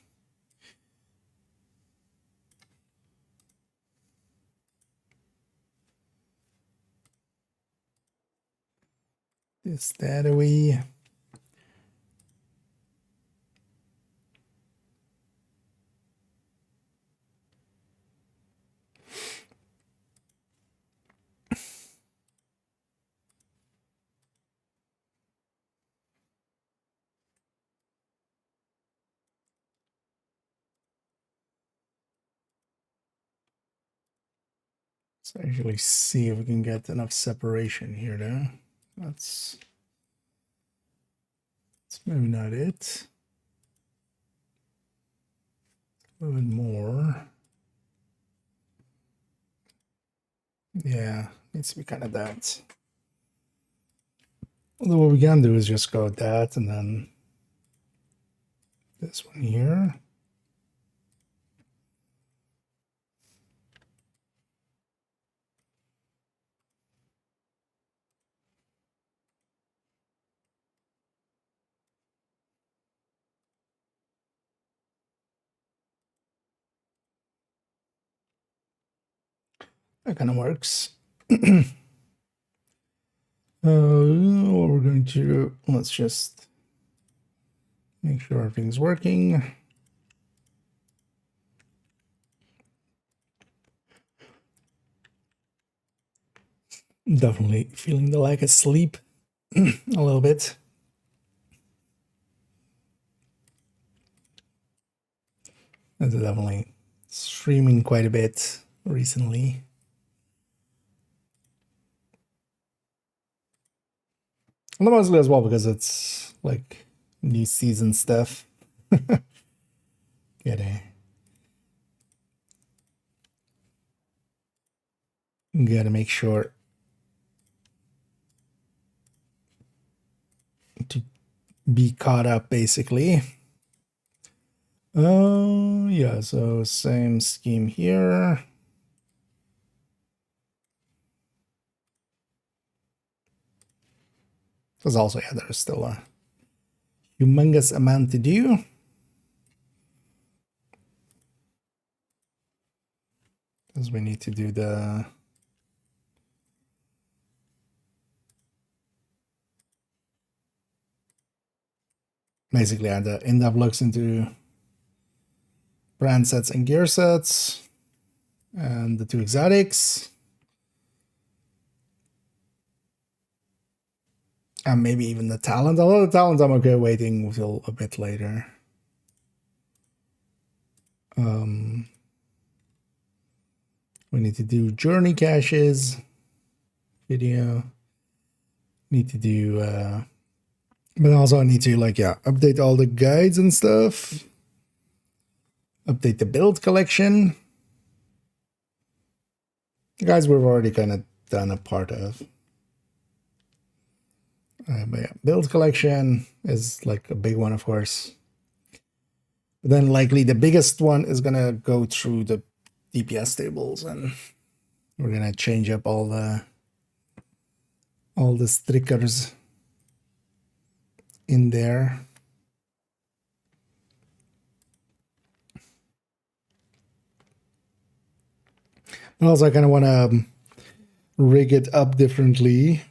this that away. Let's actually see if we can get enough separation here though. That's maybe not it. A little bit more. Yeah, needs to be kind of that. Although what we can do is just go with that and then this one here. That kind of works. What we're going to do, let's just make sure everything's working. Definitely feeling the lack of sleep a little bit. That's definitely streaming quite a bit recently. And mostly as well because it's like new season stuff. Gotta make sure to be caught up basically. Yeah, so same scheme here. Because also, yeah, there's still a humongous amount to do. Because we need to do the basically add the in-depth looks into brand sets and gear sets, and the two exotics, and maybe even the talent. Although the talent I'm okay waiting until a bit later. We need to do journey caches, video. Need to do, but also I need to update all the guides and stuff. Update the build collection. The guys we've already kind of done a part of. But yeah, build collection is like a big one, of course. But then likely the biggest one is gonna go through the DPS tables, and we're gonna change up all the stickers in there. But also I kind of want to rig it up differently.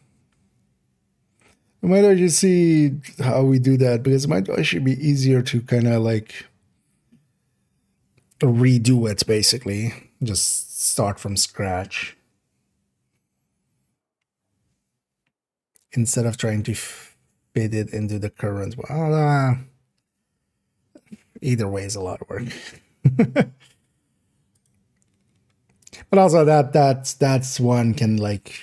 I might actually see how we do that, because it might actually be easier to kind of like redo it, basically. Just start from scratch. Instead of trying to fit it into the current one. Either way is a lot of work. But also that's one can like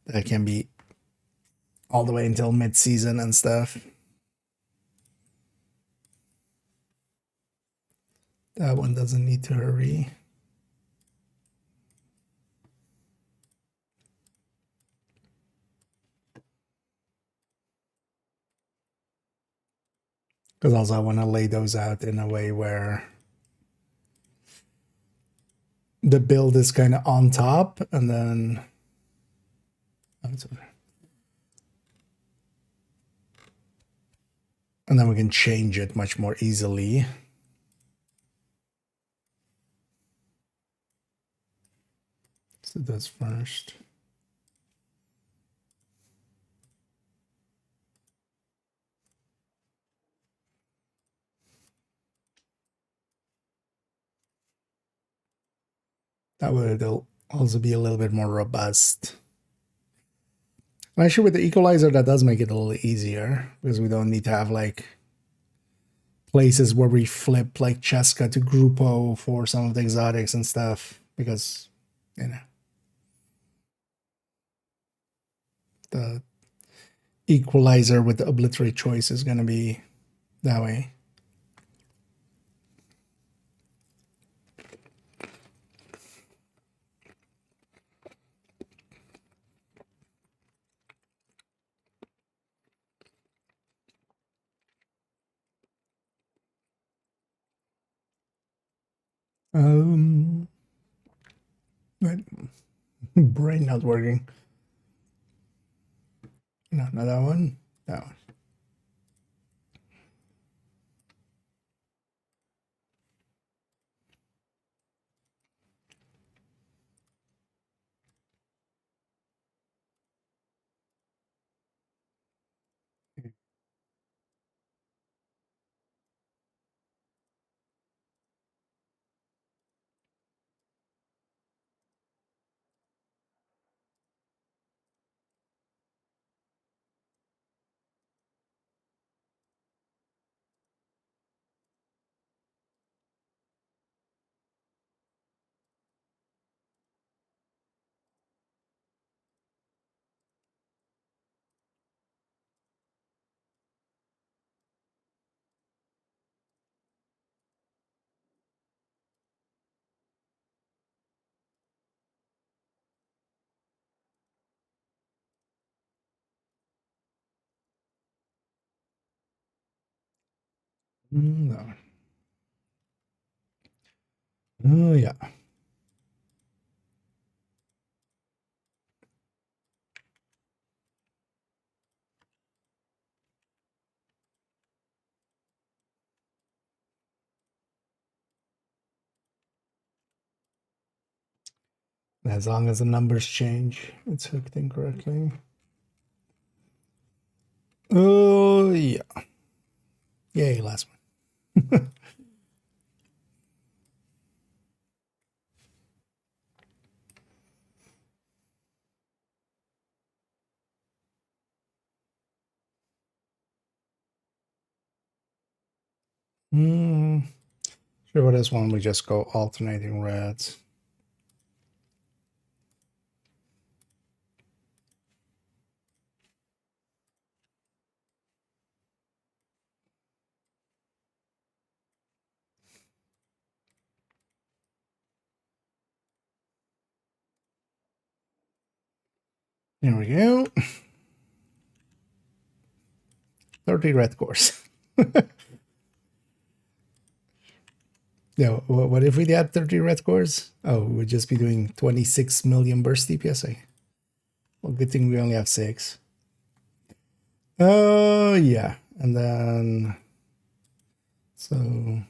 that can be all the way until mid-season and stuff. That one doesn't need to hurry. Because also I want to lay those out in a way where the build is kind of on top, and then we can change it much more easily. So that's first. That way it'll also be a little bit more robust. Actually, with the equalizer, that does make it a little easier, because we don't need to have like places where we flip like Cheska to Grupo for some of the exotics and stuff, because, you know, the equalizer with the obliterate choice is going to be that way. Wait. Brain not working. No, not that one. That one. That one. Oh, yeah. As long as the numbers change, it's hooked incorrectly. Oh, yeah. Yay, last one. Sure, for this one, we just go alternating reds. There we go. 30 red cores. Yeah, what if we had 30 red cores? Oh, we'd just be doing 26 million burst DPSA. Well, good thing we only have 6. Oh, yeah. And then... So...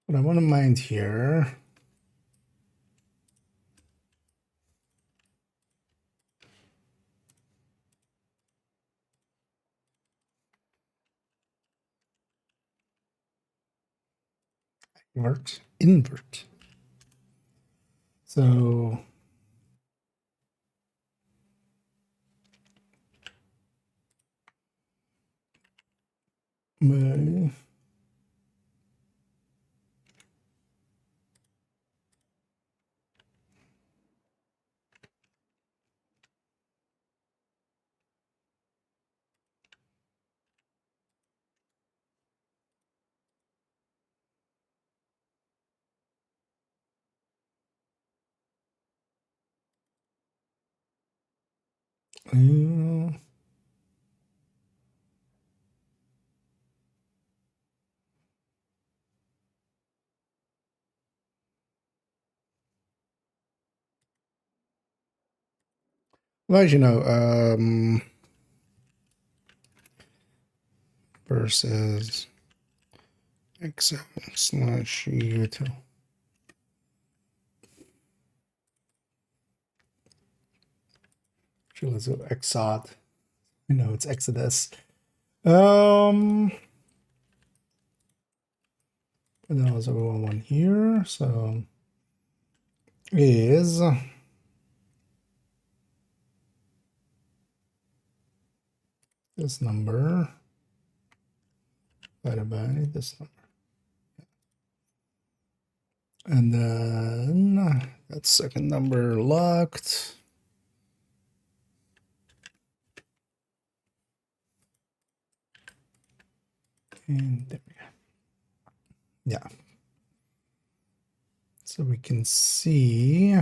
What I want to mind here... Invert. So... well, as you know, versus XL/util. Actually, let's go exod. You know, it's Exodus. And then there's one here. So is this number divided by this number. And then that second number locked. And there we go. Yeah. So we can see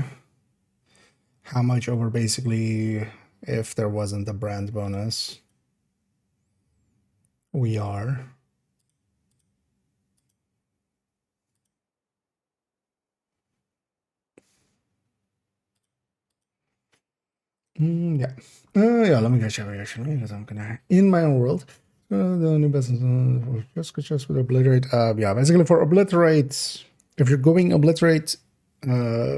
how much over basically, if there wasn't a brand bonus, we are. Yeah. Yeah, let me get you actually, because I'm gonna, in my own world, the new business, just with obliterate. Yeah, basically for obliterate, if you're going obliterate,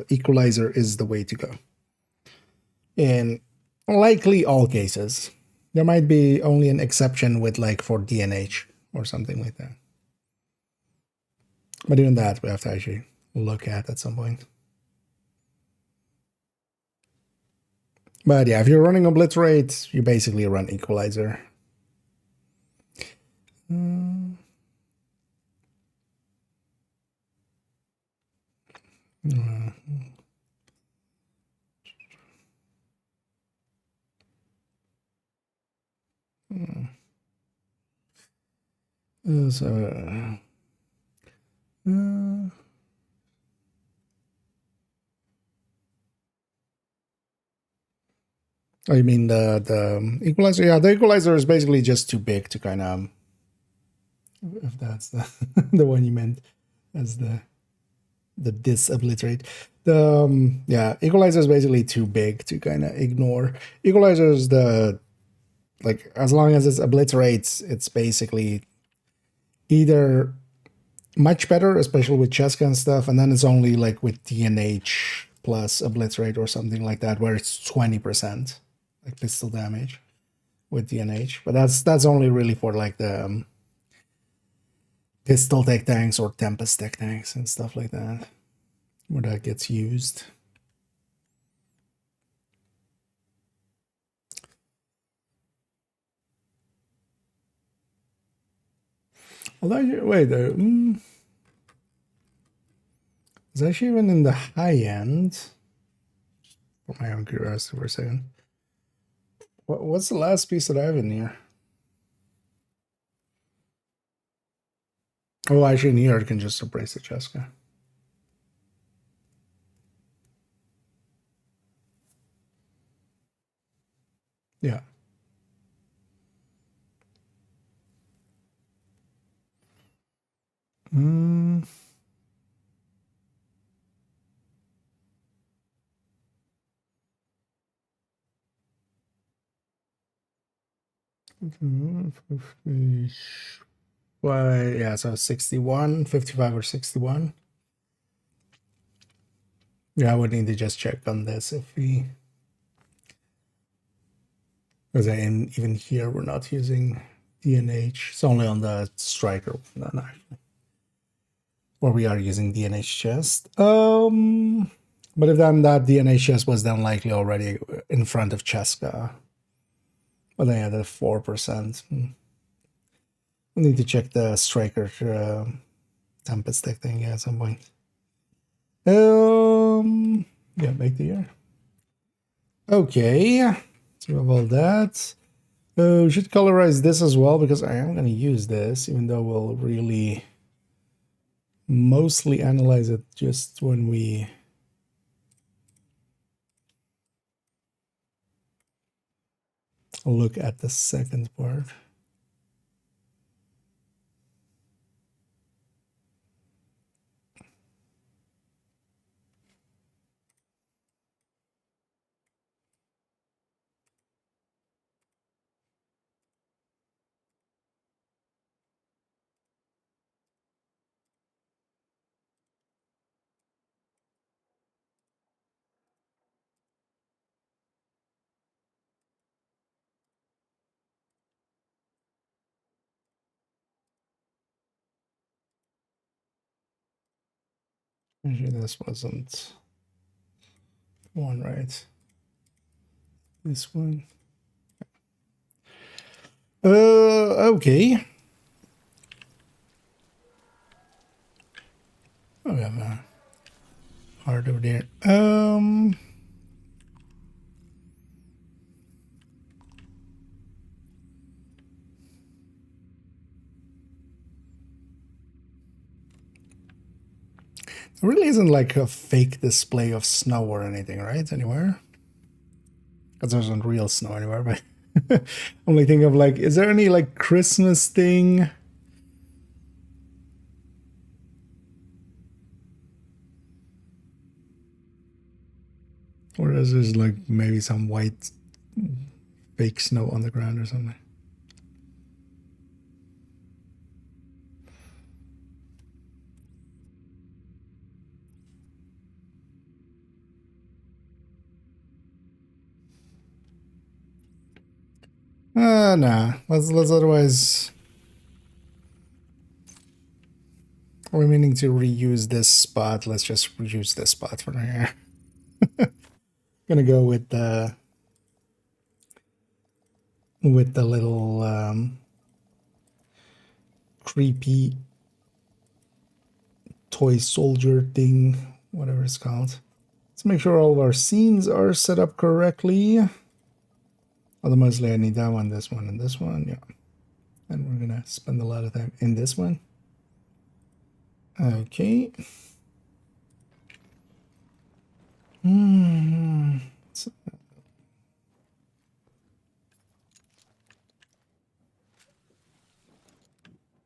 equalizer is the way to go. In likely all cases. There might be only an exception with like for DNH or something like that. But even that we have to actually look at some point. But yeah, if you're running obliterate, you basically run equalizer. So Oh, you mean the equalizer? Yeah, the equalizer is basically just too big to kind of, if that's the the one you meant as the disobliterate. The yeah, equalizer is basically too big to kind of ignore. Equalizer is the, like, as long as it obliterates, it's basically either much better, especially with Cheska and stuff, and then it's only like with DNH plus obliterate or something like that, where it's 20% like pistol damage with DNH. But that's only really for like the pistol tech tanks or Tempest tech tanks and stuff like that, where that gets used. Although, wait, it's actually even in the high end. For my own curiosity for a second. What's the last piece that I have in here? Oh, actually in here I can just erase the Cheska. Yeah. Mm. Well, yeah, so 61, 55 or 61. Yeah, I would need to just check on this if we, because even here we're not using DNH. It's only on the striker one, actually, where we are using DNH chest. But if then that DNH chest was then likely already in front of Cheska. But then yeah, the 4%. We need to check the striker Tempest tech thing at some point. Yeah, make the year. Okay, so we have all that. We should colorize this as well, because I am going to use this, even though we'll really mostly analyze it just when we look at the second part. Actually, this wasn't one, right? This one. Okay. Oh, we have a heart over there. There really isn't like a fake display of snow or anything, right? Anywhere? Because there isn't real snow anywhere, but I'm only thinking of like, is there any like Christmas thing? Or is there like maybe some white fake snow on the ground or something? Nah. Let's otherwise. We're meaning to reuse this spot. Let's just reuse this spot for here. Gonna go with the little creepy toy soldier thing, whatever it's called. Let's make sure all of our scenes are set up correctly. Otherwise, I need that one, this one, and this one. Yeah. And we're gonna spend a lot of time in this one. Okay.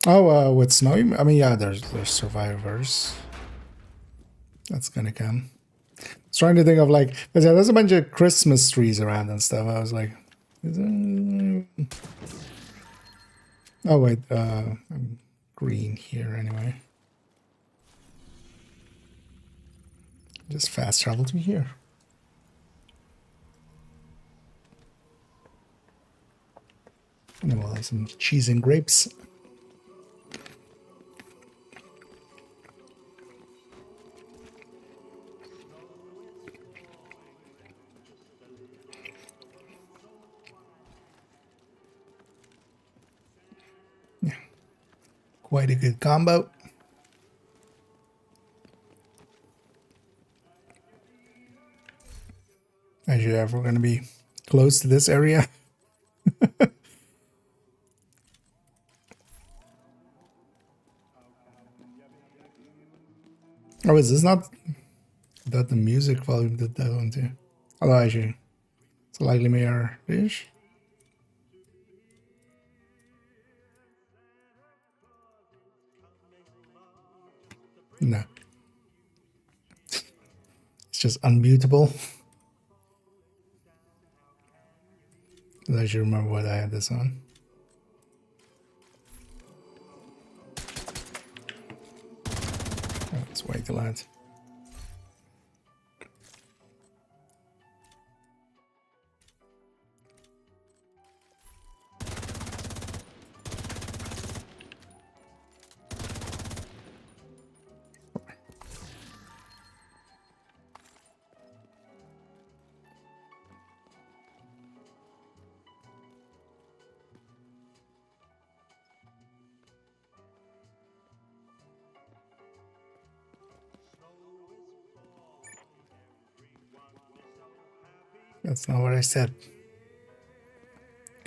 Oh, with snow? I mean, yeah, there's survivors. That's gonna come. I was trying to think of like, there's a bunch of Christmas trees around and stuff. I was like, oh wait, I'm green here anyway. Just fast travel to here. And then we'll have some cheese and grapes. Yeah, quite a good combo. As you're ever going to be close to this area. Oh, is this not that the music volume did that one too? Although actually, slightly mirror-ish. No. It's just unmutable. I should remember what I had this on. Oh, it's way too loud. That's not what I said.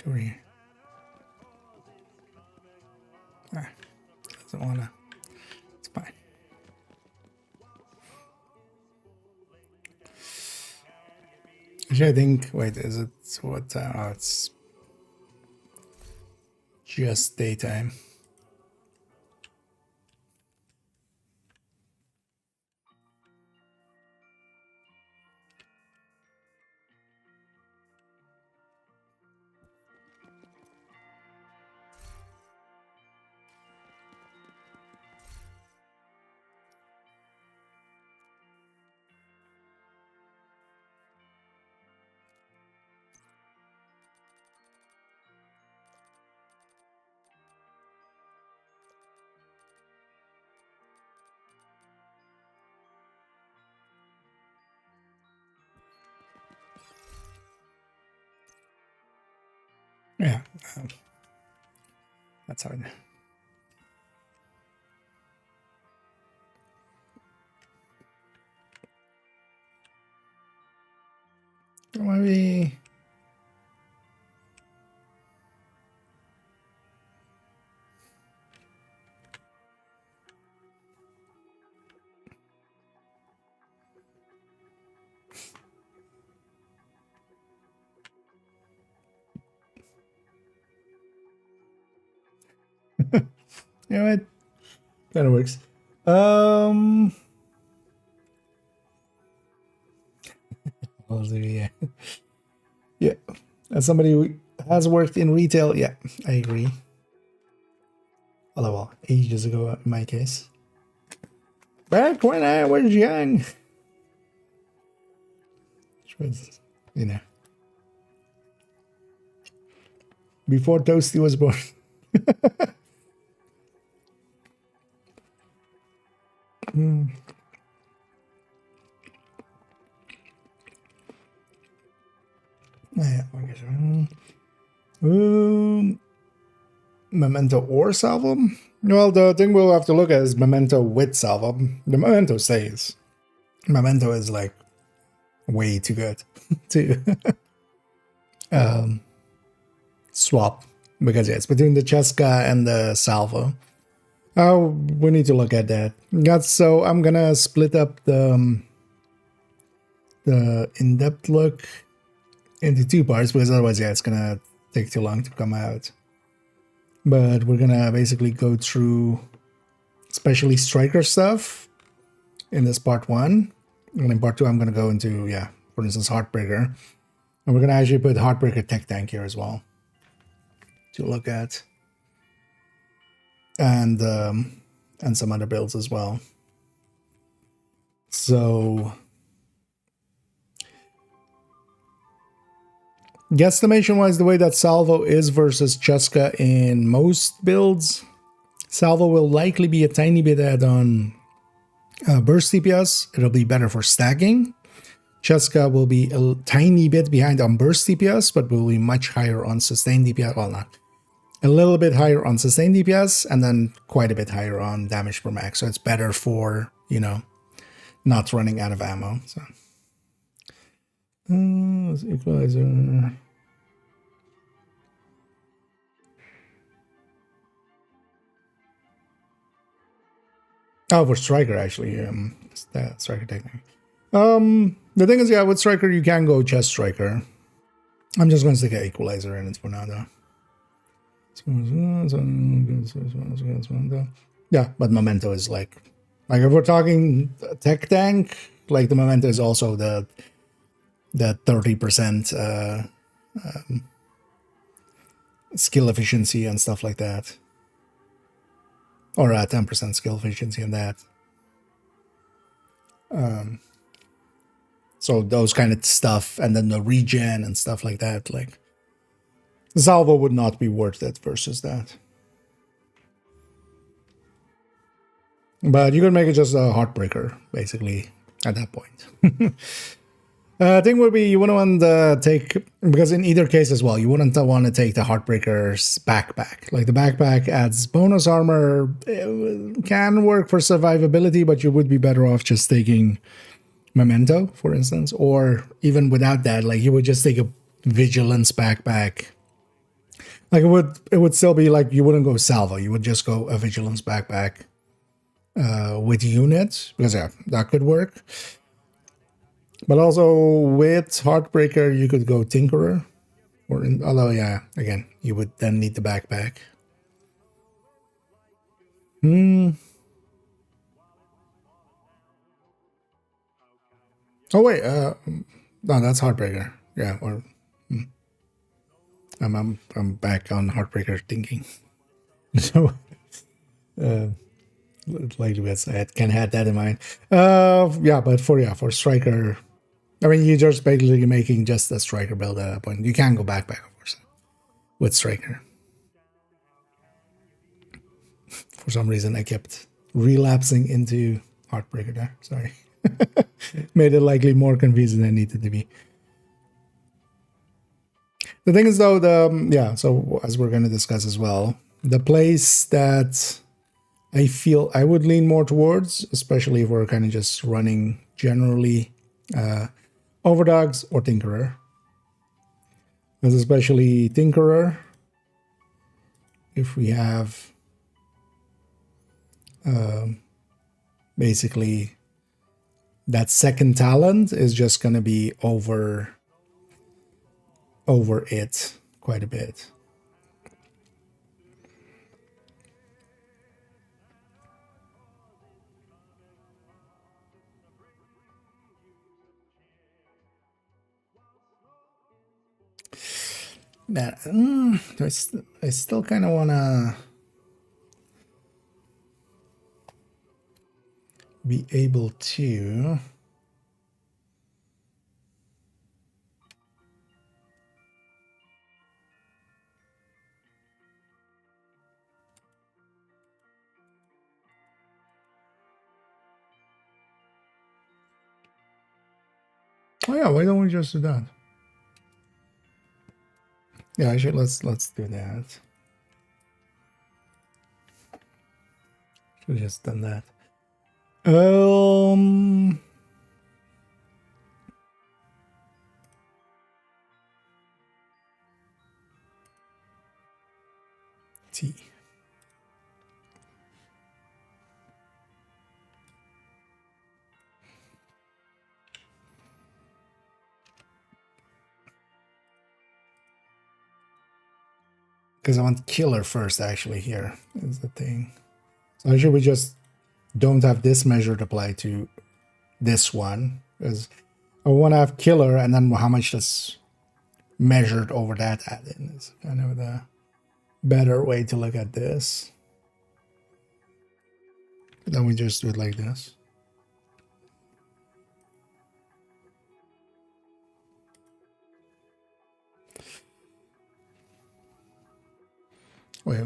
Go over here. Ah, doesn't wanna. It's fine. Actually, I think. Wait, is it what? Oh, it's just daytime. Yeah, that's hard. Maybe. You know what? Kind of works. I'll do, yeah. Yeah. As somebody who has worked in retail, yeah, I agree. Although, well, ages ago in my case. Back when I was young. Which was, you know, before Toasty was born. Yeah, I guess. Memento or Salvum? Well, the thing we'll have to look at is Memento with Salvum. The Memento says. Memento is like way too good to swap, because yeah, it's between the Cheska and the Salvo. Oh, we need to look at that. So I'm gonna split up the in-depth look into two parts, because otherwise, yeah, it's gonna take too long to come out. But we're gonna basically go through especially striker stuff in this part 1. And in part 2, I'm gonna go into, yeah, for instance, Heartbreaker. And we're gonna actually put Heartbreaker Tech Tank here as well to look at. And some other builds as well. So guesstimation-wise, the way that Salvo is versus Cheska in most builds, Salvo will likely be a tiny bit ahead on burst DPS. It'll be better for stacking. Cheska will be a tiny bit behind on burst DPS, but will be much higher on sustained DPS. Well, not. A little bit higher on sustained DPS, and then quite a bit higher on damage per max. So it's better for, you know, not running out of ammo. So equalizer. Oh, for striker actually, that striker technique. The thing is, yeah, with striker you can go chest striker. I'm just going to stick an equalizer in it for now, though. Yeah, but memento is like if we're talking tech tank, like the memento is also the 30% skill efficiency and stuff like that, or 10% skill efficiency in that. So those kind of stuff, and then the regen and stuff like that, like Salvo would not be worth it versus that. But you can make it just a Heartbreaker, basically, at that point. Thing would be you wouldn't want to take, because in either case as well, you wouldn't want to take the Heartbreaker's backpack. Like the backpack adds bonus armor, it can work for survivability, but you would be better off just taking Memento, for instance, or even without that, like you would just take a Vigilance backpack. Like it would still be like you wouldn't go Salvo, you would just go a Vigilance backpack with units, because yeah, that could work. But also with Heartbreaker, you could go Tinkerer, although yeah, again, you would then need the backpack. Oh wait, no, that's Heartbreaker. Yeah, or I'm back on Heartbreaker thinking. So, like I can have that in mind. Yeah, but for striker, I mean, you're just basically making just a striker build at that point. You can go backpack, of course, with striker. For some reason, I kept relapsing into Heartbreaker there. Sorry. Made it likely more confusing than it needed to be. The thing is, though, so as we're going to discuss as well, the place that I feel I would lean more towards, especially if we're kind of just running generally Overdogs or Tinkerer. Because especially Tinkerer, if we have basically that second talent is just going to be over it quite a bit. Man, I still kind of want to be able to oh yeah, why don't we just do that? Yeah, actually, let's do that. Should have just done that. T. Because I want killer first, actually, here is the thing. So actually we just don't have this measure to apply to this one, because I want to have killer, and then how much that's measured over that add in is kind of the better way to look at this. But then we just do it like this. Wait.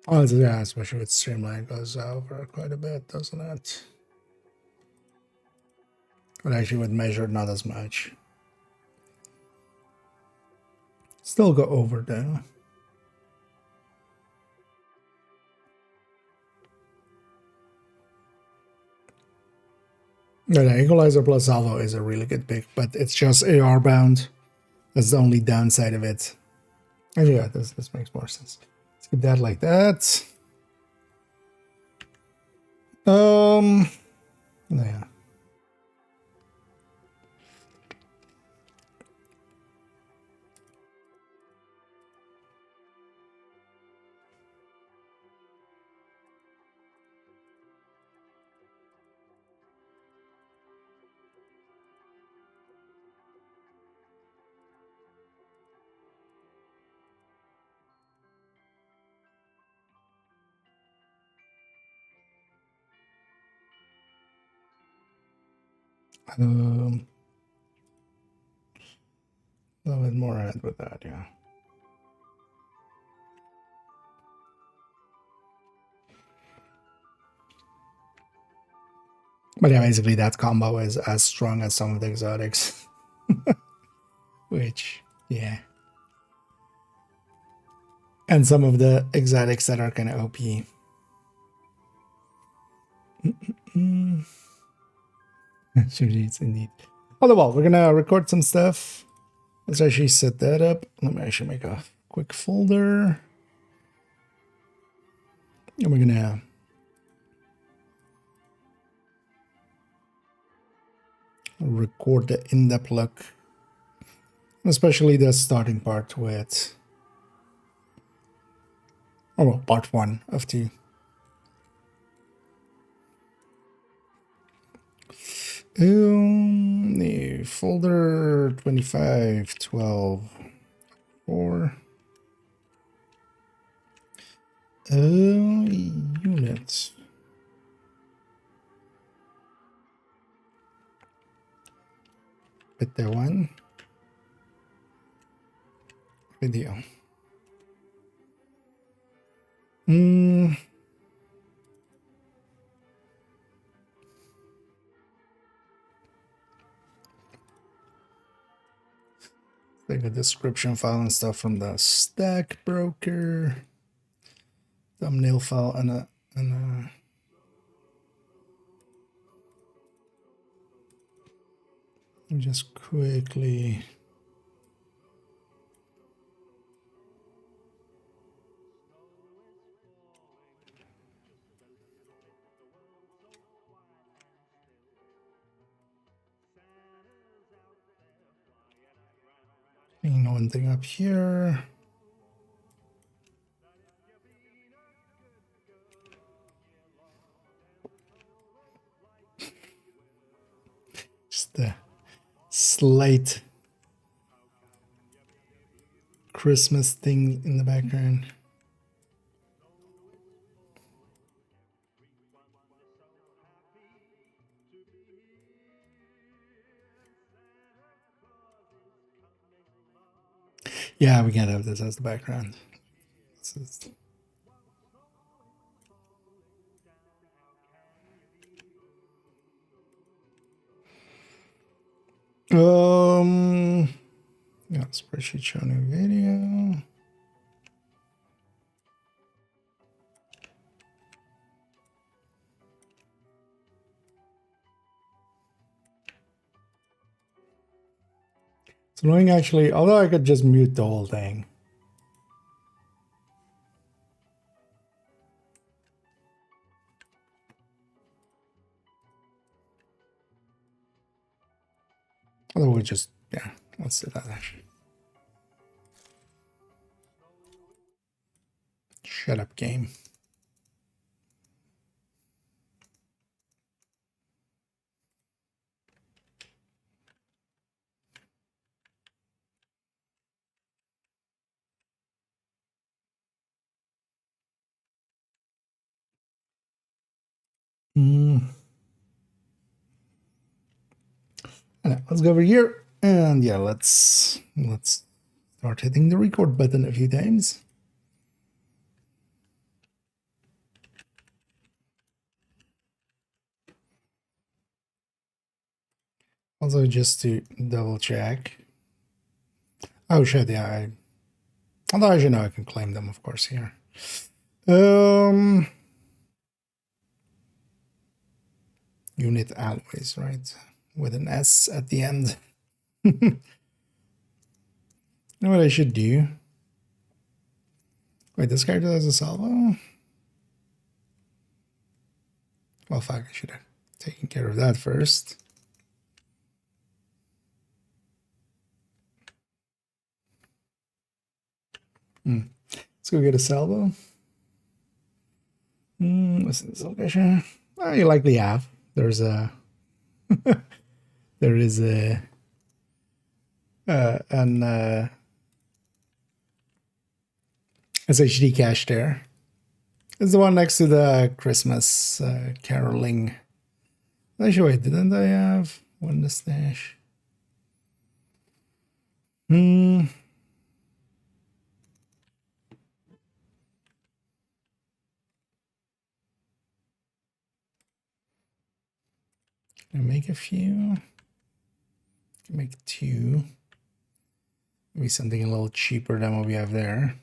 Oh, yeah, especially with streamline goes over quite a bit, doesn't it? But actually with measured, not as much. Still go over though. Yeah, the equalizer plus salvo is a really good pick, but it's just AR bound. That's the only downside of it. And yeah, this makes more sense. Let's keep that like that. Yeah. A little bit more ahead with that, yeah. But yeah, basically that combo is as strong as some of the exotics. Which, yeah. And some of the exotics that are kind of OP. Indeed. Oh, well, we're gonna record some stuff. Let's actually set that up. Let me actually make a quick folder. And we're gonna record the in-depth look. Especially the starting part with, oh well, part 1 of 2. The folder 2512 units. Put that one. Video. Take a description file and stuff from the stack broker. Thumbnail file and a just quickly clean one thing up here. Just the slight Christmas thing in the background. Yeah, we can't have this as the background. Yeah, spreadsheet showing a video. It's annoying actually, although I could just mute the whole thing. Although we just, yeah, let's do that actually. Shut up, game. Right, let's go over here, and yeah, let's start hitting the record button a few times. Also, just to double check. Oh shit, yeah. Although I should know I can claim them, of course, here. Unit alloys, right? With an S at the end. You know what I should do? Wait, this character has a salvo? Well, fuck, I should have taken care of that first. Let's go get a salvo. What's this location? Well, you likely have. There's a there is a an SHD cache there. It's the one next to the Christmas caroling. Actually, wait, didn't I have one in the stash? Can I make a few? Can make 2. Maybe something a little cheaper than what we have there.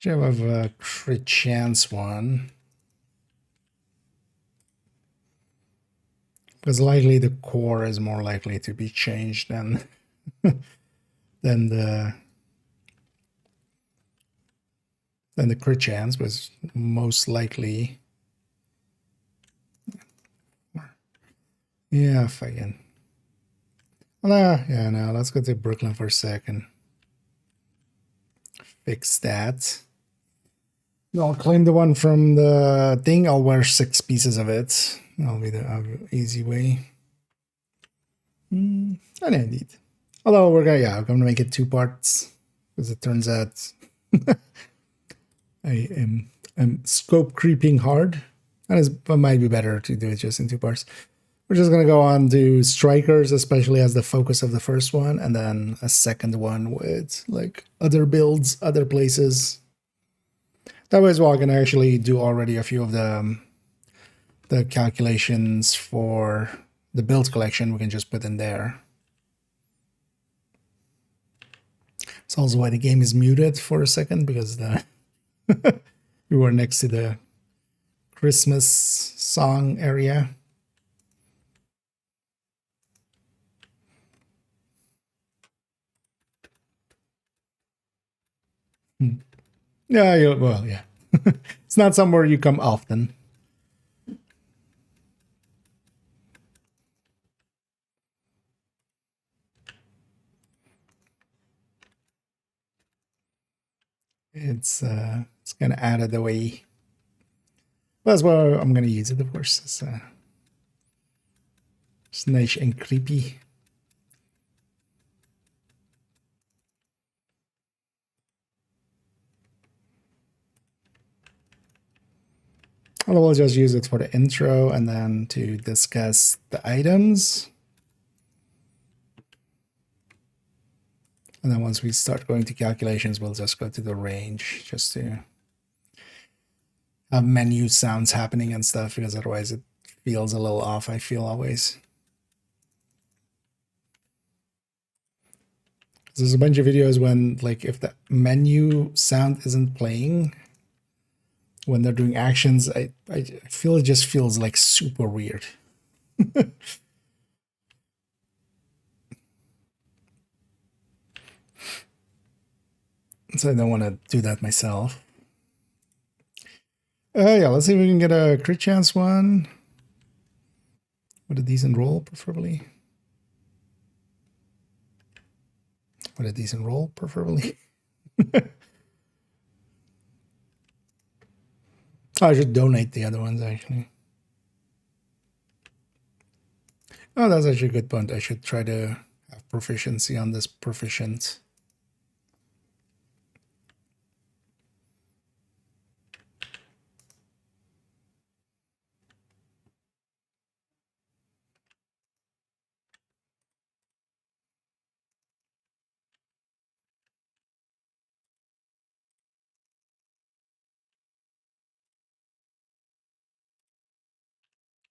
Should have a crit chance one. Because likely the core is more likely to be changed than the crit chance was most likely. Yeah, fucking. Well, yeah, no, let's go to Brooklyn for a second. Fix that. I'll claim the one from the thing. I'll wear 6 pieces of it. That'll be the easy way. And indeed. Although we're gonna, I'm gonna make it 2 parts because it turns out I am scope creeping hard, and it might be better to do it just in 2 parts. We're just gonna go on to strikers, especially as the focus of the first one, and then a second one with like other builds, other places. That way as well, I can actually do already a few of the calculations for the build collection. We can just put in there. It's also why the game is muted for a second, because the we were next to the Christmas song area. Yeah, well, yeah. It's not somewhere you come often. It's kind of out of the way. Well, that's why I'm gonna use it, of course. It's nice and creepy. We'll just use it for the intro and then to discuss the items. And then once we start going to calculations, we'll just go to the range just to have menu sounds happening and stuff, because otherwise it feels a little off, I feel always. There's a bunch of videos when, like, if the menu sound isn't playing, when they're doing actions, I feel it just feels like super weird. So I don't want to do that myself. Yeah, let's see if we can get a crit chance one. With a decent roll, preferably. With a decent roll, preferably. I should donate the other ones, actually. Oh, that's actually a good point. I should try to have proficiency on this proficient.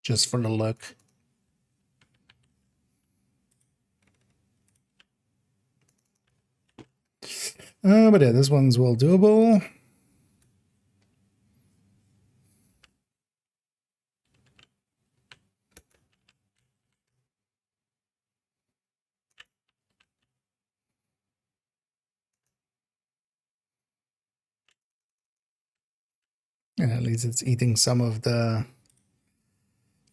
Just for the look. But yeah, this one's well doable. And at least it's eating some of the,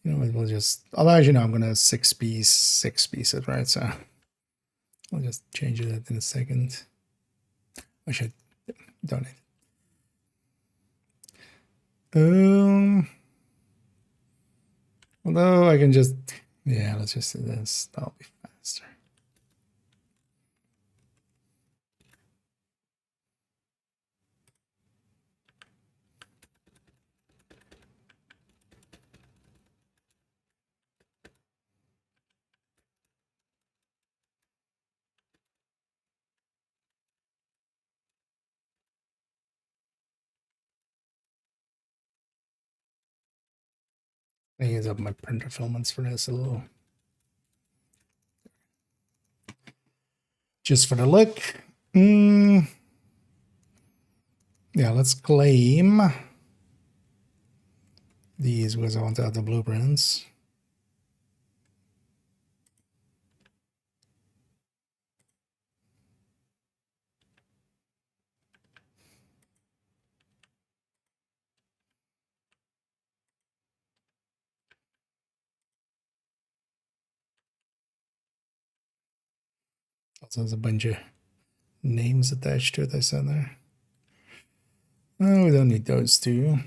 you know, it will just, otherwise, you know, I'm going to six piece it, right? So I'll just change it in a second. I should donate. Although I can just, yeah, let's just do this. That'll be faster. I use up my printer filaments for this a little. Just for the look. Yeah, let's claim these because I want to have the blueprints. Also, there's a bunch of names attached to it, I said there. Oh, we don't need those two.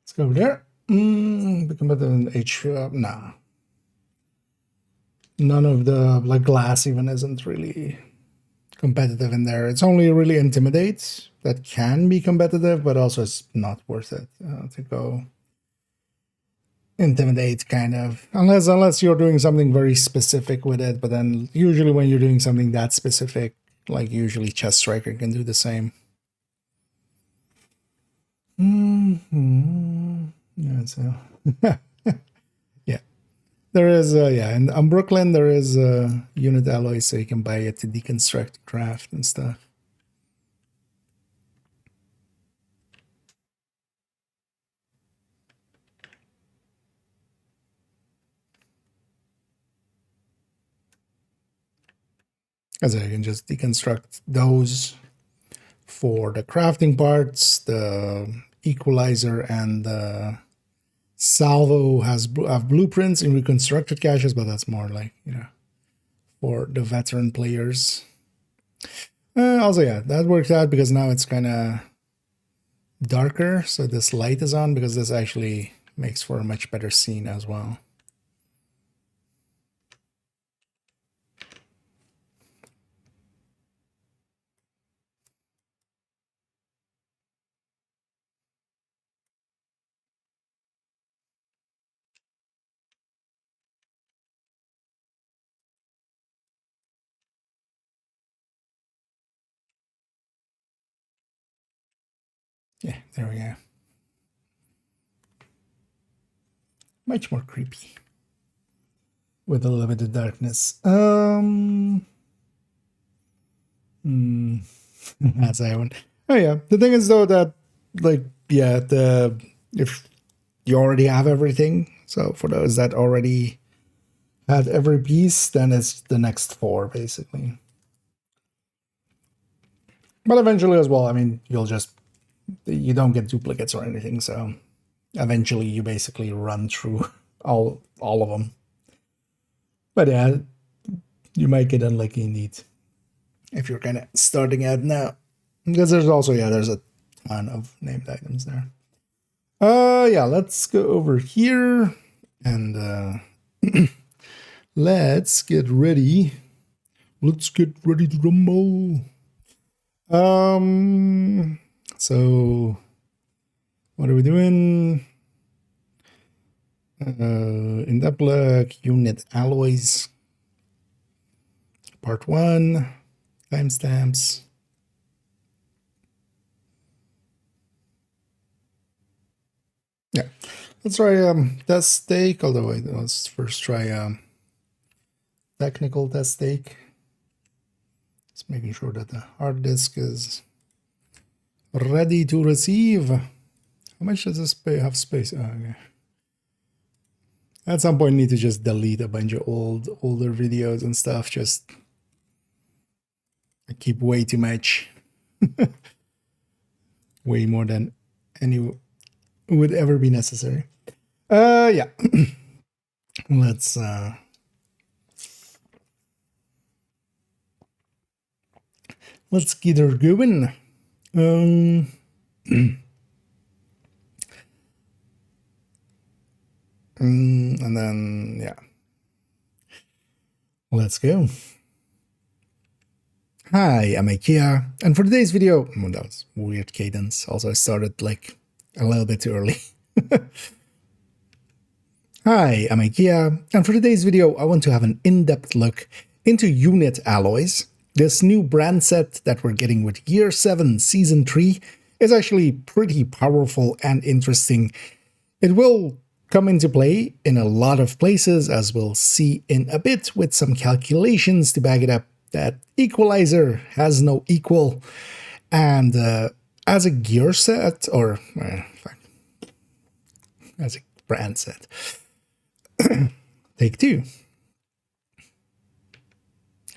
Let's go over there. Become better than H. Nah. None of the like glass even isn't really competitive in there. It's only really intimidate that can be competitive, but also it's not worth it to go intimidate kind of unless you're doing something very specific with it. But then usually when you're doing something that specific, like usually Chest Striker can do the same. Yeah, so yeah, there is yeah, and on Brooklyn there is unit alloys, so you can buy it to deconstruct, craft, and stuff. As I can just deconstruct those for the crafting parts, the equalizer and the salvo have blueprints in reconstructed caches, but that's more like, you know, for the veteran players. Also, yeah, that worked out because now it's kind of darker, so this light is on because this actually makes for a much better scene as well. Yeah, there we go. Much more creepy with a little bit of darkness. That's that one. Oh yeah, the thing is though that like yeah, if you already have everything, so for those that already had every piece, then it's the next 4 basically. But eventually as well, I mean, you don't get duplicates or anything, so eventually you basically run through all of them. But yeah, you might get unlucky indeed if you're kind of starting out now, because there's also there's a ton of named items there. Yeah, let's go over here and let's get ready. Let's get ready to rumble. So what are we doing? In that block, unit alloys, part 1, timestamps. Yeah, let's try test stake. Although let's first try technical test stake. Just making sure that the hard disk is ready to receive. How much does this have space? Oh, okay. At some point, I need to just delete a bunch of older videos and stuff. Just I keep way too much, way more than any would ever be necessary. Yeah. Let's get her going. And then yeah, let's go. Hi, I'm IKEA, and for today's video, that was weird cadence. Also, I started like a little bit too early. Hi, I'm IKEA, and for today's video, I want to have an in-depth look into unit alloys. This new brand set that we're getting with Year 7 Season 3 is actually pretty powerful and interesting. It will come into play in a lot of places, as we'll see in a bit, with some calculations to back it up. That equalizer has no equal, and as a gear set, or as a brand set. Take 2.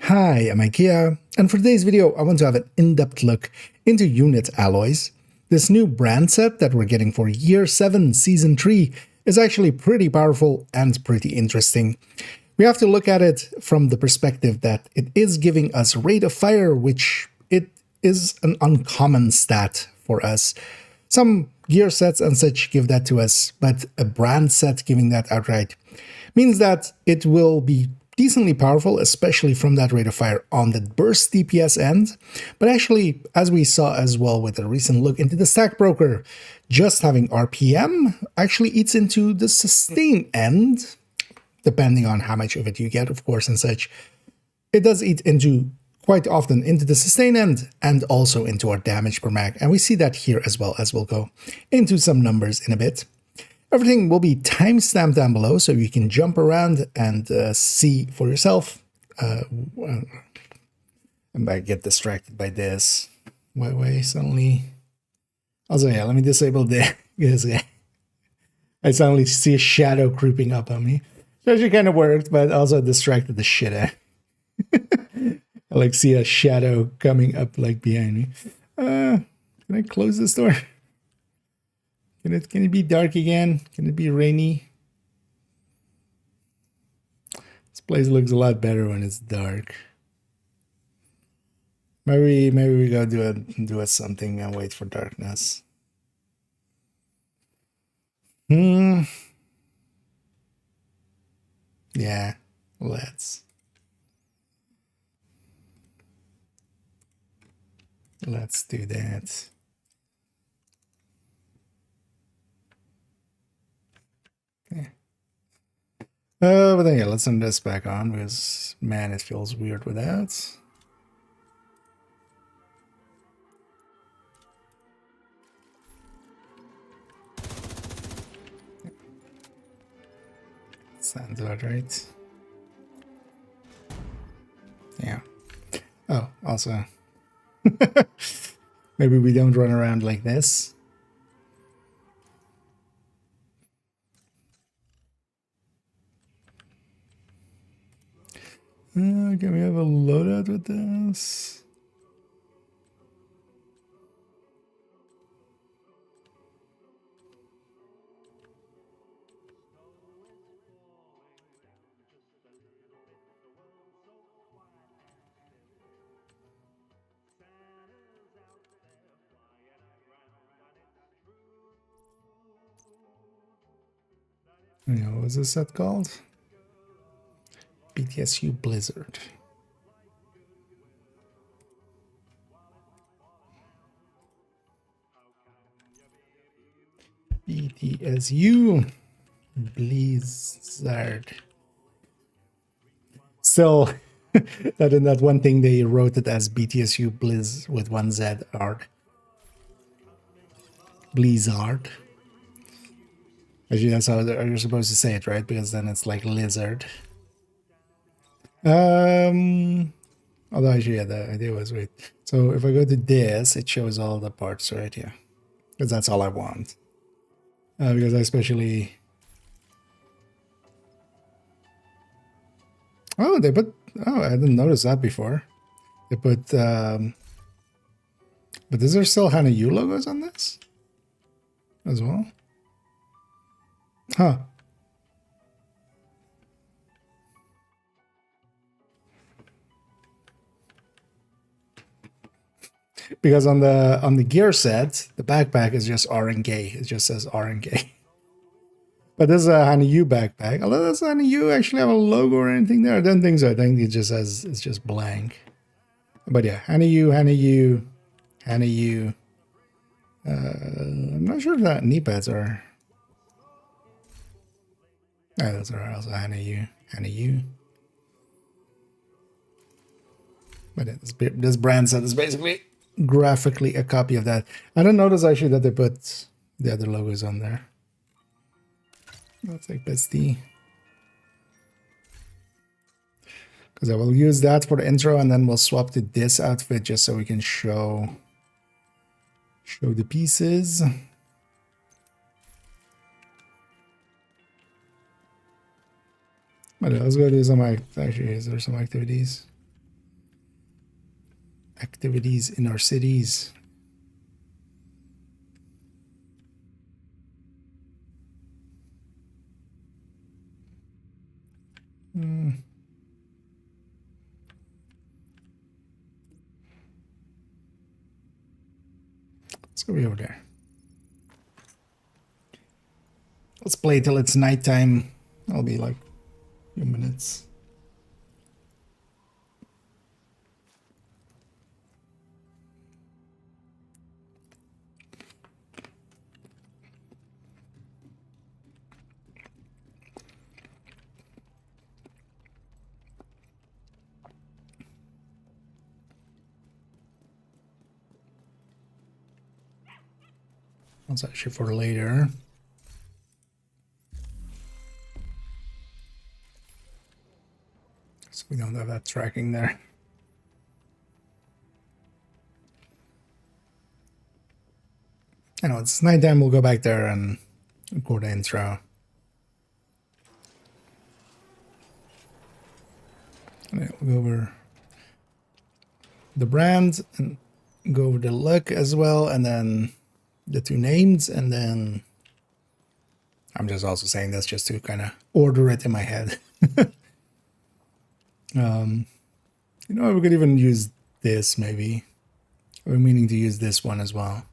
Hi, I'm IKEA, and for today's video, I want to have an in-depth look into unit alloys. This new brand set that we're getting for Year 7 Season 3 is actually pretty powerful and pretty interesting. We have to look at it from the perspective that it is giving us rate of fire, which it is an uncommon stat for us. Some gear sets and such give that to us, but a brand set giving that outright means that it will be decently powerful, especially from that rate of fire on the burst DPS end. But actually, as we saw as well with a recent look into the Stack Broker, just having RPM actually eats into the sustain end, depending on how much of it you get, of course, and such. It does eat into quite often into the sustain end and also into our damage per mag. And we see that here as well, as we'll go into some numbers in a bit. Everything will be timestamped down below, so you can jump around and see for yourself. I might get distracted by this. Why suddenly? Also, yeah, let me disable this guy. I suddenly see a shadow creeping up on me. It actually kind of worked, but also distracted the shit out. I like see a shadow coming up like behind me. Can I close this door? Can it be dark again? Can it be rainy? This place looks a lot better when it's dark. Maybe we gotta do a something and wait for darkness. Yeah, let's do that. Okay. But then yeah, let's turn this back on because man, it feels weird without. Sounds about right. Yeah. Oh, also, maybe we don't run around like this. Can we have a loadout with this? Yeah, what was this set called? BTSU Blizzard. BTSU Blizzard. Still, that in that one thing they wrote it as BTSU Blizz with one Z art. Blizzard. Actually, that's how you're supposed to say it, right? Because then it's like lizard. Although actually, yeah, the idea was wait. So if I go to this, it shows all the parts right here. Because that's all I want. Because I especially... Oh, they put... Oh, I didn't notice that before. They put... But is there still Hana U logos on this? As well? Huh. Because on the gear set, the backpack is just RNG. It just says RNG. But this is a Hana U backpack. Although does Hana U actually have a logo or anything there? I don't think so. I think it just says it's just blank. But yeah, Hana U, Hana U, Hana U. I'm not sure if that knee pads are. Oh, those are also Hana U, Hana U. But this brand set is basically graphically a copy of that. I don't notice actually that they put the other logos on there. Let's take bestie. Because I will use that for the intro and then we'll swap to this outfit just so we can show the pieces. But let's go do some actually, is there some activities? Activities in our cities. Let's go over there. Let's play till it's nighttime. I'll be like a few minutes. That's actually for later. So we don't have that tracking there. I know it's nighttime, we'll go back there and record the intro. And we'll go over the brand and go over the look as well, and then the two names, and then I'm just also saying this just to kind of order it in my head. You know, we could even use this maybe. We're meaning to use this one as well.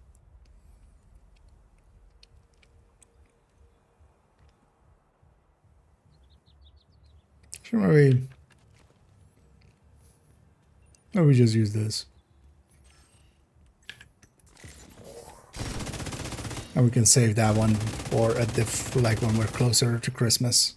Sure, maybe we just use this. And we can save that one for a like when we're closer to Christmas.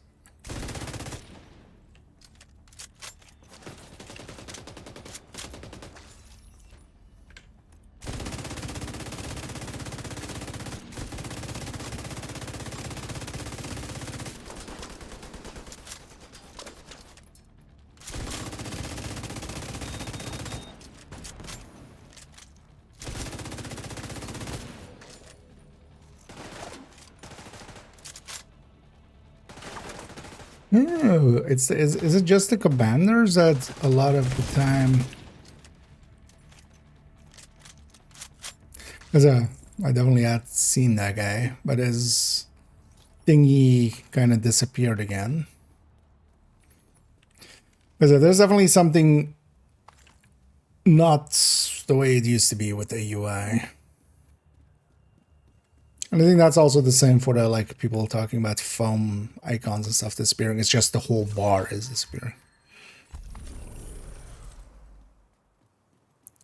Oh, is it just the commanders that a lot of the time? Because I definitely had seen that guy, but his thingy kind of disappeared again. Because there's definitely something not the way it used to be with the UI. And I think that's also the same for the like people talking about foam icons and stuff disappearing. It's just the whole bar is disappearing.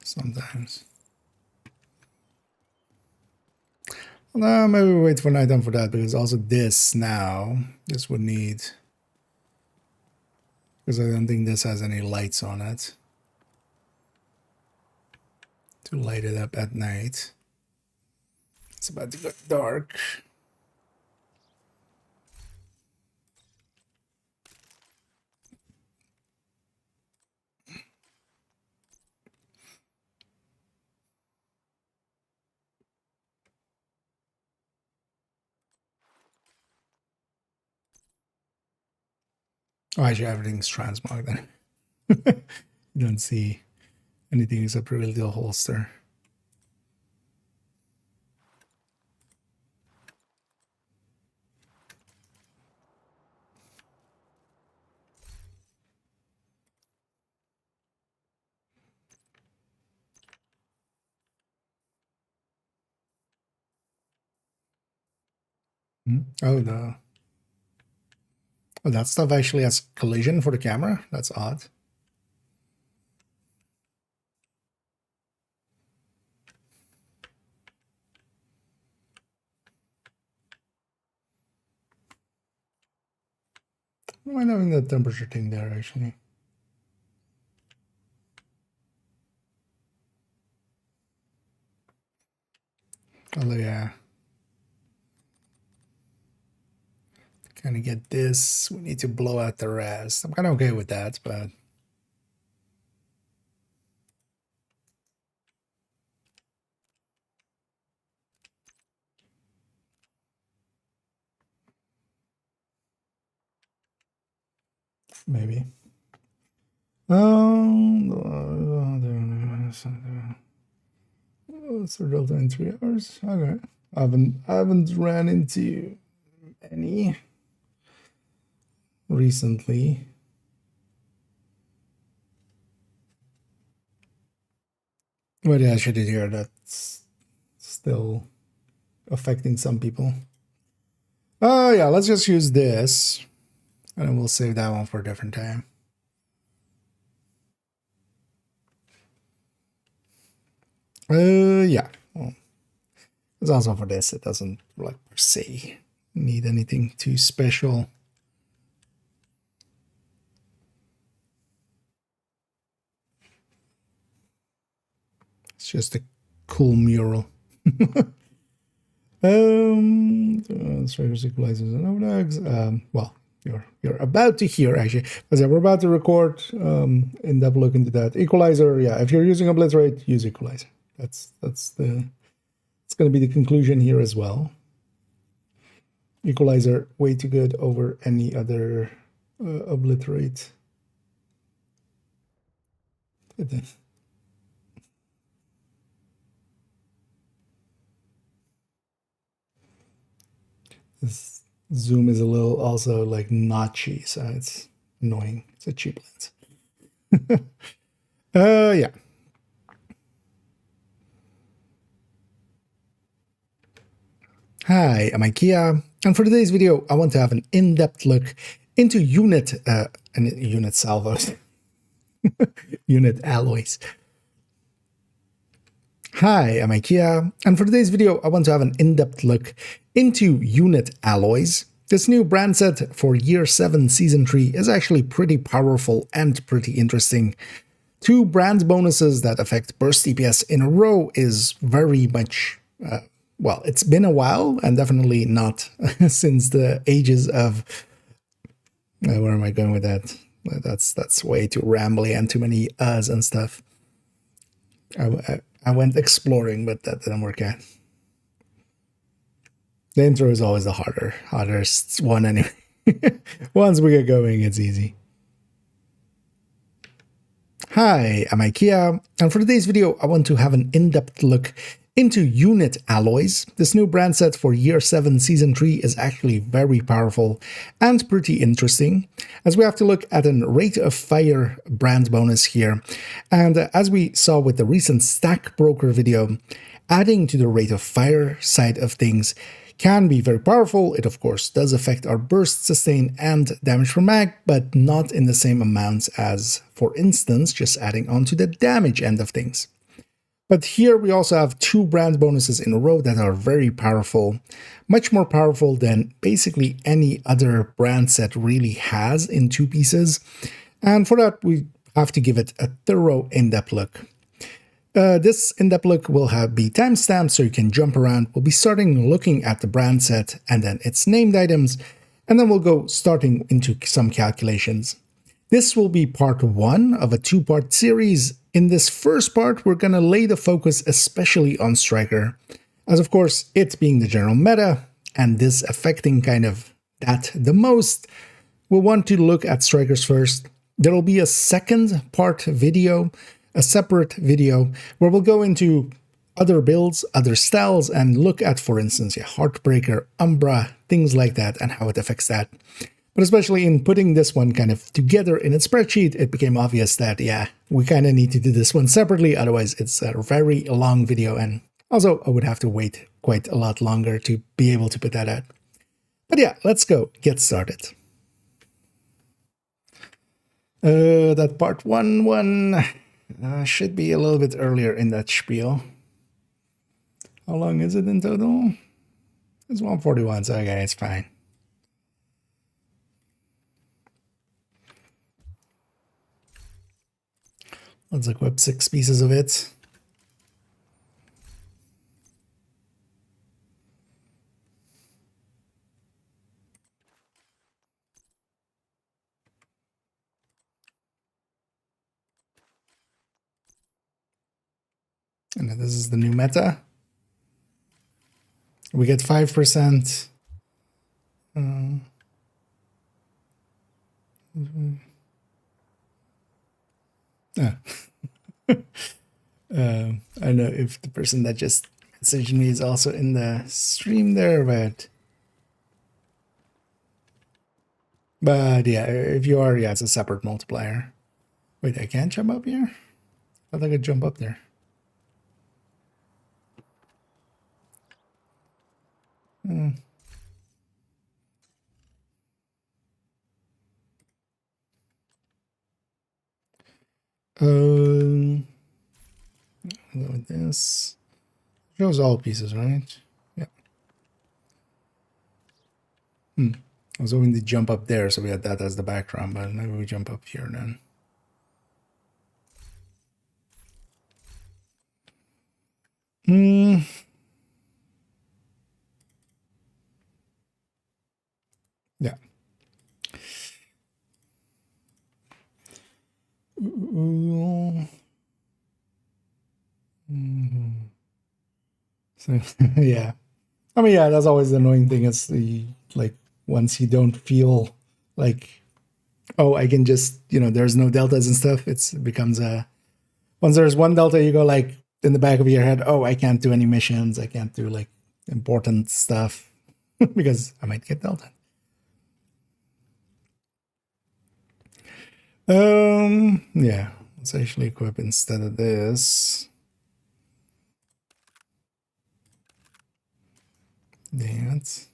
Sometimes. Well, maybe we wait for nighttime for that, because also this would need, because I don't think this has any lights on it to light it up at night. It's about to get dark. Oh, actually, everything's transmog then. You don't see anything except really the holster. Oh, that stuff actually has collision for the camera? That's odd. I don't mind having the temperature thing there, actually. Although, yeah. To kind of get this, we need to blow out the rest. I'm kind of okay with that, but... maybe. So Delta in 3 hours. Okay. I haven't ran into any recently. But yeah, I should hear that's still affecting some people. Oh yeah, let's just use this, and then we'll save that one for a different time. Yeah. Well, it's also for this. It doesn't like per se need anything too special. It's just a cool mural. Strikers, equalizers, and overlags. Well, you're about to hear actually, because we're about to record in-depth look into that. Equalizer, yeah. If you're using obliterate, use equalizer. It's going to be the conclusion here as well. Equalizer way too good over any other obliterate. This zoom is a little also like notchy, so it's annoying. It's a cheap lens. Yeah. Hi, I'm IKEA, and for today's video, I want to have an in-depth look into unit salvos, unit alloys. Hi, I'm IKEA, and for today's video, I want to have an in-depth look into unit alloys. This new brand set for Year 7 Season 3 is actually pretty powerful and pretty interesting. 2 brand bonuses that affect burst DPS in a row is very much... well, it's been a while, and definitely not since the ages of... where am I going with that? That's way too rambly and too many uhs and stuff. I went exploring, but that didn't work out. The intro is always the hardest one anyway. Once we get going, it's easy. Hi, I'm IKEA, and for today's video, I want to have an in-depth look into unit alloys. This new brand set for Year 7 Season 3 is actually very powerful and pretty interesting, as we have to look at a rate of fire brand bonus here. And as we saw with the recent Stack Broker video, adding to the rate of fire side of things can be very powerful. It of course does affect our burst, sustain, and damage per mag, but not in the same amounts as, for instance, just adding on to the damage end of things. But here we also have two brand bonuses in a row that are very powerful, much more powerful than basically any other brand set really has in two pieces. And for that, we have to give it a thorough in-depth look. This in-depth look will be timestamped so you can jump around. We'll be starting looking at the brand set and then its named items, and then we'll go starting into some calculations. This will be part one of a two-part series. In this first part, we're going to lay the focus especially on Striker, as of course it being the general meta, and this affecting kind of that the most. We'll want to look at Strikers first. There will be a second part video, a separate video, where we'll go into other builds, other styles, and look at, for instance, Heartbreaker, Umbra, things like that, and how it affects that. But especially in putting this one kind of together in a spreadsheet, it became obvious that, yeah, we kind of need to do this one separately, otherwise it's a very long video, and also I would have to wait quite a lot longer to be able to put that out. But yeah, let's go get started. That part one should be a little bit earlier in that spiel. How long is it in total? It's 141, so okay, it's fine. Let's equip 6 pieces of it. And this is the new meta. We get 5%. I don't know if the person that just messaged me is also in the stream there, but yeah, if you are, yeah, it's a separate multiplier. Wait, I can't jump up here? I thought I could jump up there. Go with this. Shows all pieces, right? Yeah. I was hoping to jump up there, so we had that as the background, but maybe we jump up here then. Yeah. So, yeah. I mean, yeah, that's always the annoying thing. It's the, like, once you don't feel like, oh, I can just, there's no deltas and stuff, it becomes once there's one delta, you go like in the back of your head, oh, I can't do any missions. I can't do like important stuff because I might get delta. Yeah, let's actually equip instead of this. That.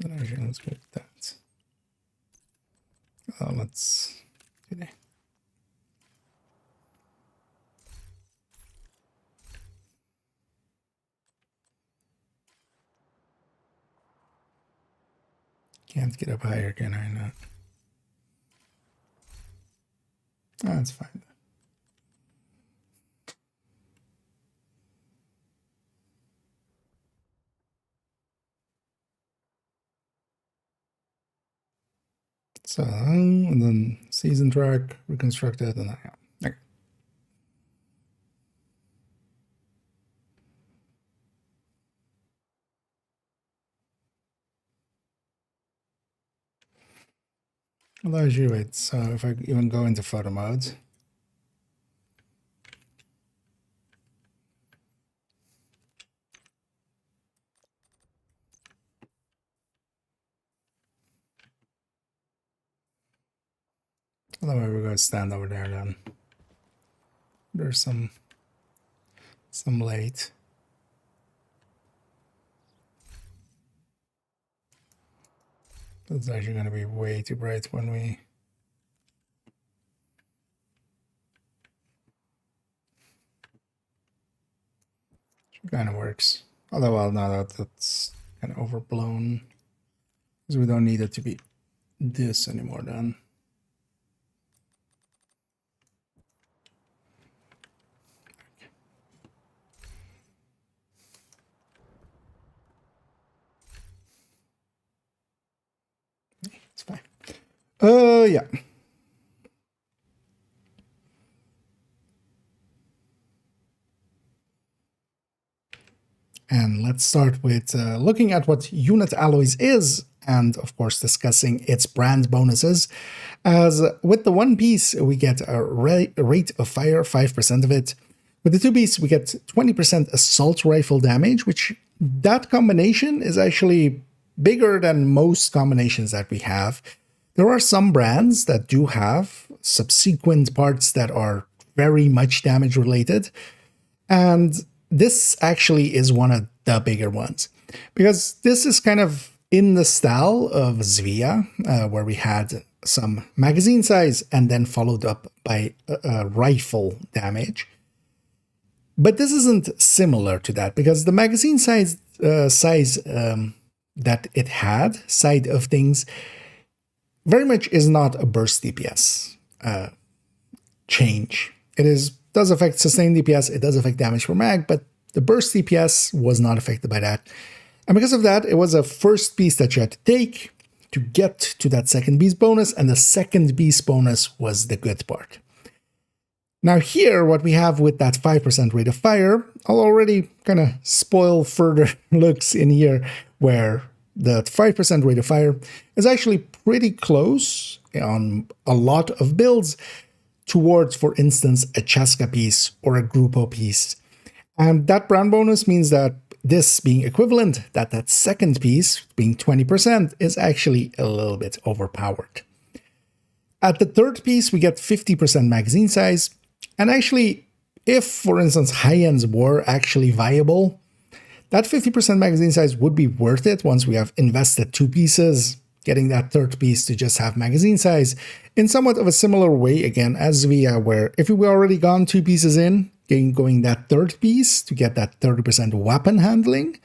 Actually, let's go with that. Let's do that. Can't get up higher, can I not? Oh, that's fine. So, and then season track, reconstructed, and yeah. Okay. Allows you it. So if I even go into photo mode, otherwise we're going to stand over there then. There's some light. It's actually going to be way too bright when we... Kind of works. Although, well, now that's kind of overblown. Because we don't need it to be this anymore then. It's fine. Yeah. And let's start with looking at what Unit Alloys is, and of course discussing its brand bonuses. As with the one piece, we get a rate of fire, 5% of it. With the two piece, we get 20% assault rifle damage, which that combination is actually bigger than most combinations that we have. There are some brands that do have subsequent parts that are very much damage related, and this actually is one of the bigger ones, because this is kind of in the style of Zvia, where we had some magazine size and then followed up by rifle damage. But this isn't similar to that, because the magazine size that it had, side of things, very much is not a burst DPS change. It does affect sustained DPS, it does affect damage per mag, but the burst DPS was not affected by that. And because of that, it was a first piece that you had to take to get to that second beast bonus, and the second beast bonus was the good part. Now here, what we have with that 5% rate of fire, I'll already kind of spoil further looks in here, where the 5% rate of fire is actually pretty close on a lot of builds towards, for instance, a Cheska piece or a Grupo piece. And that brand bonus means that this being equivalent, that second piece being 20% is actually a little bit overpowered. At the third piece, we get 50% magazine size. And actually, if, for instance, high-ends were actually viable, that 50% magazine size would be worth it once we have invested two pieces, getting that third piece to just have magazine size in somewhat of a similar way, again, as Zvia, where if we were already gone two pieces in, going that third piece to get that 30% weapon handling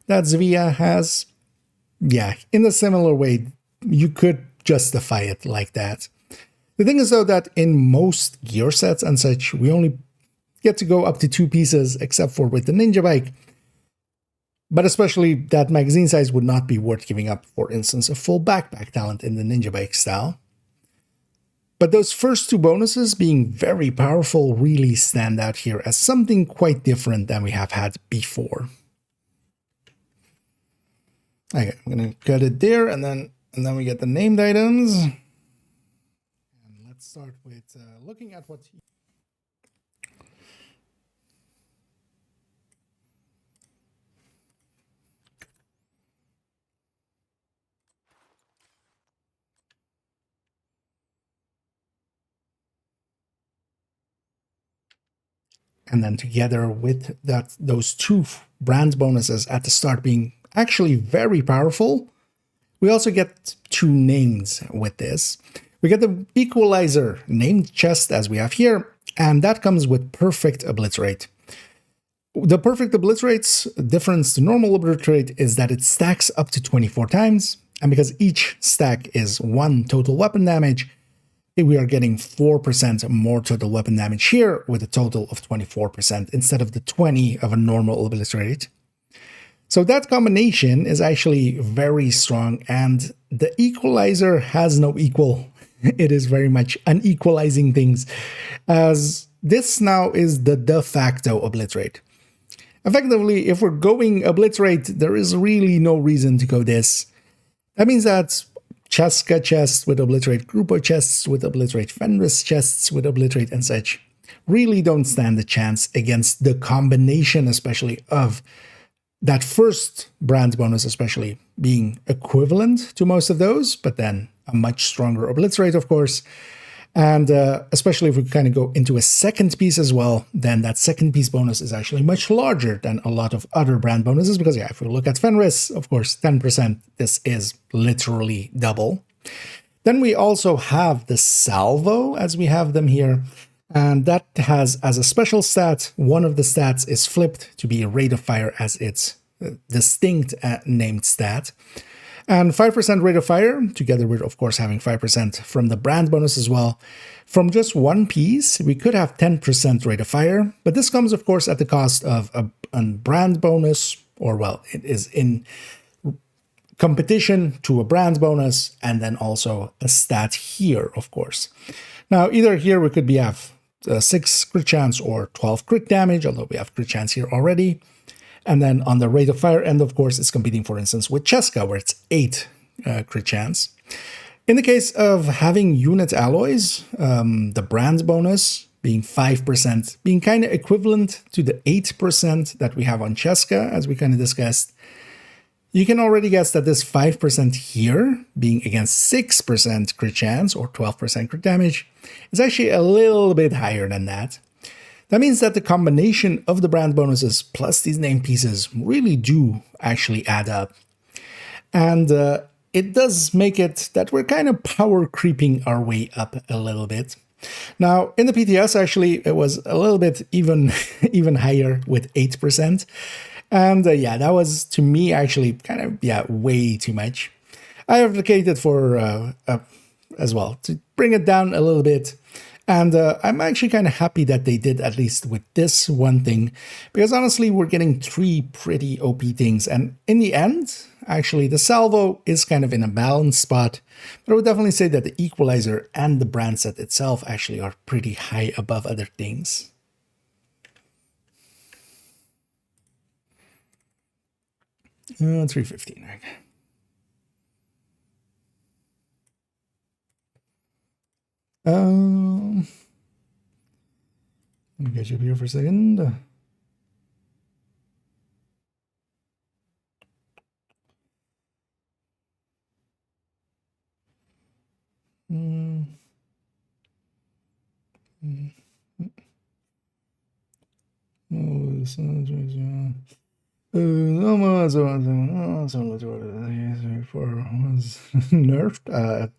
that Zvia has, yeah, in a similar way, you could justify it like that. The thing is, though, that in most gear sets and such, we only get to go up to two pieces, except for with the Ninja Bike. But especially that magazine size would not be worth giving up, for instance, a full backpack talent in the Ninja Bike style. But those first two bonuses, being very powerful, really stand out here as something quite different than we have had before. Okay, I'm gonna cut it there, and then we get the named items. And let's start with looking at what. And then together with those two brand bonuses at the start being actually very powerful, we also get two names with this. We get the Equalizer named chest as we have here, and that comes with Perfect Obliterate. The Perfect Obliterate's difference to normal Obliterate is that it stacks up to 24 times, and because each stack is 1 total weapon damage, we are getting 4% more total weapon damage here with a total of 24% instead of the 20 of a normal Obliterate. So that combination is actually very strong, and the Equalizer has no equal. It is very much unequalizing things, as this now is the de facto Obliterate. Effectively, if we're going Obliterate, there is really no reason to go this. That means that Cheska chests with Obliterate, Grupo chests with Obliterate, Fenris chests with Obliterate and such really don't stand a chance against the combination, especially of that first brand bonus, especially being equivalent to most of those, but then a much stronger Obliterate, of course. And especially if we kind of go into a second piece as well, then that second piece bonus is actually much larger than a lot of other brand bonuses. Because yeah, if we look at Fenris, of course, 10%, this is literally double. Then we also have the Salvo, as we have them here. And that has, as a special stat, one of the stats is flipped to be a rate of fire as its distinct named stat. And 5% rate of fire, together with, of course, having 5% from the brand bonus as well. From just one piece, we could have 10% rate of fire, but this comes, of course, at the cost of a brand bonus, or, well, it is in competition to a brand bonus, and then also a stat here, of course. Now, either here we could have 6 crit chance or 12 crit damage, although we have crit chance here already. And then on the rate of fire end, of course, it's competing, for instance, with Cheska, where it's 8 crit chance. In the case of having unit alloys, the brand bonus being 5%, being kind of equivalent to the 8% that we have on Cheska, as we kind of discussed, you can already guess that this 5% here, being against 6% crit chance or 12% crit damage, is actually a little bit higher than that. That means that the combination of the brand bonuses plus these name pieces really do actually add up. And it does make it that we're kind of power creeping our way up a little bit. Now, in the PTS, actually, it was a little bit even higher with 8%. And yeah, that was, to me, actually kind of, way too much. I advocated for, as well, to bring it down a little bit. And I'm actually kind of happy that they did, at least with this one thing, because honestly, we're getting 3 pretty OP things. And in the end, actually, the Salvo is kind of in a balanced spot. But I would definitely say that the Equalizer and the brand set itself actually are pretty high above other things. $315, okay. Let me get you up here for a second. Was nerfed at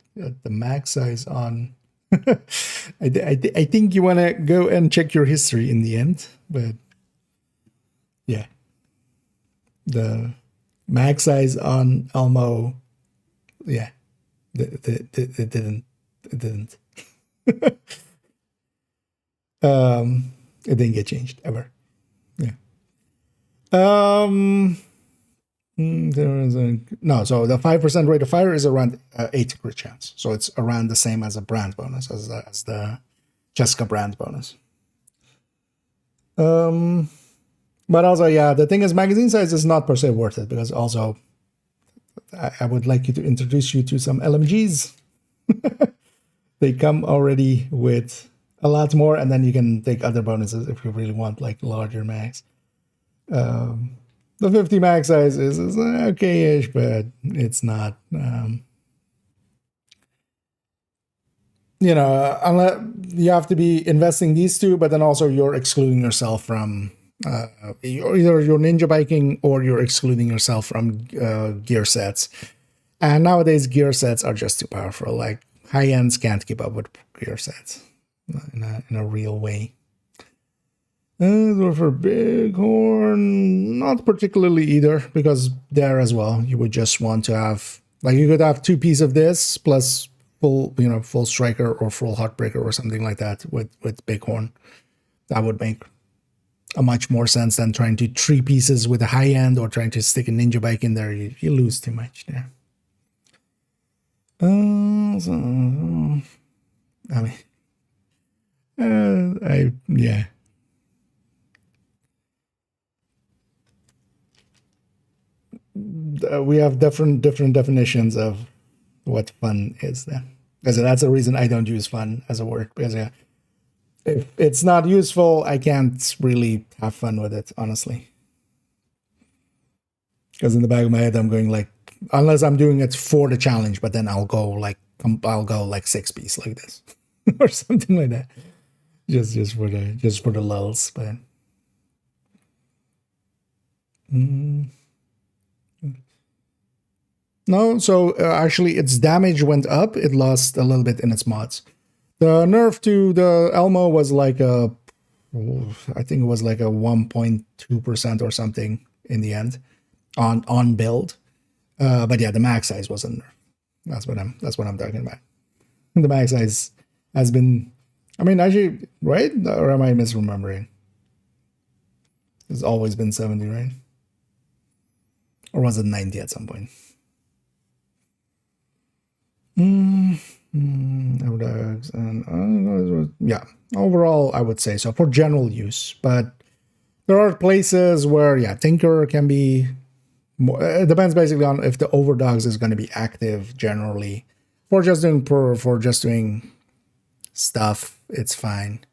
the max size on. I think you want to go and check your history in the end, but yeah, the max size on Elmo, yeah, it didn't. It didn't get changed ever. Yeah. There is no, so the 5% rate of fire is around 8 crit chance, so it's around the same as a brand bonus, as the Cheska brand bonus. But also, yeah, the thing is, magazine size is not per se worth it, because also I would like you to introduce you to some LMGs. They come already with a lot more, and then you can take other bonuses if you really want, like larger mags. The 50 max size is okay-ish, but it's not, unless you have to be investing these two, but then also you're excluding yourself from, either you're ninja biking or you're excluding yourself from gear sets. And nowadays, gear sets are just too powerful. Like, high-ends can't keep up with gear sets in a real way. For Bighorn, not particularly either, because there as well, you would just want to have, like, you could have 2 pieces of this plus full striker or full heartbreaker or something like that with Bighorn. That would make a much more sense than trying to 3 pieces with a high end or trying to stick a ninja bike in there. You lose too much there. Yeah. We have different definitions of what fun is then. Because that's the reason I don't use fun as a word. Because if it's not useful, I can't really have fun with it, honestly. Because in the back of my head, I'm going like, unless I'm doing it for the challenge, but then I'll go like 6 piece like this or something like that. Just for the lulls, but. No, so actually its damage went up. It lost a little bit in its mods. The nerf to the Elmo was like I think it was like a 1.2% or something in the end on build. But yeah, the max size wasn't nerf. That's what I'm talking about. The max size has been, I mean, actually, right? Or am I misremembering? It's always been 70, right? Or was it 90 at some point? Dogs and yeah, overall I would say so for general use, but there are places where Tinker can be more. It depends basically on if the overdogs is going to be active generally. For just doing stuff, it's fine.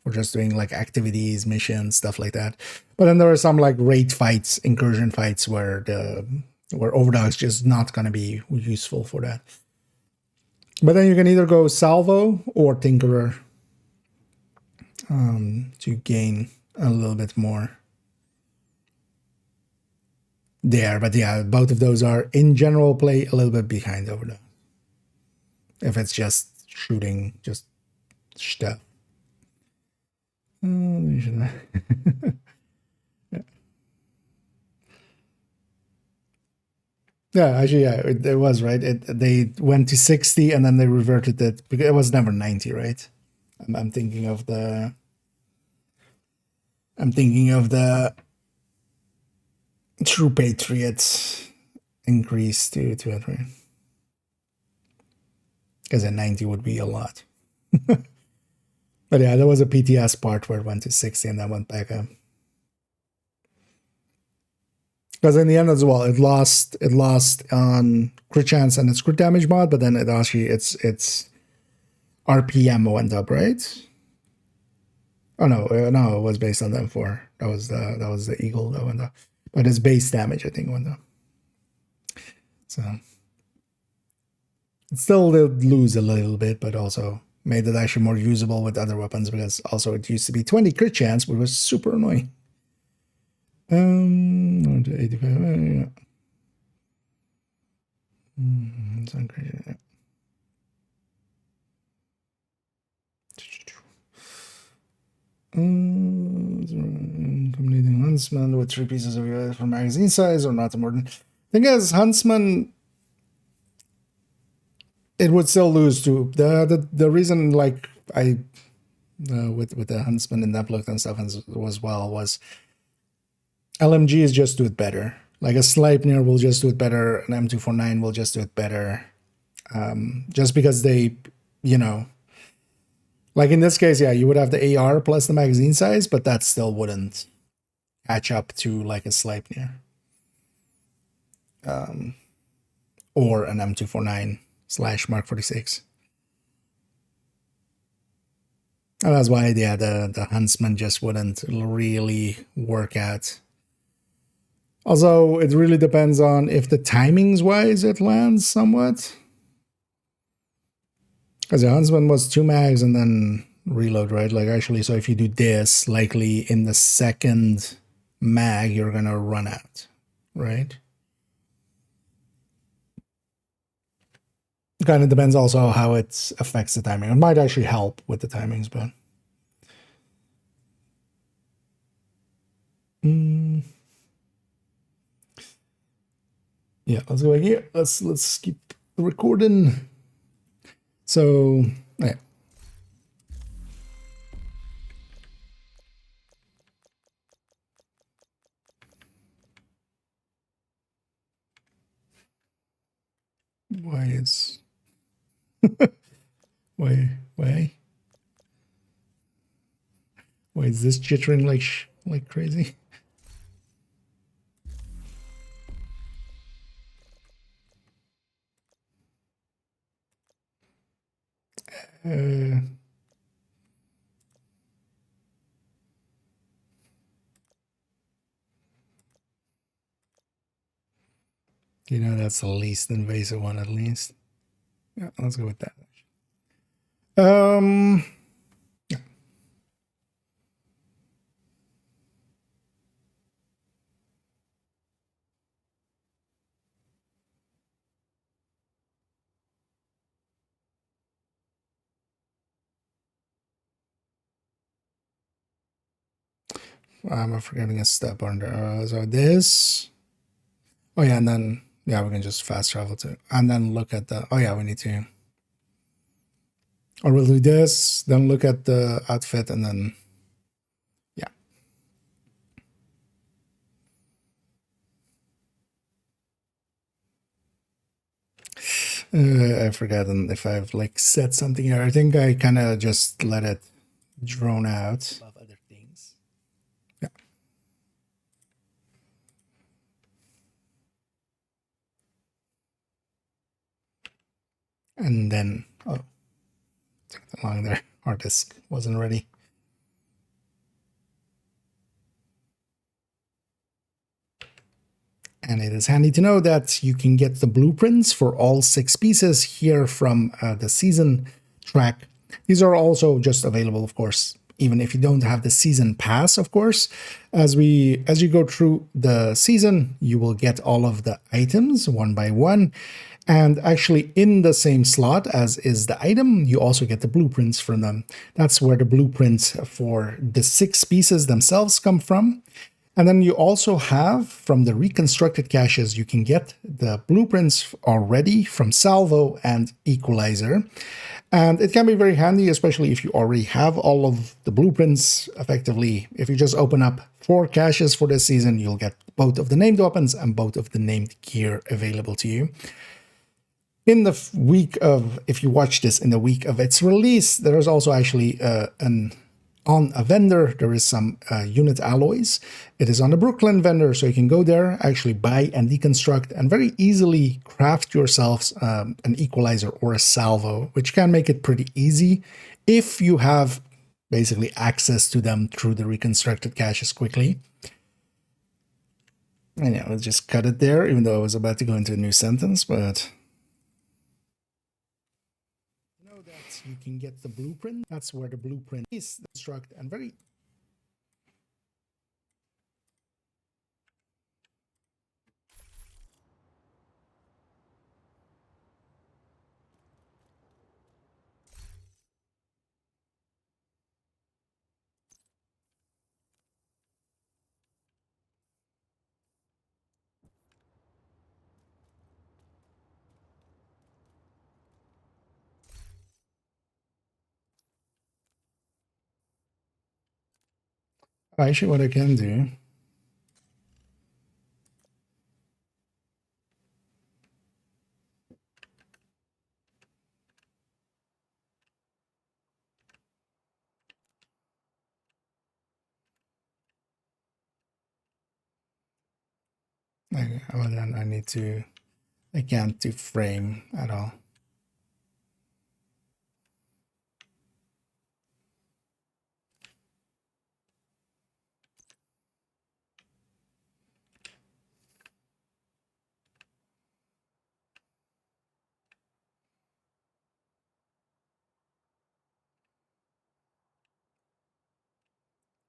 For just doing like activities, missions, stuff like that. But then there are some like raid fights, incursion fights where overdogs just not going to be useful for that. But then you can either go Salvo or Tinkerer to gain a little bit more there. But yeah, both of those are in general play a little bit behind Overdose. If it's just shooting, just stuff. Yeah, actually, yeah, it was right. They went to 60 and then they reverted it because it was never 90, right? I'm thinking of the True Patriots increase to it, right? Because a 90 would be a lot. But yeah, there was a PTS part where it went to 60 and then went back up. Because in the end as well, it lost on crit chance and its crit damage mod, but then it actually its RPM went up, right? Oh no, it was based on the M4. That was the Eagle that went up, but its base damage I think went up. So it still did lose a little bit, but also made it actually more usable with other weapons because also it used to be 20 crit chance, which was super annoying. 85. Yeah. It's crazy. Yeah. Completing Huntsman with 3 pieces of US for magazine size or not more than. Thing is, Huntsman, it would still lose to the reason like I with the Huntsman and Neplook and stuff was LMG is just do it better. Like a Sleipnir will just do it better. An M249 will just do it better. Just because they, like in this case, yeah, you would have the AR plus the magazine size, but that still wouldn't catch up to like a Sleipnir. Or an M249 / Mark 46. And that's why, yeah, the Huntsman just wouldn't really work out. Also, it really depends on if the timings-wise it lands somewhat. Because the Huntsman was 2 mags and then reload, right? Like actually, so if you do this, likely in the second mag, you're going to run out, right? It kind of depends also how it affects the timing. It might actually help with the timings, but... Yeah, let's go back here. Let's keep recording. So, yeah. Why is why is this jittering like crazy? You know, that's the least invasive one, at least. Yeah, let's go with that. Yeah. I'm forgetting a step under. So this. Oh yeah, and then yeah, we can just fast travel to, and then look at the. Oh yeah, we need to. Or we'll do this, then look at the outfit, and then yeah. I've forgotten if I've like said something here. I think I kind of just let it drone out. Above other things. Yeah. And then, oh, took that long there. Hard disk wasn't ready. And it is handy to know that you can get the blueprints for all 6 pieces here from the season track. These are also just available, of course, even if you don't have the season pass, of course. As you go through the season, you will get all of the items one by one. And actually in the same slot as is the item, you also get the blueprints from them. That's where the blueprints for the 6 pieces themselves come from. And then you also have, from the reconstructed caches, you can get the blueprints already from Salvo and Equalizer. And it can be very handy, especially if you already have all of the blueprints. Effectively, if you just open up 4 caches for this season, you'll get both of the named weapons and both of the named gear available to you. In the week of, if you watch this in the week of its release, there is also actually on a vendor, there is some unit alloys. It is on the Brooklyn vendor, so you can go there, actually buy and deconstruct, and very easily craft yourselves an equalizer or a salvo, which can make it pretty easy if you have basically access to them through the reconstructed caches quickly. And yeah, let's just cut it there, even though I was about to go into a new sentence, but you can get the blueprint. That's where the blueprint is construct and very. Actually, what I can do. Well, then I need to. I can't do frame at all.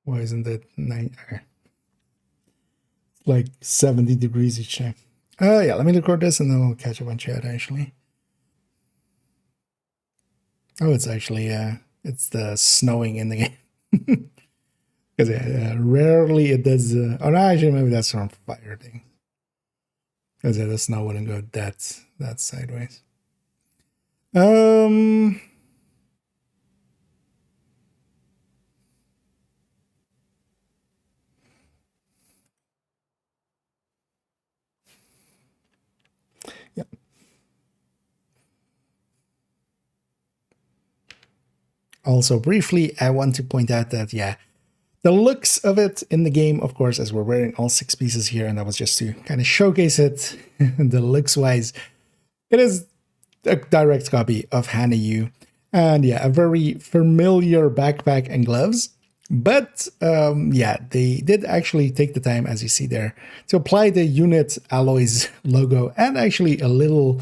Why isn't it 9? Okay. Like 70 degrees each time. Yeah, let me record this and then we'll catch up on chat actually. Oh, it's actually it's the snowing in the game. Because rarely it does. Oh no, actually maybe that's from fire thing. Because the snow wouldn't go that sideways. Yeah. Also, briefly, I want to point out that, yeah, the looks of it in the game, of course, as we're wearing all 6 pieces here, and that was just to kind of showcase it, the looks-wise, it is a direct copy of Hannah Yu. And yeah, a very familiar backpack and gloves. But yeah, they did actually take the time, as you see there, to apply the Unit Alloys logo and actually a little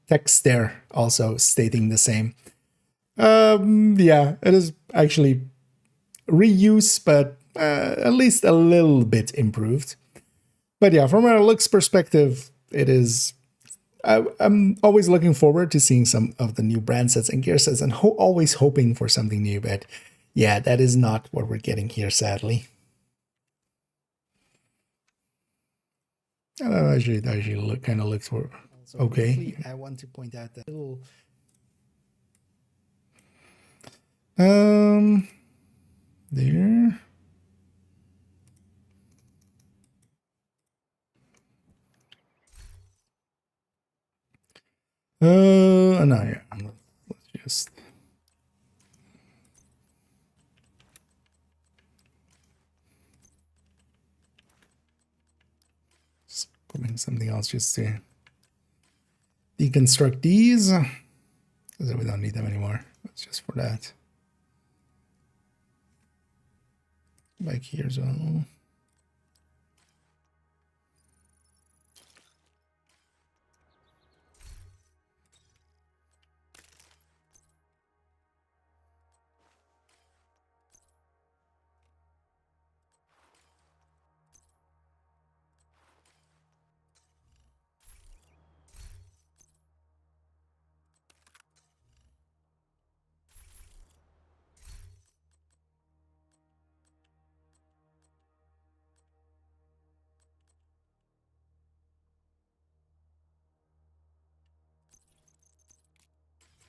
text there also stating the same. Yeah, it is actually reuse, but at least a little bit improved. But yeah, from a looks perspective, it is. I'm always looking forward to seeing some of the new brand sets and gear sets, and always hoping for something new. But yeah, that is not what we're getting here, sadly. Actually kind of looks for okay. Briefly, I want to point out that little there. No, yeah. Let's just put in something else just to deconstruct these, because we don't need them anymore. It's just for that. Back here as well.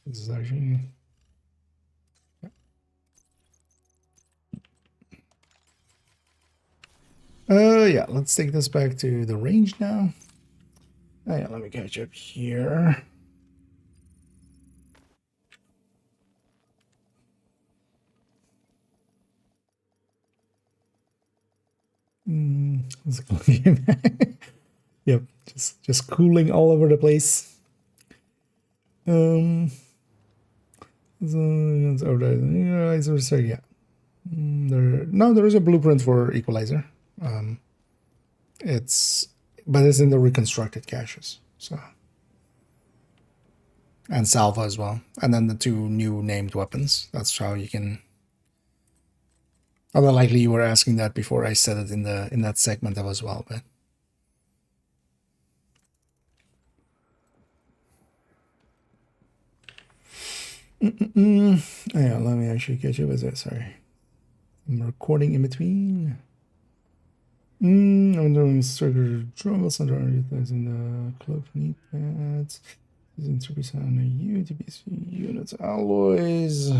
This is actually. Yeah, let's take this back to the range now. Oh, yeah, let me catch up here. Yep, just cooling all over the place. So yeah. There is a blueprint for equalizer. But it's in the reconstructed caches. So, and salvo as well, and then the 2 new named weapons. That's how you can. Although likely you were asking that before I said it in that segment as well, but. Yeah, let me actually catch up with it. Sorry, I'm recording in between. I'm doing circular drum center utilizing the cloak knee pads. Using 3% on the UTPC units alloys.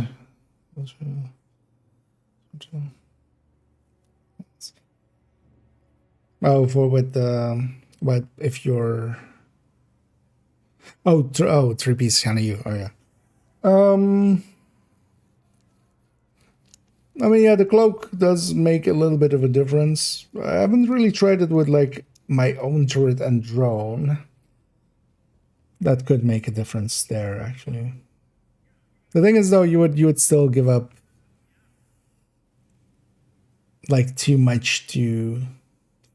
Oh, for with the what if you're 3-piece kind of you. Oh yeah. I mean, yeah, the cloak does make a little bit of a difference. I haven't really tried it with like my own turret and drone. That could make a difference there, actually. The thing is, though, you would still give up like too much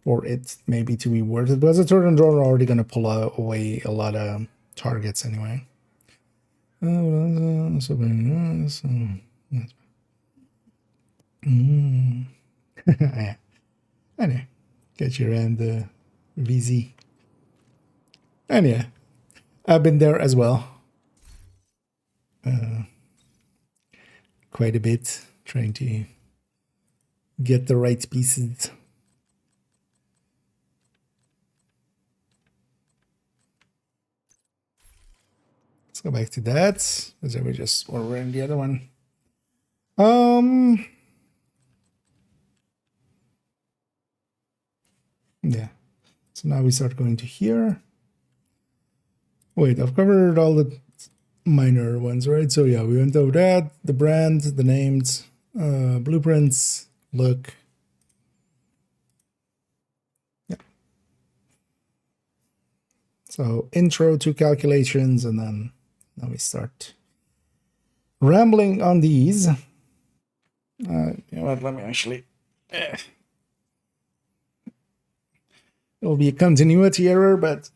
for it maybe to be worth it, because the turret and drone are already going to pull away a lot of targets anyway. Yeah. Anyway, get you around the VZ. Anyway, I've been there as well. Quite a bit, trying to get the right pieces. Let's go back to that. Because we're in the other one. Yeah. So now we start going to here. Wait, I've covered all the minor ones, right? So yeah, we went over that, the brand, the names, blueprints, look. Yeah. So intro to calculations, and then now we start rambling on these. You know what, let me actually... It'll be a continuity error, but...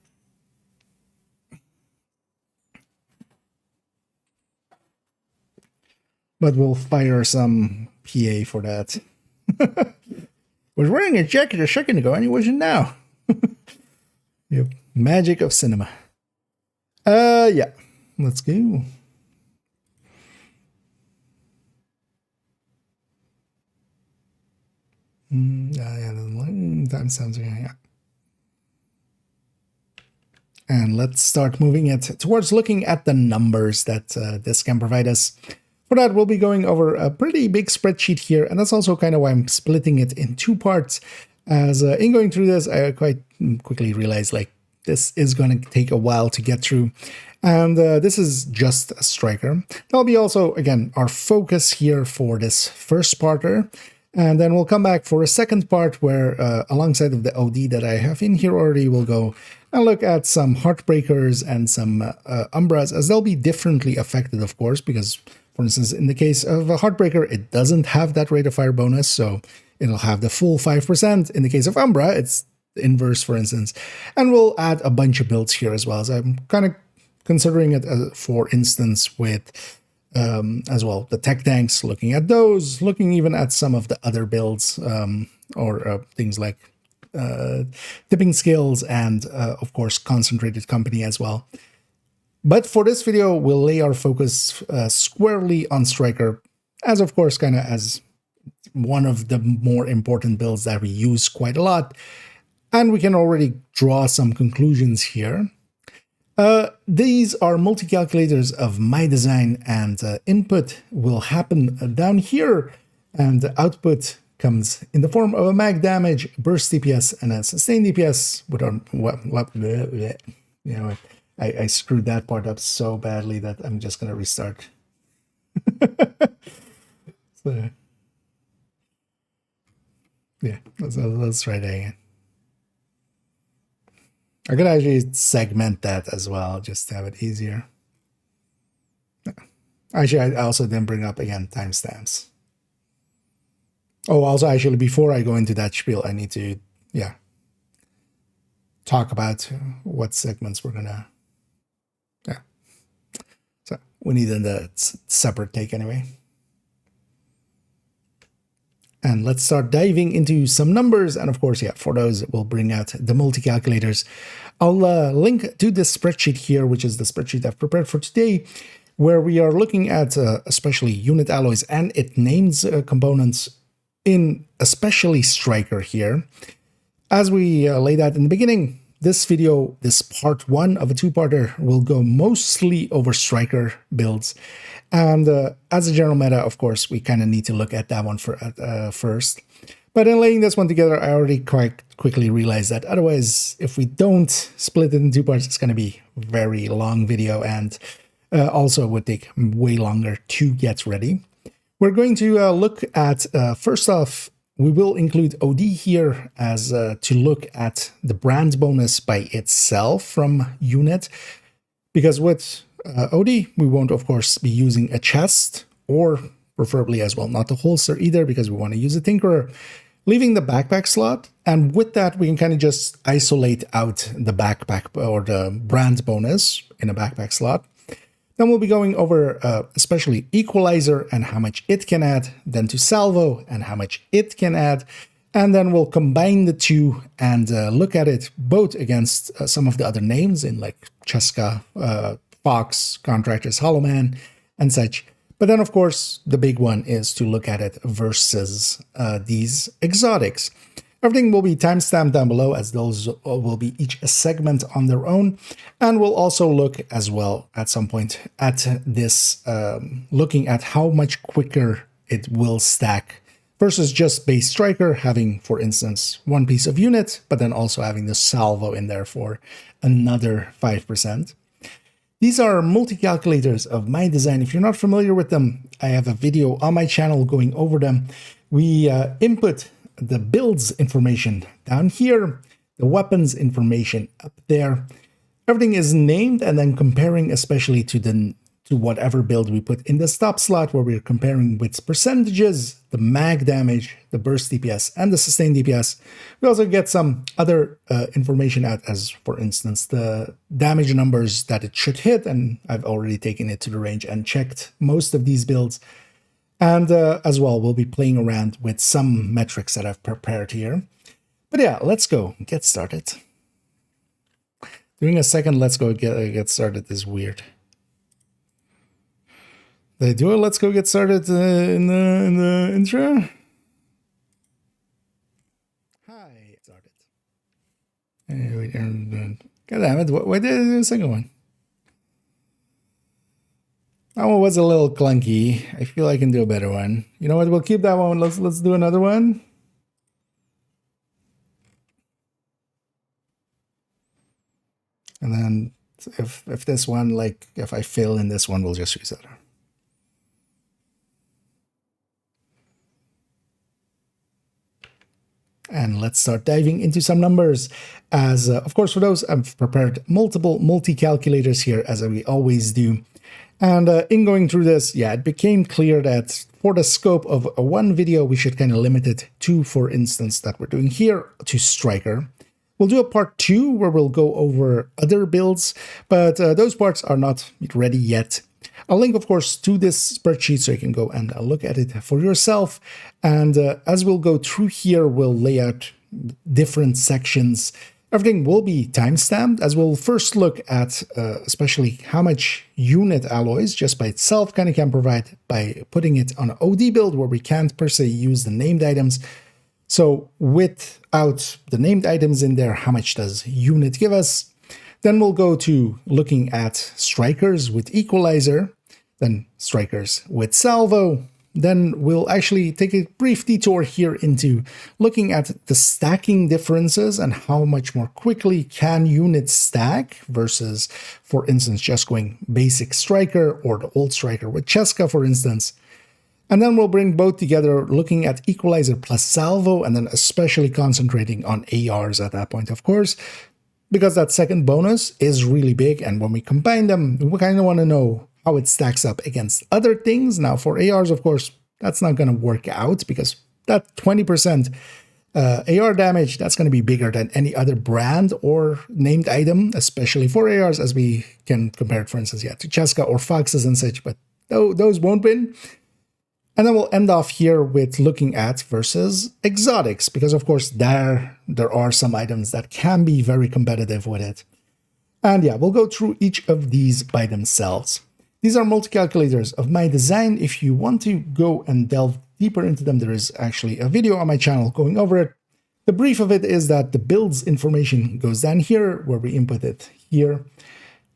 But we'll fire some PA for that. Was wearing a jacket a second ago and he wasn't now. Yep. Magic of cinema. Yeah. Let's go. Timestamps, yeah. And let's start moving it towards looking at the numbers that this can provide us. For that, we'll be going over a pretty big spreadsheet here, and that's also kind of why I'm splitting it in two parts. As in going through this, I quite quickly realized, like, this is going to take a while to get through. And this is just a striker. That'll be also, again, our focus here for this first parter. And then we'll come back for a second part where, alongside of the OD that I have in here already, we'll go and look at some Heartbreakers and some Umbras, as they'll be differently affected, of course, because, for instance, in the case of a Heartbreaker, it doesn't have that rate of fire bonus, so it'll have the full 5%. In the case of Umbra, it's the inverse, for instance. And we'll add a bunch of builds here as well. So I'm kind of considering it, for instance, with as well the tech tanks, looking at those, looking even at some of the other builds, or things like tipping skills and, of course, concentrated company as well. But for this video, we'll lay our focus squarely on Striker, as of course, kind of as one of the more important builds that we use quite a lot. And we can already draw some conclusions here. These are multi-calculators of my design, and input will happen down here, and the output comes in the form of a mag damage, burst DPS, and a sustained DPS with our... You know, I screwed that part up so badly that I'm just going to restart. So, yeah, let's try that again. I could actually segment that as well, just to have it easier. Actually, I also didn't bring up, again, timestamps. Oh, also, actually, before I go into that spiel, I need to, yeah, talk about what segments we're gonna, yeah. So we need a separate take anyway. And let's start diving into some numbers. And of course, yeah, for those, we'll bring out the multi-calculators. I'll link to this spreadsheet here, which is the spreadsheet I've prepared for today, where we are looking at especially unit alloys, and it names components in especially Striker here. As we laid out in the beginning, this video, this part one of a two-parter, will go mostly over Striker builds. And as a general meta, of course, we kind of need to look at that one first. But in laying this one together, I already quite quickly realized that otherwise, if we don't split it in two parts, it's going to be a very long video, and also would take way longer to get ready. We're going to look at, first off, we will include OD here as to look at the brand bonus by itself from unit, because with OD, we won't, of course, be using a chest, or preferably as well not the holster either, because we want to use a Tinkerer, leaving the backpack slot. And with that, we can kind of just isolate out the backpack or the brand bonus in a backpack slot. Then we'll be going over especially Equalizer and how much it can add, then to Salvo and how much it can add, and then we'll combine the two and look at it both against some of the other names in like Cheska, Fox, Contractors, Hollowman, and such. But then, of course, the big one is to look at it versus these exotics. Everything will be timestamped down below, as those will be each a segment on their own. And we'll also look as well at some point at this, looking at how much quicker it will stack versus just base Striker having, for instance, one piece of unit, but then also having the Salvo in there for another 5%. These are multi-calculators of my design. If you're not familiar with them, I have a video on my channel going over them. We input the builds information down here, the weapons information up there. Everything is named, and then comparing especially to the to whatever build we put in the stop slot, where we're comparing with percentages, the mag damage, the burst DPS, and the sustained DPS. We also get some other information out, as for instance, the damage numbers that it should hit, and I've already taken it to the range and checked most of these builds. And as well, we'll be playing around with some metrics that I've prepared here. But yeah, let's go get started. Doing a second let's go get started is weird. Did I do a let's go get started in the intro? Hi, started. God damn it! Why did I do the second one? That one was a little clunky. I feel I can do a better one. You know what? We'll keep that one. Let's do another one. And then if this one, like, if I fail in this one, we'll just reset it. And let's start diving into some numbers. As, of course, for those, I've prepared multiple multi-calculators here, as we always do. And in going through this, yeah, it became clear that for the scope of one video, we should kind of limit it to, for instance, that we're doing here, to Striker. We'll do a part 2 where we'll go over other builds, but those parts are not ready yet. I'll link, of course, to this spreadsheet so you can go and look at it for yourself. And as we'll go through here, we'll lay out different sections. Everything will be timestamped, as we'll first look at especially how much unit alloys just by itself kind of can provide by putting it on an OD build where we can't per se use the named items. So without the named items in there, how much does unit give us? Then we'll go to looking at strikers with equalizer, then strikers with salvo. Then we'll actually take a brief detour here into looking at the stacking differences and how much more quickly can units stack versus, for instance, just going basic striker or the old striker with Cheska, for instance. And then we'll bring both together, looking at equalizer plus salvo, and then especially concentrating on ARs at that point, of course, because that second bonus is really big. And when we combine them, we kind of want to know how it stacks up against other things. Now, for ARs, of course, that's not going to work out because that 20% AR damage, that's going to be bigger than any other brand or named item, especially for ARs, as we can compare it, for instance, yeah, to Cheska or Foxes and such, but those won't win. And then we'll end off here with looking at versus exotics, because of course there are some items that can be very competitive with it. And yeah, we'll go through each of these by themselves. These are multi-calculators of my design. If you want to go and delve deeper into them, there is actually a video on my channel going over it. The brief of it is that the builds information goes down here, where we input it here.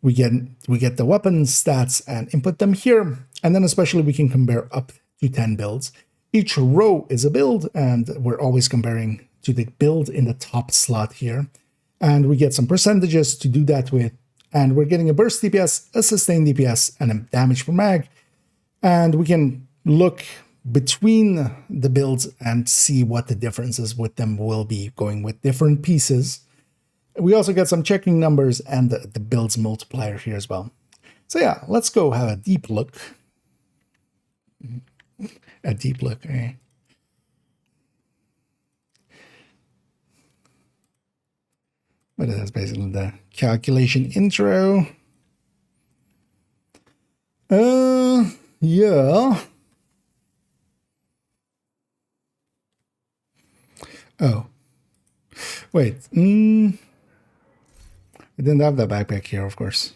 We get the weapon stats and input them here. And then especially we can compare up to 10 builds. Each row is a build, and we're always comparing to the build in the top slot here. And we get some percentages to do that with. And we're getting a burst DPS, a sustained DPS, and a damage per mag. And we can look between the builds and see what the differences with them will be, going with different pieces. We also get some checking numbers and the builds multiplier here as well. So yeah, let's go have a deep look. A deep look, eh? But that's basically the calculation intro. Yeah. Oh. Wait. I didn't have that backpack here, of course.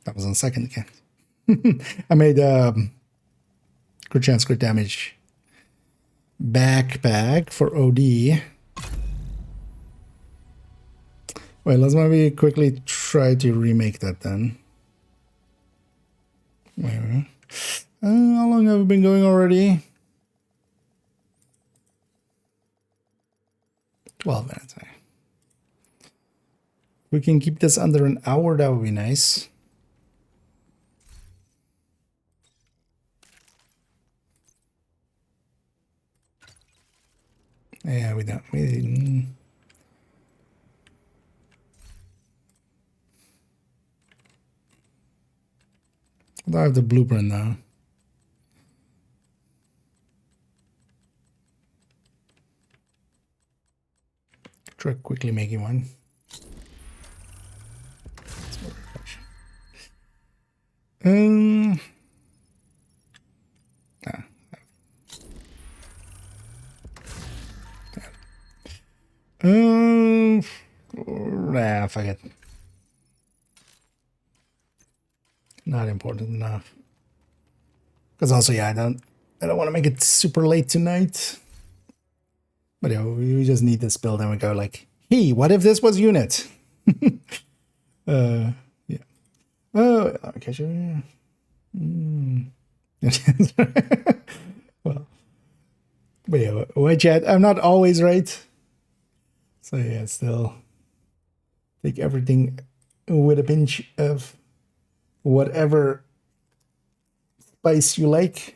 That was on second again. I made crit chance, crit damage backpack for OD. Wait, let's maybe quickly try to remake that then. Wait. How long have we been going already? 12 minutes. We can keep this under an hour, that would be nice. Yeah, we don't. I have the blueprint now. Try quickly making one. Nah, fuck it. Not important enough. Because also, yeah, I don't want to make it super late tonight. But yeah, we just need this build and we go like, hey, what if this was unit? Yeah. Oh, okay, sure. Well, but yeah, wait, chat. I'm not always right. So yeah, still take everything with a pinch of whatever spice you like.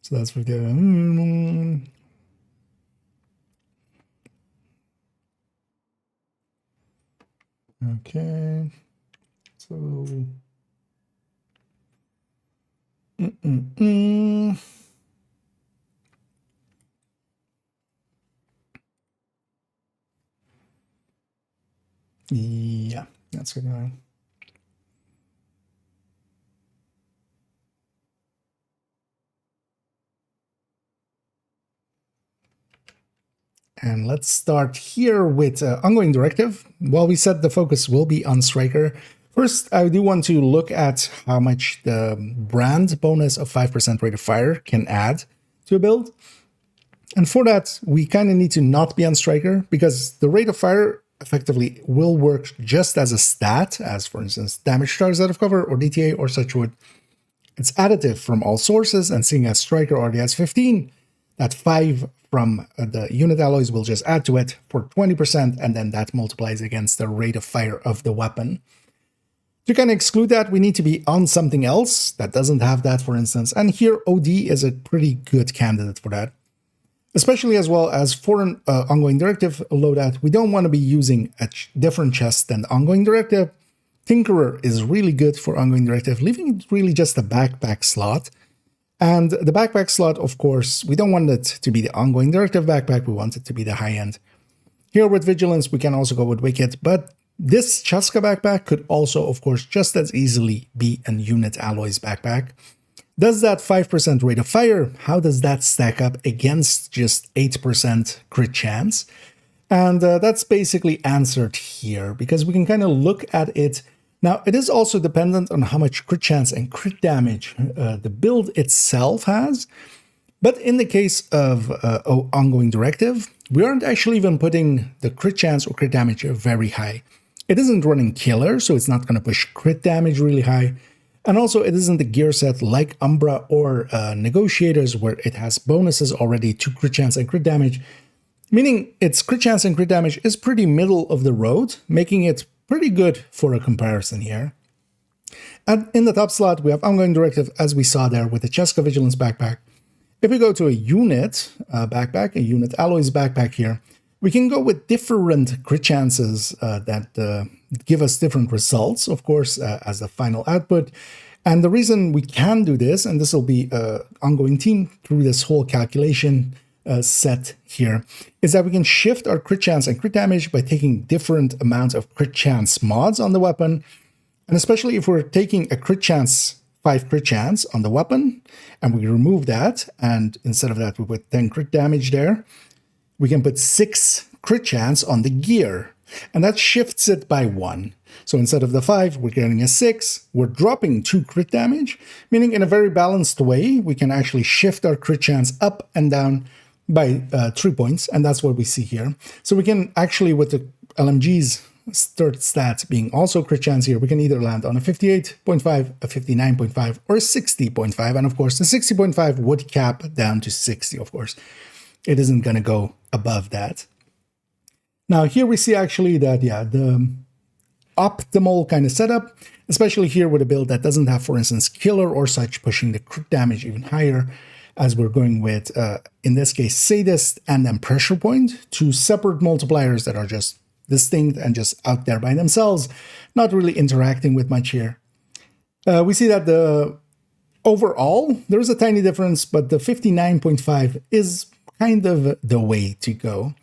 So that's for the okay. So yeah, that's good going. And let's start here with ongoing directive. Well, we said the focus will be on Striker. First, I do want to look at how much the brand bonus of 5% rate of fire can add to a build. And for that, we kind of need to not be on Striker, because the rate of fire effectively will work just as a stat, as for instance, damage charges out of cover or DTA or such would. It's additive from all sources, and seeing as Striker already has 15, that 5 from the unit alloys will just add to it for 20%, and then that multiplies against the rate of fire of the weapon. To kind of exclude that, we need to be on something else that doesn't have that, for instance, and here OD is a pretty good candidate for that. Especially as well as for an ongoing directive loadout, we don't want to be using a different chest than the ongoing directive. Tinkerer is really good for ongoing directive, leaving it really just a backpack slot. And the backpack slot, of course, we don't want it to be the ongoing directive backpack, we want it to be the high end. Here with Vigilance, we can also go with Wicked, but this Chaska backpack could also, of course, just as easily be a unit alloys backpack. Does that 5% rate of fire, how does that stack up against just 8% crit chance? And that's basically answered here, because we can kind of look at it. Now, it is also dependent on how much crit chance and crit damage the build itself has. But in the case of ongoing directive, we aren't actually even putting the crit chance or crit damage very high. It isn't running killer, so it's not going to push crit damage really high. And also, it isn't a gear set like Umbra or Negotiators, where it has bonuses already to crit chance and crit damage, meaning its crit chance and crit damage is pretty middle of the road, making it pretty good for a comparison here. And in the top slot, we have ongoing directive, as we saw there with the Chaska Vigilance backpack. If we go to a unit backpack, a unit alloys backpack here, we can go with different crit chances that give us different results, of course, as the final output. And the reason we can do this, and this will be an ongoing theme through this whole calculation set here, is that we can shift our crit chance and crit damage by taking different amounts of crit chance mods on the weapon. And especially if we're taking a crit chance, 5 crit chance on the weapon, and we remove that, and instead of that we put 10 crit damage there, we can put 6 crit chance on the gear, and that shifts it by 1. So instead of the 5, we're getting a 6, we're dropping 2 crit damage, meaning in a very balanced way, we can actually shift our crit chance up and down by 3 points, and that's what we see here. So we can actually, with the LMG's third stat being also crit chance here, we can either land on a 58.5, a 59.5, or a 60.5, and of course the 60.5 would cap down to 60, of course. It isn't going to go above that. Now here we see actually that, yeah, the optimal kind of setup, especially here with a build that doesn't have, for instance, killer or such, pushing the crit damage even higher, as we're going with, in this case, sadist and then pressure point, two separate multipliers that are just distinct and just out there by themselves, not really interacting with much here. We see that the overall, there's a tiny difference, but the 59.5 is kind of the way to go.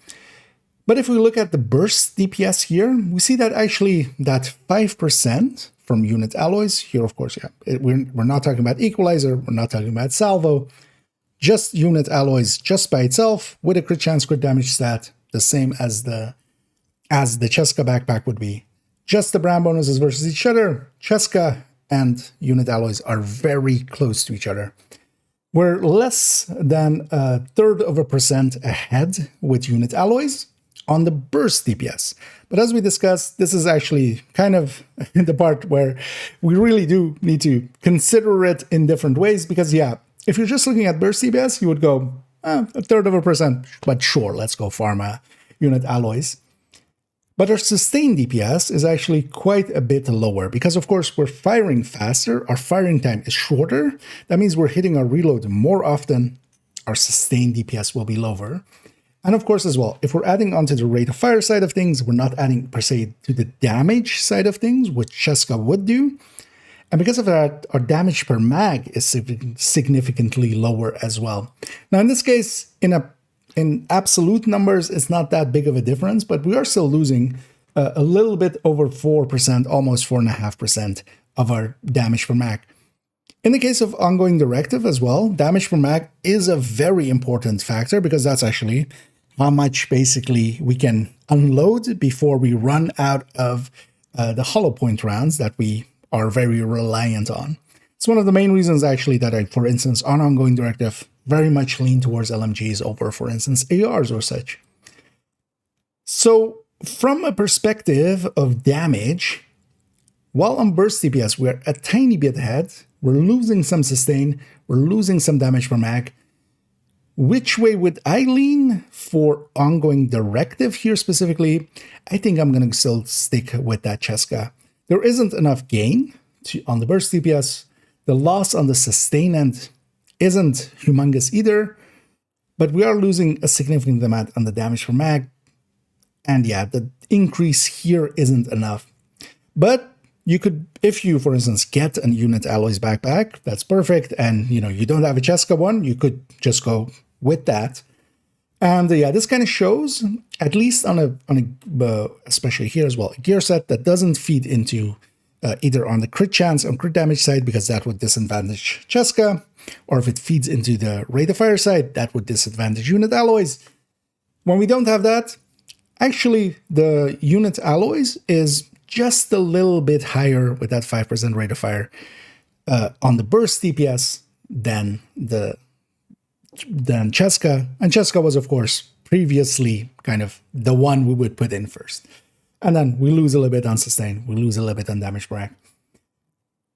But if we look at the burst DPS here, we see that actually that 5% from unit alloys here, of course, yeah, we're not talking about equalizer, we're not talking about salvo, just unit alloys just by itself with a crit chance, crit damage stat, the same as the Cheska backpack would be. Just the brand bonuses versus each other, Cheska and unit alloys are very close to each other. We're less than 1/3% ahead with unit alloys on the burst DPS. But as we discussed, this is actually kind of the part where we really do need to consider it in different ways, because yeah, if you're just looking at burst DPS, you would go 1/3%, but sure, let's go pharma unit alloys. But our sustained DPS is actually quite a bit lower because, of course, we're firing faster. Our firing time is shorter. That means we're hitting our reload more often. Our sustained DPS will be lower. And of course, as well, if we're adding onto the rate of fire side of things, we're not adding per se to the damage side of things, which Cheska would do. And because of that, our damage per mag is significantly lower as well. Now, in this case, in absolute numbers, it's not that big of a difference, but we are still losing a little bit over 4%, almost 4.5% of our damage per mag. In the case of ongoing directive as well, damage per mag is a very important factor because that's actually how much basically we can unload before we run out of the hollow point rounds that we are very reliant on. It's one of the main reasons actually that I, for instance, on ongoing directive, very much lean towards LMGs over, for instance, ARs or such. So from a perspective of damage, while on burst DPS we're a tiny bit ahead, we're losing some sustain, we're losing some damage per mag. Which way would I lean for ongoing directive here specifically? I think I'm going to still stick with that Cheska. There isn't enough gain on the burst DPS. The loss on the sustain end isn't humongous either, but we are losing a significant amount on the damage per mag. And yeah, the increase here isn't enough. But you could, if you, for instance, get a unit alloys backpack, that's perfect. And you don't have a Cheska one, you could just go with that. And yeah, this kind of shows, at least on a especially here as well, a gear set that doesn't feed into either on the crit chance or crit damage side, because that would disadvantage Cheska, or if it feeds into the rate of fire side, that would disadvantage unit alloys. When we don't have that, actually the unit alloys is just a little bit higher with that 5% rate of fire on the burst DPS than Cheska. And Cheska was, of course, previously kind of the one we would put in first. And then we lose a little bit on sustain, we lose a little bit on damage per mag.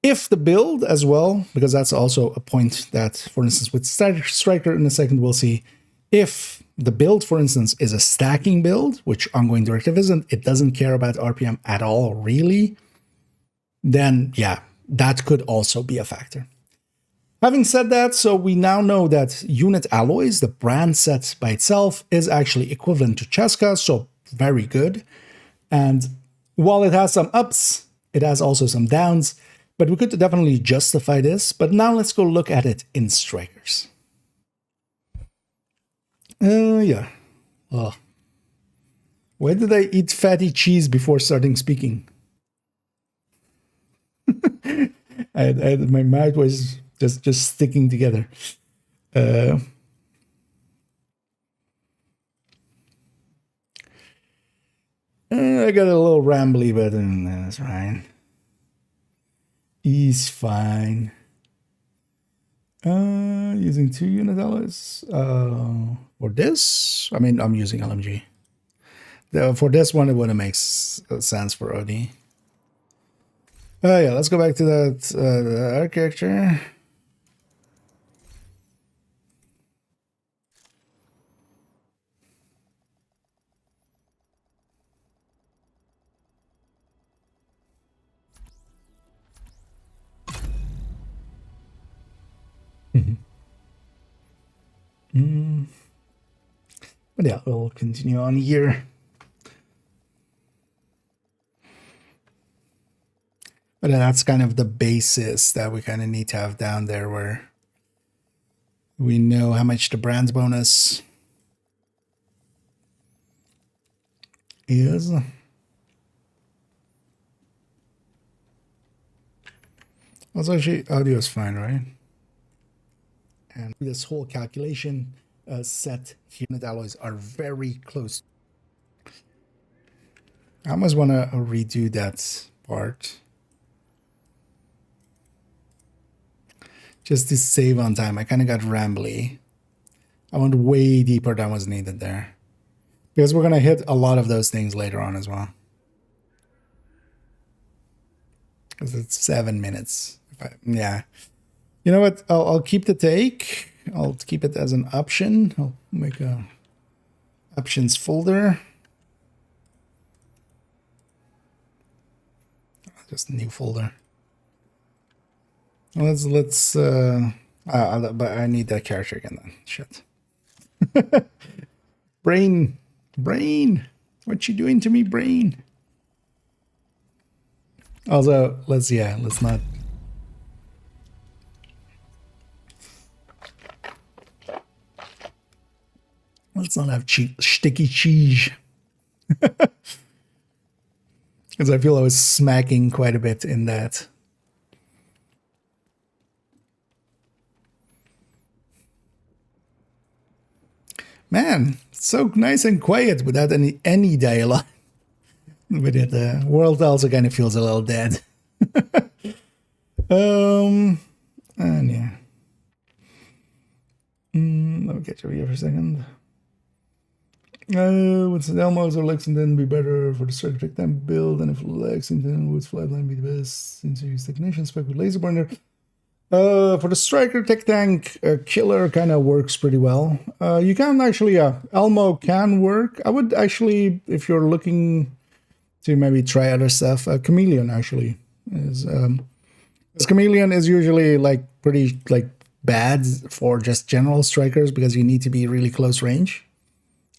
If the build as well, because that's also a point that, for instance, with Striker in a second, we'll see, if the build, for instance, is a stacking build, which ongoing directive isn't, it doesn't care about RPM at all, really, then yeah, that could also be a factor. Having said that, so we now know that unit alloys, the brand set by itself, is actually equivalent to Cheska, so very good. And while it has some ups, it has also some downs, but we could definitely justify this. But now let's go look at it in Strikers. Yeah. Oh. Why did I eat fatty cheese before starting speaking? My mouth was just sticking together. I got a little rambly, but that's fine. He's fine. Using 2 unit alloys. For this, I mean, I'm using LMG. For this one, it wouldn't make sense for OD. Yeah, let's go back to that architecture. But yeah, we'll continue on here. But that's kind of the basis that we kind of need to have down there, where we know how much the brand bonus is. Also, actually, audio is fine, right? And this whole calculation set here, unit alloys are very close. I almost want to redo that part, just to save on time. I kind of got rambly. I went way deeper than was needed there, because we're going to hit a lot of those things later on as well. Because it's 7 minutes. Yeah. You know what? I'll keep the take. I'll keep it as an option. I'll make a options folder. Just new folder. Let's but I need that character again then. Shit. Brain. What you doing to me, brain? Also, let's not. Let's not have sticky cheese. Because I feel I was smacking quite a bit in that. Man, it's so nice and quiet without any dialogue. But the world also kind of feels a little dead. And yeah. Let me catch over here for a second. Would Elmos or Lexington be better for the striker tech time build? And if Lexington would Flatline be the best since you use technician spec with laser burner? For the striker tech tank, killer kind of works pretty well. You can actually, Elmo can work. I would actually, if you're looking to maybe try other stuff, Chameleon actually is. Because Chameleon is usually like pretty like bad for just general strikers because you need to be really close range.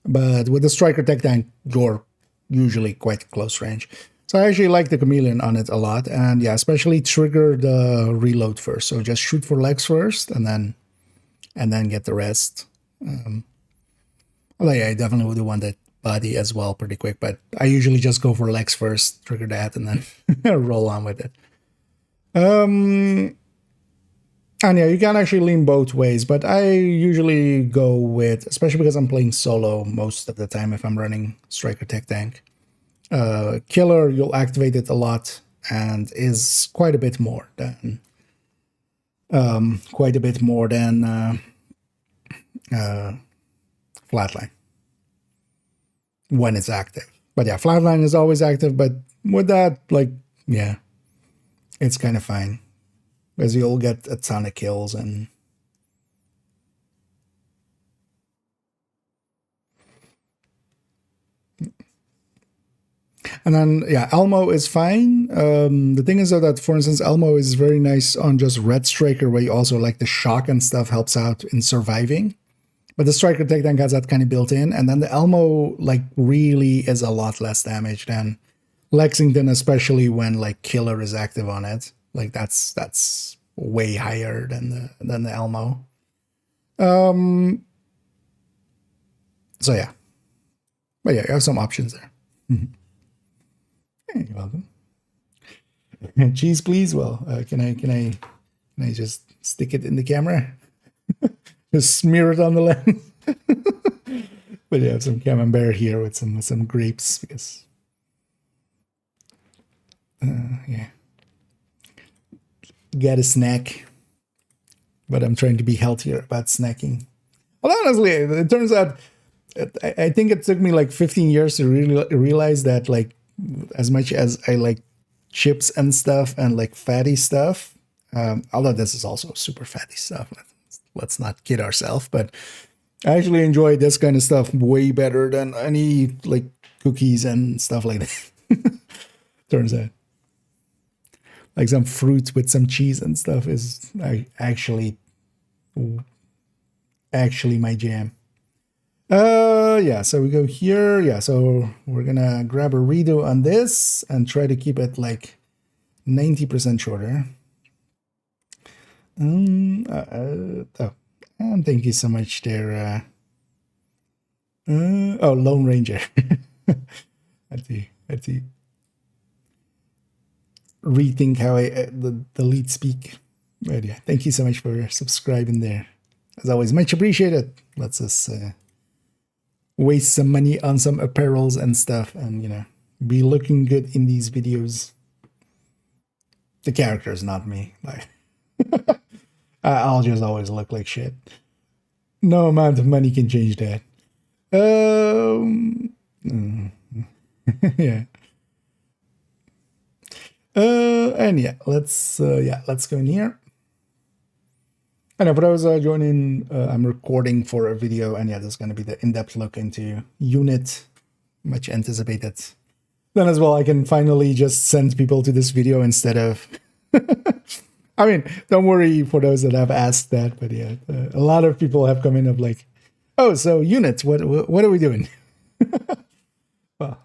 But with the striker tech tank, you're usually quite close range. So I actually like the Chameleon on it a lot. And yeah, especially trigger the reload first. So just shoot for legs first and then get the rest. Although yeah, I definitely would want that body as well pretty quick. But I usually just go for legs first, trigger that, and then roll on with it. And yeah, you can actually lean both ways, but I usually go with, especially because I'm playing solo most of the time if I'm running Striker Tech Tank. Killer, you'll activate it a lot and is quite a bit more than Flatline when it's active. But yeah, Flatline is always active, but with that, like, yeah, it's kind of fine. Because you'll get a ton of kills and then yeah, Elmo is fine. The thing is that, for instance, Elmo is very nice on just Red Striker, where you also like the shock and stuff helps out in surviving. But the Striker Tech Tank has that kind of built in, and then the Elmo like really is a lot less damage than Lexington, especially when like Killer is active on it. Like that's way higher than the Elmo. So yeah, but yeah, you have some options there. Hey, you're welcome. Cheese, please. Well, can I just stick it in the camera? Just smear it on the lens. But you have some camembert here with some grapes because yeah. Get a snack, but I'm trying to be healthier about snacking. Well, honestly, it turns out I think it took me like 15 years to really realize that, like, as much as I like chips and stuff and like fatty stuff, although this is also super fatty stuff, let's not kid ourselves, but I actually enjoy this kind of stuff way better than any like cookies and stuff like that. Turns out. Like some fruits with some cheese and stuff is actually actually my jam. Yeah, so we go here. Yeah, so we're gonna grab a redo on this and try to keep it like 90% shorter. Oh, and thank you so much there. Oh, Lone Ranger. I see. Rethink how the lead speak. But yeah, thank you so much for subscribing there. As always, much appreciated. Let's us waste some money on some apparels and stuff, and you know, be looking good in these videos. The characters, not me. Like, I'll just always look like shit. No amount of money can change that. Yeah. And yeah, let's go in here. And for those joining, I'm recording for a video, and yeah, there's going to be the in-depth look into unit, much anticipated. Then as well, I can finally just send people to this video instead of. I mean, don't worry for those that have asked that, but yeah, a lot of people have come in of like, oh, so units, what are we doing? Well,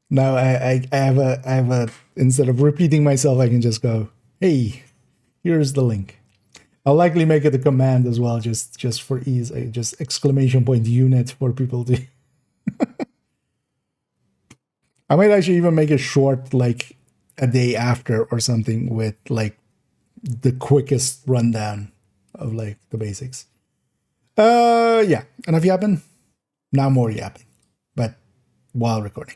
now I have a instead of repeating myself, I can just go, hey, here's the link. I'll likely make it a command as well, just for ease, just exclamation point unit for people to. I might actually even make a short, like a day after or something, with like the quickest rundown of like the basics. Yeah, enough yapping. Now more yapping, but while recording.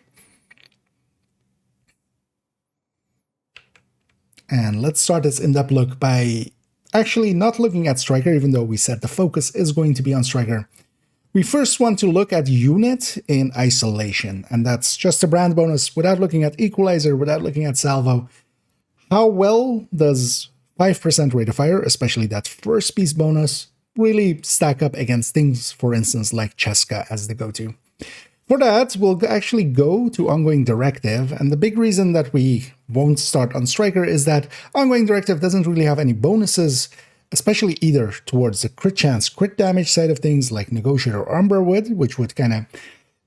And let's start this in-depth look by actually not looking at Striker, even though we said the focus is going to be on Striker. We first want to look at unit in isolation, and that's just a brand bonus without looking at equalizer, without looking at salvo. How well does 5% rate of fire, especially that first piece bonus, really stack up against things, for instance, like Cheska as the go-to? For that, we'll actually go to Ongoing Directive, and the big reason that we won't start on Striker is that Ongoing Directive doesn't really have any bonuses, especially either towards the crit chance, crit damage side of things like Negotiator or Umber would, which would kind of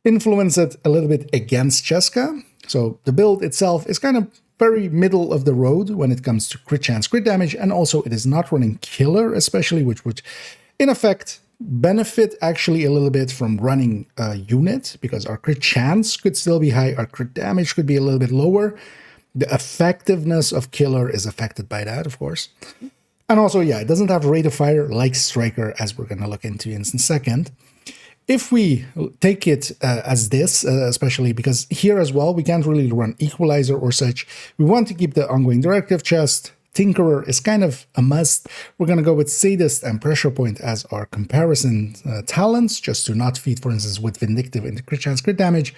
influence it a little bit against Cheska. So the build itself is kind of very middle of the road when it comes to crit chance, crit damage, and also it is not running Killer, especially, which would, in effect, benefit actually a little bit from running a unit, because our crit chance could still be high, our crit damage could be a little bit lower. The effectiveness of Killer is affected by that, of course. And also, yeah, it doesn't have rate of fire like Striker, as we're going to look into in a second. If we take it as this, especially because here as well, we can't really run Equalizer or such. We want to keep the Ongoing Directive chest. Tinkerer is kind of a must. We're going to go with Sadist and Pressure Point as our comparison talents, just to not feed, for instance, with Vindictive into crit chance, crit damage.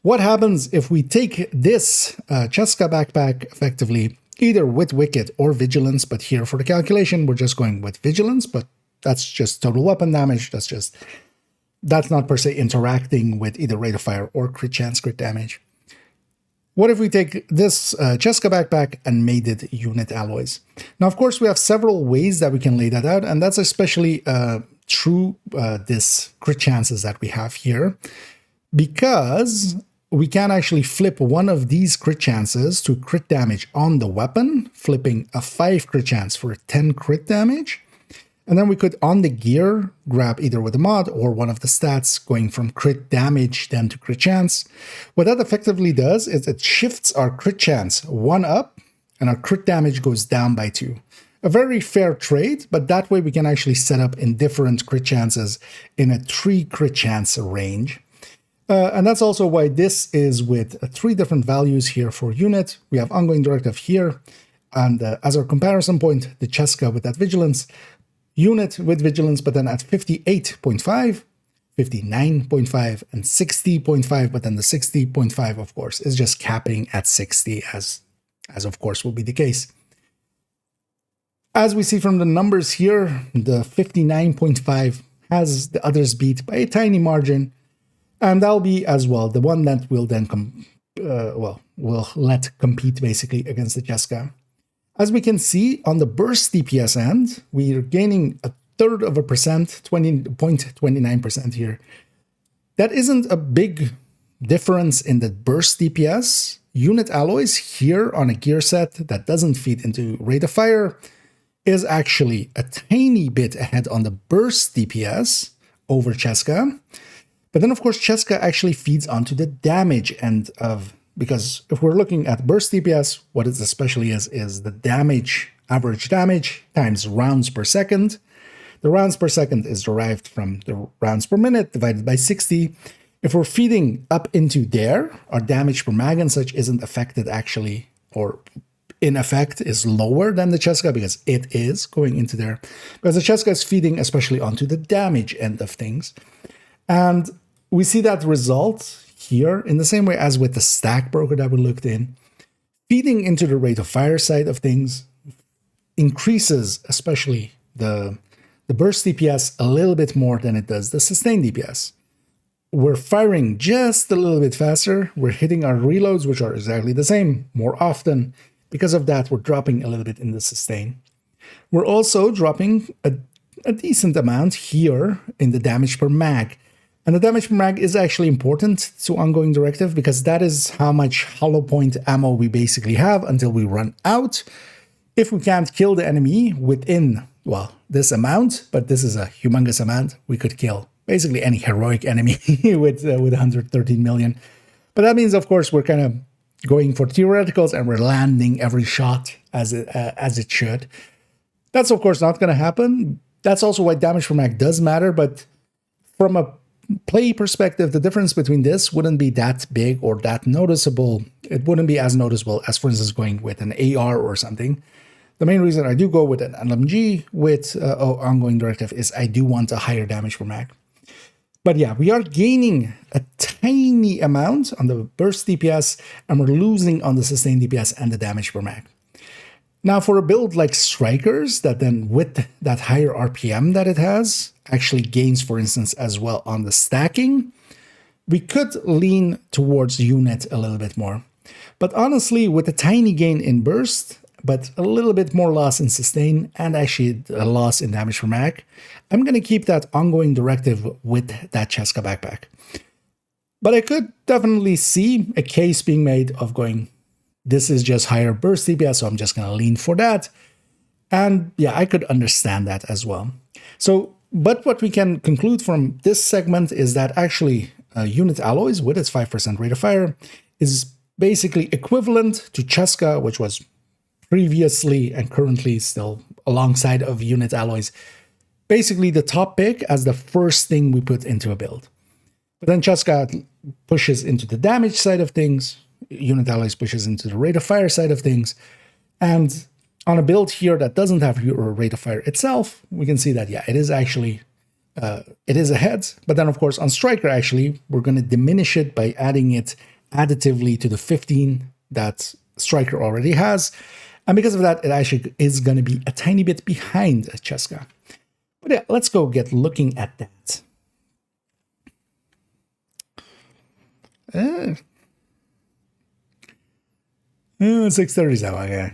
What happens if we take this Cheska backpack effectively, either with Wicked or Vigilance, but here for the calculation, we're just going with Vigilance, but that's just total weapon damage. That's not per se interacting with either rate of fire or crit chance, crit damage. What if we take this Cheska backpack and made it unit alloys? Now, of course, we have several ways that we can lay that out, and that's especially true this crit chances that we have here, because we can actually flip one of these crit chances to crit damage on the weapon, flipping a 5 crit chance for a 10 crit damage. And then we could, on the gear, grab either with a mod or one of the stats, going from crit damage then to crit chance. What that effectively does is it shifts our crit chance 1 up, and our crit damage goes down by 2. A very fair trade, but that way we can actually set up in different crit chances in a 3 crit chance range. And that's also why this is with 3 different values here for unit. We have Ongoing Directive here, and as our comparison point, the Cheska with that Vigilance, unit with Vigilance, but then at 58.5, 59.5, and 60.5, but then the 60.5, of course, is just capping at 60, as of course will be the case. As we see from the numbers here, the 59.5 has the others beat by a tiny margin, and that'll be as well the one that will then will let compete basically against the Cheska. As we can see on the burst DPS end, we are gaining a third of a percent, 20.29% here. That isn't a big difference in the burst DPS. Unit alloys here on a gear set that doesn't feed into rate of fire is actually a tiny bit ahead on the burst DPS over Cheska. But then, of course, Cheska actually feeds onto the damage end of, because if we're looking at burst DPS, what it especially is the damage, average damage times rounds per second. The rounds per second is derived from the rounds per minute divided by 60. If we're feeding up into there, our damage per mag and such isn't affected actually, or in effect is lower than the Cheska because it is going into there. Because the Cheska is feeding especially onto the damage end of things. And we see that result here in the same way as with the stack broker that we looked in. Feeding into the rate of fire side of things increases especially the burst DPS a little bit more than it does the sustained DPS. We're firing just a little bit faster. We're hitting our reloads, which are exactly the same, more often. Because of that, we're dropping a little bit in the sustain. We're also dropping a decent amount here in the damage per mag. And the damage per mag is actually important to ongoing directive because that is how much hollow point ammo we basically have until we run out. If we can't kill the enemy within, well, this amount, but this is a humongous amount, we could kill basically any heroic enemy with 113 million. But that means, of course, we're kind of going for theoreticals and we're landing every shot as it should. That's, of course, not going to happen. That's also why damage per mag does matter. But from a play perspective, the difference between this wouldn't be that big or that noticeable. It wouldn't be as noticeable as, for instance, going with an AR or something. The main reason I do go with an LMG with ongoing directive is I do want a higher damage per mag. But yeah, we are gaining a tiny amount on the burst DPS and we're losing on the sustained DPS and the damage per mag. Now for a build like Strikers that then with that higher RPM that it has actually gains, for instance, as well on the stacking, we could lean towards unit a little bit more. But honestly, with a tiny gain in burst, but a little bit more loss in sustain and actually a loss in damage per mag, I'm going to keep that ongoing directive with that Cheska backpack. But I could definitely see a case being made of going, this is just higher burst DPS, so I'm just going to lean for that. And yeah, I could understand that as well. So, but what we can conclude from this segment is that actually unit alloys with its 5% rate of fire is basically equivalent to Cheska, which was previously and currently still alongside of unit alloys, basically the top pick as the first thing we put into a build. But then Cheska pushes into the damage side of things, unit alloys pushes into the rate of fire side of things, and on a build here that doesn't have your rate of fire itself, we can see that, yeah, it is actually, it is ahead. But then, of course, on Striker, actually, we're going to diminish it by adding it additively to the 15 that Striker already has. And because of that, it actually is going to be a tiny bit behind Cheska. But yeah, let's go get looking at that. 637, okay.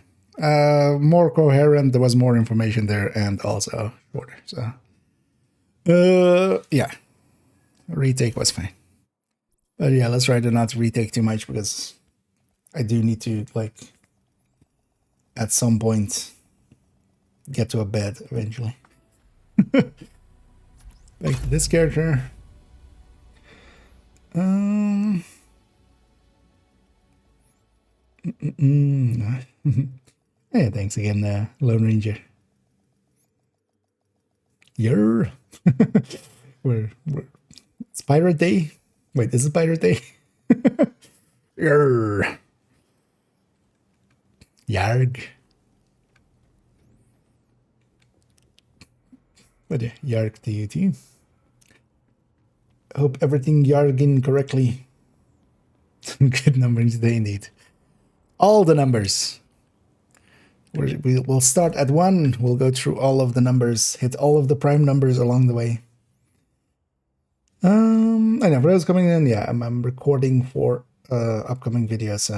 More coherent, there was more information there, and also shorter. So, yeah, retake was fine. But yeah, let's try to not retake too much because I do need to, like, at some point, get to a bed eventually. Back to this character. Hey, thanks again, Lone Ranger. Yer. It's Pirate Day. Wait, this is Pirate Day. Yer. Yarg. But yeah, yarg to you too. Hope everything yarging correctly. Good numbering today indeed. All the numbers. We'll start at 1. We'll go through all of the numbers, hit all of the prime numbers along the way. I know for those coming in, yeah, I'm recording for upcoming videos.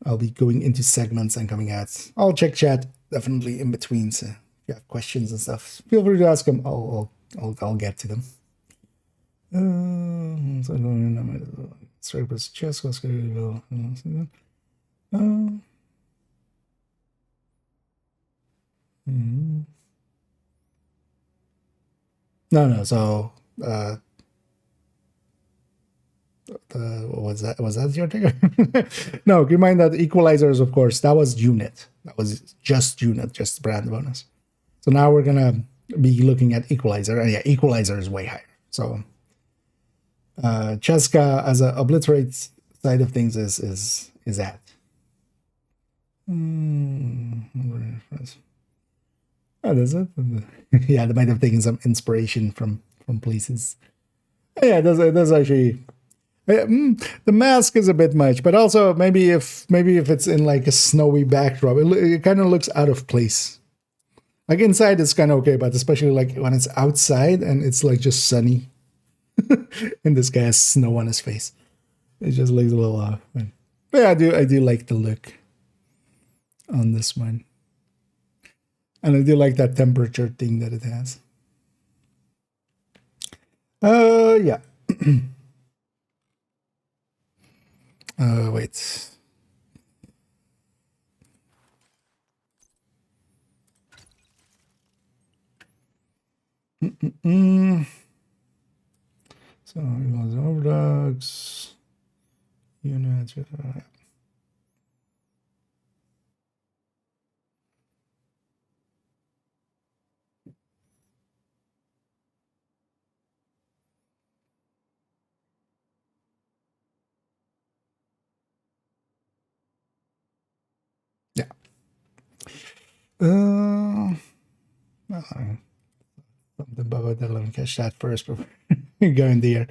I'll be going into segments and coming out. I'll check chat definitely in between. So if you you have questions and stuff, feel free to ask them. I'll get to them. No. So was that your trigger? No, keep in mind that equalizers, of course, that was unit. That was just unit, just brand bonus. So now we're gonna be looking at equalizer, and yeah, equalizer is way higher. So Cheska as a obliterate side of things is that. Oh, that's it. Yeah, they might have taken some inspiration from places. Yeah, that's actually. The mask is a bit much, but also maybe if it's in like a snowy backdrop, it kind of looks out of place. Like inside it's kind of okay, but especially like when it's outside and it's like just sunny, and this guy has snow on his face, it just looks a little off. But yeah, I do like the look on this one, and I do like that temperature thing that it has. Yeah. Wait. So it was overdogs, units. Yeah. Something about that. Let me catch that first before we go in the air,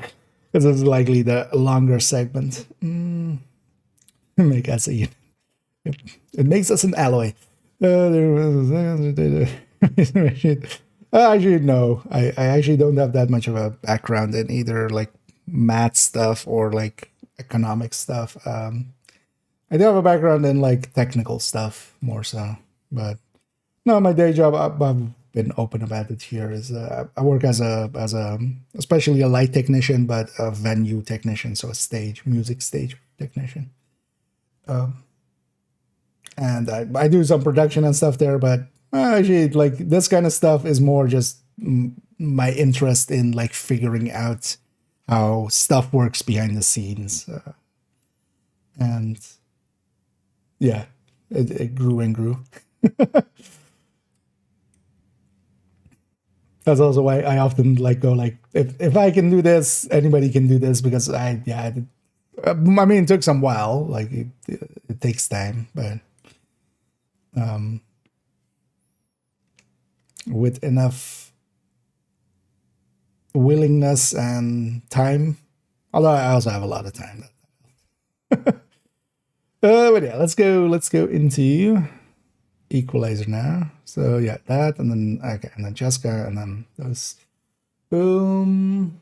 because it's likely the longer segment. Make us a unit. It makes us an alloy. Actually, no. I actually don't have that much of a background in either like math stuff or like economic stuff. I do have a background in like technical stuff more so, but no, my day job, I've been open about it here, is I work as a especially a light technician, but a venue technician, so a music stage technician. And I do some production and stuff there, but actually like this kind of stuff is more just my interest in like figuring out how stuff works behind the scenes. And yeah, it grew and grew. That's also why I often like go like, if I can do this, anybody can do this, because I mean, it took some while, like it takes time, but with enough willingness and time, although I also have a lot of time. But yeah, let's go into equalizer now. So yeah, that, and then okay, and then Jessica, and then those. Boom.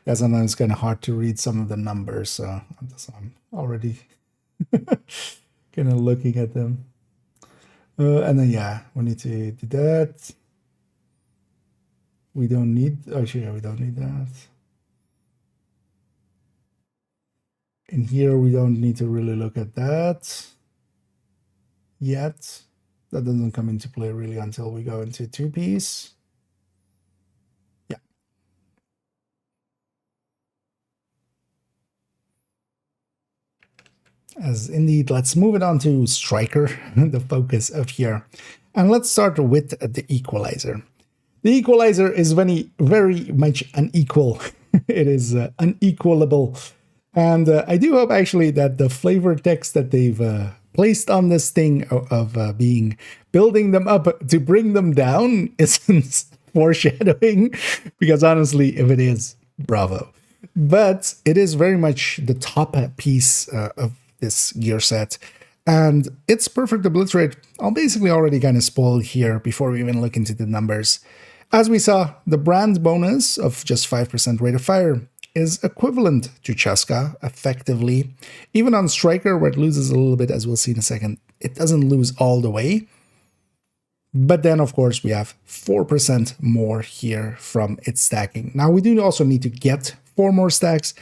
Yeah, sometimes it's kind of hard to read some of the numbers, so I'm already kind of looking at them. And then yeah, we need to do that. We don't need, actually, we don't need that. In here, we don't need to really look at that yet. That doesn't come into play really until we go into two-piece. Yeah. As indeed, let's move it on to Striker, the focus of here. And let's start with the equalizer. The equalizer is very much unequal. It is unequalable. And I do hope actually that the flavor text that they've placed on this thing of building them up to bring them down isn't foreshadowing, because honestly, if it is, bravo. But it is very much the top piece of this gear set, and it's perfect obliterate. I'll basically already kind of spoil here before we even look into the numbers. As we saw, the brand bonus of just 5% rate of fire is equivalent to Cheska, effectively. Even on Striker, where it loses a little bit, as we'll see in a second, it doesn't lose all the way. But then, of course, we have 4% more here from its stacking. Now, we do also need to get 4 more stacks,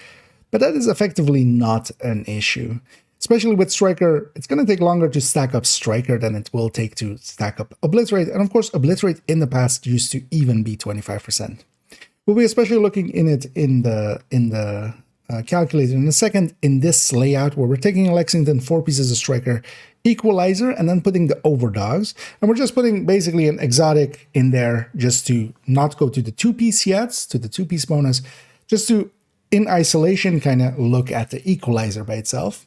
but that is effectively not an issue. Especially with Striker, it's going to take longer to stack up Striker than it will take to stack up Obliterate. And of course, Obliterate in the past used to even be 25%. We'll be especially looking in it in the calculator in a second in this layout where we're taking a Lexington, 4 pieces of Striker, Equalizer, and then putting the Overdogs. And we're just putting basically an exotic in there just to not go to the 2-piece yet, to the 2-piece bonus, just to, in isolation, kind of look at the Equalizer by itself.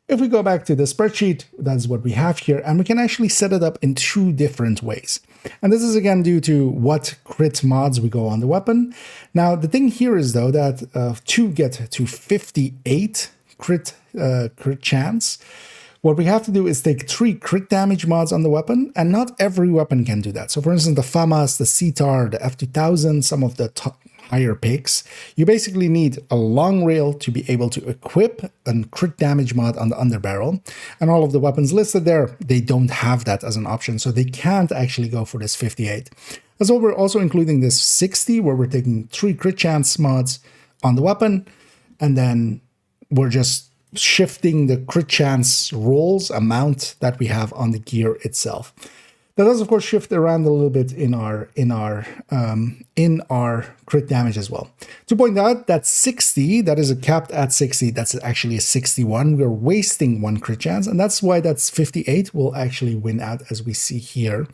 If we go back to the spreadsheet, that's what we have here, and we can actually set it up in 2 different ways. And this is again due to what crit mods we go on the weapon. Now, the thing here is though that to get to 58 crit chance, what we have to do is take 3 crit damage mods on the weapon, and not every weapon can do that. So for instance, the FAMAS, the CTAR, the F2000, some of the higher picks, you basically need a long rail to be able to equip a crit damage mod on the underbarrel. And all of the weapons listed there, they don't have that as an option, so they can't actually go for this 58. As well, we're also including this 60, where we're taking 3 crit chance mods on the weapon, and then we're just shifting the crit chance rolls amount that we have on the gear itself. That does, of course, shift around a little bit in our crit damage as well. To point out that 60, that is a capped at 60, that's actually a 61. We're wasting 1 crit chance, and that's why that's 58 will actually win out, as we see here.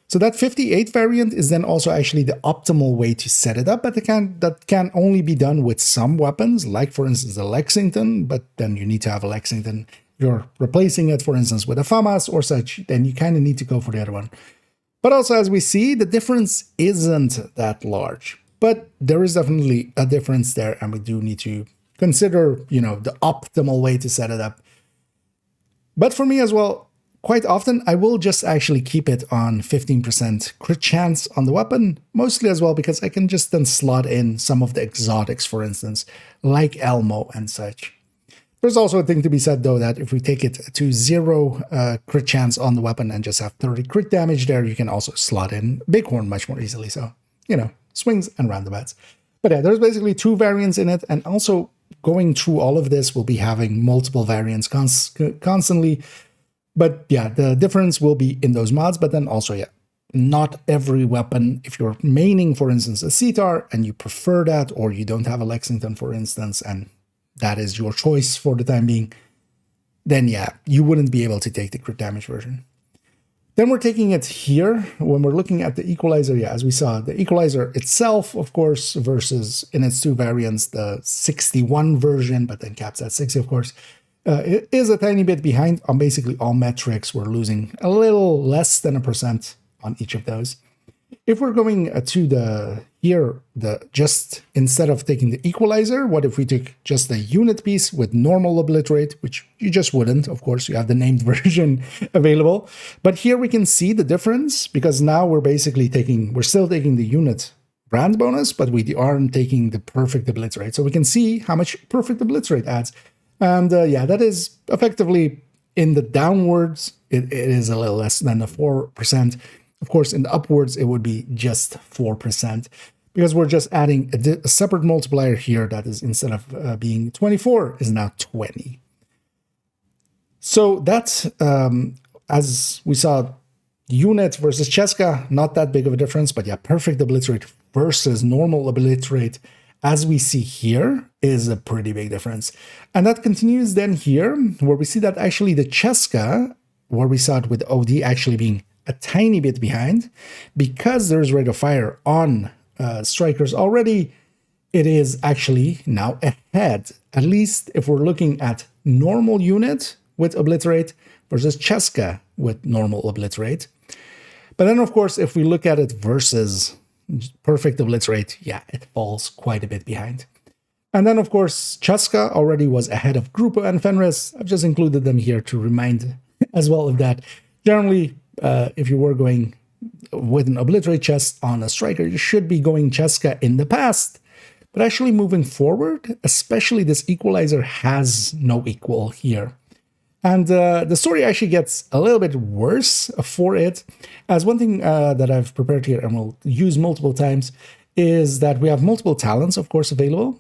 So that 58 variant is then also actually the optimal way to set it up, but that can only be done with some weapons, like for instance the Lexington, but then you need to have a Lexington. You're replacing it, for instance, with a FAMAS or such, then you kind of need to go for the other one. But also, as we see, the difference isn't that large. But there is definitely a difference there, and we do need to consider, the optimal way to set it up. But for me as well, quite often, I will just actually keep it on 15% crit chance on the weapon, mostly as well because I can just then slot in some of the exotics, for instance, like Elmo and such. There's also a thing to be said, though, that if we take it to 0 crit chance on the weapon and just have 30 crit damage there, you can also slot in Bighorn much more easily. So, swings and roundabouts. But yeah, there's basically 2 variants in it. And also going through all of this, we'll be having multiple variants constantly. But yeah, the difference will be in those mods. But then also, yeah, not every weapon, if you're maining, for instance, a CTAR and you prefer that, or you don't have a Lexington, for instance, and that is your choice for the time being, then yeah, you wouldn't be able to take the crit damage version. Then we're taking it here, when we're looking at the Equalizer, yeah, as we saw, the Equalizer itself, of course, versus in its 2 variants, the 61 version, but then caps at 60, of course, it is a tiny bit behind on basically all metrics. We're losing a little less than 1% on each of those. If we're going to just instead of taking the Equalizer, what if we took just the unit piece with normal Obliterate, which you just wouldn't, of course, you have the named version available. But here we can see the difference, because now we're still taking the unit brand bonus, but we aren't taking the perfect Obliterate. So we can see how much perfect Obliterate adds. And yeah, that is effectively in the downwards, it is a little less than the 4%. Of course, in the upwards, it would be just 4%, because we're just adding a separate multiplier here that is, instead of being 24, is now 20. So that's, as we saw, unit versus Cheska, not that big of a difference, but yeah, perfect Obliterate versus normal Obliterate, as we see here, is a pretty big difference. And that continues then here, where we see that actually the Cheska, where we saw it with OD actually being a tiny bit behind, because there's rate of fire on strikers already, it is actually now ahead, at least if we're looking at normal unit with Obliterate versus Cheska with normal Obliterate. But then, of course, if we look at it versus perfect Obliterate, yeah, it falls quite a bit behind. And then, of course, Cheska already was ahead of Grupo and Fenris. I've just included them here to remind as well of that. Generally, if you were going with an Obliterate chest on a striker, you should be going Cheska in the past. But actually moving forward, especially this equalizer has no equal here. And the story actually gets a little bit worse for it, as one thing that I've prepared here and will use multiple times is that we have multiple talents, of course, available.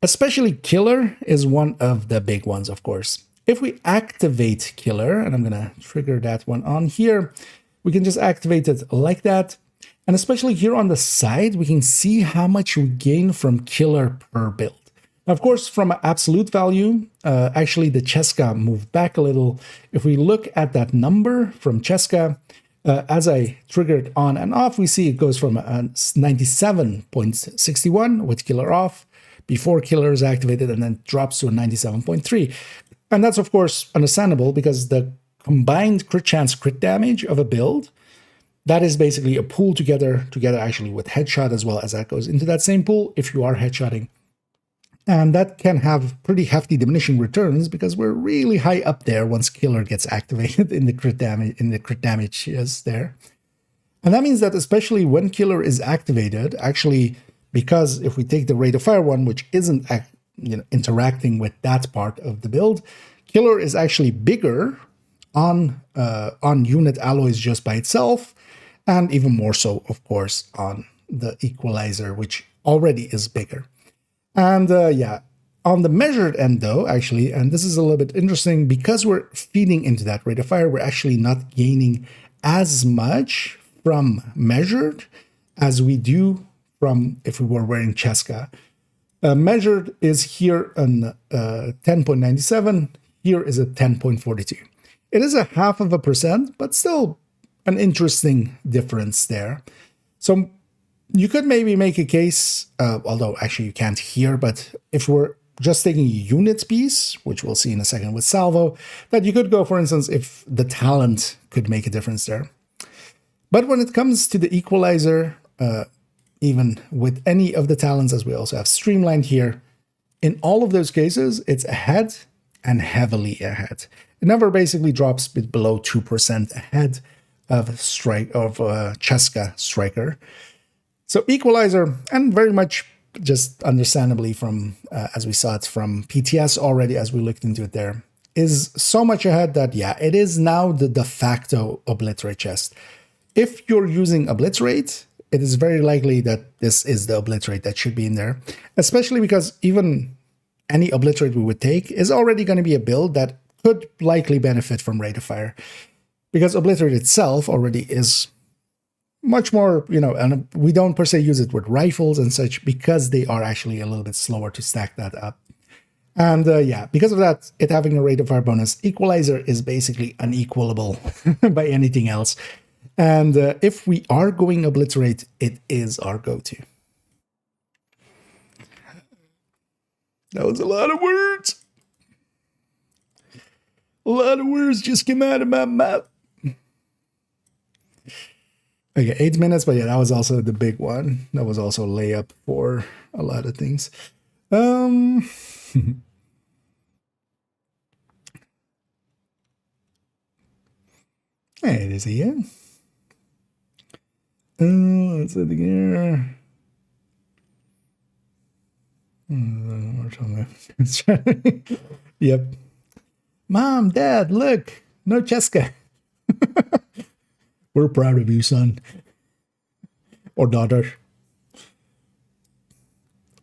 Especially Killer is one of the big ones, of course. If we activate Killer, and I'm going to trigger that one on here, we can just activate it like that. And especially here on the side, we can see how much we gain from Killer per build. Now, of course, from an absolute value, actually the Cheska moved back a little. If we look at that number from Cheska, as I triggered on and off, we see it goes from 97.61 with Killer off, before Killer is activated, and then drops to a 97.3. And that's, of course, understandable because the combined crit chance crit damage of a build, that is basically a pool together actually with headshot as well, as that goes into that same pool if you are headshotting. And that can have pretty hefty diminishing returns because we're really high up there once Killer gets activated in the crit damage is there. And that means that especially when Killer is activated, actually, because if we take the rate of fire one, which isn't interacting with that part of the build, Killer is actually bigger on unit alloys just by itself, and even more so, of course, on the equalizer, which already is bigger. And yeah, on the measured end though, actually, and this is a little bit interesting, because we're feeding into that rate of fire, we're actually not gaining as much from measured as we do from if we were wearing Cheska. Measured is here on 10.97, here is a 10.42. It is a 0.5%, but still an interesting difference there. So you could maybe make a case, although actually you can't here, but if we're just taking a unit piece, which we'll see in a second with Salvo, that you could go, for instance, if the talent could make a difference there. But when it comes to the equalizer, even with any of the talents, as we also have streamlined here, in all of those cases, it's ahead and heavily ahead. It never basically drops below 2% ahead of Cheska Striker. So equalizer, and very much just understandably from, as we saw it from PTS already, as we looked into it there, is so much ahead that, yeah, it is now the de facto obliterate chest. If you're using obliterate, it is very likely that this is the obliterate that should be in there, especially because even any obliterate we would take is already going to be a build that could likely benefit from rate of fire, because obliterate itself already is much more, and we don't per se use it with rifles and such because they are actually a little bit slower to stack that up. And yeah, because of that, it having a rate of fire bonus, equalizer is basically unequalable by anything else. And if we are going obliterate, it is our go-to. That was a lot of words. A lot of words just came out of my mouth. Okay, 8 minutes, but yeah, that was also the big one. That was also layup for a lot of things. It is here. Let's see here. Yep. Mom, Dad, look, no Cheska. We're proud of you, son. Or daughter.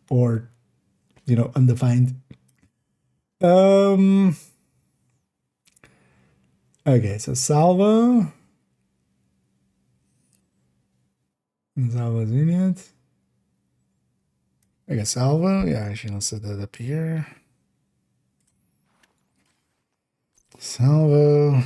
Or, undefined. Okay, so Salvo. Salvo's unit. Okay, Salvo. Yeah, actually, let's set that up here. Salvo.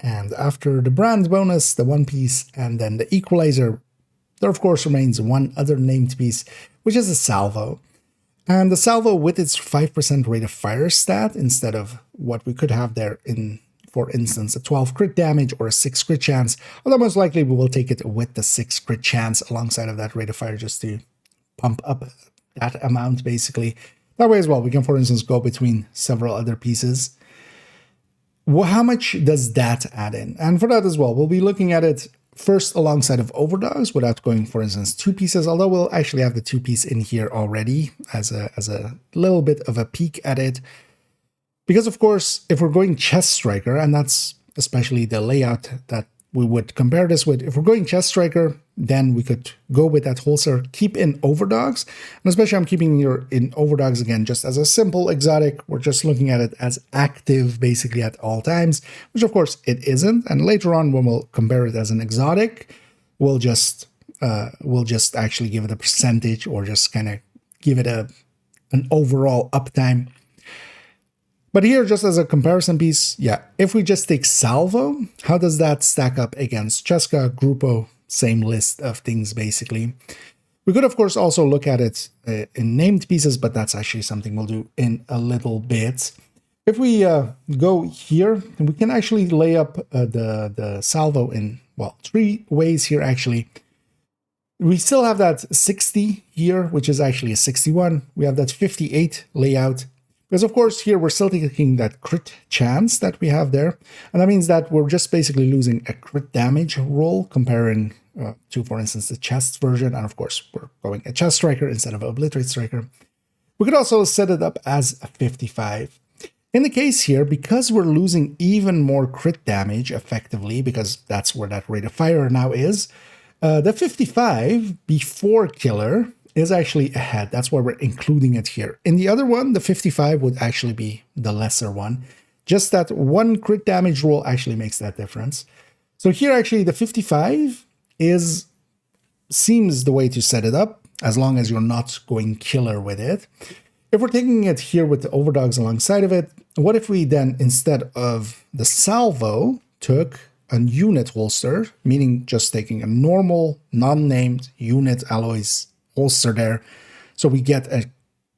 And after the brand bonus, the one piece, and then the equalizer, there of course remains one other named piece, which is a Salvo. And the salvo with its 5% rate of fire stat, instead of what we could have there in, for instance, a 12 crit damage or a 6 crit chance, although most likely we will take it with the 6 crit chance alongside of that rate of fire just to pump up that amount, basically. That way as well, we can, for instance, go between several other pieces. Well, how much does that add in? And for that as well, we'll be looking at it first alongside of overdogs without going, for instance, 2 pieces, although we'll actually have the 2 piece in here already as a little bit of a peek at it. Because of course, if we're going chest striker, and that's especially the layout that we would compare this with, if we're going chest striker, then we could go with that holster, keep in overdogs, and especially I'm keeping here in overdogs again just as a simple exotic. We're just looking at it as active basically at all times, which of course it isn't. And later on when we'll compare it as an exotic, we'll just actually give it a percentage or just kind of give it an overall uptime. But here, just as a comparison piece, yeah, if we just take Salvo, how does that stack up against Cheska, Grupo, same list of things, basically. We could, of course, also look at it in named pieces, but that's actually something we'll do in a little bit. If we go here, we can actually lay up the Salvo in, well, 3 ways here, actually. We still have that 60 here, which is actually a 61. We have that 58 layout. Because of course here we're still taking that crit chance that we have there. And that means that we're just basically losing a crit damage roll comparing to, for instance, the chest version. And of course we're going a chest striker instead of obliterate striker. We could also set it up as a 55. In the case here, because we're losing even more crit damage effectively, because that's where that rate of fire now is, the 55 before killer is actually ahead. That's why we're including it here. In the other one, the 55 would actually be the lesser one. Just that 1 crit damage roll actually makes that difference. So here actually the 55 seems the way to set it up, as long as you're not going killer with it. If we're taking it here with the overdogs alongside of it, what if we then, instead of the salvo, took a unit holster, meaning just taking a normal, non-named unit alloys holster there, so we get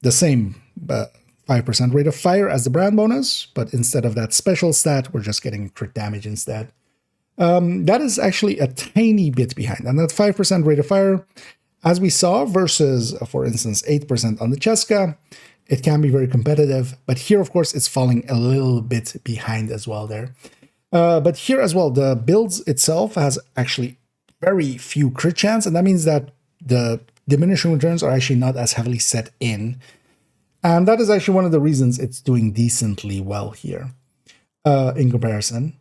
the same 5% rate of fire as the brand bonus, but instead of that special stat, we're just getting crit damage instead. That is actually a tiny bit behind, and that 5% rate of fire, as we saw, versus, for instance, 8% on the Cheska, it can be very competitive, but here, of course, it's falling a little bit behind as well there. But here as well, the builds itself has actually very few crit chance, and that means that the diminishing returns are actually not as heavily set in. And that is actually one of the reasons it's doing decently well here in comparison.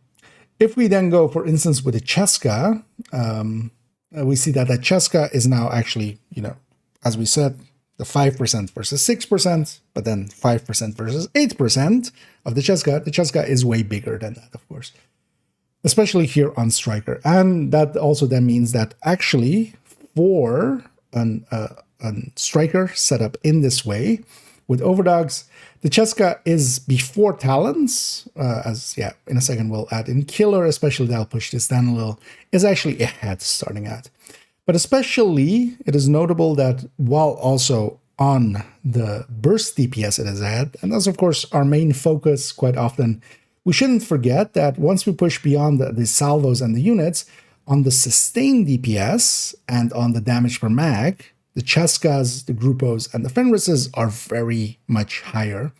If we then go, for instance, with the Cheska, we see that the Cheska is now actually, as we said, the 5% versus 6%, but then 5% versus 8% of the Cheska. The Cheska is way bigger than that, of course, especially here on Striker. And that also then means that actually for a Striker set up in this way with overdogs, the Cheska is before Talons, in a second we'll add in Killer, especially that'll push this down a little, is actually ahead starting out. But especially, it is notable that while also on the burst DPS it is ahead, and that's of course our main focus quite often, we shouldn't forget that once we push beyond the salvos and the units, on the sustain DPS and on the damage per mag, the Cheskas, the Grupos, and the Fenrises are very much higher.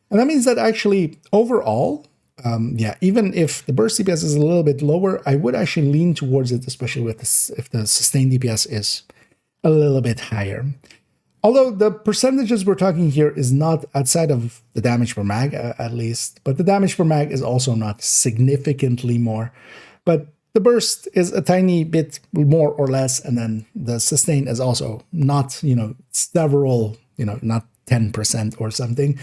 And that means that actually overall, even if the burst DPS is a little bit lower, I would actually lean towards it, especially with if the sustain DPS is a little bit higher. Although the percentages we're talking here is not outside of the damage per mag, at least, but the damage per mag is also not significantly more. But the burst is a tiny bit more or less, and then the sustain is also not, several, not 10% or something.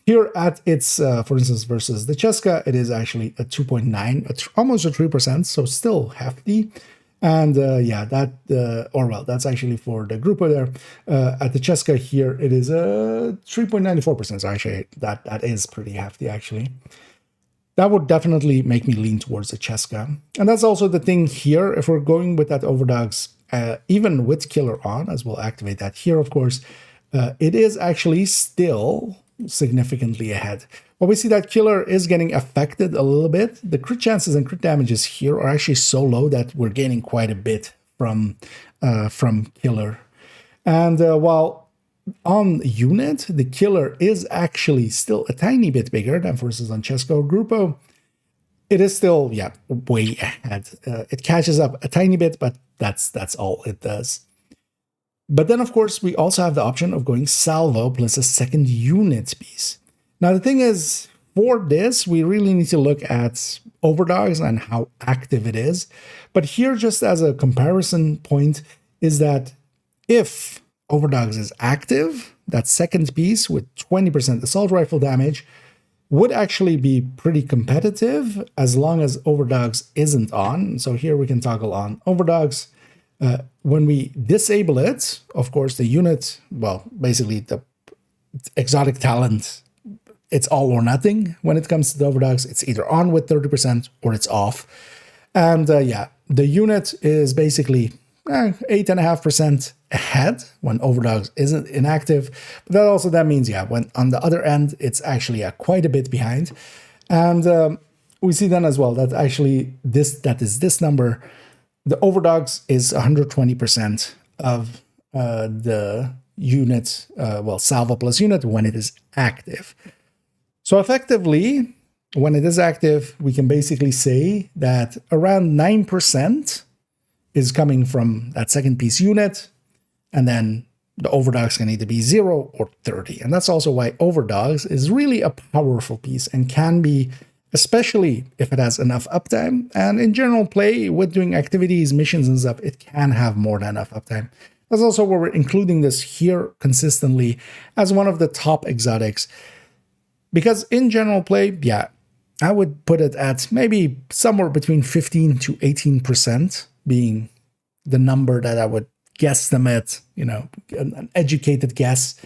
Here at its, for instance, versus the Cheska, it is actually a 2.9, almost a 3%, so still hefty. And that's actually for the Grupo there. At the Cheska here, it is a 3.94%, so actually that is pretty hefty, actually. That would definitely make me lean towards the Cheska. And that's also the thing here, if we're going with that overdogs, even with Killer on, as we'll activate that here, of course, it is actually still significantly ahead. Well, we see that Killer is getting affected a little bit. The crit chances and crit damages here are actually so low that we're gaining quite a bit from Killer. And while on unit, the Killer is actually still a tiny bit bigger than, for instance, on Cheska or Grupo, it is still, yeah, way ahead. It catches up a tiny bit, but that's all it does. But then, of course, we also have the option of going Salvo plus a second unit piece. Now, the thing is, for this, we really need to look at Overdogs and how active it is. But here, just as a comparison point, is that if Overdogs is active, that second piece with 20% assault rifle damage would actually be pretty competitive as long as Overdogs isn't on. So here we can toggle on Overdogs. When we disable it, of course, the unit, well, basically the exotic talent, it's all or nothing when it comes to the Overdogs. It's either on with 30% or it's off. And yeah, the unit is basically 8.5% ahead when Overdogs isn't inactive. But that means, yeah, when on the other end, it's actually quite a bit behind. And we see then as well that actually this number, the Overdogs is 120% of the unit, Salvo plus unit when it is active. So effectively, when it is active, we can basically say that around 9% is coming from that second piece unit, and then the Overdogs can either be 0 or 30. And that's also why Overdogs is really a powerful piece and can be, especially if it has enough uptime. And in general play, with doing activities, missions and stuff, it can have more than enough uptime. That's also where we're including this here consistently as one of the top exotics. Because in general play, yeah, I would put it at maybe somewhere between 15 to 18% being the number that I would guesstimate, an educated guess.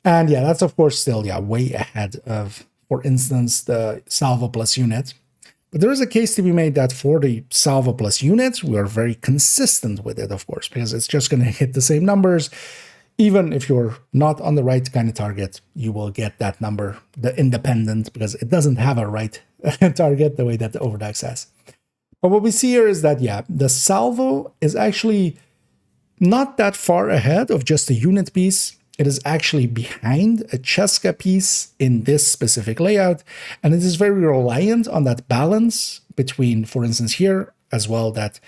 And yeah, that's of course still, way ahead of, for instance, the Salvo plus unit. But there is a case to be made that for the Salvo plus unit, we are very consistent with it, of course, because it's just going to hit the same numbers. Even if you're not on the right kind of target, you will get that number, the independent, because it doesn't have a right target the way that the Overdogs has. But what we see here is that, yeah, the Salvo is actually not that far ahead of just a unit piece. It is actually behind a Cheska piece in this specific layout. And it is very reliant on that balance between, for instance, here as well, that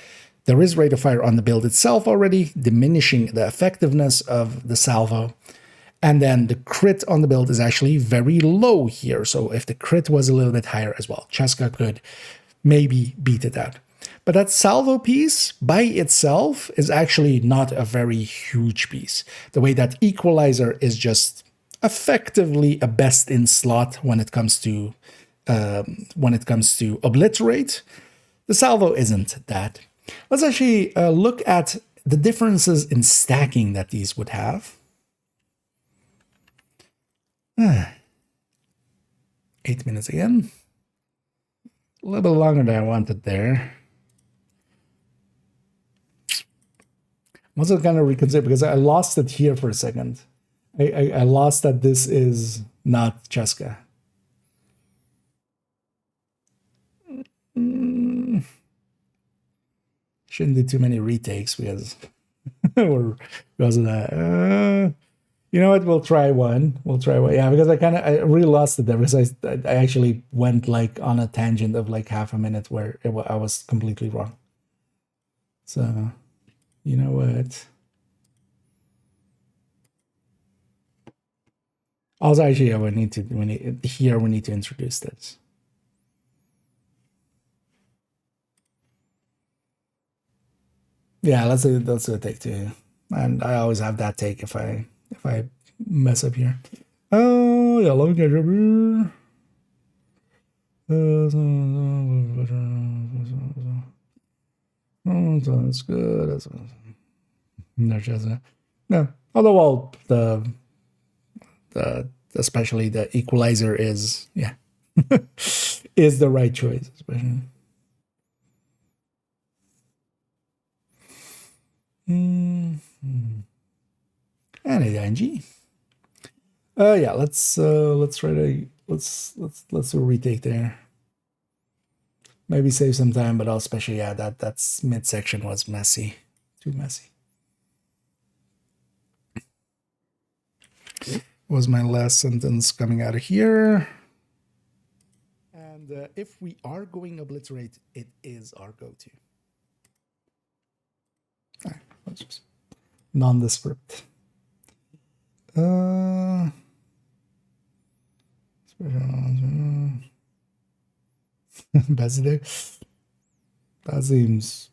there is rate of fire on the build itself already, diminishing the effectiveness of the Salvo. And then the crit on the build is actually very low here. So if the crit was a little bit higher as well, Cheska could maybe beat it out. But that Salvo piece by itself is actually not a very huge piece. The way that Equalizer is just effectively a best in slot when it comes to Obliterate, the Salvo isn't that. Let's actually look at the differences in stacking that these would have. 8 minutes again. A little bit longer than I wanted there. I'm also going to reconsider because I lost it here for a second. I lost that this is not Cheska. Shouldn't do too many retakes because because of that. You know what? We'll try one. Yeah, because I really lost it there because I actually went like on a tangent of like half a minute where I was completely wrong. So, you know what? Also, actually, we need to introduce this. Yeah, let's do a take two. And I always have that take if I mess up here. Oh, yeah, let me get over. So that's good. No, although especially the Equalizer is is the right choice, especially. and a ING. Yeah, let's try to let's do a retake there. Maybe save some time, but especially yeah, that's midsection was messy, too messy. Was my last sentence coming out of here? And if we are going obliterate, it is our go-to. All right, let's just nondescript. Basile. That seems.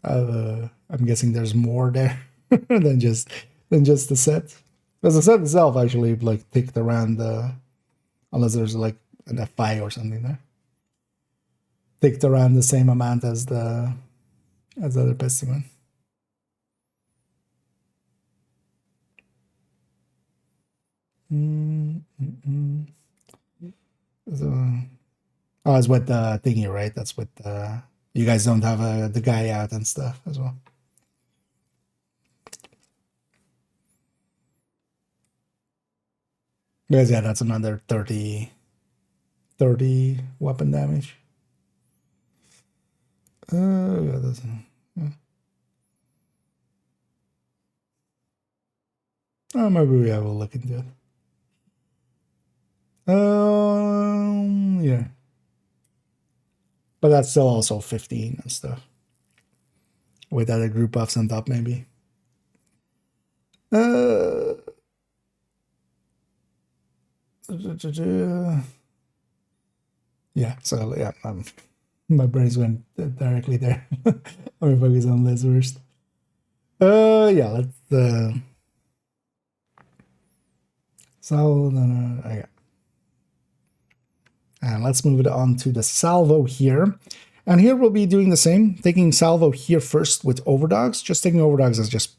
I'm guessing there's more there than just the set. Because the set itself actually like ticked around unless there's like an F5 or something there. Ticked around the same amount as the other pesty one. So, oh, it's with the thingy, right? That's with you guys don't have the guy out and stuff as well. Because yeah, that's another 30 weapon damage. Yeah, that's, yeah. Oh, maybe we have a look into it. Yeah. But that's still also 15 and stuff. With other group buffs on top, maybe. Yeah, so yeah, my brains went directly there. Let me focus on this first. Yeah, let's so yeah. And let's move it on to the salvo here. And here we'll be doing the same, taking salvo here first with overdogs, just taking overdogs as just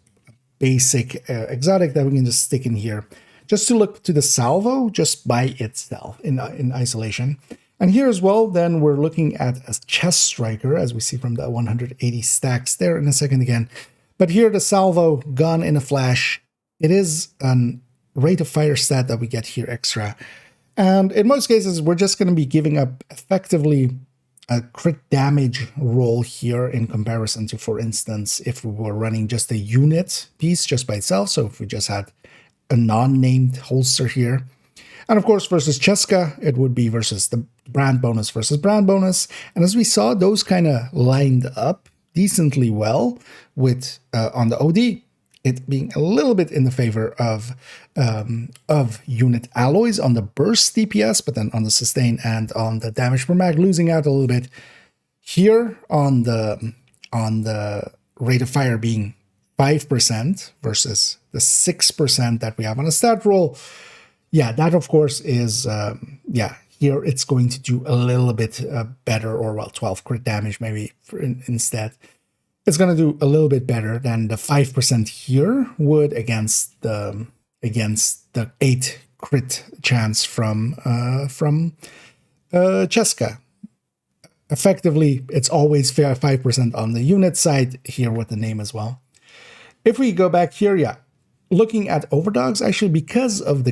basic exotic that we can just stick in here, just to look to the salvo just by itself in isolation. And here as well, then we're looking at a chest striker, as we see from the 180 stacks there in a second again. But here the salvo gun in a flash, it is a rate of fire stat that we get here extra. And in most cases, we're just going to be giving up effectively a crit damage roll here in comparison to, for instance, if we were running just a unit piece just by itself. So if we just had a non-named holster here. And of course, versus Cheska, it would be versus the brand bonus versus brand bonus. And as we saw, those kind of lined up decently well with on the OD, it being a little bit in the favor of unit alloys on the burst DPS, but then on the sustain and on the damage per mag, losing out a little bit here on the rate of fire being 5% versus the 6% that we have on a stat roll. Yeah, that of course is yeah. Here it's going to do a little bit better, or well, 12 crit damage maybe instead. It's going to do a little bit better than the 5% here would against the 8 crit chance from Cheska. Effectively, it's always fair 5% on the unit side here with the name as well. If we go back here, yeah, looking at overdogs, actually because of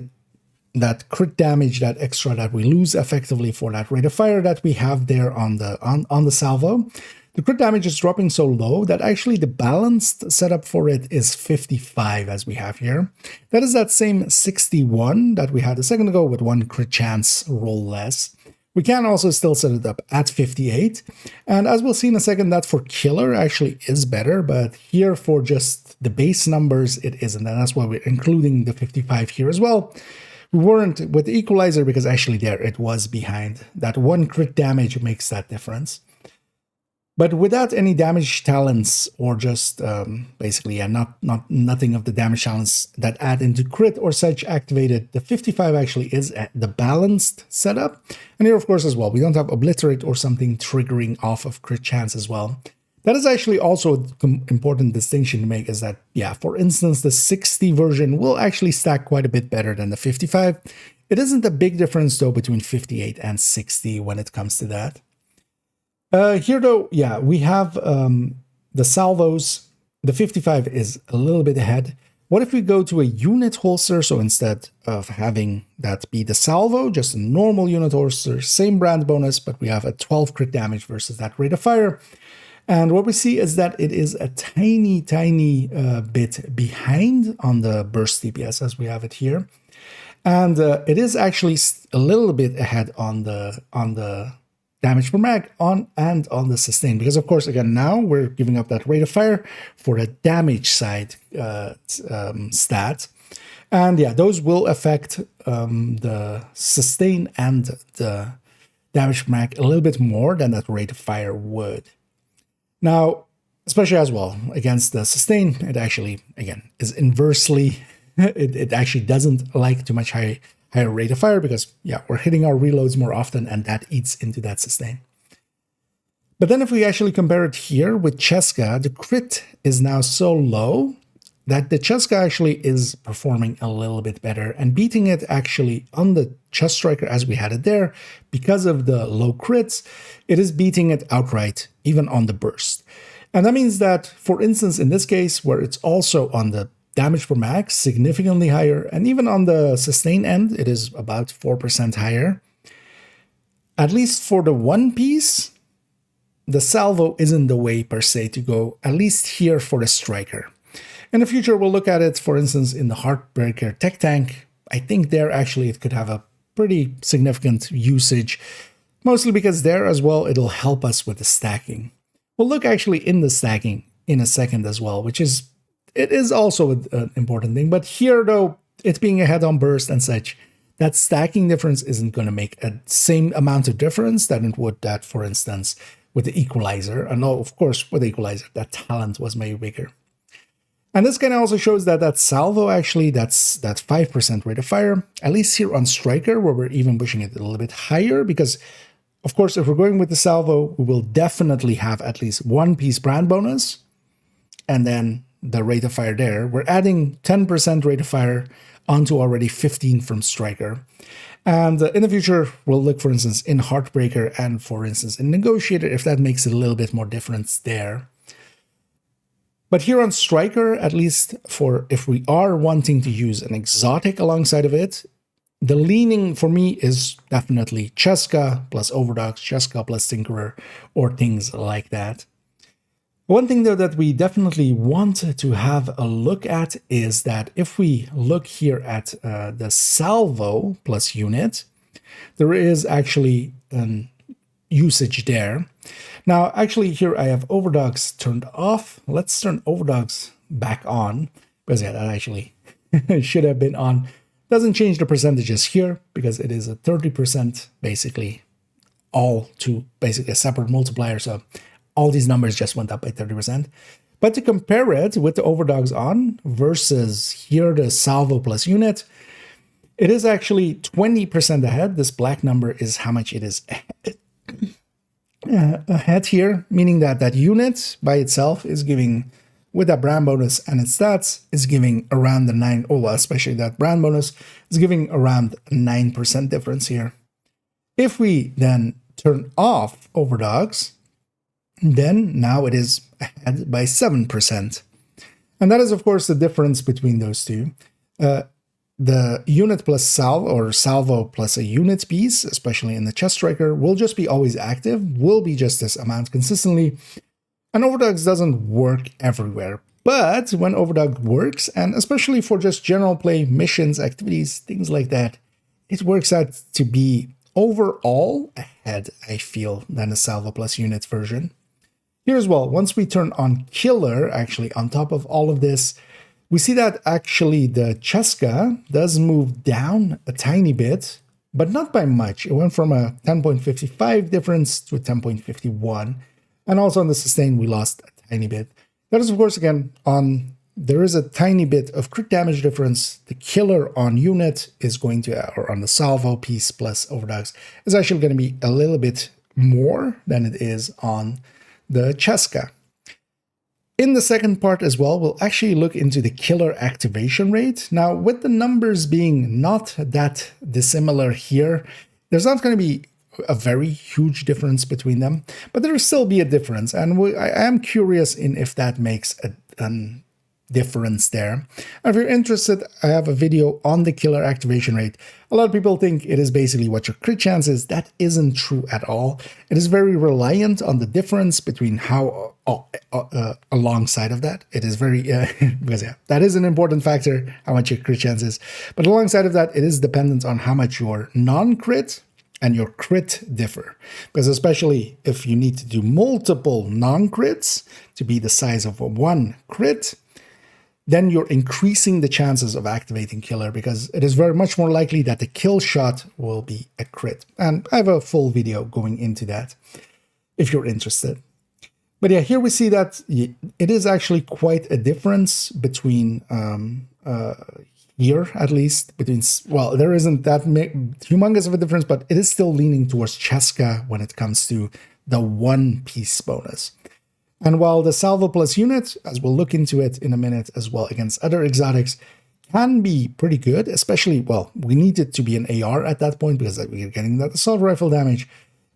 that crit damage, that extra that we lose effectively for that rate of fire that we have there on the salvo, the crit damage is dropping so low that actually the balanced setup for it is 55 as we have here. That is that same 61 that we had a second ago with 1 crit chance roll less. We can also still set it up at 58. And as we'll see in a second, that for killer actually is better, but here for just the base numbers, it isn't. And that's why we're including the 55 here as well. We weren't with the equalizer because actually there it was behind. That 1 crit damage makes that difference. But without any damage talents or just basically nothing of the damage talents that add into crit or such activated, the 55 actually is at the balanced setup. And here, of course, as well, we don't have obliterate or something triggering off of crit chance as well. That is actually also an important distinction to make, is that, yeah, for instance, the 60 version will actually stack quite a bit better than the 55. It isn't a big difference, though, between 58 and 60 when it comes to that. Here, though, yeah, we have the salvos. The 55 is a little bit ahead. What if we go to a unit holster? So instead of having that be the salvo, just a normal unit holster, same brand bonus, but we have a 12 crit damage versus that rate of fire. And what we see is that it is a tiny bit behind on the burst DPS as we have it here. And it is actually a little bit ahead on the damage per mag and on the sustain, because of course again now we're giving up that rate of fire for the damage side stat, and yeah, those will affect the sustain and the damage per mag a little bit more than that rate of fire would. Now, especially as well against the sustain, it actually again is inversely it actually doesn't like too much higher rate of fire, because yeah, we're hitting our reloads more often and that eats into that sustain. But then if we actually compare it here with Cheska, the crit is now so low that the Cheska actually is performing a little bit better and beating it actually on the Chest Striker as we had it there. Because of the low crits, it is beating it outright, even on the burst. And that means that, for instance, in this case, where it's also on the damage per max significantly higher, and even on the sustain end, it is about 4% higher. At least for the one piece, the salvo isn't the way per se to go, at least here for the striker. In the future, we'll look at it, for instance, in the Heartbreaker Tech Tank. I think there actually it could have a pretty significant usage, mostly because there as well, it'll help us with the stacking. We'll look actually in the stacking in a second as well, which is it is also an important thing. But here, though, it being a head-on burst and such, that stacking difference isn't going to make a same amount of difference that it would that, for instance, with the Equalizer. And of course, with the Equalizer, that talent was way bigger. And this kind of also shows that that salvo, actually, that's that 5% rate of fire, at least here on Striker, where we're even pushing it a little bit higher, because, of course, if we're going with the salvo, we will definitely have at least one piece brand bonus, and then the rate of fire there. We're adding 10% rate of fire onto already 15 from Striker. And in the future, we'll look, for instance, in Heartbreaker and, for instance, in Negotiator, if that makes it a little bit more difference there. But here on Striker, at least for if we are wanting to use an exotic alongside of it, the leaning for me is definitely Cheska plus Overdox, Cheska plus Tinkerer, or things like that. One thing, though, that we definitely want to have a look at is that if we look here at the salvo plus unit, there is actually an usage there. Now, actually, here I have Overdogs turned off. Let's turn Overdogs back on, because yeah, that actually should have been on. Doesn't change the percentages here, because it is a 30% basically, all to basically a separate multiplier. So all these numbers just went up by 30%. But to compare it with the Overdogs on versus here the salvo plus unit, it is actually 20% ahead. This black number is how much it is ahead here, meaning that that unit by itself is giving, with that brand bonus and its stats, is giving around the 9, oh, especially that brand bonus is giving around 9% difference here. If we then turn off Overdogs, then now it is ahead by 7%. And that is, of course, the difference between those two. The unit plus salvo, or salvo plus a unit piece, especially in the Chest Striker, will just be always active, will be just this amount consistently. And Overdogs doesn't work everywhere. But when Overdog works, and especially for just general play, missions, activities, things like that, it works out to be overall ahead, I feel, than the salvo plus unit version. Here as well, once we turn on Killer, actually on top of all of this, we see that actually the Cheska does move down a tiny bit, but not by much. It went from a 10.55 difference to a 10.51. And also on the sustain, we lost a tiny bit. That is, of course, again, there is a tiny bit of crit damage difference. The Killer on unit is going to, or on the salvo piece plus Overdogs, is actually going to be a little bit more than it is on the Cheska. In the second part as well, we'll actually look into the Killer activation rate. Now, with the numbers being not that dissimilar here, there's not going to be a very huge difference between them, but there will still be a difference. And I am curious in if that makes a difference there. And if you're interested, I have a video on the killer activation rate. A lot of people think it is basically what your crit chance is. That isn't true at all. It is very reliant on the difference between how, alongside of that, it is very, because yeah, that is an important factor, how much your crit chance is. But alongside of that, it is dependent on how much your non-crit and your crit differ. Because especially if you need to do multiple non-crits to be the size of one crit, then you're increasing the chances of activating killer, because it is very much more likely that the kill shot will be a crit. And I have a full video going into that if you're interested. But yeah, here we see that it is actually quite a difference between, here at least, between, well, there isn't that humongous of a difference, but it is still leaning towards Cheska when it comes to the one piece bonus. And while the Salvo Plus unit, as we'll look into it in a minute as well against other exotics, can be pretty good, especially, well, we need it to be an AR at that point because we're getting that assault rifle damage.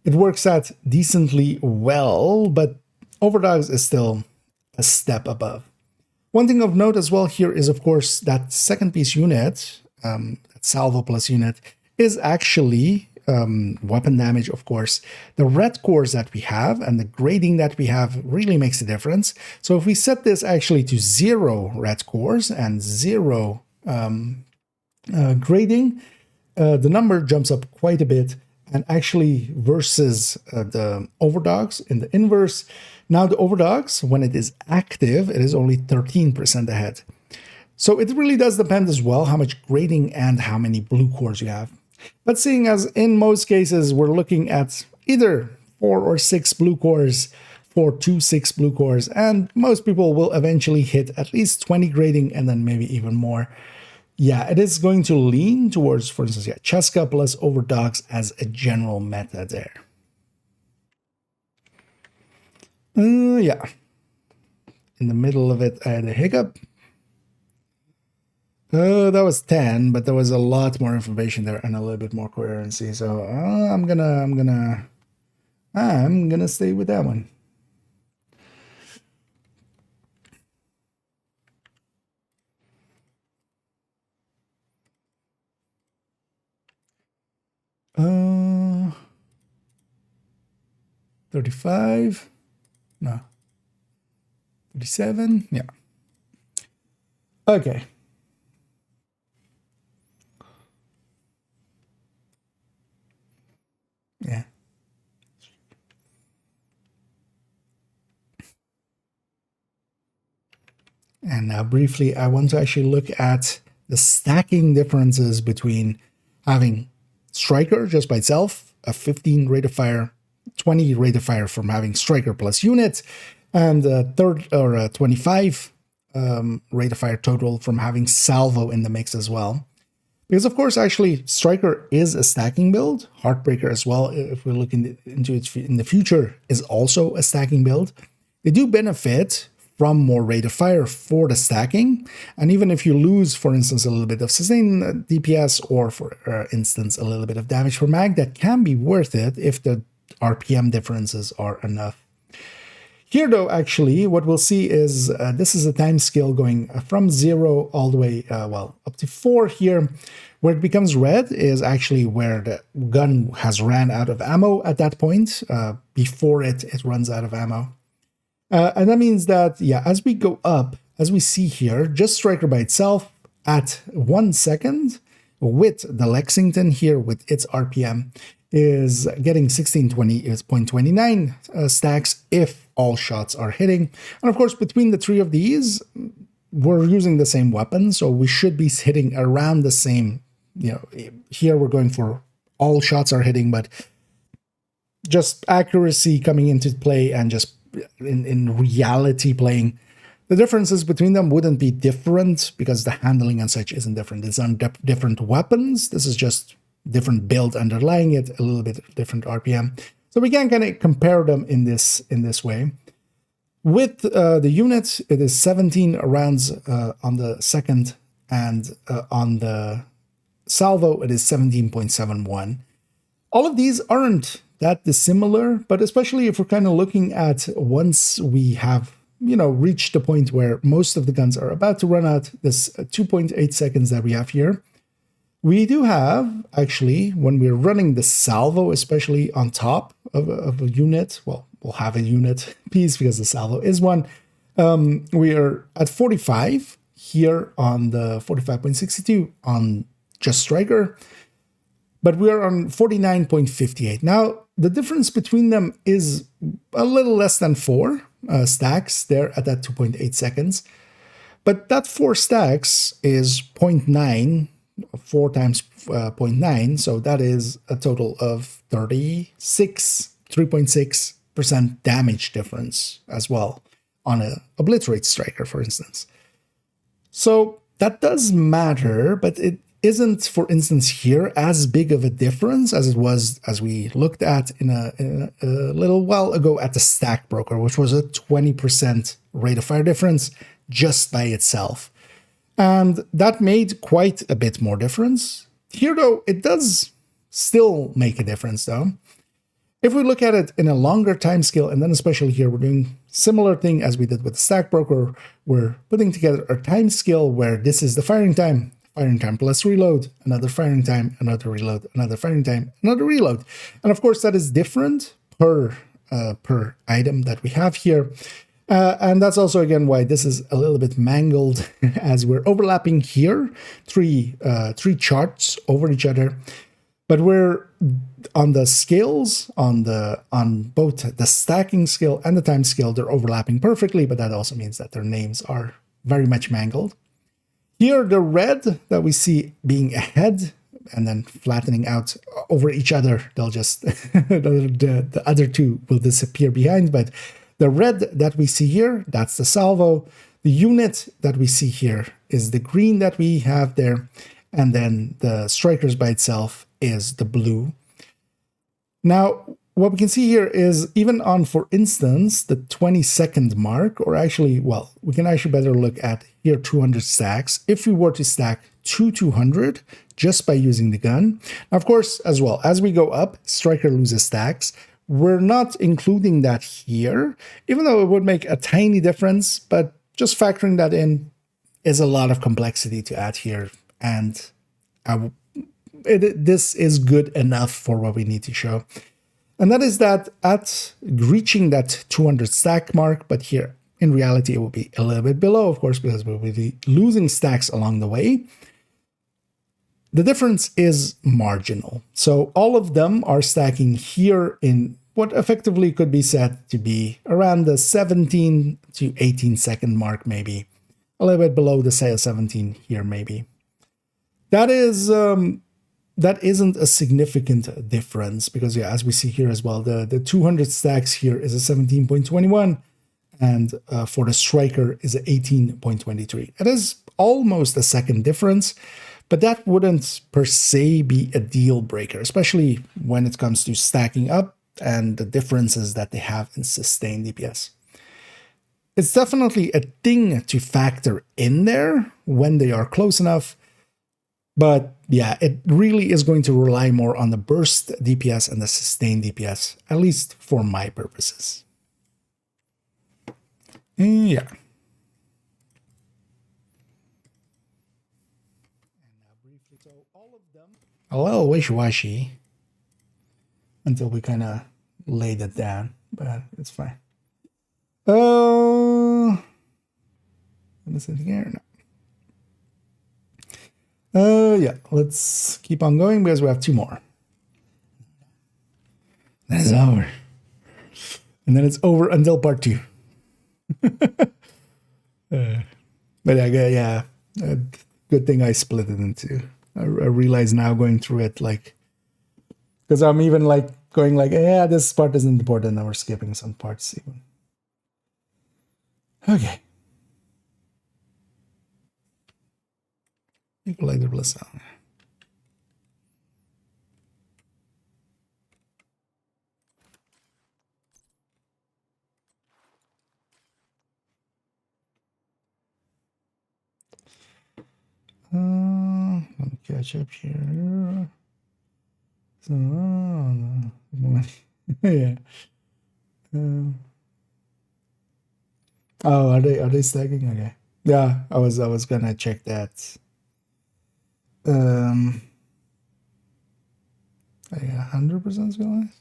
It works out decently well, but Overdogs is still a step above. One thing of note as well here is, of course, that second piece unit, that Salvo Plus unit, is actually weapon damage, of course. The red cores that we have and the grading that we have really makes a difference. So if we set this actually to 0 red cores and 0 grading, the number jumps up quite a bit. And actually versus the Overdogs in the inverse, now the Overdogs, when it is active, it is only 13% ahead. So it really does depend as well how much grading and how many blue cores you have. But seeing as in most cases we're looking at either 4 or 6 blue cores, 4 to 6 blue cores, and most people will eventually hit at least 20 grading and then maybe even more. Yeah, it is going to lean towards, for instance, yeah, Cheska plus Overdogs as a general meta there. Yeah. In the middle of it, I had a hiccup. That was 10, but there was a lot more information there and a little bit more coherency. So I'm gonna stay with that one. Uh, 35. No. 37. Yeah. Okay. Yeah. And now briefly, I want to actually look at the stacking differences between having Striker just by itself, a 15 rate of fire, 20 rate of fire from having Striker plus unit, and a 25 rate of fire total from having Salvo in the mix as well. Because of course, actually, Striker is a stacking build. Heartbreaker as well, if we're looking into it in the future, is also a stacking build. They do benefit from more rate of fire for the stacking. And even if you lose, for instance, a little bit of sustain DPS or, for instance, a little bit of damage per mag, that can be worth it if the RPM differences are enough. Here, though, actually, what we'll see is this is a time scale going from 0 all the way, well, up to 4 here. Where it becomes red is actually where the gun has ran out of ammo at that point, before it runs out of ammo. And that means that, yeah, as we go up, as we see here, just Striker by itself at 1 second with the Lexington here with its RPM is getting 1620.29 stacks if all shots are hitting. And of course, between the 3 of these, we're using the same weapon, so we should be hitting around the same, you know, here we're going for all shots are hitting, but just accuracy coming into play and just in reality playing, the differences between them wouldn't be different because the handling and such isn't different. It's on different weapons. This is just different build underlying it, a little bit different RPM. So we can kind of compare them in this way. With the unit, it is 17 rounds on the second, and on the Salvo, it is 17.71. All of these aren't that dissimilar, but especially if we're kind of looking at once we have reached the point where most of the guns are about to run out, this 2.8 seconds that we have here. We do have, actually, when we're running the salvo, especially on top of a unit, well, we'll have a unit piece because the salvo is one. We are at 45 here on the 45.62 on just Striker, but we are on 49.58. Now, the difference between them is a little less than 4 stacks there at that 2.8 seconds. But that 4 stacks is 0.9, 4 times 0.9, so that is a total of 3.6% damage difference as well on a Obliterate Striker, for instance. So that does matter, but it isn't, for instance, here as big of a difference as it was as we looked at in a little while ago at the Stack Broker, which was a 20% rate of fire difference just by itself. And that made quite a bit more difference. Here, though, it does still make a difference, though. If we look at it in a longer time scale, and then especially here, we're doing similar thing as we did with the Stack Broker. We're putting together a time scale where this is the firing time plus reload, another firing time, another reload, another firing time, another reload. And of course, that is different per item that we have here. And that's also, again, why this is a little bit mangled as we're overlapping here, three charts over each other. But we're on the scales, on both the stacking scale and the time scale, they're overlapping perfectly, but that also means that their names are very much mangled. Here, the red that we see being ahead and then flattening out over each other, they'll just, the other two will disappear behind, but the red that we see here, that's the salvo. The unit that we see here is the green that we have there, and then the Strikers by itself is the blue. Now, what we can see here is even on, for instance, the 20-second mark, or actually, well, we can actually better look at here 200 stacks. If we were to stack 200 just by using the gun. Now, of course, as well, as we go up, Striker loses stacks. We're not including that here, even though it would make a tiny difference, but just factoring that in is a lot of complexity to add here. And this is good enough for what we need to show. And that is that at reaching that 200 stack mark, but here in reality it will be a little bit below, of course, because we'll be losing stacks along the way. The difference is marginal. So all of them are stacking here in what effectively could be said to be around the 17 to 18 second mark, maybe a little bit below the 17 here, maybe. That isn't a significant difference because, yeah, as we see here as well, the 200 stacks here is a 17.21, and for the Striker is a 18.23. It is almost a second difference, but that wouldn't per se be a deal breaker, especially when it comes to stacking up and the differences that they have in sustained DPS. It's definitely a thing to factor in there when they are close enough. But yeah, it really is going to rely more on the burst DPS and the sustained DPS, at least for my purposes. Yeah. So all of them, a little wishy-washy until we kind of laid it down, but it's fine. Is it here? No. Yeah, let's keep on going because we have 2 more. Then it's over. And then it's over until part 2. But yeah, good thing I split it into. I realize now going through it, like, because I'm even like going like, yeah, this part isn't important, and we're skipping some parts even. Okay. Equalizer bliss on. Let me catch up here. So, yeah. Oh, are they stacking? Okay. Yeah, I was gonna check that. Yeah, 100% skill wise.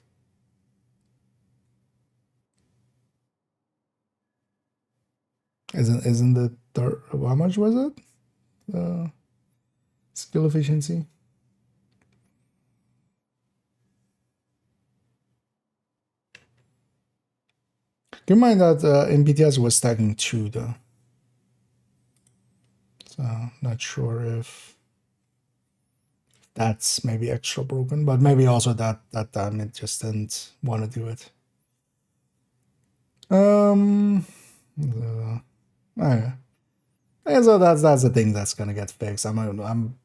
Isn't the third? How much was it? Skill efficiency. Keep in mind that MPTS was stacking 2 though, so not sure if that's maybe extra broken, but maybe also that time it just didn't want to do it. Okay. And so that's the thing that's gonna get fixed. I'm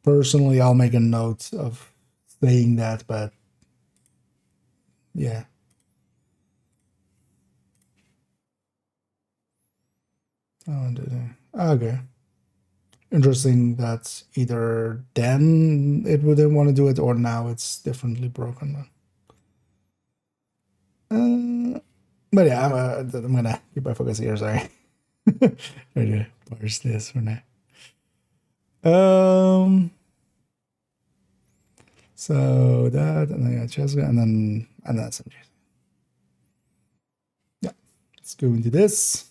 personally, I'll make a note of saying that, but yeah. Oh, okay. Interesting that either then it wouldn't want to do it or now it's differently broken. But yeah, I'm gonna keep my focus here. Sorry. Try to parse this for now. So that, and then I got Cheska, and then some. Yeah, let's go into this.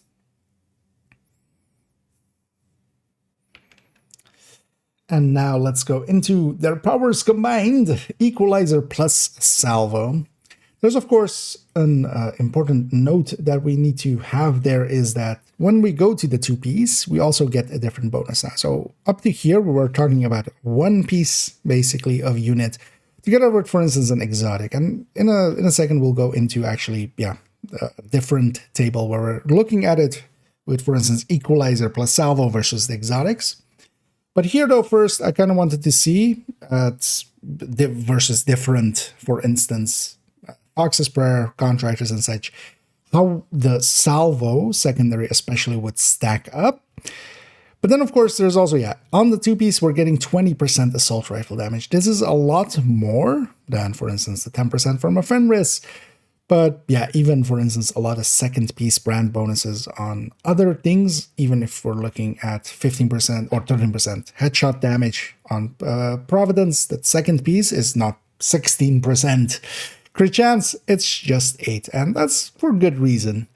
And now let's go into their powers combined, Equalizer plus Salvo. There's, of course, an important note that we need to have there is that when we go to the 2-piece, we also get a different bonus now. So up to here, we were talking about 1 piece, basically, of unit, together with, for instance, an exotic. And in a second, we'll go into actually, a different table where we're looking at it with, for instance, Equalizer plus Salvo versus the exotics. But here, though, first, I kind of wanted to see versus different, for instance, Fox's Prayer, Contractors, and such, how the Salvo secondary especially would stack up. But then, of course, there's also, on the 2-piece, we're getting 20% assault rifle damage. This is a lot more than, for instance, the 10% from a Fenris. But yeah, even, for instance, a lot of second-piece brand bonuses on other things, even if we're looking at 15% or 13% headshot damage on Providence, that second piece is not 16%. Crit chance, it's just 8, and that's for good reason.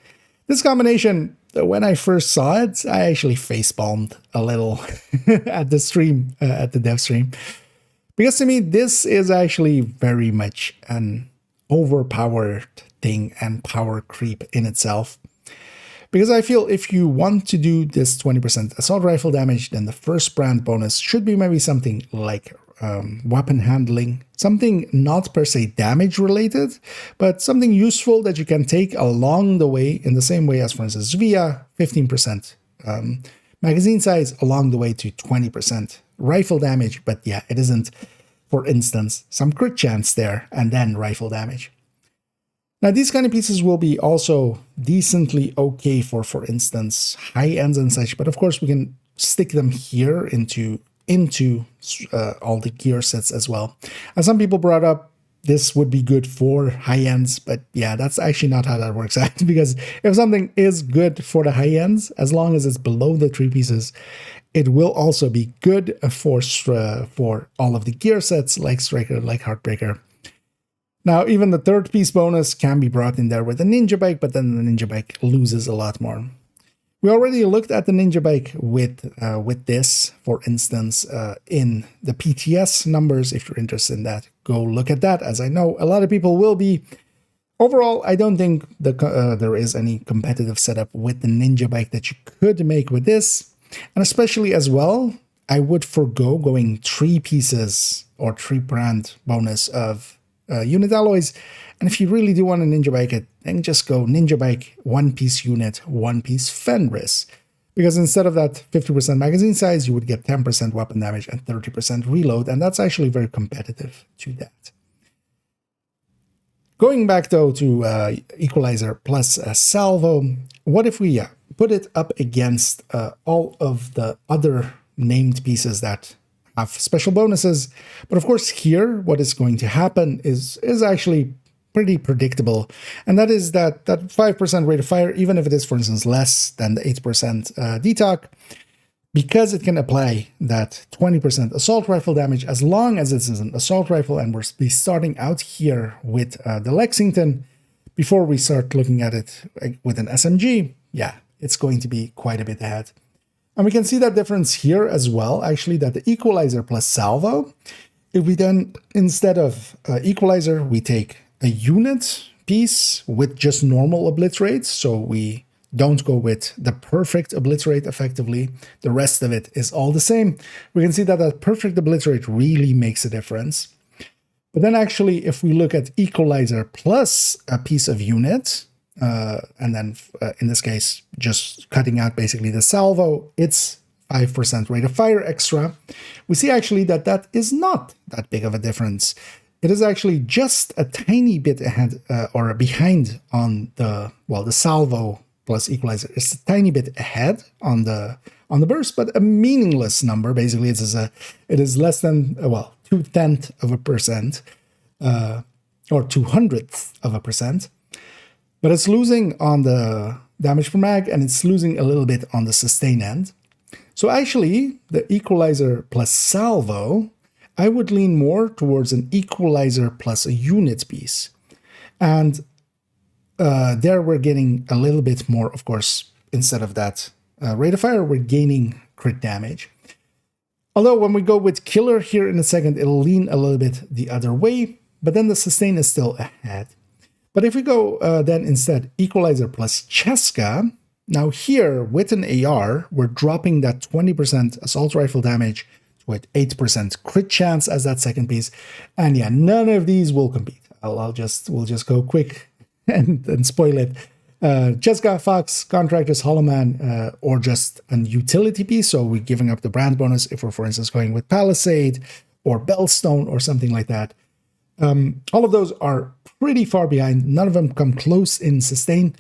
This combination, when I first saw it, I actually facepalmed a little at the stream, at the dev stream. Because to me, this is actually very much an overpowered thing and power creep in itself. Because I feel if you want to do this 20% assault rifle damage, then the first brand bonus should be maybe something like weapon handling, something not per se damage related, but something useful that you can take along the way in the same way as, for instance, via 15% magazine size along the way to 20% rifle damage. But yeah, it isn't, for instance, some crit chance there and then rifle damage. Now, these kind of pieces will be also decently okay for instance, high ends and such, but of course we can stick them here into all the gear sets as well. And some people brought up this would be good for high ends, but yeah, that's actually not how that works out, because if something is good for the high ends, as long as it's below the 3 pieces, it will also be good for all of the gear sets like Striker, like Heartbreaker. Now, even the 3rd piece bonus can be brought in there with the Ninja Bike, but then the Ninja Bike loses a lot more. We already looked at the Ninja Bike with this, for instance, in the PTS numbers. If you're interested in that, go look at that, as I know a lot of people will be. Overall, I don't think there is any competitive setup with the Ninja Bike that you could make with this. And especially as well, I would forgo going 3 pieces or 3 brand bonus of unit alloys. And if you really do want a Ninja Bike, then just go Ninja Bike 1-piece unit, 1-piece Fenris. Because instead of that 50% magazine size, you would get 10% weapon damage and 30% reload. And that's actually very competitive to that. Going back though to Equalizer plus Salvo, what if we put it up against all of the other named pieces that have special bonuses? But of course here, what is going to happen is actually pretty predictable, and that is that 5% rate of fire, even if it is, for instance, less than the 8% DTOC, because it can apply that 20% assault rifle damage, as long as it's an assault rifle, and we're starting out here with the Lexington, before we start looking at it with an SMG, yeah, it's going to be quite a bit ahead. And we can see that difference here as well, actually, that the equalizer plus salvo, if we then, instead of equalizer, we take a unit piece with just normal obliterate, so we don't go with the perfect obliterate effectively, the rest of it is all the same, we can see that that perfect obliterate really makes a difference. But then actually, if we look at equalizer plus a piece of unit, and then in this case, just cutting out basically the salvo, it's 5% rate of fire extra. We see actually that that is not that big of a difference. It is actually just a tiny bit ahead or behind on the, well, the salvo plus equalizer is a tiny bit ahead on the burst, but a meaningless number. Basically, it is less than, well, 0.2%, or 0.02%, but it's losing on the damage per mag, and it's losing a little bit on the sustain end. So actually, the equalizer plus salvo, I would lean more towards an equalizer plus a unit piece. And there we're getting a little bit more, of course, instead of that rate of fire, we're gaining crit damage. Although when we go with killer here in a second, it'll lean a little bit the other way, but then the sustain is still ahead. But if we go then instead equalizer plus Cheska, now here with an AR, we're dropping that 20% assault rifle damage with 8% crit chance as that second piece. And yeah, none of these will compete. We'll just go quick and spoil it. Cheska, Fox, Contractors, Hollow Man, or just a utility piece. So we're giving up the brand bonus if we're, for instance, going with Palisade or Bellstone or something like that. All of those are pretty far behind. None of them come close in sustain.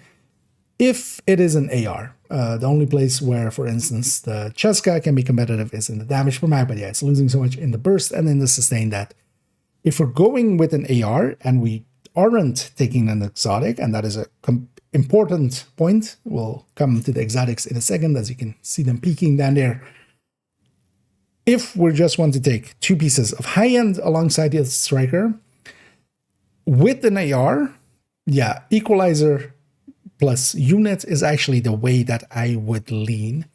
If it is an AR, the only place where, for instance, the Cheska can be competitive is in the damage per mag, but yeah, it's losing so much in the burst and in the sustain that if we're going with an AR and we aren't taking an exotic, and that is a important point, we'll come to the exotics in a second, as you can see them peeking down there. If we just want to take two pieces of high end alongside the striker with an AR, yeah, equalizer plus unit is actually the way that I would lean.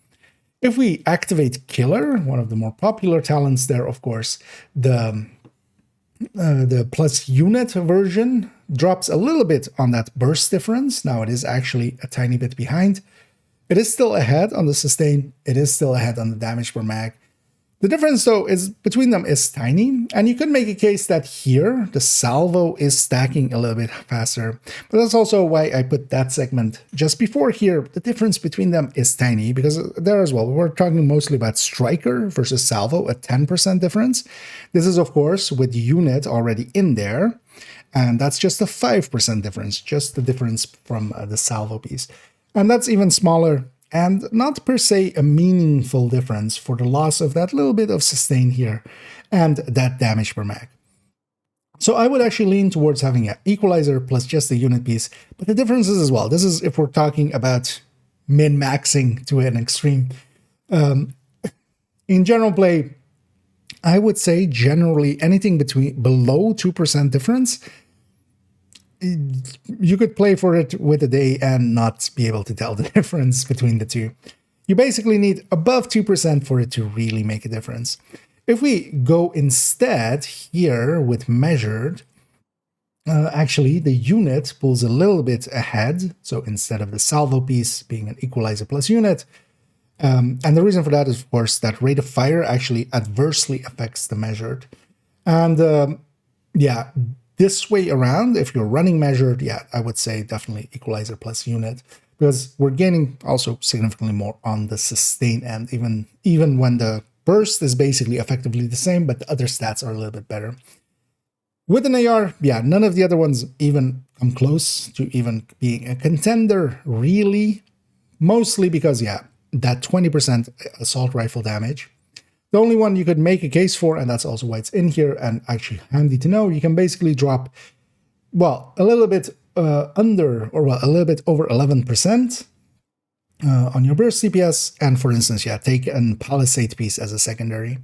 If we activate killer, one of the more popular talents there, of course, the plus unit version drops a little bit on that burst difference. Now it is actually a tiny bit behind. It is still ahead on the sustain. It is still ahead on the damage per mag. The difference, though, is between them is tiny, and you could make a case that here the salvo is stacking a little bit faster. But that's also why I put that segment just before here. The difference between them is tiny, because there as well, we're talking mostly about striker versus salvo, a 10% difference. This is, of course, with unit already in there, and that's just a 5% difference, just the difference from the salvo piece. And that's even smaller, and not per se a meaningful difference for the loss of that little bit of sustain here and that damage per mag. So I would actually lean towards having an equalizer plus just the unit piece, but the difference is as well. This is if we're talking about min-maxing to an extreme. In general play, I would say generally anything below 2% difference, you could play for it with a day and not be able to tell the difference between the two. You basically need above 2% for it to really make a difference. If we go instead here with measured, actually the unit pulls a little bit ahead. So instead of the salvo piece being an equalizer plus unit, and the reason for that is, of course, that rate of fire actually adversely affects the measured. And yeah, this way around, if you're running measured, yeah, I would say definitely equalizer plus unit, because we're gaining also significantly more on the sustain end, even when the burst is basically effectively the same, but the other stats are a little bit better. With an AR, yeah, none of the other ones even come close to even being a contender, really, mostly because, yeah, that 20% assault rifle damage. The only one you could make a case for, and that's also why it's in here and actually handy to know, you can basically drop well, a little bit under, or well, a little bit over 11% on your burst CPS. And for instance, yeah, take an Palisade piece as a secondary.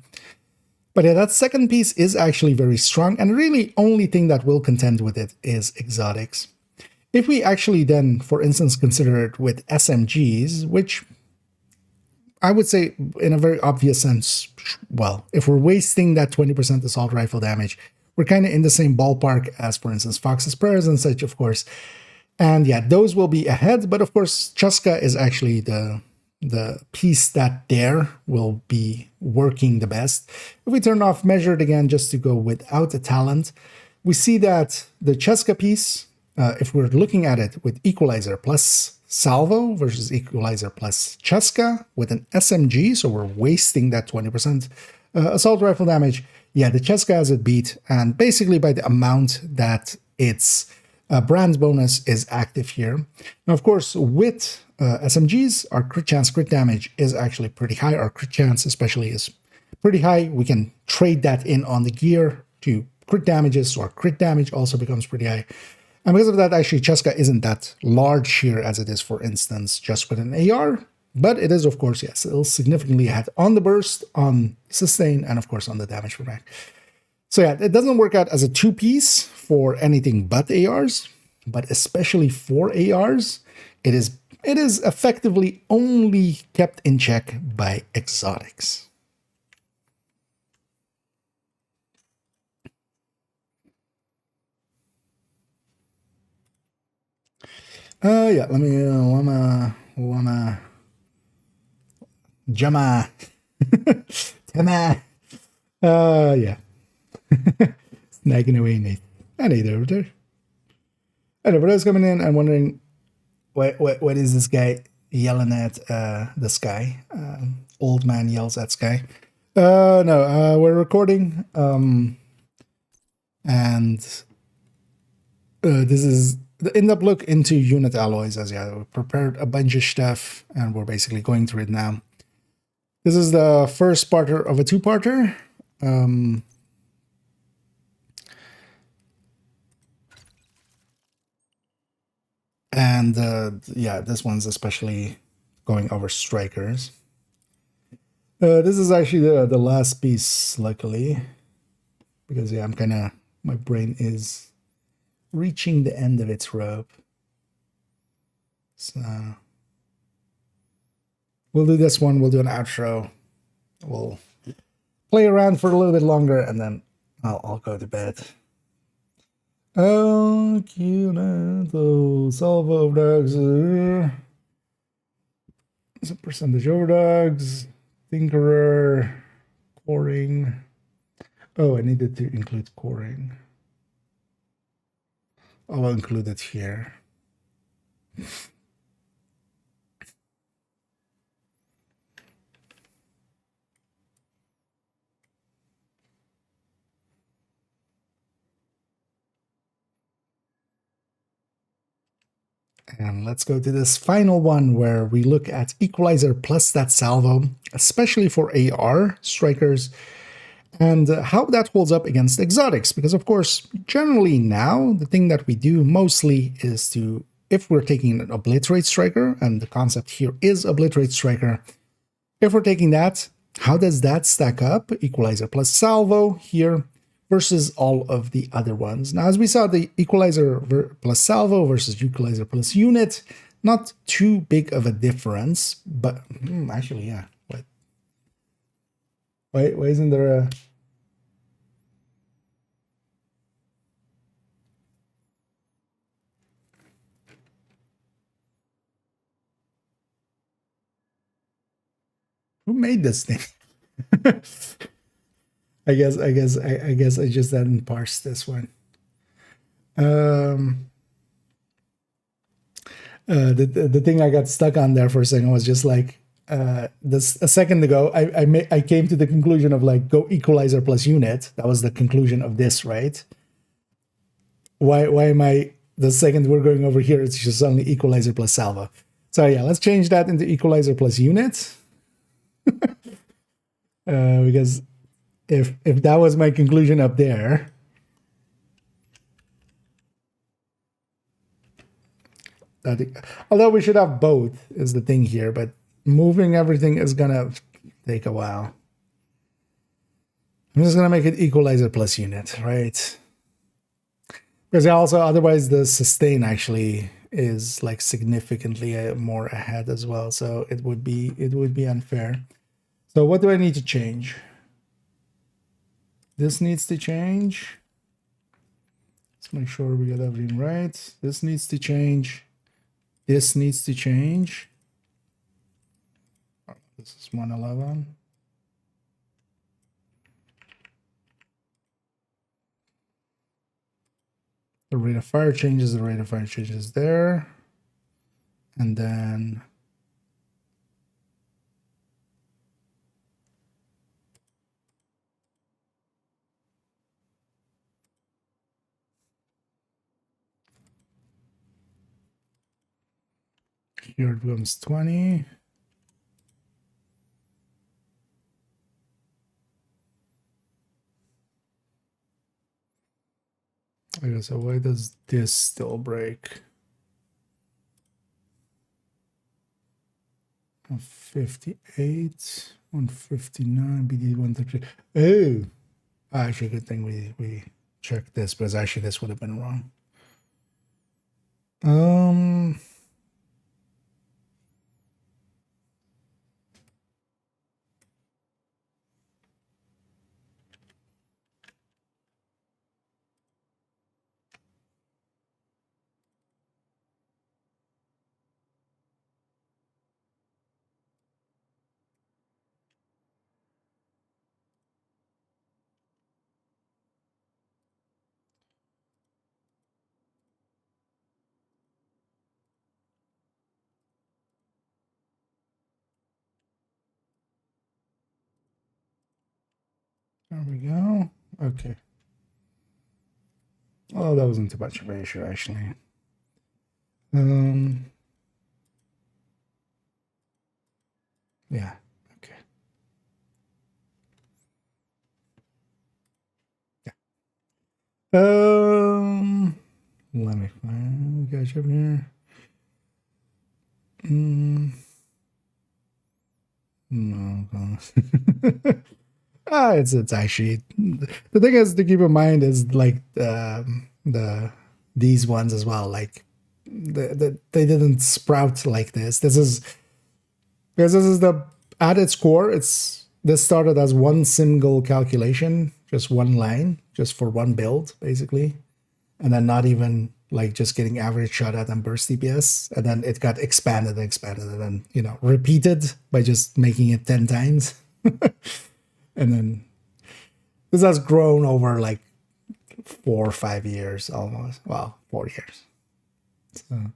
But yeah, that second piece is actually very strong, and really only thing that will contend with it is exotics. If we actually then, for instance, consider it with SMGs, which I would say in a very obvious sense, well, if we're wasting that 20% assault rifle damage, we're kind of in the same ballpark as, for instance, Fox's Prayers and such, of course. And yeah, those will be ahead, but of course, Chaska is actually the piece that there will be working the best. If we turn off Measured again, just to go without a talent, we see that the Chaska piece, if we're looking at it with Equalizer plus Salvo versus Equalizer plus Chaska with an SMG, so we're wasting that 20% assault rifle damage, yeah, the Chaska has it beat, and basically by the amount that its brand bonus is active here. Now, of course, with SMGs, our crit chance, crit damage is actually pretty high. Our crit chance especially is pretty high. We can trade that in on the gear to crit damages, so our crit damage also becomes pretty high. And because of that, actually, Chaska isn't that large here as it is, for instance, just with an AR. But it is, of course, yes, still significantly ahead on the burst, on sustain, and of course on the damage per mag. So yeah, it doesn't work out as a two-piece for anything but ARs, but especially for ARs, it is effectively only kept in check by exotics. Yeah, let me Lama Jama Tema. Yeah. Snagging away, Nate. I need over there. I know, but I was coming in and wondering what is this guy yelling at the sky? Old man yells at sky. No, we're recording. And this is the in-depth look into unit alloys, as yeah, we prepared a bunch of stuff and we're basically going through it now. This is the first parter of a two-parter. And yeah, this one's especially going over strikers. This is actually the last piece, luckily, because yeah, my brain is reaching the end of its rope. So we'll do this one, we'll do an outro, we'll play around for a little bit longer, and then I'll go to bed. Salvo overdogs. Some percentage overdogs. Tinkerer. Coring. Oh, I needed to include coring. I'll include it here. And let's go to this final one where we look at Equalizer plus that salvo, especially for AR strikers, and how that holds up against exotics. Because of course, generally now, the thing that we do mostly is to, if we're taking an Obliterate Striker, and the concept here is Obliterate Striker, if we're taking that, how does that stack up? Equalizer plus salvo here versus all of the other ones. Now, as we saw, the Equalizer plus salvo versus Equalizer plus unit, not too big of a difference, but actually, yeah. Why isn't there a... Who made this thing? I guess I just didn't parse this one. The thing I got stuck on there for a second was just like this a second ago. I came to the conclusion of like go Equalizer plus unit. That was the conclusion of this, right? Why am I the second we're going over here? It's just only Equalizer plus salvo. So yeah, let's change that into Equalizer plus unit. Because if that was my conclusion up there, Although we should have both is the thing here, but moving everything is gonna take a while. I'm just gonna make it equalizer plus unit, right? Because also otherwise the sustain actually is like significantly more ahead as well, so it would be unfair. So what do I need to change? This needs to change. Let's make sure we get everything right. This needs to change. This needs to change. Oh, this is 111. The rate of fire changes, the rate of fire changes there. And then here it becomes 20. Okay, so why does this still break? 158, 159, BD 130. Oh, actually, good thing we checked this, because actually this would have been wrong. There we go. Okay. Oh, that wasn't too much of an issue, actually. Yeah. Okay. Yeah. Let me find guys over here. No. It's actually, the thing is to keep in mind is like these ones as well. Like they didn't sprout like this. This is because this is the at its core. This started as one single calculation, just one line, just for one build basically, and then not even like just getting average shot at and burst DPS, and then it got expanded and then repeated by just making it 10 times. And then this has grown over like 4 or 5 years almost. Well, 4 years. So,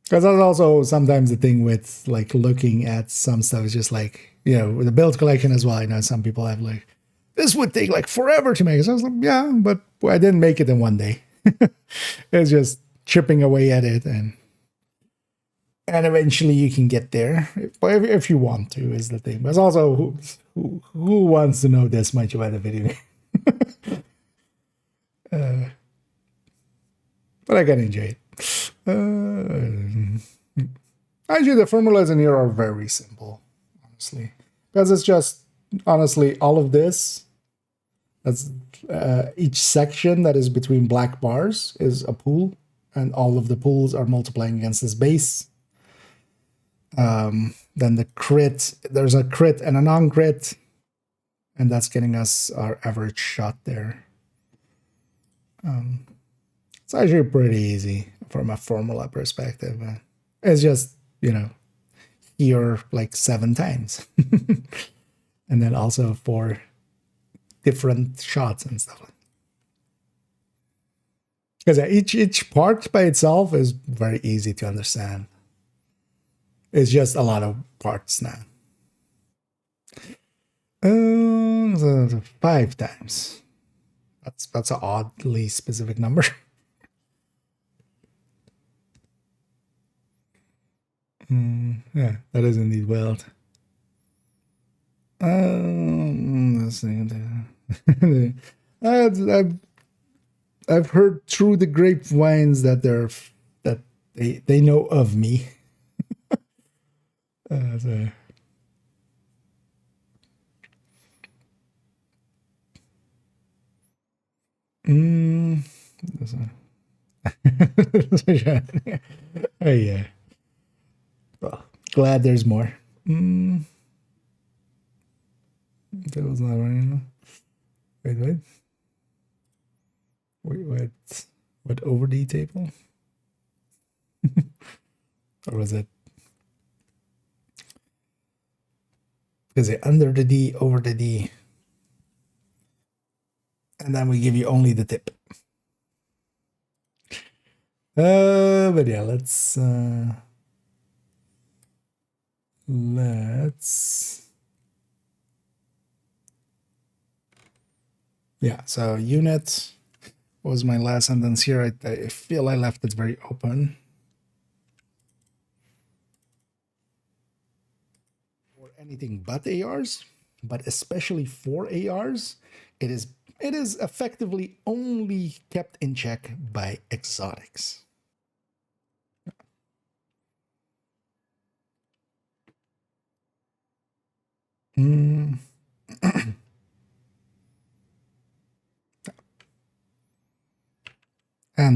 because that's also sometimes the thing with like looking at some stuff is just like, with the build collection as well. I know some people have like, this would take like forever to make. So I was like, yeah, but I didn't make it in one day. It's just chipping away at it, and eventually you can get there if you want to, is the thing. But it's also who wants to know this much about a video game? But I can enjoy it. Actually, the formulas in here are very simple, honestly, because it's just honestly all of this. That's each section that is between black bars is a pool, and all of the pools are multiplying against this base. Then the crit, there's a crit and a non-crit, and that's getting us our average shot there. It's actually pretty easy from a formula perspective. It's just, here like 7 times. And then also 4 different shots and stuff. Because each part by itself is very easy to understand. It's just a lot of parts now. 5 times. That's an oddly specific number. Yeah, that is indeed wild. Let's see. I've heard through the grapevines that they know of me. So. Oh yeah. Well, glad there's more. That was not right. Wait. What over D table? Or was it? Is it under the D, over the D? And then we give you only the tip. But yeah, let's yeah, so unit was my last sentence here. I feel I left it very open. For anything but ARs, but especially for ARs, it is effectively only kept in check by exotics. And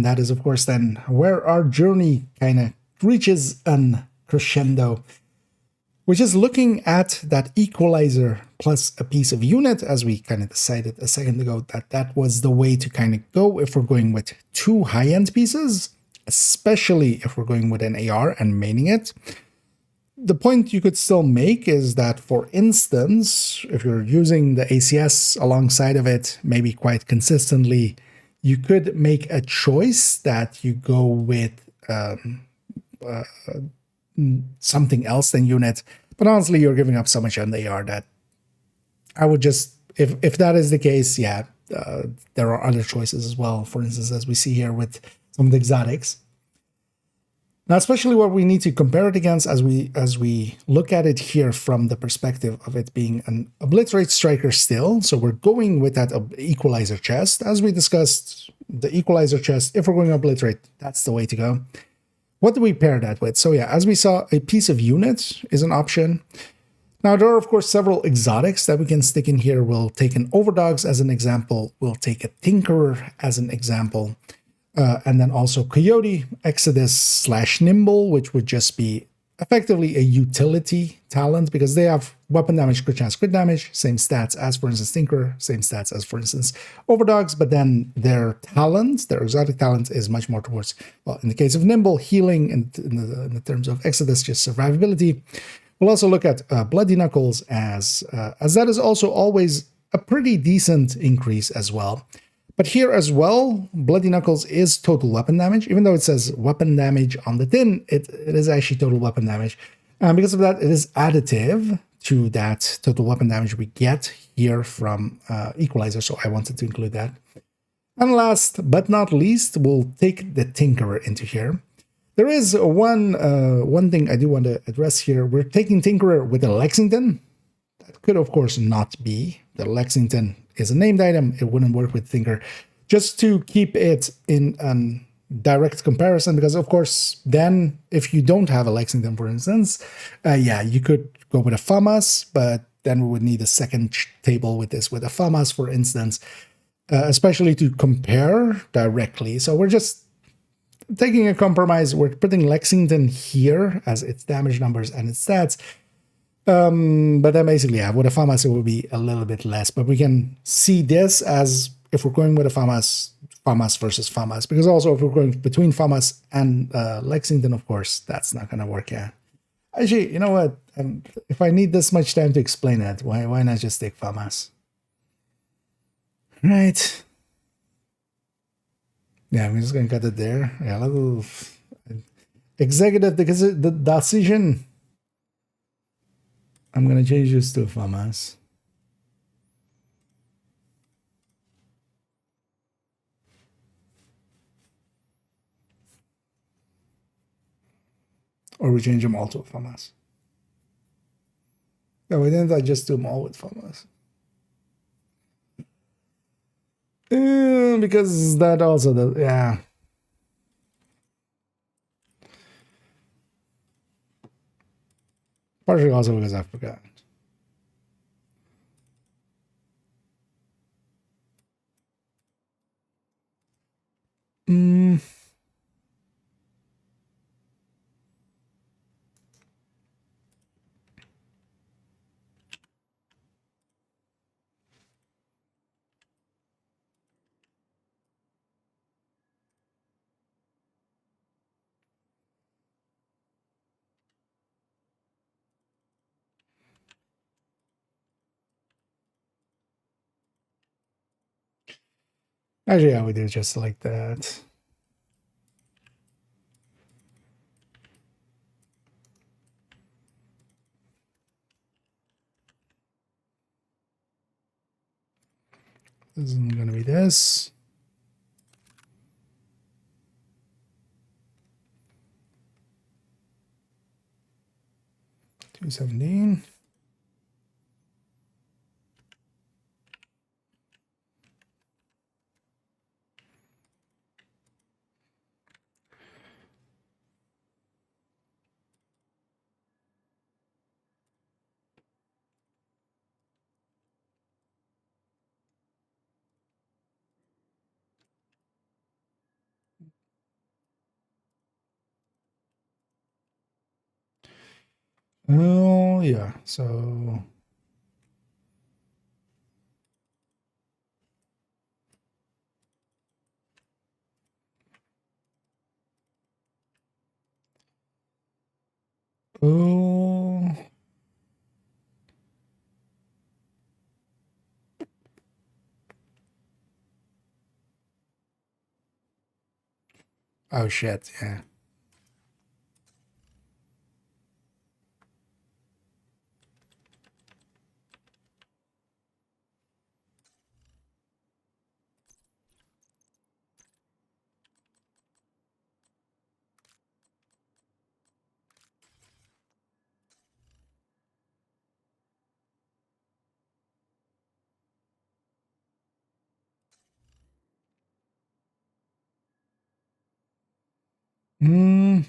that is, of course, then where our journey kind of reaches an crescendo, which is looking at that equalizer plus a piece of unit, as we kind of decided a second ago that was the way to kind of go if we're going with two high-end pieces, especially if we're going with an AR and maining it. The point you could still make is that, for instance, if you're using the ACS alongside of it, maybe quite consistently, you could make a choice that you go with something else than unit. But honestly, you're giving up so much on the AR that I would just, if that is the case, yeah, there are other choices as well. For instance, as we see here with some of the exotics. Now, especially what we need to compare it against as we look at it here from the perspective of it being an obliterate striker still. So we're going with that equalizer chest. As we discussed, the equalizer chest, if we're going to obliterate, that's the way to go. What do we pair that with? So yeah, as we saw, a piece of unit is an option. Now, there are, of course, several exotics that we can stick in here. We'll take an Overdogs as an example. We'll take a Tinkerer as an example. And then also Coyote, Exodus / Nimble, which would just be effectively a utility talent because they have weapon damage, crit chance, crit damage, same stats as, for instance, Tinkerer, same stats as, for instance, Overdogs, but then their talent, their exotic talent is much more towards, well, in the case of Nimble, healing, and in the terms of Exodus, just survivability. We'll also look at Bloody Knuckles as that is also always a pretty decent increase as well. But here as well, Bloody Knuckles is total weapon damage. Even though it says weapon damage on the tin, it is actually total weapon damage. And because of that, it is additive to that total weapon damage we get here from Equalizer, so I wanted to include that. And last but not least, we'll take the Tinkerer into here. There is one thing I do want to address here. We're taking Tinkerer with a Lexington. That could, of course, not be. The Lexington is a named item. It wouldn't work with Tinker. Just to keep it in a direct comparison, because, of course, then if you don't have a Lexington, for instance, yeah, you could go with a FAMAS, but then we would need a second table with this, with a FAMAS, for instance, especially to compare directly. So we're just taking a compromise. We're putting Lexington here as its damage numbers and its stats. But then basically, yeah, with a FAMAS, it will be a little bit less. But we can see this as, if we're going with a FAMAS versus FAMAS. Because also, if we're going between FAMAS and Lexington, of course, that's not going to work out. Actually, you know what? If I need this much time to explain it, why not just take FAMAS? Right. Yeah, I'm just going to cut it there. Yeah, little executive the decision. I'm going to change this to FAMAS. Or we change them all to FAMAS. Yeah, why didn't I just do them all with FAMAS? Because that also does, yeah. Partially also because I forgot. Mm. Actually, I would do just like that. This is going to be this. $217. Oh yeah, so oh oh shit, yeah. Mm.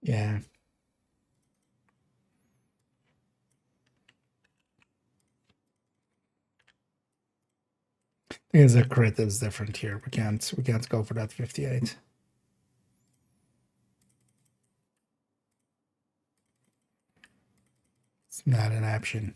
Yeah. Because the crit is different here. We can't go for that 58. It's not an option.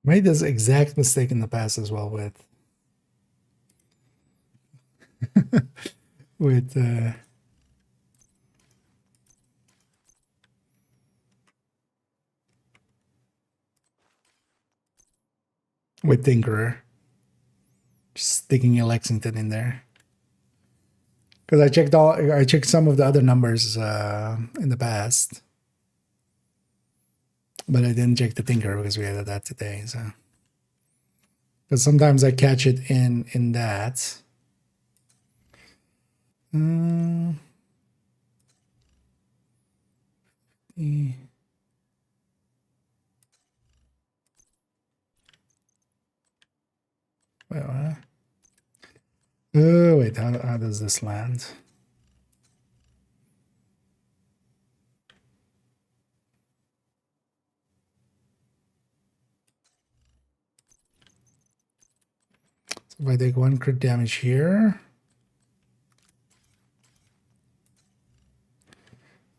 Made this exact mistake in the past as well with with with Tinkerer. Just sticking a Lexington in there. Because I checked some of the other numbers in the past. But I didn't check the Tinker because we added that today, so because sometimes I catch it in that. Well, oh wait, how does this land? So if I take 1 crit damage here,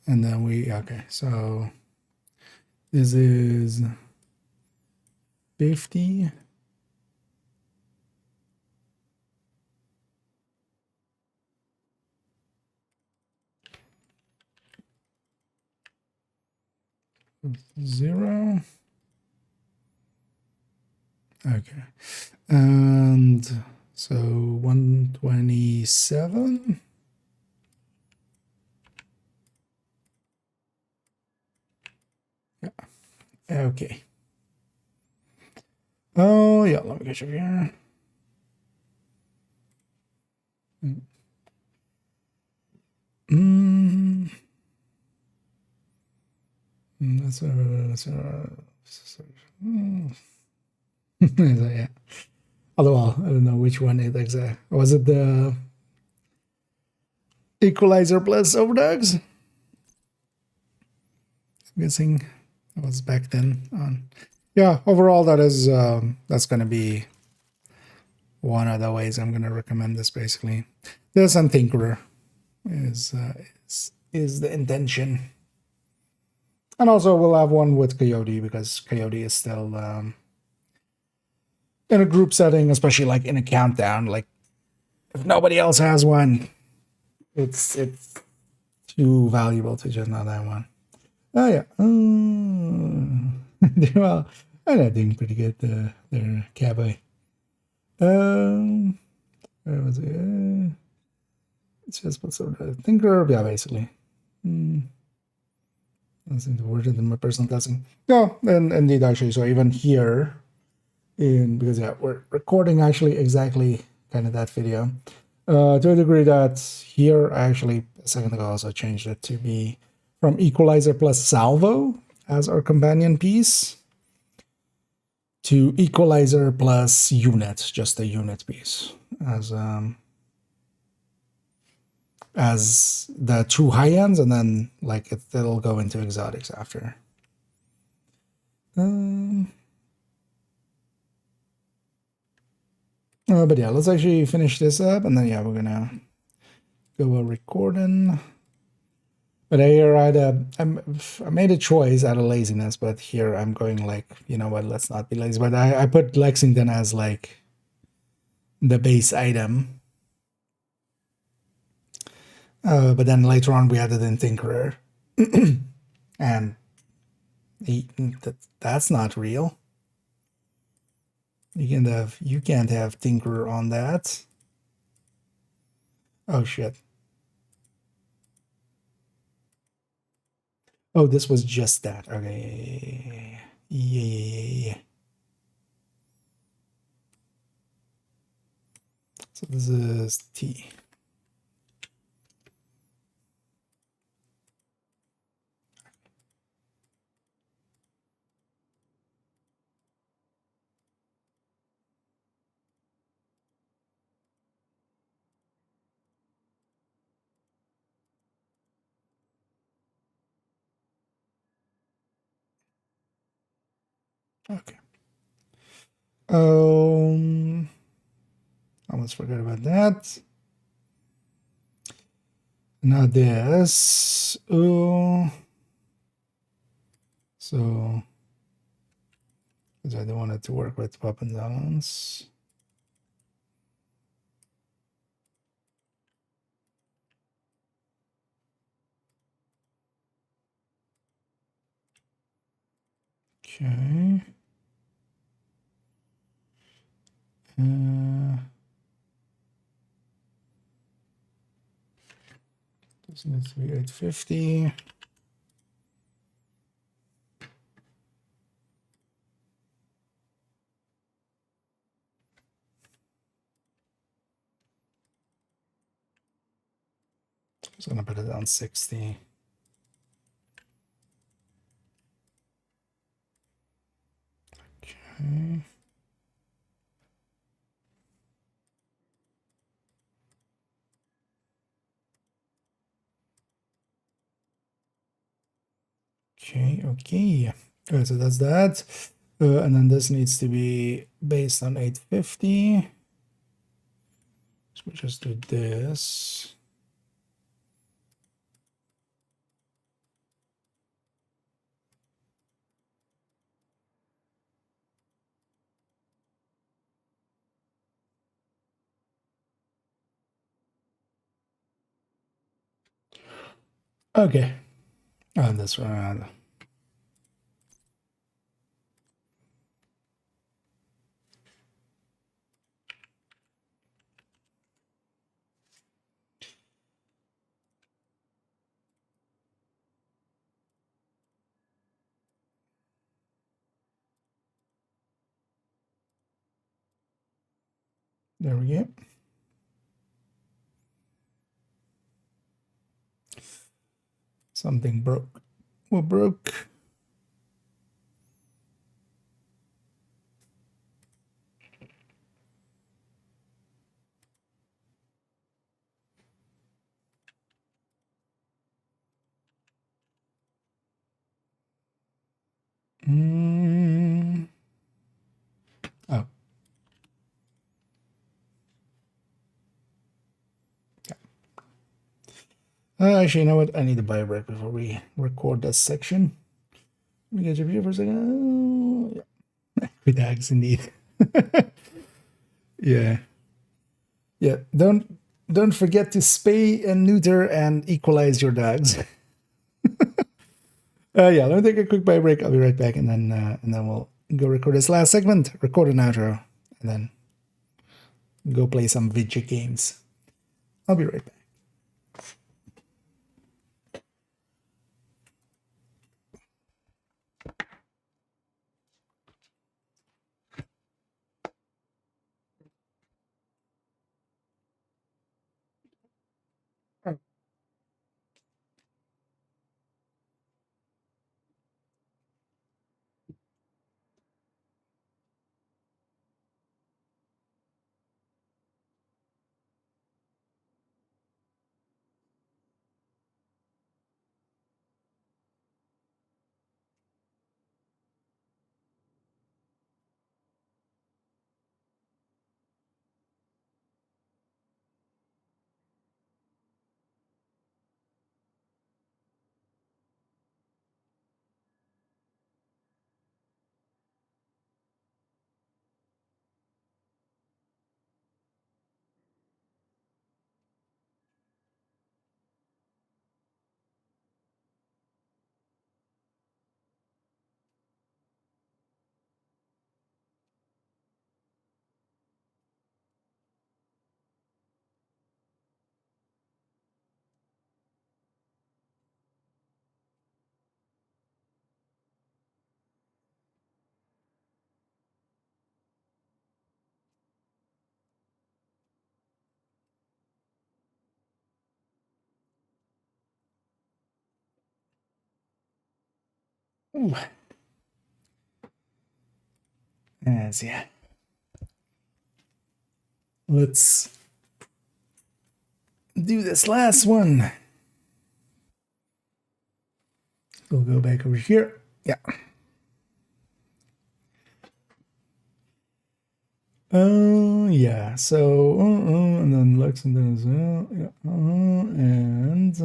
and then okay, so this is 50. 0. Okay. And so 127. Yeah. Okay. Oh, yeah, let me get you here. That's yeah. Although I don't know which one it exactly was. It the Equalizer plus Overdogs? I'm guessing that was back then on. Yeah, overall that is that's gonna be one of the ways I'm gonna recommend this basically. This and Tinkerer is the intention. And also we'll have one with Coyote because Coyote is still in a group setting, especially like in a countdown. Like if nobody else has one, it's too valuable to just not have one. Oh yeah. Well, I know doing pretty good. They're cowboy. Where was it? It's just what's sort of thinker. Yeah, basically. That's the word in my personal testing. No, and indeed, actually. So even here, because yeah, we're recording actually exactly kind of that video. To a degree that here, I actually a second ago also changed it to be from Equalizer plus Salvo as our companion piece to Equalizer plus Unit, just a unit piece as the two high ends, and then like it'll go into exotics after. But yeah, let's actually finish this up, and then yeah, we're gonna go recording. But here I made a choice out of laziness, but here I'm going like, you know what, let's not be lazy. But I put Lexington as like the base item. But then later on we added in Tinkerer. And that's not real. You can't have Tinkerer on that. Oh shit. Oh, this was just that. Okay. Yeah. So this is T. Okay. I almost forgot about that. Now this. So, because I don't want it to work with weapon balance. Okay. This needs to be 850. Just gonna put it on 60. Okay. Okay. So that's that. And then this needs to be based on 850. So we just do this. Okay. And this one. There we go. Something broke. What broke? Oh. Actually, you know what? I need to buy a break before we record this section. Let me get your view for a second. Yeah. With dogs, indeed. Yeah. Yeah. Don't forget to spay and neuter and equalize your dogs. Yeah, let me take a quick buy break. I'll be right back, and then we'll go record this last segment, record an outro, and then go play some video games. I'll be right back. Ooh. As yeah. Let's do this last one. We'll go back over here. Yeah. Yeah. So, and then Lexington as well. Yeah. And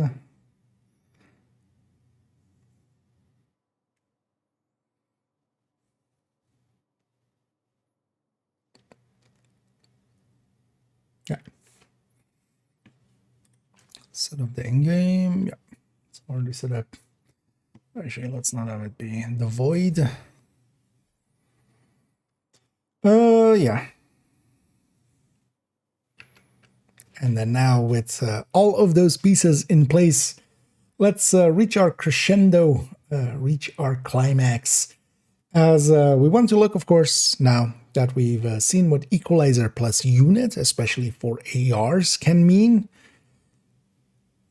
yeah. Set up the in-game. Yeah. It's already set up. Actually, let's not have it be the void. Yeah. And then now with all of those pieces in place, let's reach our crescendo, reach our climax. As we want to look, of course, now that we've seen what equalizer plus unit, especially for ARs, can mean.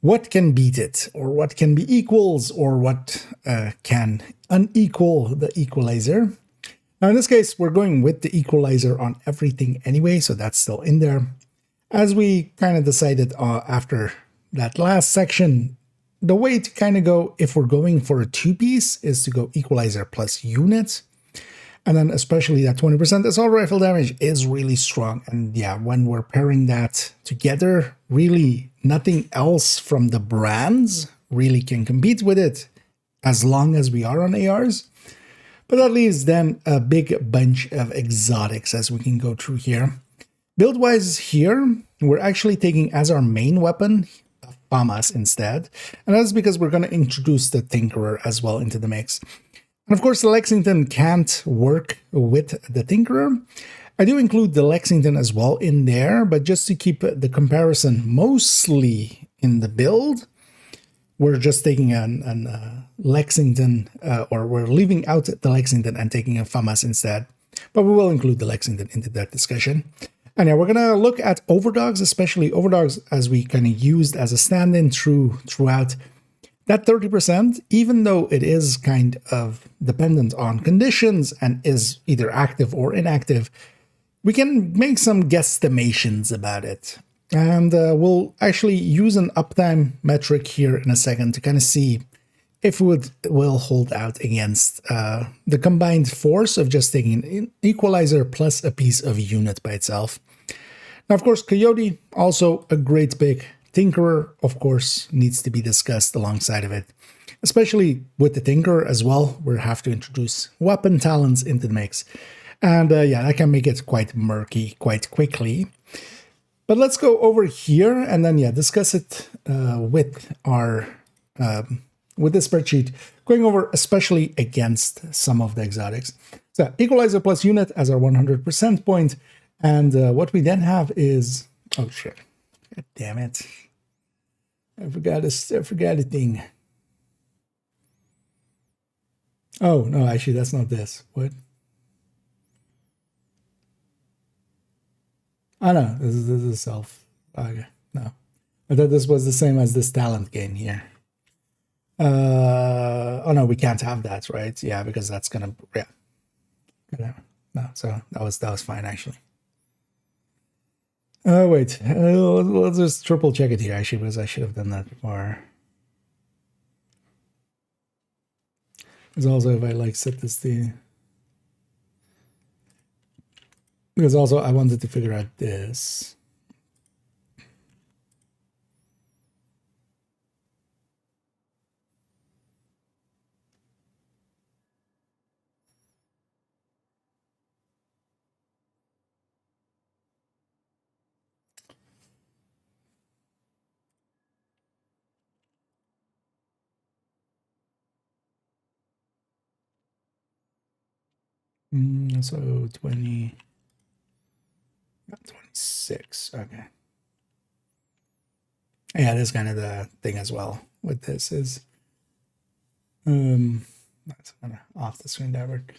What can beat it, or what can be equals, or what can unequal the equalizer. Now, in this case, we're going with the equalizer on everything anyway, so that's still in there. As we kind of decided after that last section, the way to kind of go, if we're going for a two-piece, is to go equalizer plus unit. And then especially that 20% assault rifle damage is really strong. And yeah, when we're pairing that together, really nothing else from the brands really can compete with it, as long as we are on ARs. But that leaves then a big bunch of exotics as we can go through here. Build-wise here, we're actually taking as our main weapon FAMAS instead. And that's because we're going to introduce the Tinkerer as well into the mix. And of course, the Lexington can't work with the Tinkerer. I do include the Lexington as well in there, but just to keep the comparison mostly in the build, we're just taking a Lexington, or we're leaving out the Lexington and taking a FAMAS instead. But we will include the Lexington into that discussion. And yeah, we're going to look at overdogs, especially overdogs as we kind of used as a stand-in throughout. That 30%, even though it is kind of dependent on conditions and is either active or inactive, we can make some guesstimations about it. And we'll actually use an uptime metric here in a second to kind of see if it will hold out against the combined force of just taking an equalizer plus a piece of unit by itself. Now, of course, Coyote, also a great pick. Tinkerer, of course, needs to be discussed alongside of it. Especially with the Tinkerer as well, we have to introduce weapon talents into the mix. And yeah, that can make it quite murky quite quickly. But let's go over here and then, yeah, discuss it with our with the spreadsheet, going over especially against some of the exotics. So equalizer plus unit as our 100% point. And what we then have is, oh shit, God damn it. I forgot a thing. Oh, no, actually, that's not this. What? Oh, no, this is self. Okay, no. I thought this was the same as this talent gain here. Oh, no, we can't have that, right? Yeah, because that's gonna, yeah. No, so that was fine, actually. Oh, wait, let's just triple check it here, actually, because I should have done that before. Because also, if I, like, set this to... Because also, I wanted to figure out this. So 20, 26, okay. Yeah, that's kind of the thing as well with this is, that's kind of off the screen divert.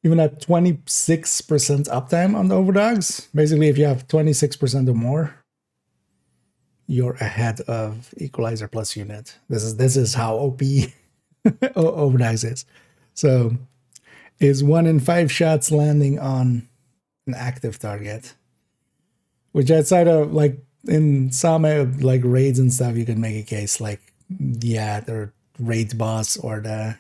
Even at 26% uptime on the overdogs, basically if you have 26% or more, you're ahead of equalizer plus unit. This is how OP overdogs is. So is 1 in 5 shots landing on an active target, which outside of like in some like raids and stuff, you can make a case like, yeah, the raid boss or the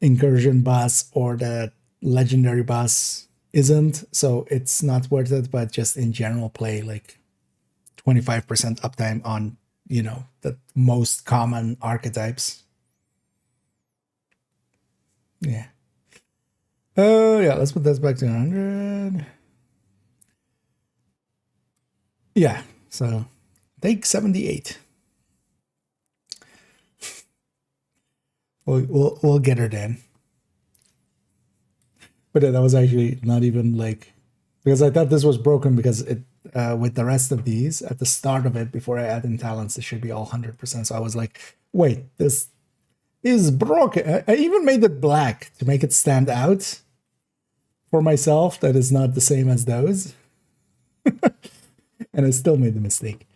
incursion boss or the legendary boss isn't, so it's not worth it. But just in general play, like 25% uptime on, you know, the most common archetypes. Yeah. Oh, yeah, let's put that back to 100. Yeah, so take 78. We'll get her then. But that was actually not even like, because I thought this was broken because it with the rest of these at the start of it before I add in talents, it should be all 100%. So I was like, wait, this is broken. I even made it black to make it stand out for myself. That is not the same as those. And I still made the mistake.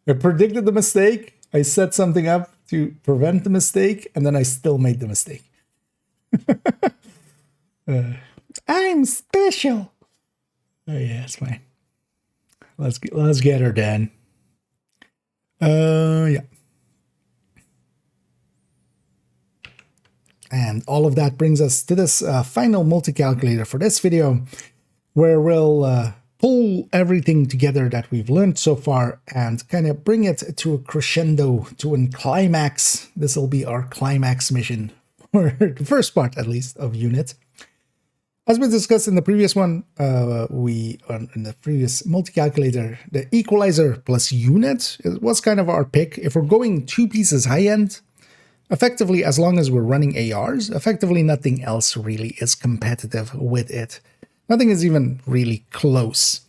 I predicted the mistake. I set something up to prevent the mistake, and then I still made the mistake. I'm special. Oh yeah, it's fine. Let's get her then. Yeah. And all of that brings us to this final multi-calculator for this video, where we'll pull everything together that we've learned so far and kind of bring it to a crescendo, to a climax. This will be our climax mission, or the first part at least, of Unit. As we discussed in the previous one, in the previous multi-calculator, the equalizer plus unit was kind of our pick. If we're going 2 pieces high-end, effectively, as long as we're running ARs, effectively nothing else really is competitive with it. Nothing is even really close.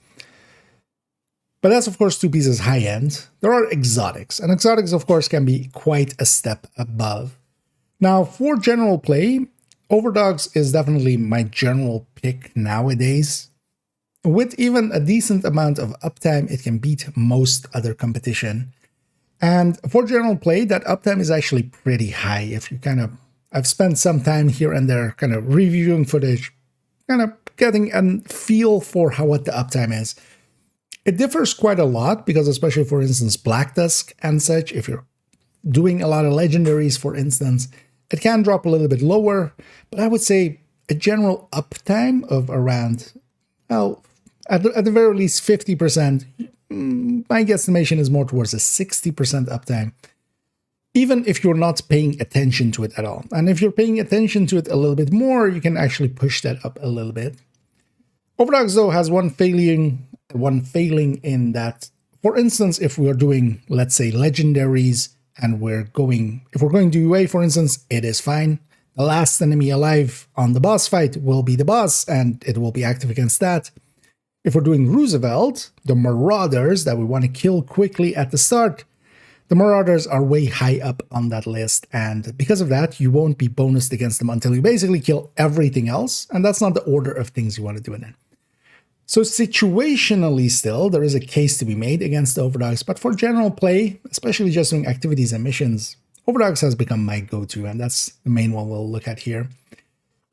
But that's, of course, 2 pieces high-end. There are exotics, and exotics, of course, can be quite a step above. Now, for general play, Overdogs is definitely my general pick nowadays. with even a decent amount of uptime, it can beat most other competition. And for general play, that uptime is actually pretty high. If you I've spent some time here and there kind of reviewing footage, kind of getting a feel for what the uptime is. It differs quite a lot because, especially for instance, Black Dusk and such, if you're doing a lot of legendaries, for instance, it can drop a little bit lower, but I would say a general uptime of around, well, at the very least 50%. My guesstimation is more towards a 60% uptime, even if you're not paying attention to it at all. And if you're paying attention to it a little bit more, you can actually push that up a little bit. Overdogs, though, has one failing in that, for instance, if we're doing, let's say, legendaries, and if we're going to UA, for instance, it is fine. The last enemy alive on the boss fight will be the boss, and it will be active against that. If we're doing Roosevelt, the Marauders that we want to kill quickly at the start, the Marauders are way high up on that list, and because of that, you won't be bonused against them until you basically kill everything else, and that's not the order of things you want to do it in. So situationally still, there is a case to be made against the Overdogs, but for general play, especially just doing activities and missions, Overdogs has become my go-to, and that's the main one we'll look at here.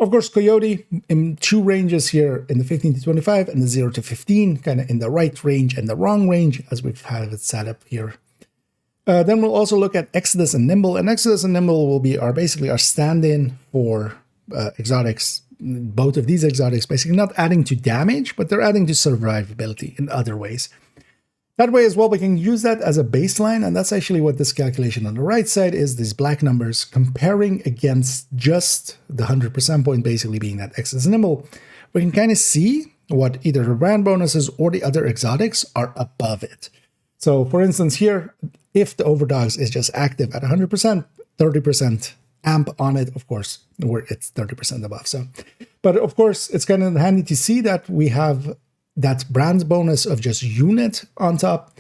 Of course, Coyote in two ranges here, in the 15 to 25 and the 0 to 15, kind of in the right range and the wrong range, as we've had it set up here. Then we'll also look at Exodus and Nimble, and Exodus and Nimble will be basically our stand-in for exotics. Both of these exotics basically not adding to damage, but they're adding to survivability in other ways. That way as well, we can use that as a baseline, and that's actually what this calculation on the right side is, these black numbers comparing against just the 100% point, basically being that Exodus and Nimble. We can kind of see what either the brand bonuses or the other exotics are above it. So for instance here, if the Overdogs is just active at 100%, 30% amp on it, of course, where it's 30% above. So, but of course, it's kind of handy to see that we have that brand bonus of just unit on top.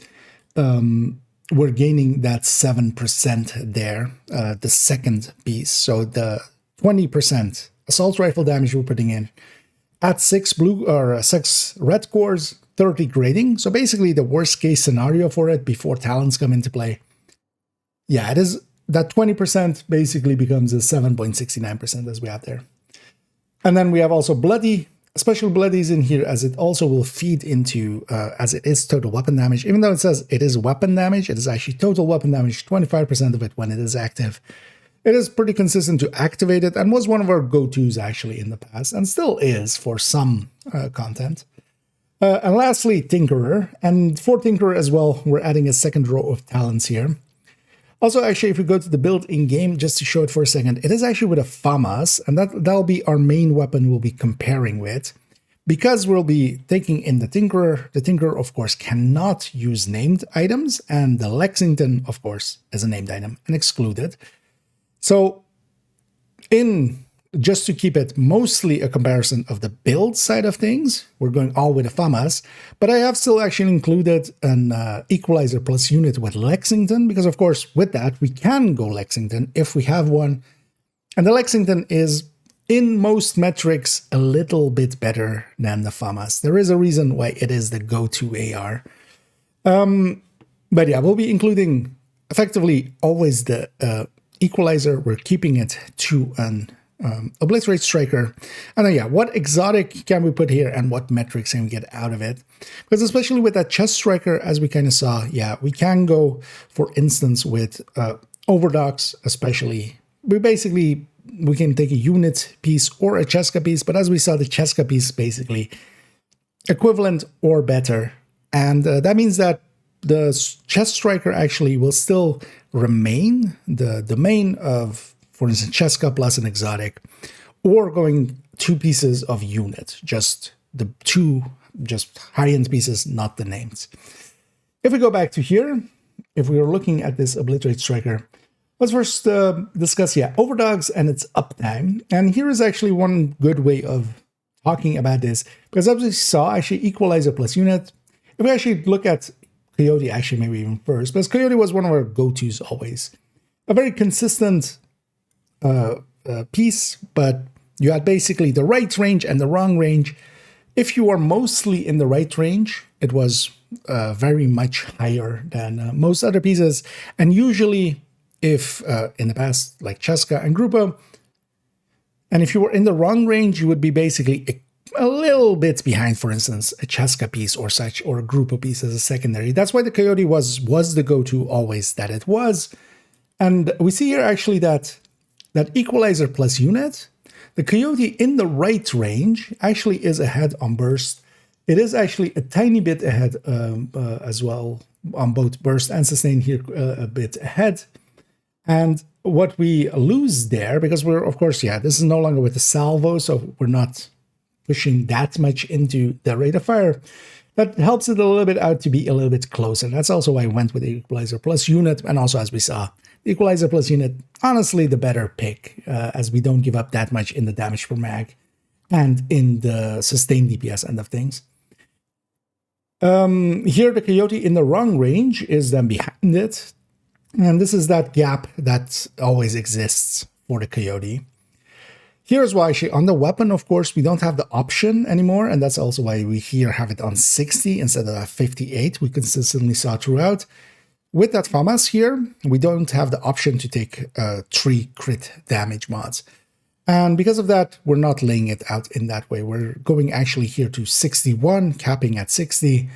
We're gaining that 7% there, the second piece. So the 20% assault rifle damage we're putting in at 6 red cores, 30 grading. So basically the worst case scenario for it before talents come into play. Yeah, it is. That 20% basically becomes a 7.69% as we have there. And then we have also Bloody, special Bloodies in here, as it also will feed into, as it is total weapon damage. Even though it says it is weapon damage, it is actually total weapon damage, 25% of it when it is active. It is pretty consistent to activate it, and was one of our go-tos actually in the past, and still is for some content. And lastly, Tinkerer. And for Tinkerer as well, we're adding a second row of talents here. Also, actually, if we go to the build in-game, just to show it for a second, it is actually with a FAMAS, and that'll be our main weapon we'll be comparing with. Because we'll be taking in the Tinkerer, of course, cannot use named items, and the Lexington, of course, is a named item and excluded. So, just to keep it mostly a comparison of the build side of things, we're going all with a FAMAS, but I have still actually included an equalizer plus unit with Lexington, because of course with that we can go Lexington if we have one, and the Lexington is in most metrics a little bit better than the FAMAS. There is a reason why it is the go-to AR. But yeah, we'll be including effectively always the equalizer. We're keeping it to an Obliterate Striker. And then, yeah, what exotic can we put here and what metrics can we get out of it? Because especially with that Chest Striker, as we kind of saw, yeah, we can go, for instance, with Overdogs, especially. We can take a unit piece or a Cheska piece, but as we saw, the Cheska piece basically equivalent or better. And that means that the Chest Striker actually will still remain the domain of, for instance, Cheska plus an exotic, or going 2 pieces of unit, just the 2 just high-end pieces, not the names. If we go back to here, if we are looking at this Obliterate Striker, let's first discuss, Overdogs and its uptime. And here is actually one good way of talking about this, because as we saw, actually Equalizer plus unit, if we actually look at Coyote, actually maybe even first, because Coyote was one of our go-tos always. A very consistent piece, but you had basically the right range and the wrong range. If you are mostly in the right range, it was very much higher than most other pieces. And usually, if in the past, like Cheska and Grupa, and if you were in the wrong range, you would be basically a little bit behind, for instance, a Cheska piece or such, or a Grupa piece as a secondary. That's why the Coyote was the go-to always that it was. And we see here actually that Equalizer plus unit, the Coyote in the right range actually is ahead on burst. It is actually a tiny bit ahead as well on both burst and sustain here, a bit ahead. And what we lose there, because we're, of course, yeah, this is no longer with the salvo, so we're not pushing that much into the rate of fire. That helps it a little bit out to be a little bit closer. That's also why I went with the Equalizer plus unit, and also as we saw, the Equalizer plus unit, honestly, the better pick, as we don't give up that much in the damage per mag and in the sustained DPS end of things. Here, the Coyote in the wrong range is then behind it. And this is that gap that always exists for the Coyote. Here's why actually on the weapon, of course, we don't have the option anymore. And that's also why we here have it on 60 instead of 58 we consistently saw throughout. With that FAMAS here, we don't have the option to take 3 crit damage mods. And because of that, we're not laying it out in that way. We're going actually here to 61, capping at 60.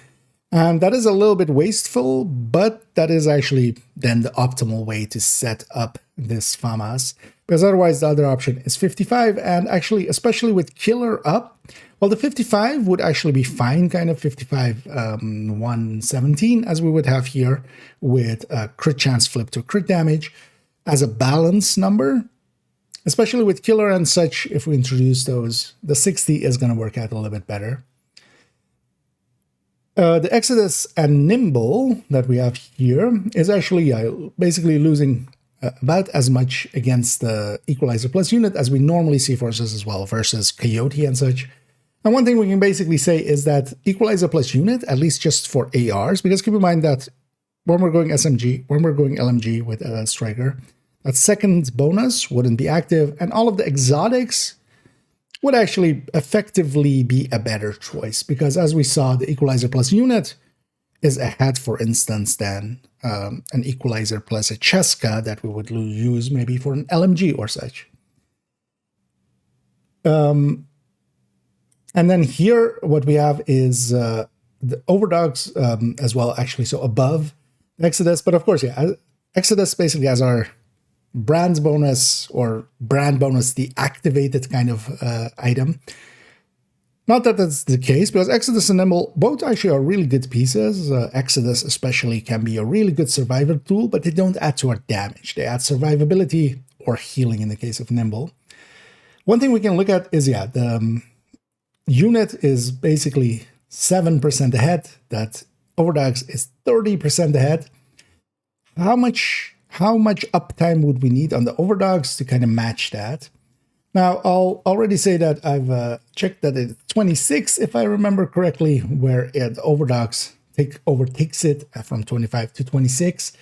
And that is a little bit wasteful, but that is actually then the optimal way to set up this FAMAS. Because otherwise the other option is 55, and actually, especially with Killer up, well, the 55 would actually be fine, kind of 55, 117, as we would have here with a crit chance flip to crit damage as a balance number. Especially with Killer and such, if we introduce those, the 60 is going to work out a little bit better. The Exodus and Nimble that we have here is actually basically losing about as much against the Equalizer plus unit as we normally see forces as well versus Coyote and such. And one thing we can basically say is that Equalizer plus unit, at least just for ARs, because keep in mind that when we're going SMG, when we're going LMG with a Striker, that second bonus wouldn't be active, and all of the exotics would actually effectively be a better choice, because as we saw, the Equalizer plus unit is ahead, for instance, than an Equalizer plus a Cheska that we would use maybe for an LMG or such. And then here, what we have is the Overdogs as well, actually, so above Exodus. But of course, yeah, Exodus basically has our brand bonus or brand bonus, the activated kind of item. Not that that's the case, because Exodus and Nimble both actually are really good pieces. Exodus especially can be a really good survivor tool, but they don't add to our damage. They add survivability or healing in the case of Nimble. One thing we can look at is, yeah, the unit is basically 7% ahead. That Overdogs is 30% ahead. How much uptime would we need on the Overdogs to kind of match that? Now, I'll already say that I've checked that it's 26, if I remember correctly, where the Overdogs overtakes it from 25 to 26.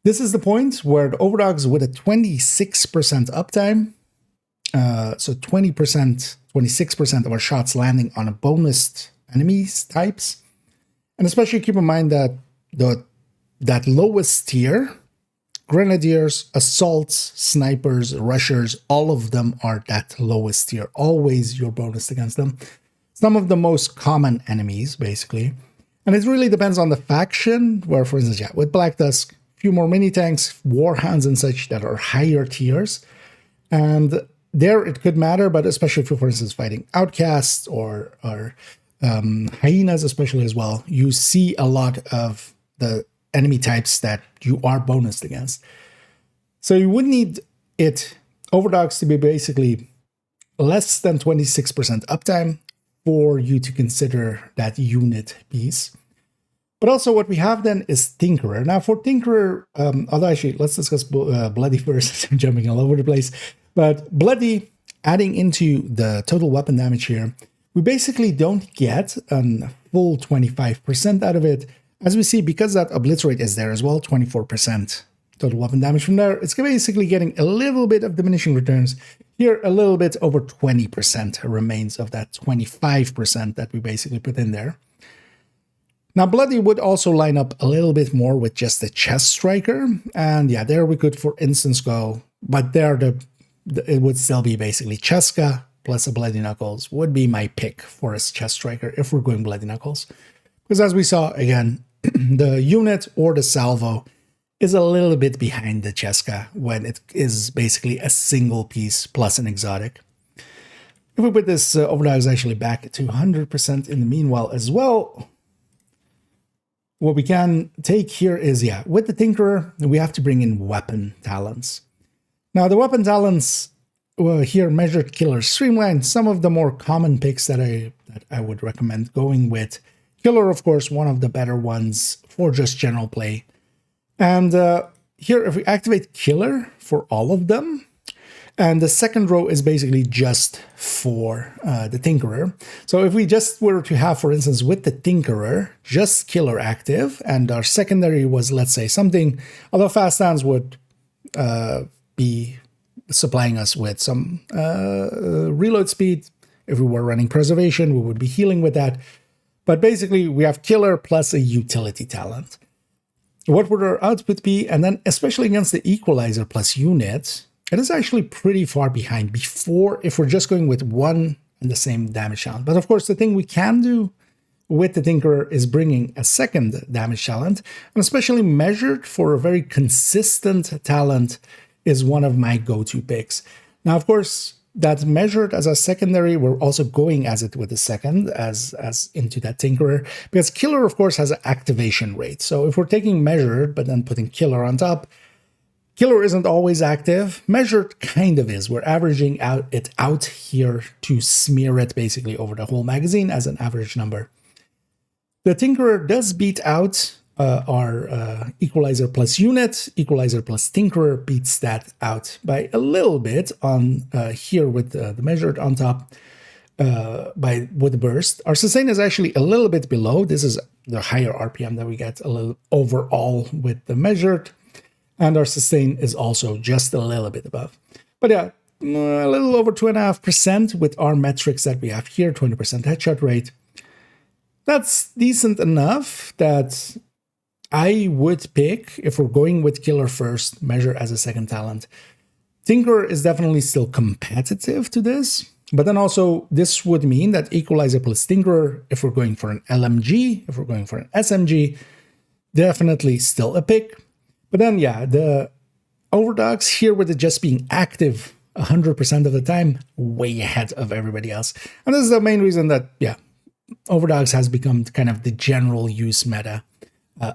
This is the point where the Overdogs with a 26% uptime, so 20%, 26% of our shots landing on a bonus enemies types. And especially keep in mind that that lowest tier, Grenadiers, Assaults, Snipers, Rushers, all of them are that lowest tier. Always your bonus against them. Some of the most common enemies, basically. And it really depends on the faction, where, for instance, yeah, with Black Tusk, a few more mini-tanks, Warhounds and such that are higher tiers. And there it could matter, but especially if you're, for instance, fighting Outcasts or Hyenas especially as well, you see a lot of the enemy types that you are bonused against. So you would need Overdogs to be basically less than 26% uptime for you to consider that unit piece. But also what we have then is Tinkerer. Now for Tinkerer, although actually let's discuss Bloody first. I'm jumping all over the place. But Bloody, adding into the total weapon damage here, we basically don't get a full 25% out of it. As we see, because that Obliterate is there as well, 24% Total weapon damage from there. It's basically getting a little bit of diminishing returns. Here, a little bit over 20% remains of that 25% that we basically put in there. Now, Bloody would also line up a little bit more with just the chest striker. And yeah, there we could, for instance, go. But there, it would still be basically Cheska plus a Bloody Knuckles would be my pick for a chest striker if we're going Bloody Knuckles. Because as we saw, again, the unit or the salvo is a little bit behind the Cheska when it is basically a single piece plus an exotic. If we put this Overdogs actually back to 100% in the meanwhile as well, what we can take here is, yeah, with the Tinkerer, we have to bring in weapon talents. Now, the weapon talents here, Measured Killer, Streamline, some of the more common picks that I would recommend going with. Killer, of course, one of the better ones for just general play. And here, if we activate Killer for all of them, and the second row is basically just for the Tinkerer. So if we just were to have, for instance, with the Tinkerer, just Killer active, and our secondary was, let's say, something, although Fast Hands would be supplying us with some reload speed. If we were running Preservation, we would be healing with that. But basically, we have Killer plus a utility talent. What would our output be? And then, especially against the Equalizer plus unit, it is actually pretty far behind before if we're just going with one and the same damage talent. But of course, the thing we can do with the Tinkerer is bringing a second damage talent, and especially Measured for a very consistent talent is one of my go-to picks. Now, of course, that Measured as a secondary, we're also going as it with the second, as into that Tinkerer, because Killer, of course, has an activation rate. So if we're taking Measured, but then putting Killer on top, Killer isn't always active. Measured kind of is. We're averaging it out here to smear it basically over the whole magazine as an average number. The Tinkerer does beat out our Equalizer plus unit. Equalizer plus Tinkerer beats that out by a little bit on here with the Measured on top with the burst. Our sustain is actually a little bit below. This is the higher RPM that we get a little overall with the Measured. And our sustain is also just a little bit above. But yeah, a little over 2.5% with our metrics that we have here, 20% headshot rate. That's decent enough that I would pick, if we're going with Killer first, Measure as a second talent. Tinkerer is definitely still competitive to this, but then also this would mean that Equalizer plus Tinkerer, if we're going for an LMG, if we're going for an SMG, definitely still a pick. But then, yeah, the Overdogs here with it just being active 100% of the time, way ahead of everybody else. And this is the main reason that, yeah, Overdogs has become kind of the general use meta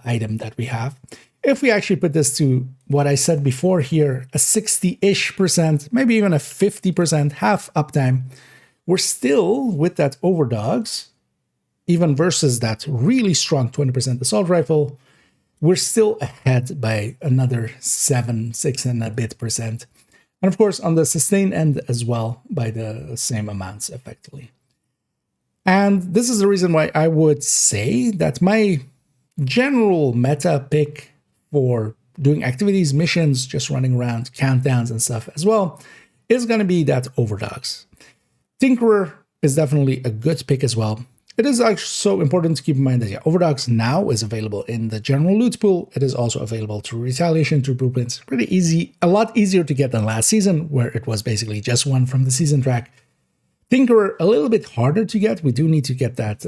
item that we have. If we actually put this to what I said before here, a 60-ish%, maybe even a 50% half uptime, we're still with that Overdogs, even versus that really strong 20% assault rifle, we're still ahead by another 6 and a bit percent. And of course, on the sustain end as well, by the same amounts effectively. And this is the reason why I would say that my general meta pick for doing activities, missions, just running around, countdowns and stuff as well, is going to be that Overdogs. Tinkerer is definitely a good pick as well. It is also important to keep in mind that, yeah, Overdogs now is available in the general loot pool. It is also available through Retaliation, through Blueprints. Pretty easy, a lot easier to get than last season, where it was basically just one from the season track. Tinkerer, a little bit harder to get. We do need to get that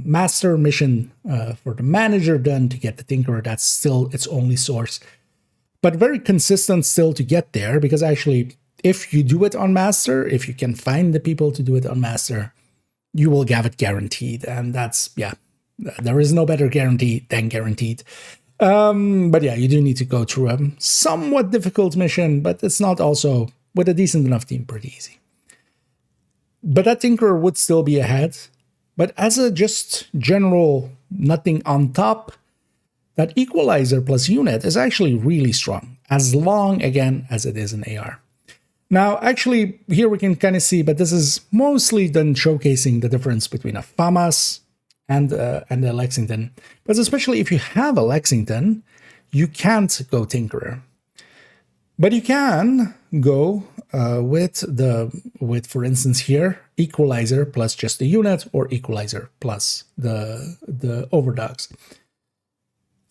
master mission for the manager done to get the Tinkerer. That's still its only source. But very consistent still to get there, because actually, if you do it on master, if you can find the people to do it on master, you will have it guaranteed. And that's, yeah, there is no better guarantee than guaranteed. But yeah, you do need to go through a somewhat difficult mission, but it's not also, with a decent enough team, pretty easy. But that Tinkerer would still be ahead. But as a just general nothing on top, that Equalizer plus unit is actually really strong, as long, again, as it is an AR. Now, actually, here we can kind of see, but this is mostly done showcasing the difference between a FAMAS and a Lexington. But especially if you have a Lexington, you can't go Tinkerer. But you can go with for instance here, equalizer plus just the unit, or equalizer plus the overdogs.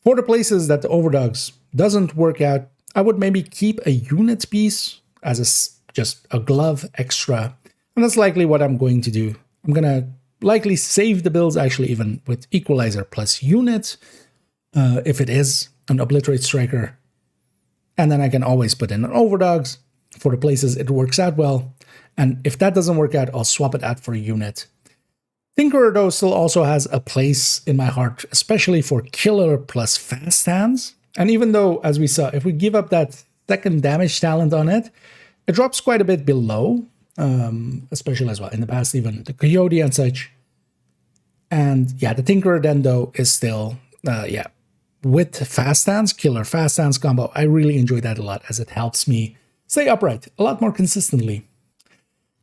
For the places that the overdogs doesn't work out, I would maybe keep a unit piece as just a glove extra. And that's likely what I'm going to do. I'm going to likely save the builds actually even with equalizer plus unit, if it is an obliterate striker. And then I can always put in an overdogs for the places it works out well. And if that doesn't work out, I'll swap it out for a unit. Tinkerer, though, still also has a place in my heart, especially for killer plus fast hands. And even though, as we saw, if we give up that second damage talent on it, it drops quite a bit below, especially as well in the past, even the Coyote and such. And yeah, the Tinkerer then, though, is still, with fast hands, killer fast hands combo. I really enjoy that a lot as it helps me stay upright a lot more consistently.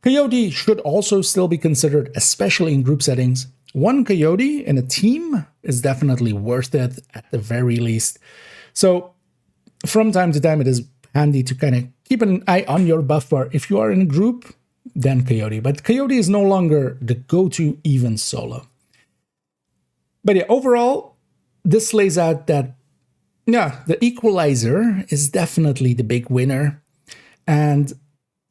Coyote should also still be considered, especially in group settings. One Coyote in a team is definitely worth it at the very least. So from time to time, it is handy to kind of keep an eye on your buff bar. If you are in a group, then Coyote. But Coyote is no longer the go-to even solo. But yeah, overall, this lays out that, yeah, the equalizer is definitely the big winner. And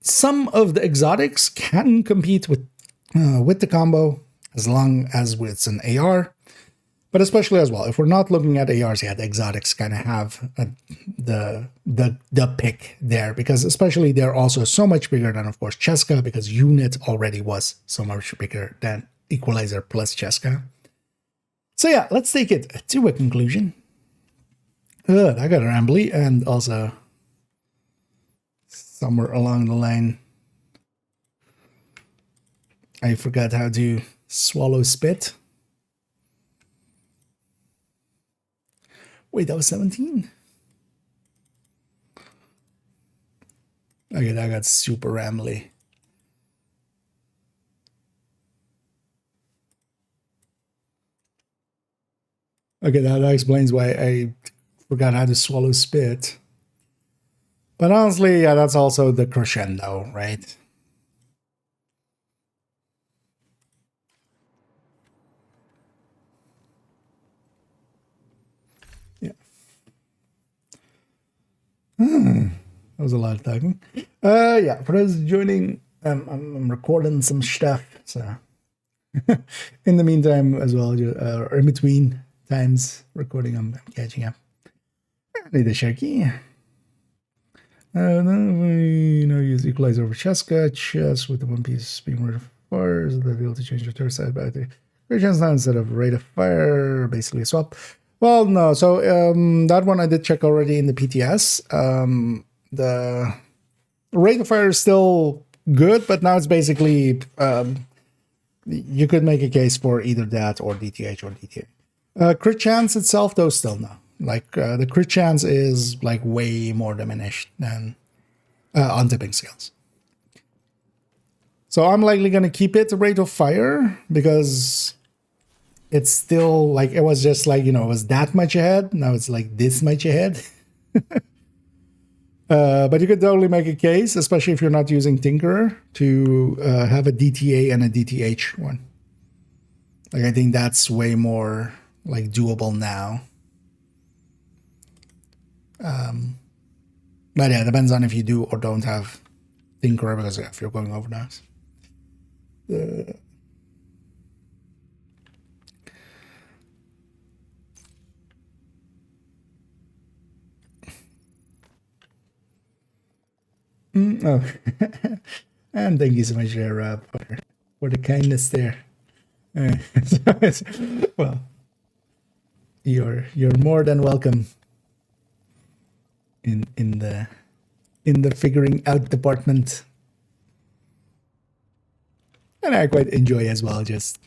some of the exotics can compete with the combo as long as it's an AR. But especially as well, if we're not looking at ARs, yeah, the exotics kind of have the pick there, because especially they're also so much bigger than, of course, Cheska, because unit already was so much bigger than equalizer plus Cheska. So yeah, let's take it to a conclusion. I got rambly, and also somewhere along the line, I forgot how to swallow spit. Wait, that was 17? Okay, that got super rambly. Okay, that explains why I forgot how to swallow spit. But honestly, yeah, that's also the crescendo, right? Yeah. That was a lot of talking. Yeah, for those joining, I'm recording some stuff, so in the meantime as well, or in between times recording, I'm catching up. I need a share key. Use equalizer over Cheska. Chess with the one piece being rate of fire is the ability to change the turret side by the great chance now instead of rate of fire, basically a swap. Well, no, so that one I did check already in the PTS. The rate of fire is still good, but now it's basically you could make a case for either that or DTH or DTA. Crit chance itself, though, still no. Like the crit chance is like way more diminished than on tipping scales. So I'm likely going to keep it rate of fire because it's still like, it was just like, it was that much ahead. Now it's like this much ahead. But you could totally make a case, especially if you're not using Tinkerer, to have a DTA and a DTH one. Like, I think that's way more like doable now. But yeah, it depends on if you do or don't have Tinkerer, because if you're going over now. Oh, and thank you so much, Rob, for the kindness there. Well, you're more than welcome in the figuring out department, and I quite enjoy as well just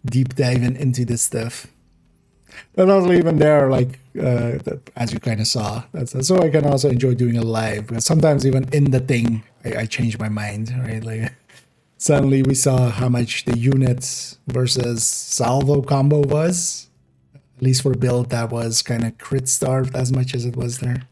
deep diving into this stuff. But also even there, like as you kind of saw, so I can also enjoy doing a live, because sometimes even in the thing I change my mind, right? Like suddenly we saw how much the units versus salvo combo was, at least for a build that was kind of crit starved as much as it was there.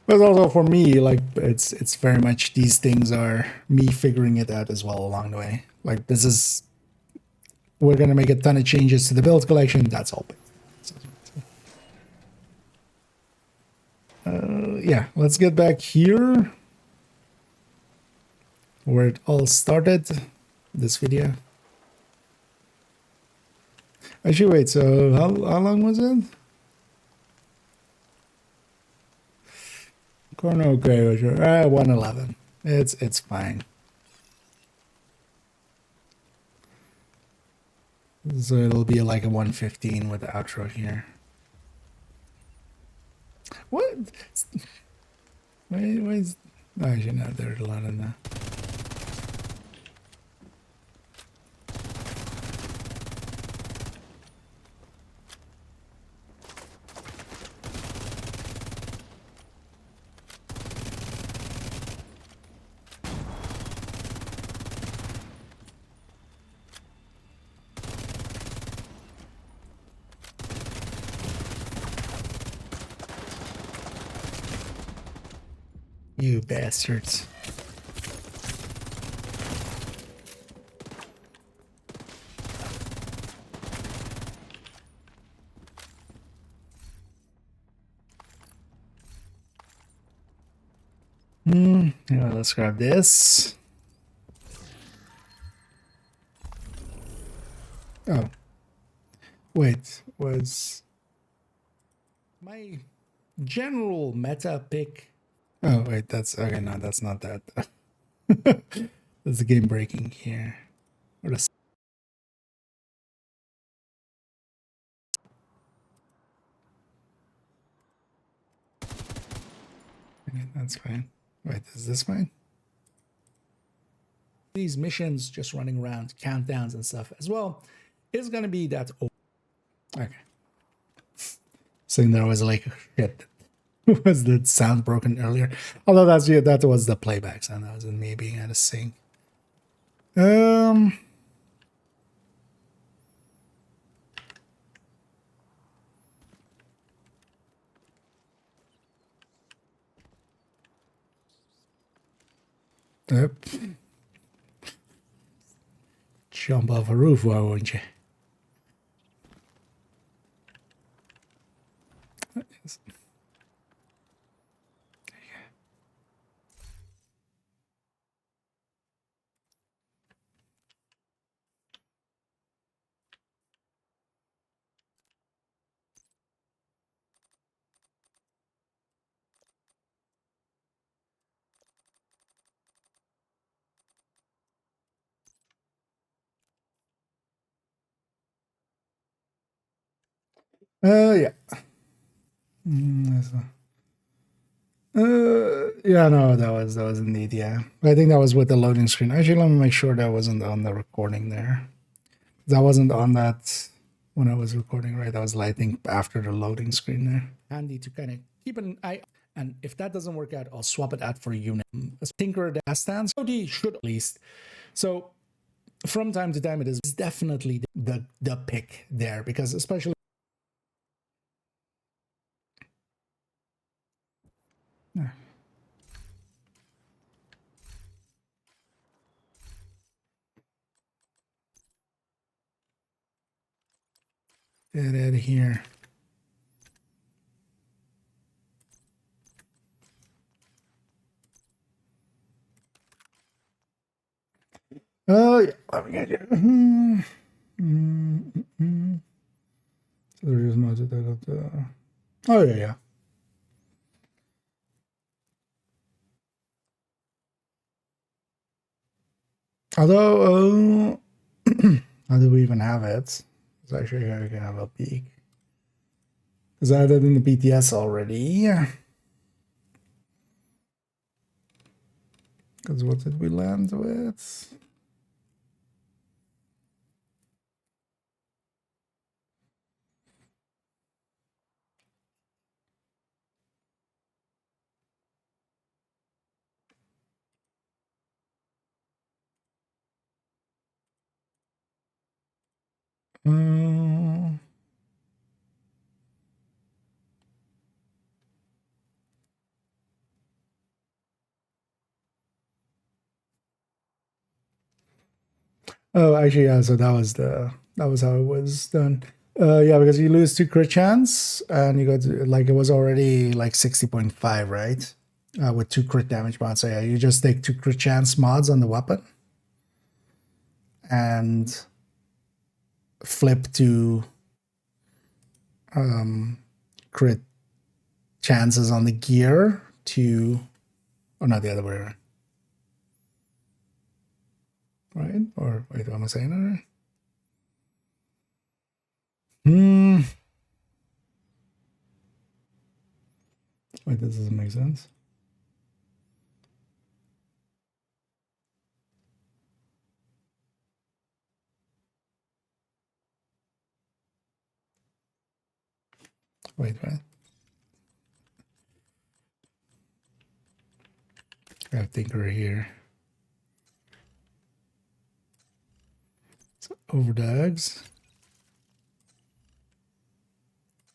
But also for me, like it's very much these things are me figuring it out as well along the way. Like this is we're gonna make a ton of changes to the build collection. That's all. Yeah, let's get back here where it all started. This video. Actually, wait. So how long was it? Corner okay, 111. It's fine. So it'll be like a 115 with the outro here. What? Why is... Oh, actually, no, there's a lot of that. You bastards. Yeah, let's grab this. Oh. Wait, was my general meta pick... Oh, wait, that's... Okay, no, that's not that. That's the game breaking here. What a... Okay, that's fine. Wait, is this fine? These missions just running around, countdowns and stuff as well, is gonna be that... Okay. Saying there was like, shit, was the sound broken earlier? Although that's, yeah, that was the playback sound. That wasn't me being out of sync. Yep. Jump off a roof, why won't you? Yeah. Yeah, no, that was indeed, yeah. I think that was with the loading screen. Actually, let me make sure that wasn't on the recording there. That wasn't on that when I was recording, right? That was, I think, after the loading screen there. Handy to kind of keep an eye. And if that doesn't work out, I'll swap it out for a unit. A Tinker that stands, OD should at least. So from time to time, it is definitely the pick there, because especially... Get out of here. Oh, yeah. Let me get you. So there's much of that. Oh, yeah, yeah. Although, how do we even have it? It's actually how we can have a peek. Because I had it in the BTS already. Because what did we land with? Oh, actually, yeah. So that was how it was done. Yeah, because you lose 2 crit chance, and you go to like it was already like 60.5, right? With 2 crit damage mods. So yeah, you just take 2 crit chance mods on the weapon, and flip to crit chances on the gear to, or not the other way around, right? Or wait, am I saying that right? Wait, this doesn't make sense. Wait, right? I have Tinker here. So overdogs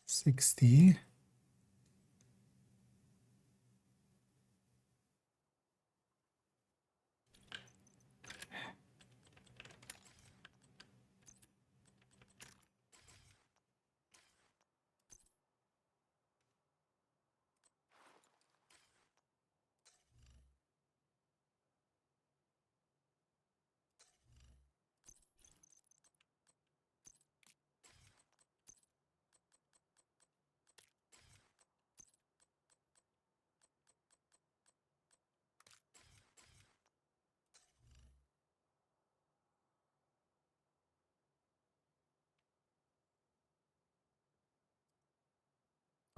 60.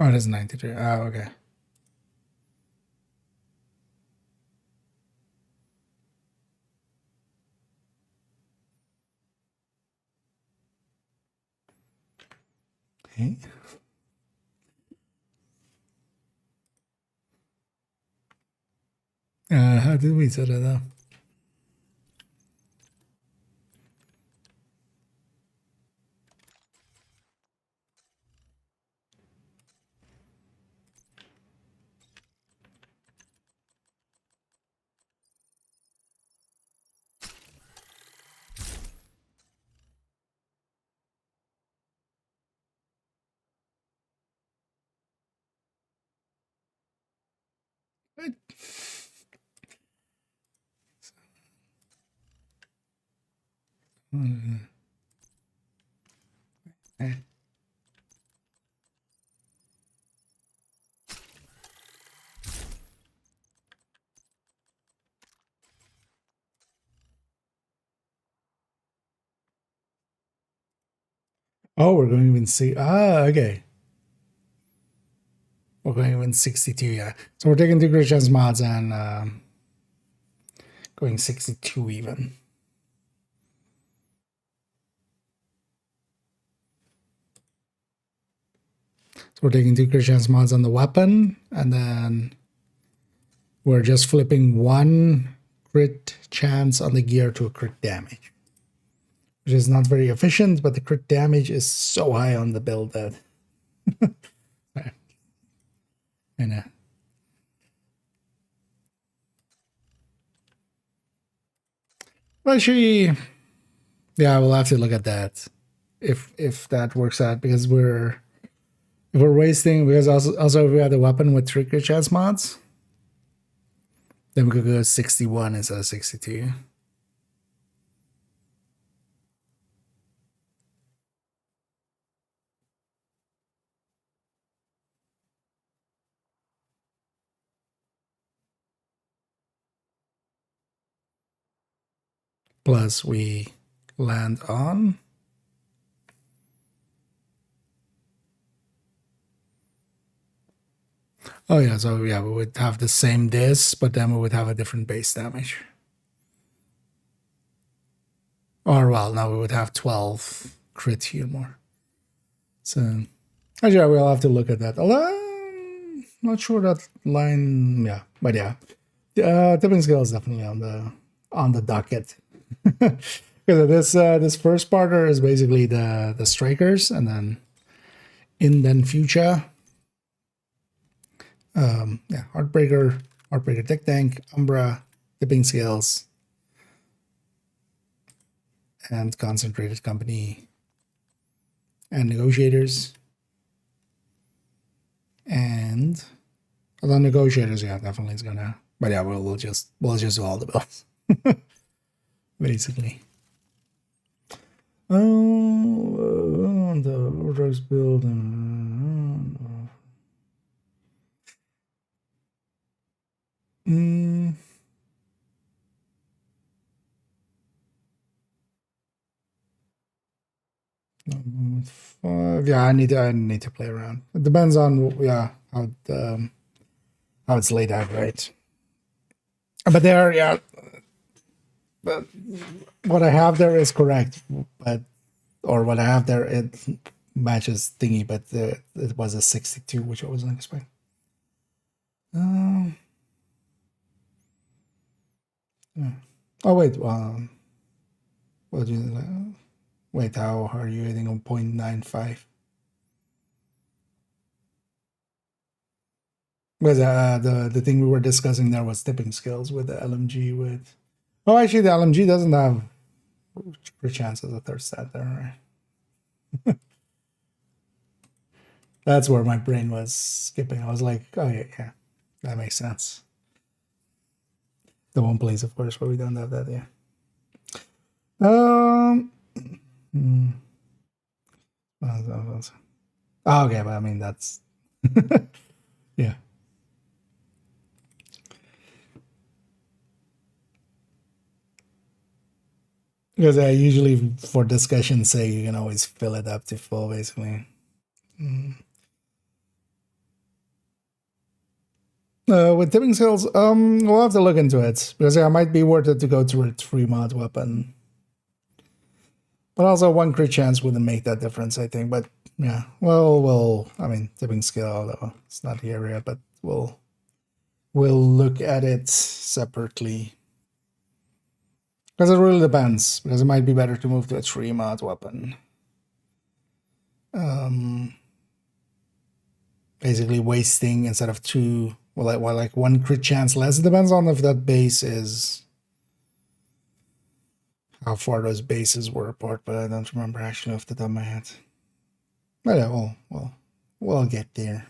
Oh, that's 93. Oh, okay. Okay. How did we set it up? What? Eh. Oh, we're going to even see. Ah, okay. We're going even 62, yeah. So we're taking 2 crit chance mods and going 62 even. So we're taking 2 crit chance mods on the weapon, and then we're just flipping 1 crit chance on the gear to a crit damage, which is not very efficient, but the crit damage is so high on the build that I know. Well, actually, yeah, we'll have to look at that if that works out, because if we're wasting, because also if we had the weapon with 3 crit chance mods, then we could go 61 instead of 62. Plus we land on. Oh yeah, so yeah, we would have the same disc, but then we would have a different base damage. Or well, now we would have 12 crit here more. So actually, we'll have to look at that. Although not sure that line, yeah, but yeah, tipping scale is definitely on the docket. Because this first partner is basically the strikers, and then future. Yeah, Heartbreaker, Tech Tank, Umbra, Tipping Scales, and concentrated company and negotiators. And the negotiators, yeah, definitely is gonna. But yeah, we'll just do all the builds, basically. Oh, the Orthodox build. Five. Yeah, I need to play around. It depends on how it's laid out, right? But there, yeah. But what I have there is correct, or what I have there it matches thingy, but it was a 62, which I wasn't expecting. Oh wait, what do you? Wait, how are you hitting on 0.95? Because the thing we were discussing there was tipping skills with the LMG with. Oh, actually, the LMG doesn't have crit chance as a third stat there, right? That's where my brain was skipping. I was like, oh yeah, that makes sense. The one place, of course, where we don't have that, yeah. Oh, okay, but I mean that's yeah. Because I usually, for discussion's sake, you can always fill it up to full, basically. With tipping skills, we'll have to look into it, because it might be worth it to go to a 3-mod weapon. But also, one crit chance wouldn't make that difference, I think. But yeah, well, I mean, tipping skill, although it's not the area, but we'll look at it separately. Because it really depends, because it might be better to move to a 3-mod weapon. Basically wasting instead of 2, like 1 crit chance less. It depends on if that base is, how far those bases were apart, but I don't remember actually off the top of my head. But yeah, we'll get there.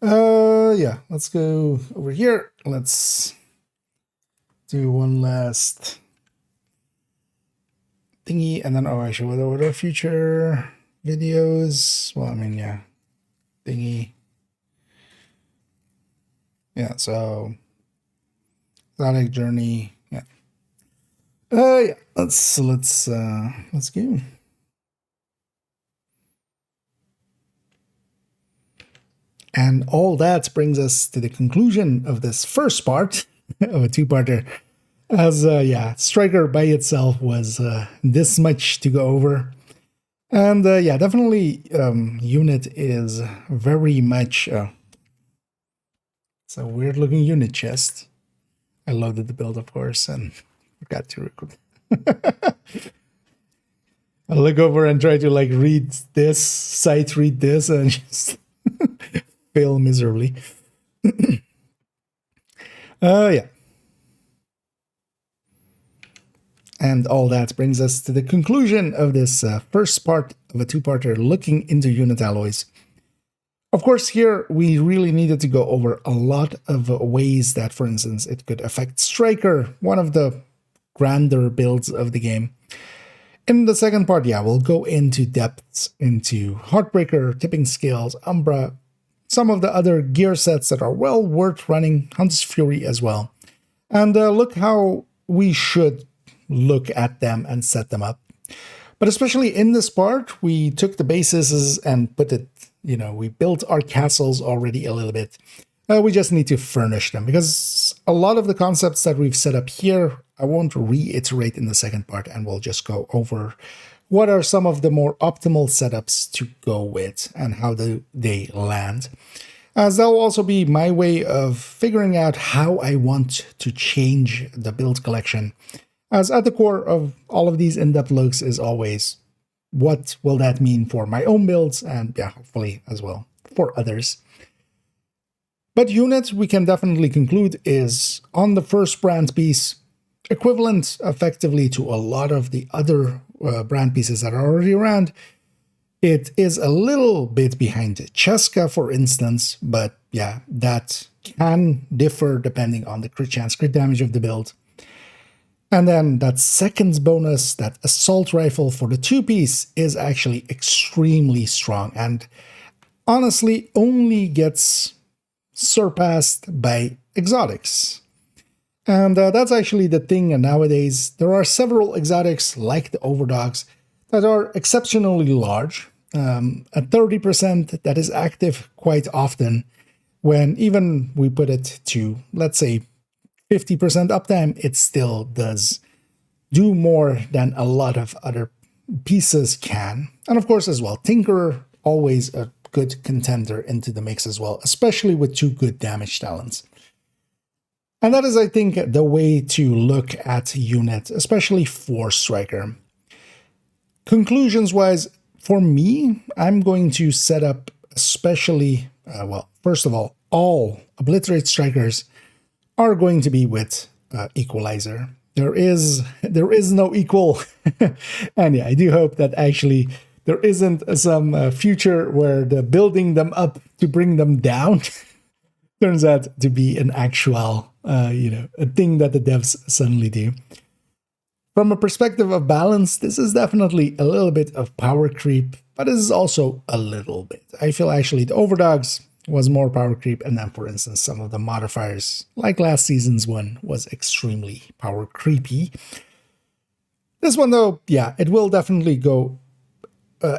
Yeah, let's go over here. Let's do one last thingy, and then actually with our future videos. Well, I mean, yeah, thingy. Yeah, so Sonic Journey. Yeah. Yeah. Let's go. And all that brings us to the conclusion of this first part of a 2-parter. As yeah, Striker by itself was this much to go over. And yeah, definitely unit is very much it's a weird looking unit chest. I loaded the build, of course, and forgot to record. I look over and try to like read this, sight read this, and just fail miserably. Yeah. And all that brings us to the conclusion of this first part of a 2-parter looking into unit alloys. Of course, here we really needed to go over a lot of ways that, for instance, it could affect Striker, one of the grander builds of the game. In the second part, yeah, we'll go into depths into Heartbreaker, tipping scales, Umbra, some of the other gear sets that are well worth running, Hunter's Fury as well. And look how we should look at them and set them up. But especially in this part, we took the bases and put it, we built our castles already a little bit. We just need to furnish them, because a lot of the concepts that we've set up here, I won't reiterate in the second part, and we'll just go over what are some of the more optimal setups to go with and how they land. As that will also be my way of figuring out how I want to change the build collection. As at the core of all of these in-depth looks is always, what will that mean for my own builds, and yeah, hopefully as well for others. But unit, we can definitely conclude, is on the first brand piece equivalent effectively to a lot of the other brand pieces that are already around. It is a little bit behind Cheska, for instance, but yeah, that can differ depending on the crit chance, crit damage of the build. And then that second bonus, that assault rifle for the 2-piece, is actually extremely strong and honestly only gets surpassed by exotics. And that's actually the thing nowadays. There are several exotics like the Overdogs that are exceptionally large, at 30% that is active quite often, when even we put it to, let's say, 50% uptime, it still does do more than a lot of other pieces can. And of course as well, Tinkerer, always a good contender into the mix as well, especially with 2 good damage talents. And that is, I think, the way to look at unit, especially for Striker. Conclusions-wise, for me, I'm going to set up especially, well, first of all Obliterate Strikers are going to be with Equalizer. There is no equal, and yeah, I do hope that actually there isn't some future where the building them up to bring them down turns out to be an actual, a thing that the devs suddenly do. From a perspective of balance, this is definitely a little bit of power creep, but this is also a little bit. I feel actually the Overdogs was more power creep, and then, for instance, some of the modifiers, like last season's one, was extremely power creepy. This one, though, yeah, it will definitely go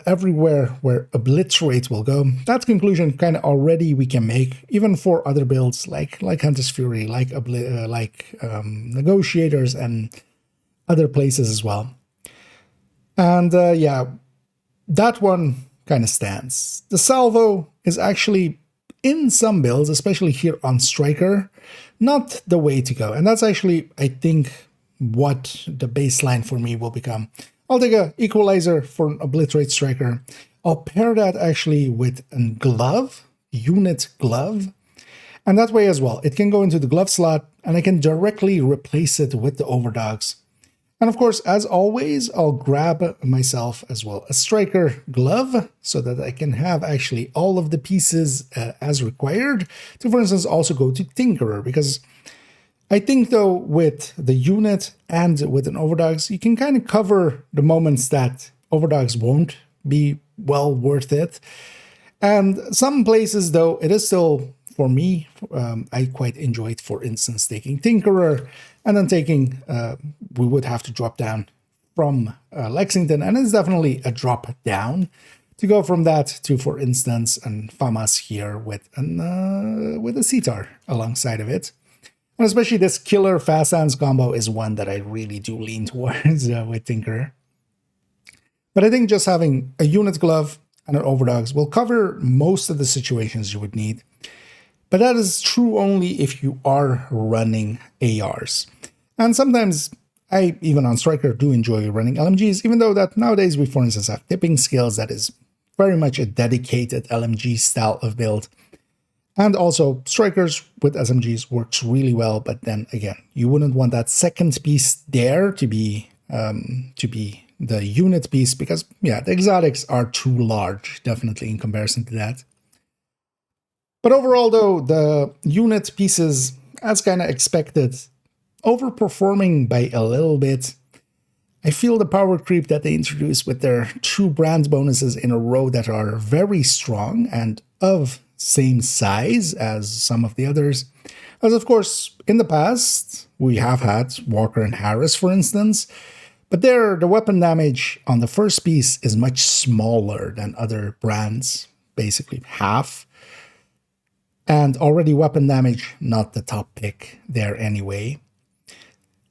everywhere where Obliterate will go. That conclusion kind of already we can make, even for other builds like Hunter's Fury, like Negotiators, and other places as well. And yeah, that one kind of stands. The Salvo is actually, in some builds, especially here on Striker, not the way to go. And that's actually, I think, what the baseline for me will become. I'll take an Equalizer for an Obliterate Striker. I'll pair that actually with a glove, unit glove. And that way as well, it can go into the glove slot and I can directly replace it with the Overdogs. And of course, as always, I'll grab myself as well a Striker glove so that I can have actually all of the pieces as required to, for instance, also go to Tinkerer, because I think, though, with the unit and with an Overdogs, you can kind of cover the moments that Overdogs won't be well worth it. And some places, though, it is still, for me, I quite enjoyed, for instance, taking Tinkerer and then taking, we would have to drop down from Lexington, and it's definitely a drop down to go from that to, for instance, an FAMAS here with a Cetar alongside of it. And especially this killer fast hands combo is one that I really do lean towards with Tinkerer. But I think just having a unit glove and an Overdogs will cover most of the situations you would need. But that is true only if you are running ARs. And sometimes I, even on Striker, do enjoy running LMGs, even though that nowadays we, for instance, have tipping skills that is very much a dedicated LMG style of build. And also, Strikers with SMGs works really well, but then again, you wouldn't want that second piece there to be the unit piece, because yeah, the exotics are too large, definitely, in comparison to that. But overall, though, the unit pieces, as kind of expected, overperforming by a little bit. I feel the power creep that they introduced with their 2 brand bonuses in a row that are very strong and of same size as some of the others. As of course, in the past, we have had Walker and Harris, for instance, but there, the weapon damage on the first piece is much smaller than other brands, basically half. And already weapon damage, not the top pick there anyway.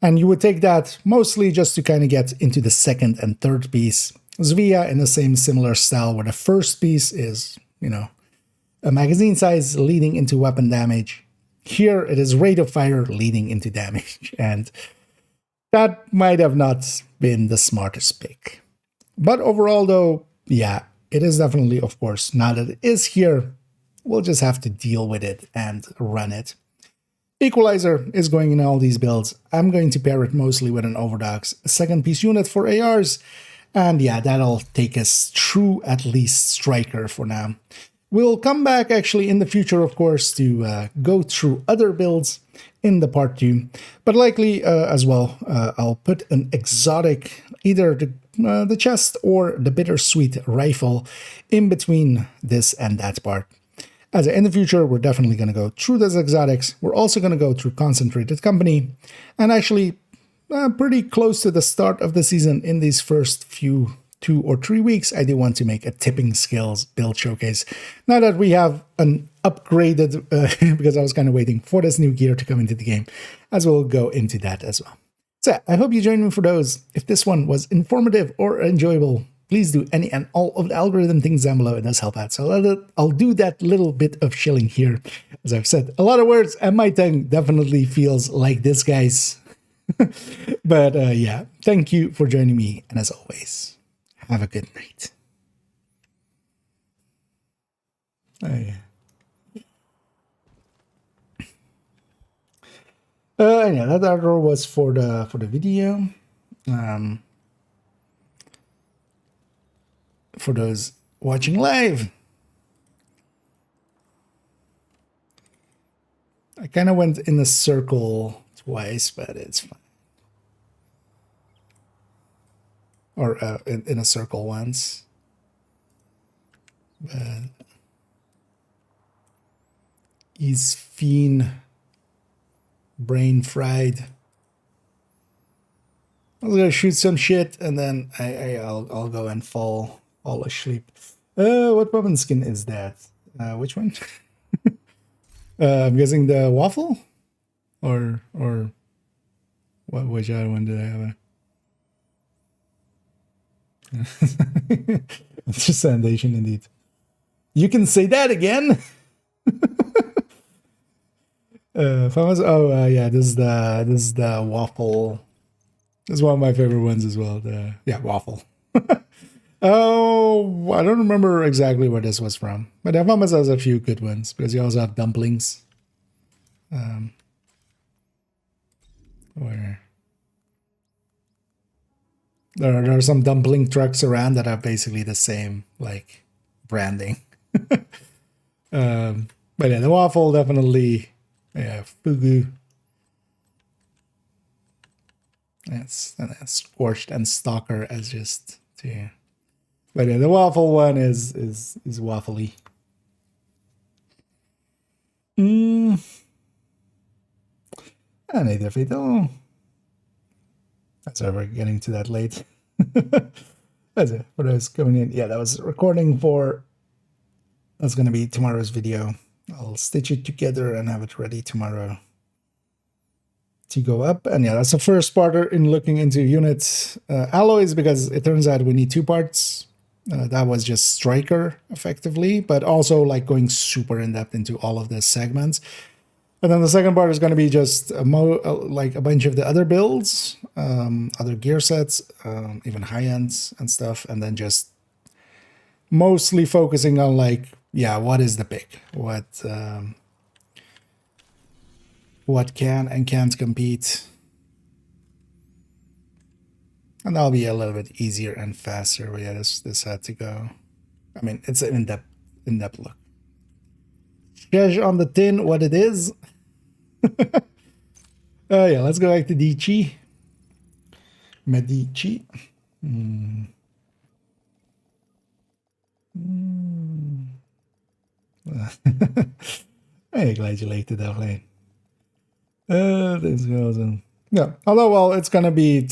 And you would take that mostly just to kind of get into the second and third piece. Zvia in the same similar style, where the first piece is, a magazine size leading into weapon damage. Here it is rate of fire leading into damage, and that might have not been the smartest pick. But overall, though, yeah, it is definitely, of course, now that it is here, we'll just have to deal with it and run it. Equalizer is going in all these builds. I'm going to pair it mostly with an Overdogs, a second piece unit for ARs, and yeah, that'll take us through at least Striker for now. We'll come back actually in the future, of course, to go through other builds in the part 2, but likely as well, I'll put an exotic, either the chest or the bittersweet rifle in between this and that part. As in the future, we're definitely going to go through those exotics. We're also going to go through Concentrated Company, and actually pretty close to the start of the season in these first few 2 or 3 weeks, I do want to make a tipping skills build showcase. Now that we have an upgraded, because I was kind of waiting for this new gear to come into the game, as we'll go into that as well. So I hope you join me for those. If this one was informative or enjoyable, please do any and all of the algorithm things down below. It does help out. So I'll do that little bit of shilling here. As I've said, a lot of words, and my tongue definitely feels like this, guys. But yeah, thank you for joining me. And as always, have a good night. Oh, yeah. Yeah, that outro was for the video. For those watching live, I kind of went in a circle twice, but it's fine. Or in a circle once. But he's fiend, brain fried. I was gonna shoot some shit, and then I'll go and fall asleep. What weapon skin is that? Which one? I'm guessing the waffle, or what? Which other one did I have? Just Foundation, indeed. You can say that again. Yeah, this is the waffle. This is one of my favorite ones as well. Waffle. Oh, I don't remember exactly where this was from, but Famas has a few good ones because you also have dumplings. Where there are some dumpling trucks around that are basically the same, like, branding. But yeah, the waffle definitely, yeah, fugu. That's scorched and stalker as just yeah. But yeah, the waffle one is waffly. And I definitely that's why we're getting to that late. That's it. For those coming in, yeah, that was recording for. That's gonna be tomorrow's video. I'll stitch it together and have it ready tomorrow to go up. And yeah, that's the first part in looking into units alloys, because it turns out we need 2 parts. That was just Striker effectively, but also like going super in depth into all of the segments. And then the second part is going to be just like a bunch of the other builds, other gear sets, even high ends and stuff, and then just mostly focusing on like, yeah, what is the pick? What can and can't compete? And that'll be a little bit easier and faster. But yeah, this had to go. I mean, it's an in-depth look. Judge on the tin what it is. Yeah, let's go back to Dici. Medici. I'm glad you liked it, definitely. This goes on. Yeah, although, well, it's gonna be.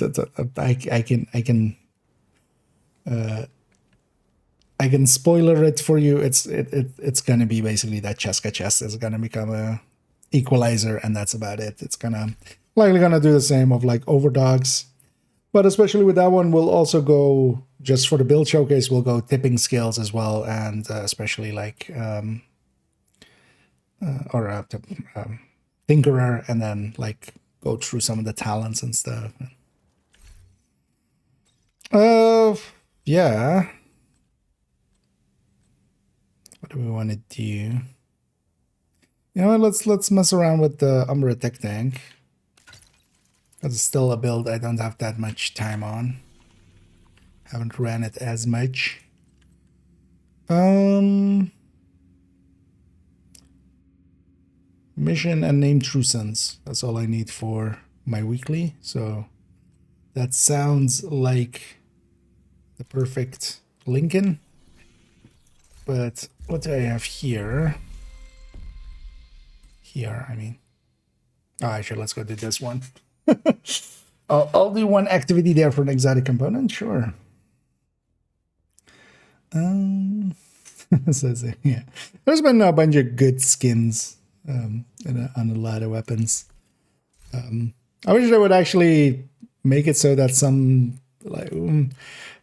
I can spoiler it for you. It's gonna be basically that Cheska chest is gonna become a equalizer, and that's about it. It's likely gonna do the same of like Overdogs, but especially with that one, we'll also go just for the build showcase. We'll go tipping skills as well, and especially like Tinkerer, and then like go through some of the talents and stuff. Yeah. What do we want to do? You know what? Let's mess around with the Umbra Tech Tank. It's still a build I don't have that much time on. Haven't ran it as much. Mission and name True Sons. That's all I need for my weekly. So that sounds like the perfect Lincoln. But what do I have here? Here, I mean. Oh, actually, let's go do this one. I'll do one activity there for an exotic component, sure. So, yeah, there's been a bunch of good skins on a lot of weapons. I wish they would actually make it so that some like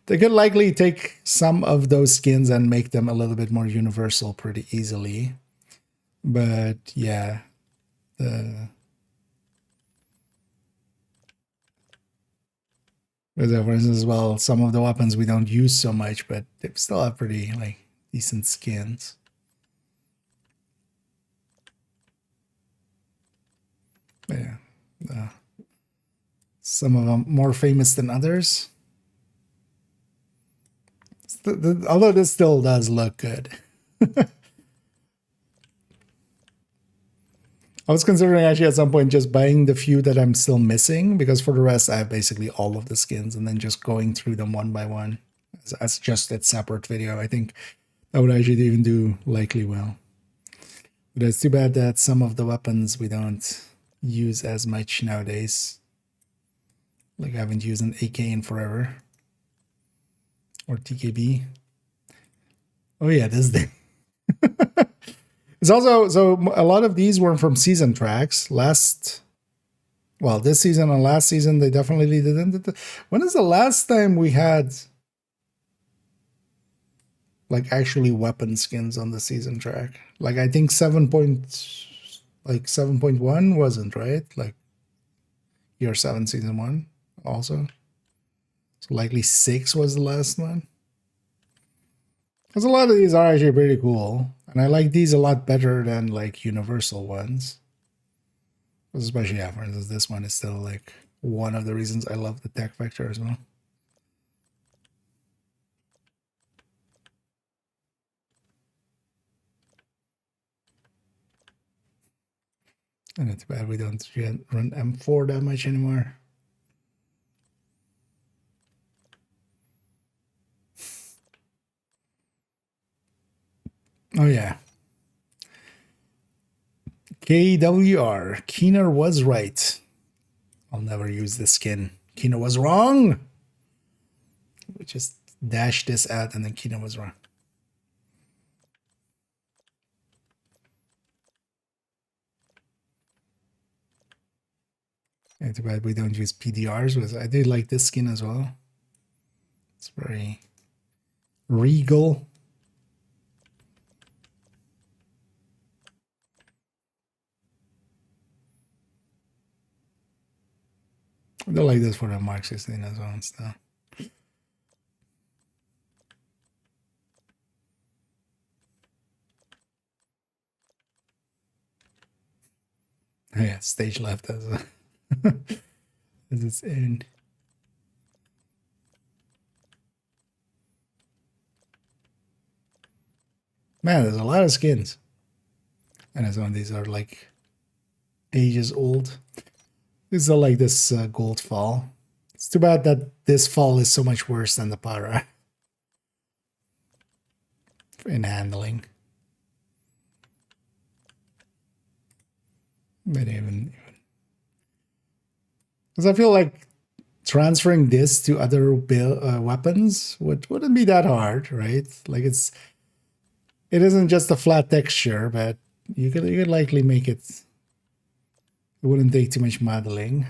they could likely take some of those skins and make them a little bit more universal pretty easily. But yeah, for instance, as well, some of the weapons we don't use so much, but they still have pretty like decent skins. But yeah, some of them more famous than others. Although this still does look good. I was considering actually at some point just buying the few that I'm still missing, because for the rest I have basically all of the skins, and then just going through them one by one as just a separate video. I think that would actually even do likely well. But it's too bad that some of the weapons we don't use as much nowadays. Like I haven't used an AK in forever. Or TKB. Oh yeah, this thing. It's also, so a lot of these were from season tracks. This season and last season, they definitely didn't. When is the last time we had like actually weapon skins on the season track? Like I think 7.1 wasn't, right? Like year 7 season 1 also. So likely 6 was the last one. Because a lot of these are actually pretty cool. And I like these a lot better than like universal ones. Especially, yeah, for instance, this one is still like one of the reasons I love the tech vector as well. And it's bad we don't run M4 that much anymore. Oh yeah. KWR. Keener was right. I'll never use this skin. Keener was wrong. We just dash this out and then Keener was wrong. Yeah, too bad we don't use PDRs. But I do like this skin as well. It's very regal. I do like this for the Mark 16 as well and stuff. Oh yeah, stage left as a as its own. Man, there's a lot of skins. And some of these are like ages old. These are like this gold fall. It's too bad that this fall is so much worse than the para in handling. But even because I feel like transferring this to other weapons wouldn't be that hard, right? Like it isn't just a flat texture, but you could likely make it. It wouldn't take too much modeling.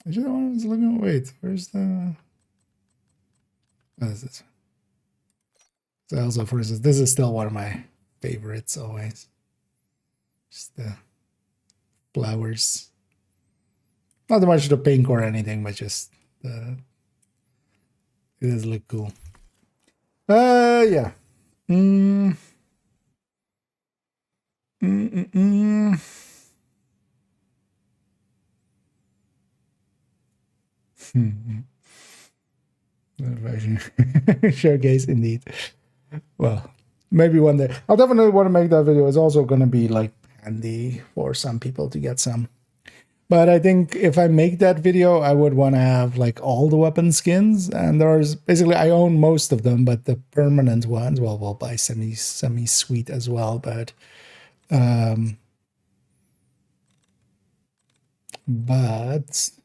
I just was looking. Wait, where's the? What is this? So also, for instance, this is still one of my favorites always. Just the flowers. Not much the pink or anything, but just it does look cool. Yeah. Showcase indeed. Well, maybe one day. I'll definitely want to make that video. It's also going to be like handy for some people to get some. But I think if I make that video, I would want to have like all the weapon skins. And there's basically, I own most of them, but the permanent ones, well, we'll buy semi-sweet as well. But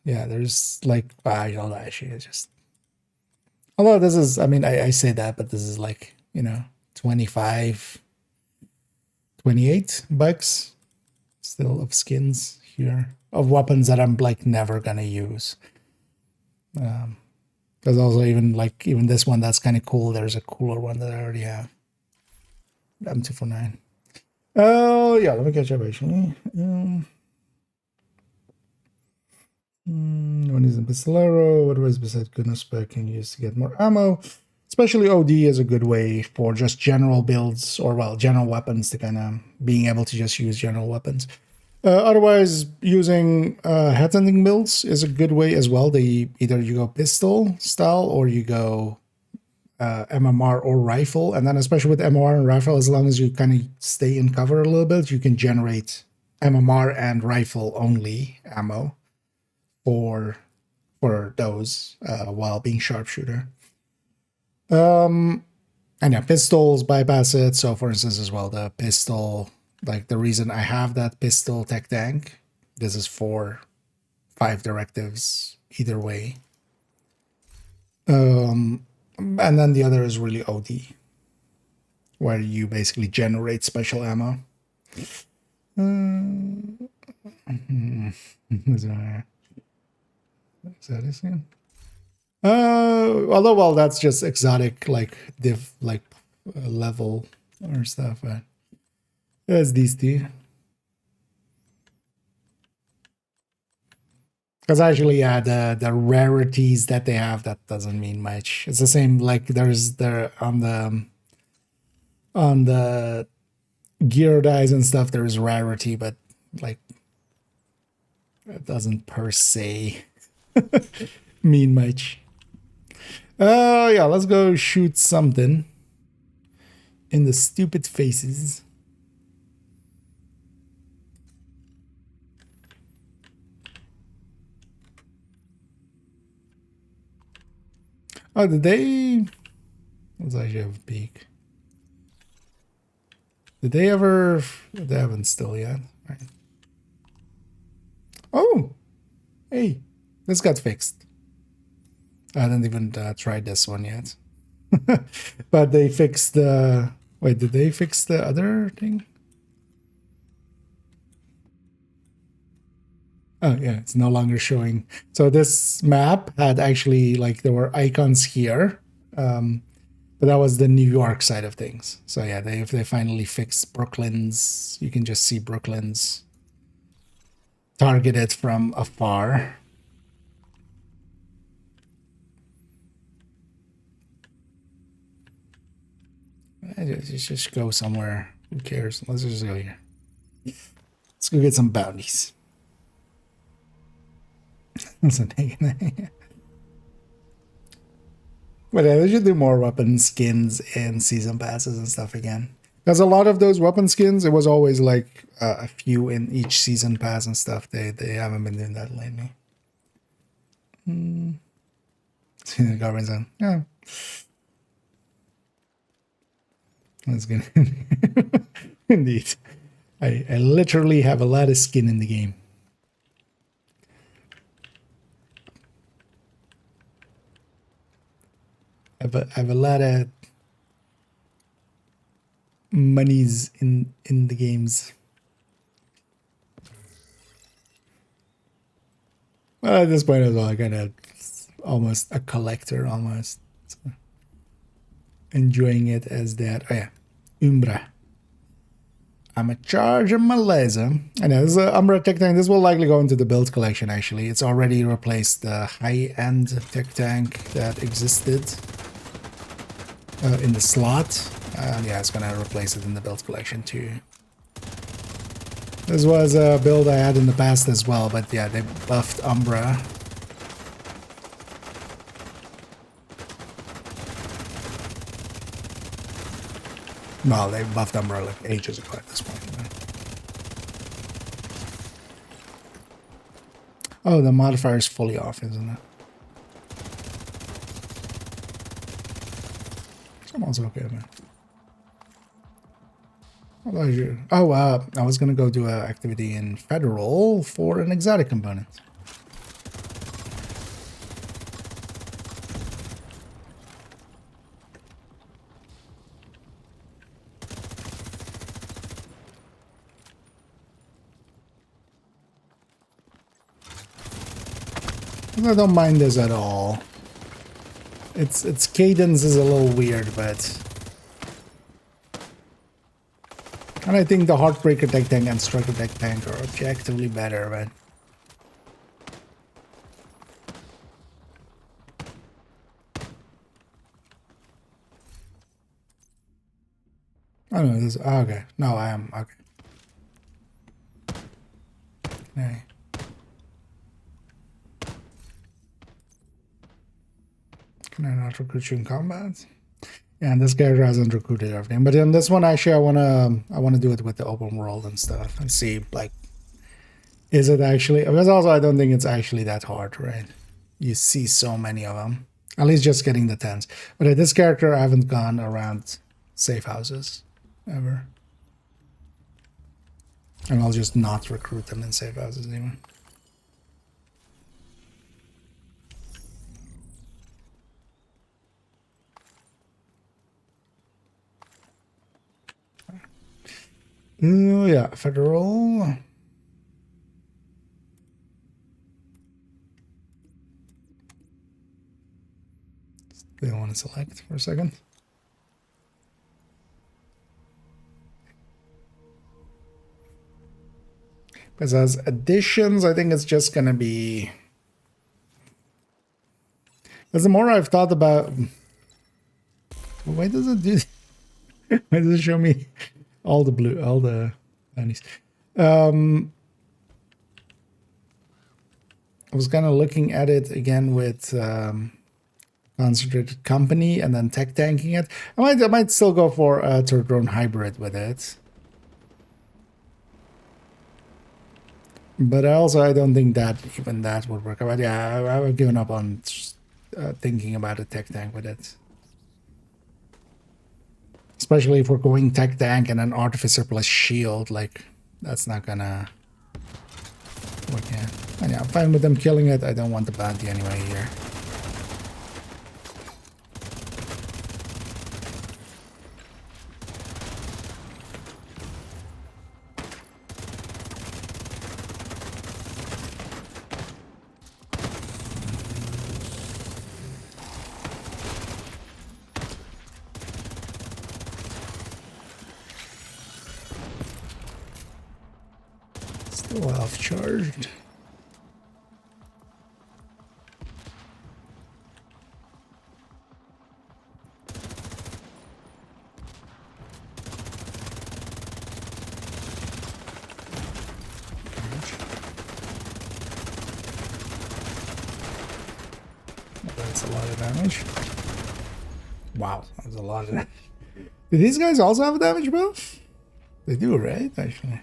yeah, there's like, I don't know, actually, it's just, although this is, I mean, I say that, but this is like, you know, 25, 28 bucks still of skins here, of weapons that I'm like never gonna use. There's also even this one that's kind of cool. There's a cooler one that I already have. M249. Oh yeah, let me catch up actually. One is a pistolero. What was besides goodness spec can you use to get more ammo? Especially OD is a good way for just general builds, or well, general weapons, to kind of being able to just use general weapons. Otherwise, using headhunting builds is a good way as well. Either you go pistol style or you go MMR or rifle. And then especially with MMR and rifle, as long as you kind of stay in cover a little bit, you can generate MMR and rifle only ammo for those while being sharpshooter. And yeah, pistols bypass it. So for instance, as well, the pistol, like the reason I have that pistol tech tank, this is for 5 directives either way. And then the other is really OD, where you basically generate special ammo. Is that it again? Although, well, that's just exotic, like div, like level or stuff. But there's these two. Because actually, yeah, the rarities that they have, that doesn't mean much. It's the same, like there's on the gear dies and stuff, there's rarity, but like it doesn't per se mean much. Yeah, let's go shoot something in the stupid faces. Oh, did they? Let's actually have a peek. Did they ever? They haven't still yet. Right. Oh, hey, this got fixed. I haven't even tried this one yet. But they fixed the... Wait, did they fix the other thing? Oh, yeah, it's no longer showing. So this map had actually, like, there were icons here. But that was the New York side of things. So yeah, they finally fixed Brooklyn's. You can just see Brooklyn's targeted from afar. Just go somewhere. Who cares? Let's just go here. Let's go get some bounties. But they should do more weapon skins and season passes and stuff again. Because a lot of those weapon skins, it was always like a few in each season pass and stuff. They haven't been doing that lately. See the garbage zone. Yeah. That's good. Indeed. I literally have a lot of skin in the game. I have a lot of monies in the games. Well, at this point as well, I kind of almost a collector almost. So, enjoying it as that. Oh yeah, Umbra. I'm a charge of my laser. I know this is an Umbra tech tank. This will likely go into the build collection actually. It's already replaced the high-end tech tank that existed in the slot. Yeah, it's gonna replace it in the build collection too. This was a build I had in the past as well, but yeah, they buffed Umbra. Well, they buffed Umbra like ages ago at this point. Oh, the modifier is fully off, isn't it? Someone's okay, man. What about you? Oh, I was gonna go do an activity in Federal for an exotic component. I don't mind this at all. Its cadence is a little weird, but... And I think the Heartbreaker Tech Tank and Striker Tech Tank are objectively better, but... I don't know, this... Oh, okay. No, I am... Okay. Okay. Can I not recruit you in combat? Yeah, and this character hasn't recruited everything. But in this one, actually, I wanna do it with the open world and stuff and see, like, is it actually? Because also, I don't think it's actually that hard, right? You see so many of them. At least just getting the 10s. But this character, I haven't gone around safe houses ever, and I'll just not recruit them in safe houses even. Oh, yeah, Federal. They want to select for a second. Because as additions, I think it's just going to be... Because the more I've thought about... Why does it do... Why does it show me all the blue, all the bunnies? I was kind of looking at it again with concentrated company and then tech tanking it. I might still go for a third drone hybrid with it. But I don't think that even that would work. But yeah, I've given up on thinking about a tech tank with it. Especially if we're going tech tank and an artificer plus shield, like that's not gonna work. Yeah, and yeah, I'm fine with them killing it. I don't want the bounty anyway here. Still half charged. That's a lot of damage. Wow, that was a lot of damage. Do these guys also have a damage buff? They do, right? Actually.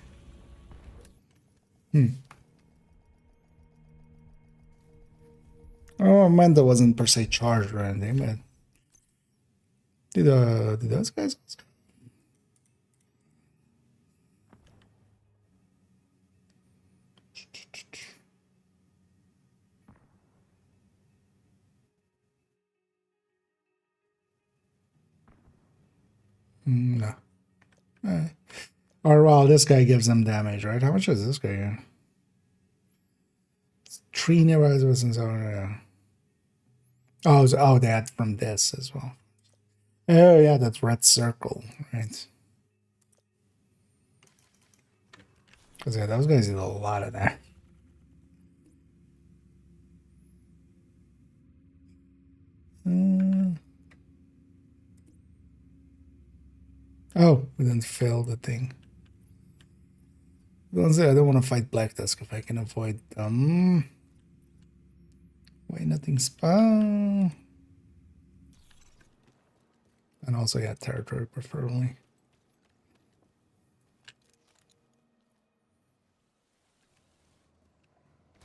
Oh, Manta wasn't per se charged or anything, but did those guys also? No. Or well, this guy gives them damage, right? How much is this guy here? 3 nearby and so yeah. Oh, they had from this as well. Oh yeah, that's red circle, right? Because yeah, those guys did a lot of that. Oh, we didn't fill the thing. Honestly, I don't want to fight Black Tusk if I can avoid them. Why nothing spell? And also, yeah, territory preferably.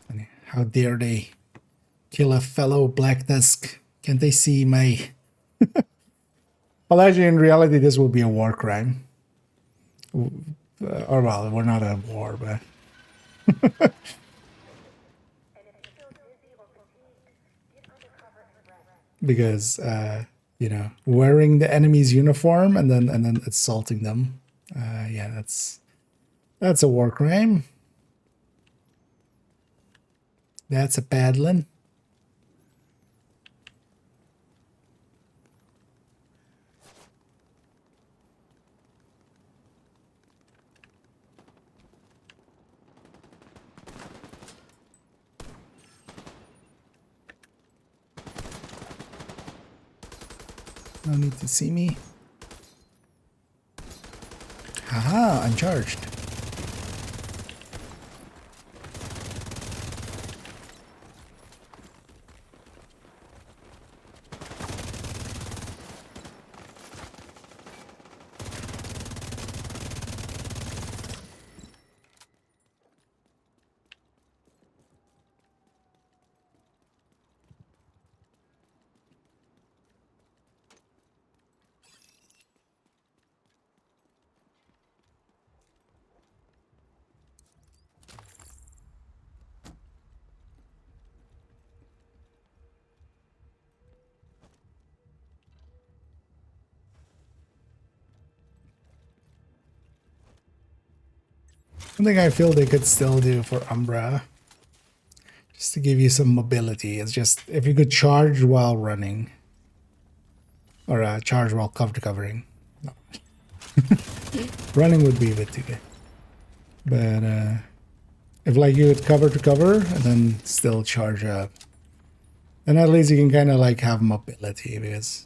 And how dare they kill a fellow Black Tusk? Can't they see my... Well, actually, in reality, this will be a war crime. Or, well, we're not at war, but... because, you know, wearing the enemy's uniform and then assaulting them. Yeah, that's a war crime. That's a paddling. No need to see me. Haha, I'm charged. Something I feel they could still do for Umbra, just to give you some mobility, is just if you could charge while running, or charge while covering. No. Running would be a bit too good, but if like you would cover to cover and then still charge up, then at least you can kind of like have mobility. Because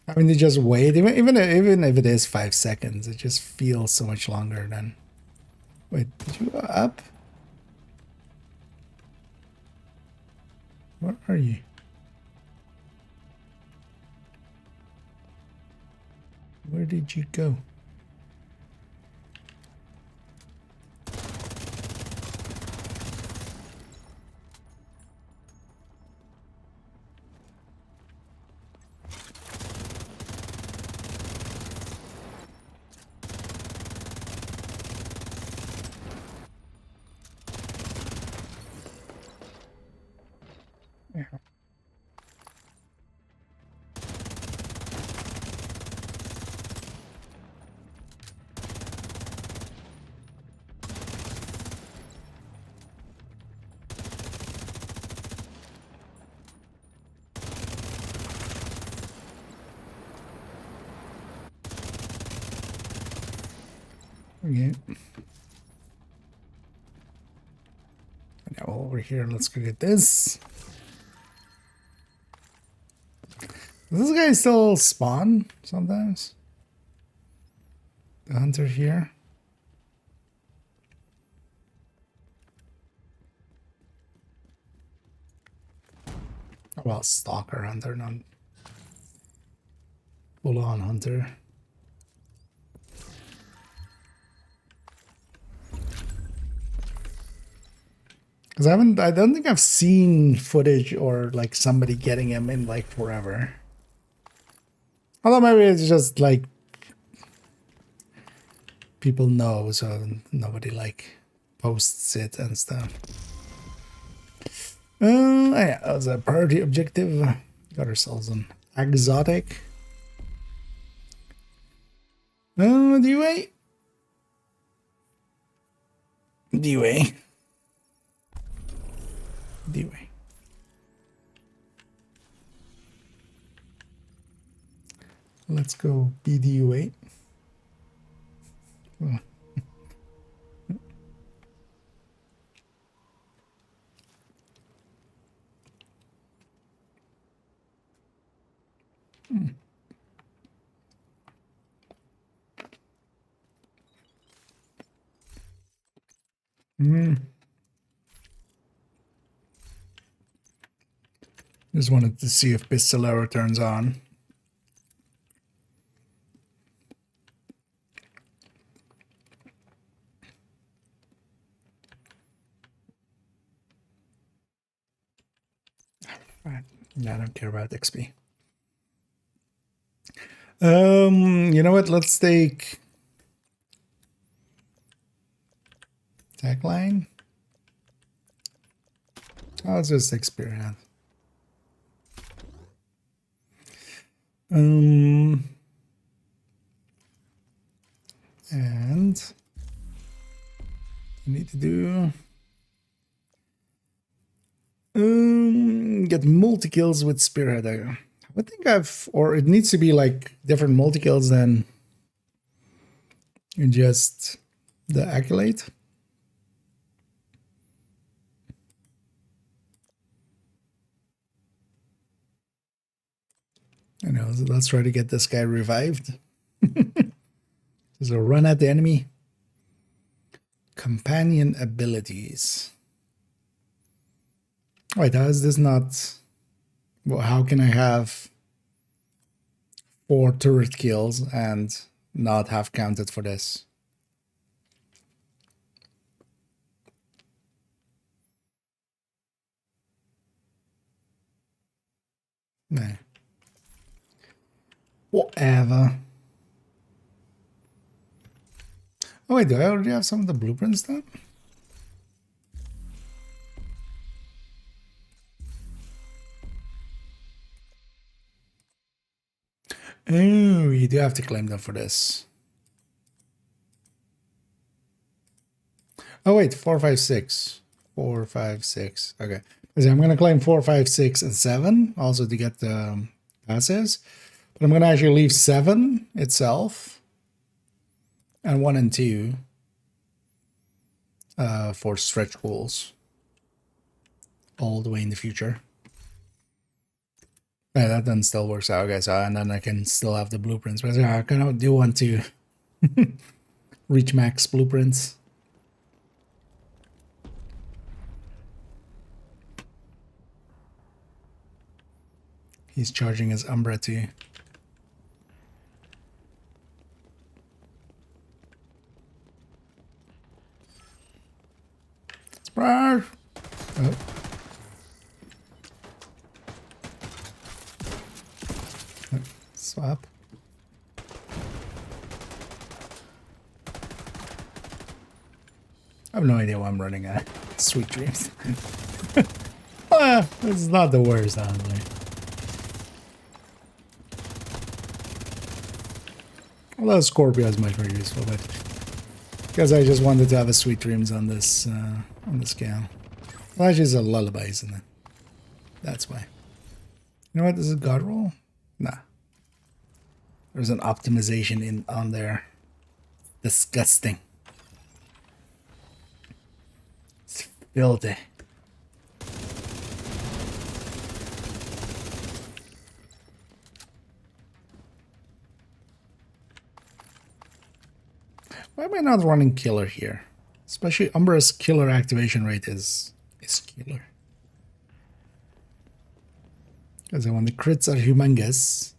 I mean, you just wait, even if it is 5 seconds, it just feels so much longer than. Wait, did you go up? Where are you? Where did you go? Okay. Now over here, let's go get this. Does this guy still spawn sometimes? The hunter here. Oh, well, stalker hunter, not full-on hunter. Because I don't think I've seen footage or like somebody getting him in like forever. Although maybe it's just like people know, so nobody like posts it and stuff. Yeah, that was a priority objective. Got ourselves an exotic. DUA. DUA. DUA. Let's go BDUA. Oh. Just wanted to see if Pistolero turns on. Right. I don't care about XP. You know what? Let's take tagline. I'll just experience. And I need to do get multi kills with Spearhead. I think or it needs to be like different multi kills than just the accolade. I know, so let's try to get this guy revived. So run at the enemy. Companion abilities. Wait, how is this not... Well, how can I have 4 turret kills and not have counted for this? No. Whatever. Oh wait, do I already have some of the blueprints done? Oh, you do have to claim them for this. Oh wait, 4, 5, 6. 4, 5, 6. Okay. So I'm going to claim 4, 5, 6, and 7 also to get the passives. But I'm going to actually leave 7 itself and 1 and 2 for stretch goals all the way in the future. Yeah, that then still works out, guys. And then I can still have the blueprints. But I kind of do want to reach max blueprints. He's charging his Umbra too. Surprise! Oh. Swap. I have no idea why I'm running at. Sweet dreams. Well, it's not the worst, honestly. Although Scorpio is much more useful, but because I just wanted to have a sweet dreams on this scale. Well, actually, it's a lullaby, isn't it? That's why. You know what? This is God roll? Nah. There's an optimization on there. Disgusting. It's filthy. Why am I not running killer here? Especially Umbra's killer activation rate is killer. Because when the crits are humongous.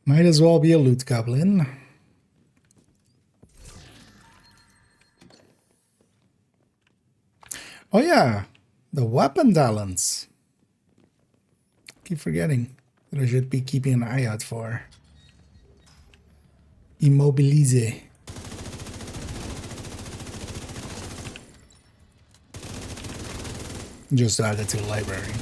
Might as well be a loot goblin. Oh yeah, the weapon talents. Keep forgetting that I should be keeping an eye out for. Immobilize. Just add it to the library.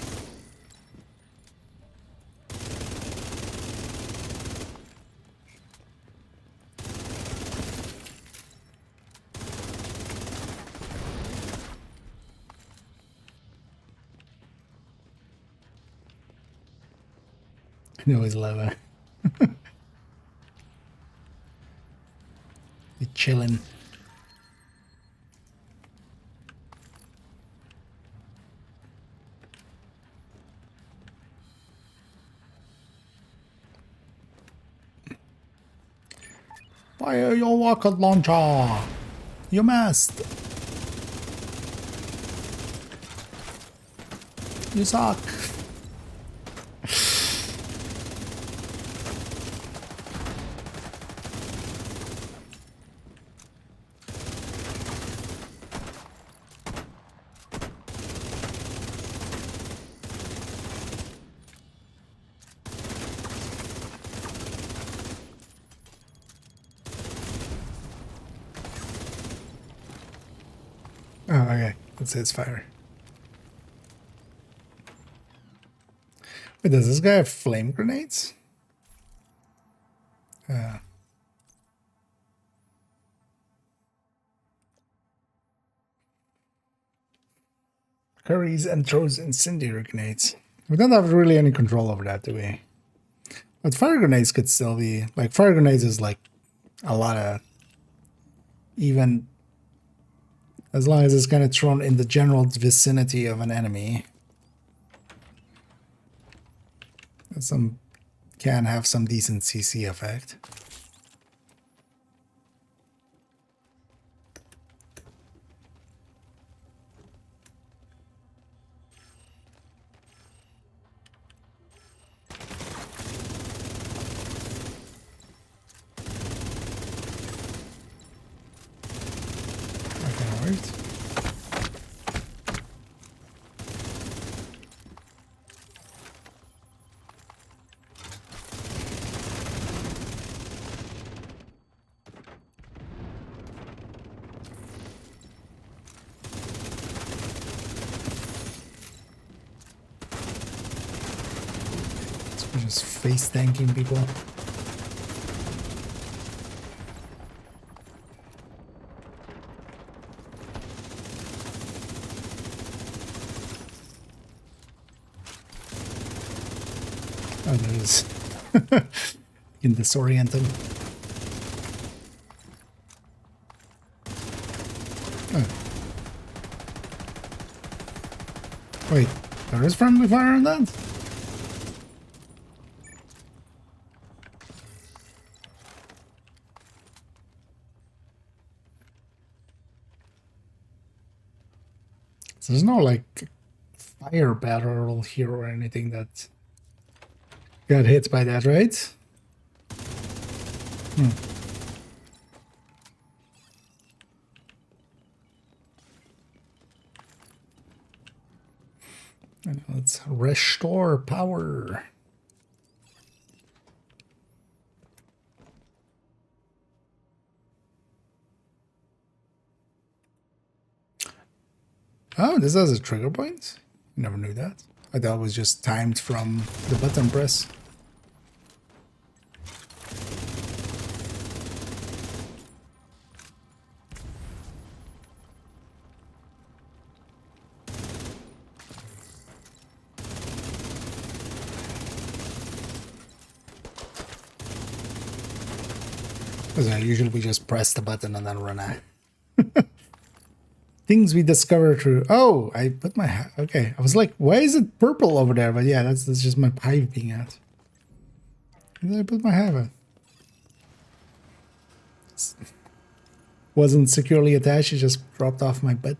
know he's lava. He's chilling. Fire your rocket launcher! You missed! You suck! Oh, okay. That's his fire. Wait, does this guy have flame grenades? Carries and throws incendiary grenades. We don't have really any control over that, do we? But fire grenades could still be... Like, fire grenades is like a lot of... Even... As long as it's kind of thrown in the general vicinity of an enemy. Some can have some decent CC effect. Okay, right. Just face tanking people. Oh, there it is. You can disorient them. Oh. Wait, there is friendly fire on that? So there's no like fire barrel here or anything that got hit by that, right? And let's restore power. Oh, this has a trigger point? Never knew that. I thought it was just timed from the button press. Because usually we just press the button and then run out. Things we discover through... Oh, I put my... Okay, I was like, why is it purple over there? But yeah, that's just my pipe being out. Where did I put my hive at? Wasn't securely attached, it just dropped off my butt.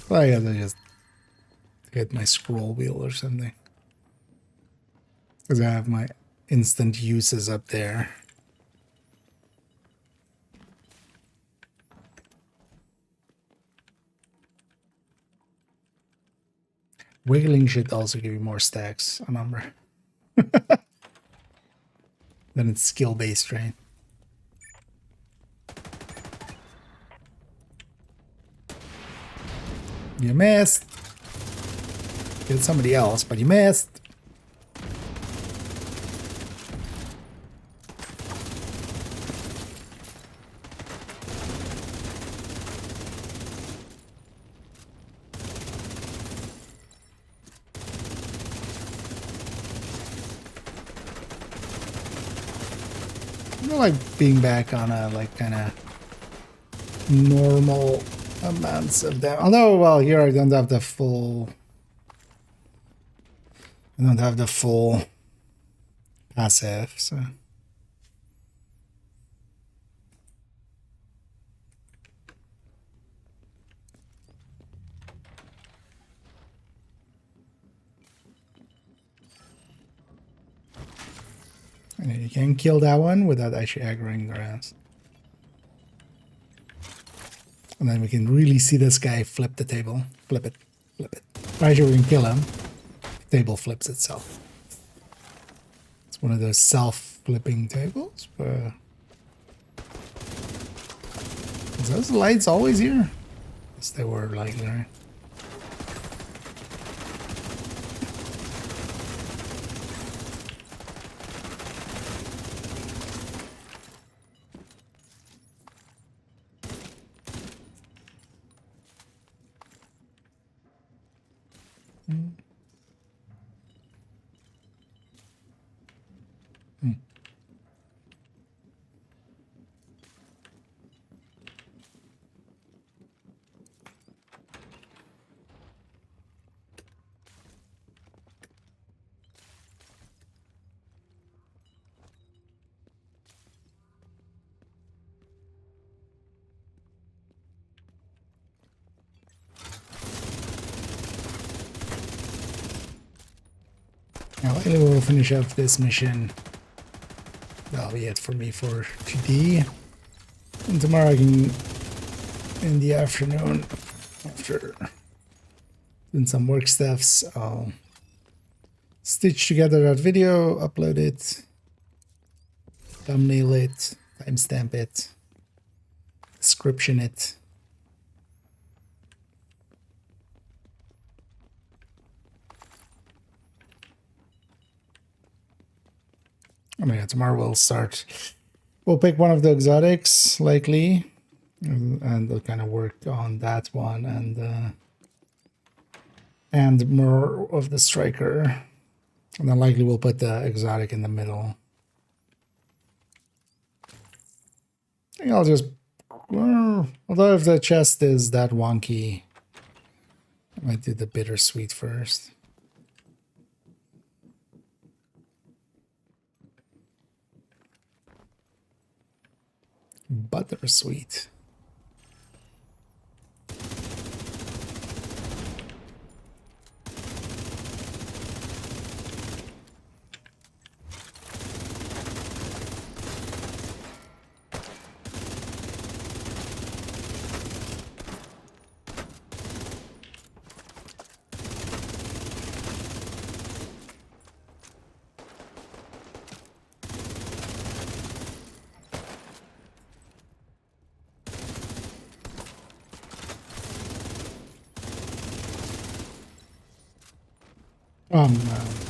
Well, I gotta just hit my scroll wheel or something. Because I have my instant uses up there. Wiggling should also give you more stacks on number. Then it's skill-based, right? You missed. Get somebody else, but you missed. I don't like being back on a like kind of normal amounts of damage. Although, well, here I don't have the full. I don't have the full passive, so. And you can kill that one without actually aggroing their ass. And then we can really see this guy flip the table. Flip it. Flip it. Right here we can kill him. The table flips itself. It's one of those self-flipping tables. Is those lights always here? Yes, they were like there. Now, we'll finish up this mission. That'll be it for me for today. And tomorrow I can, in the afternoon, after doing some work stuffs, I'll stitch together that video, upload it, thumbnail it, timestamp it, description it. I mean, tomorrow we'll pick one of the exotics, likely, and we'll kind of work on that one and more of the striker. And then likely we'll put the exotic in the middle. I think I'll just, although if the chest is that wonky, I might do the bittersweet first. Buttersweet.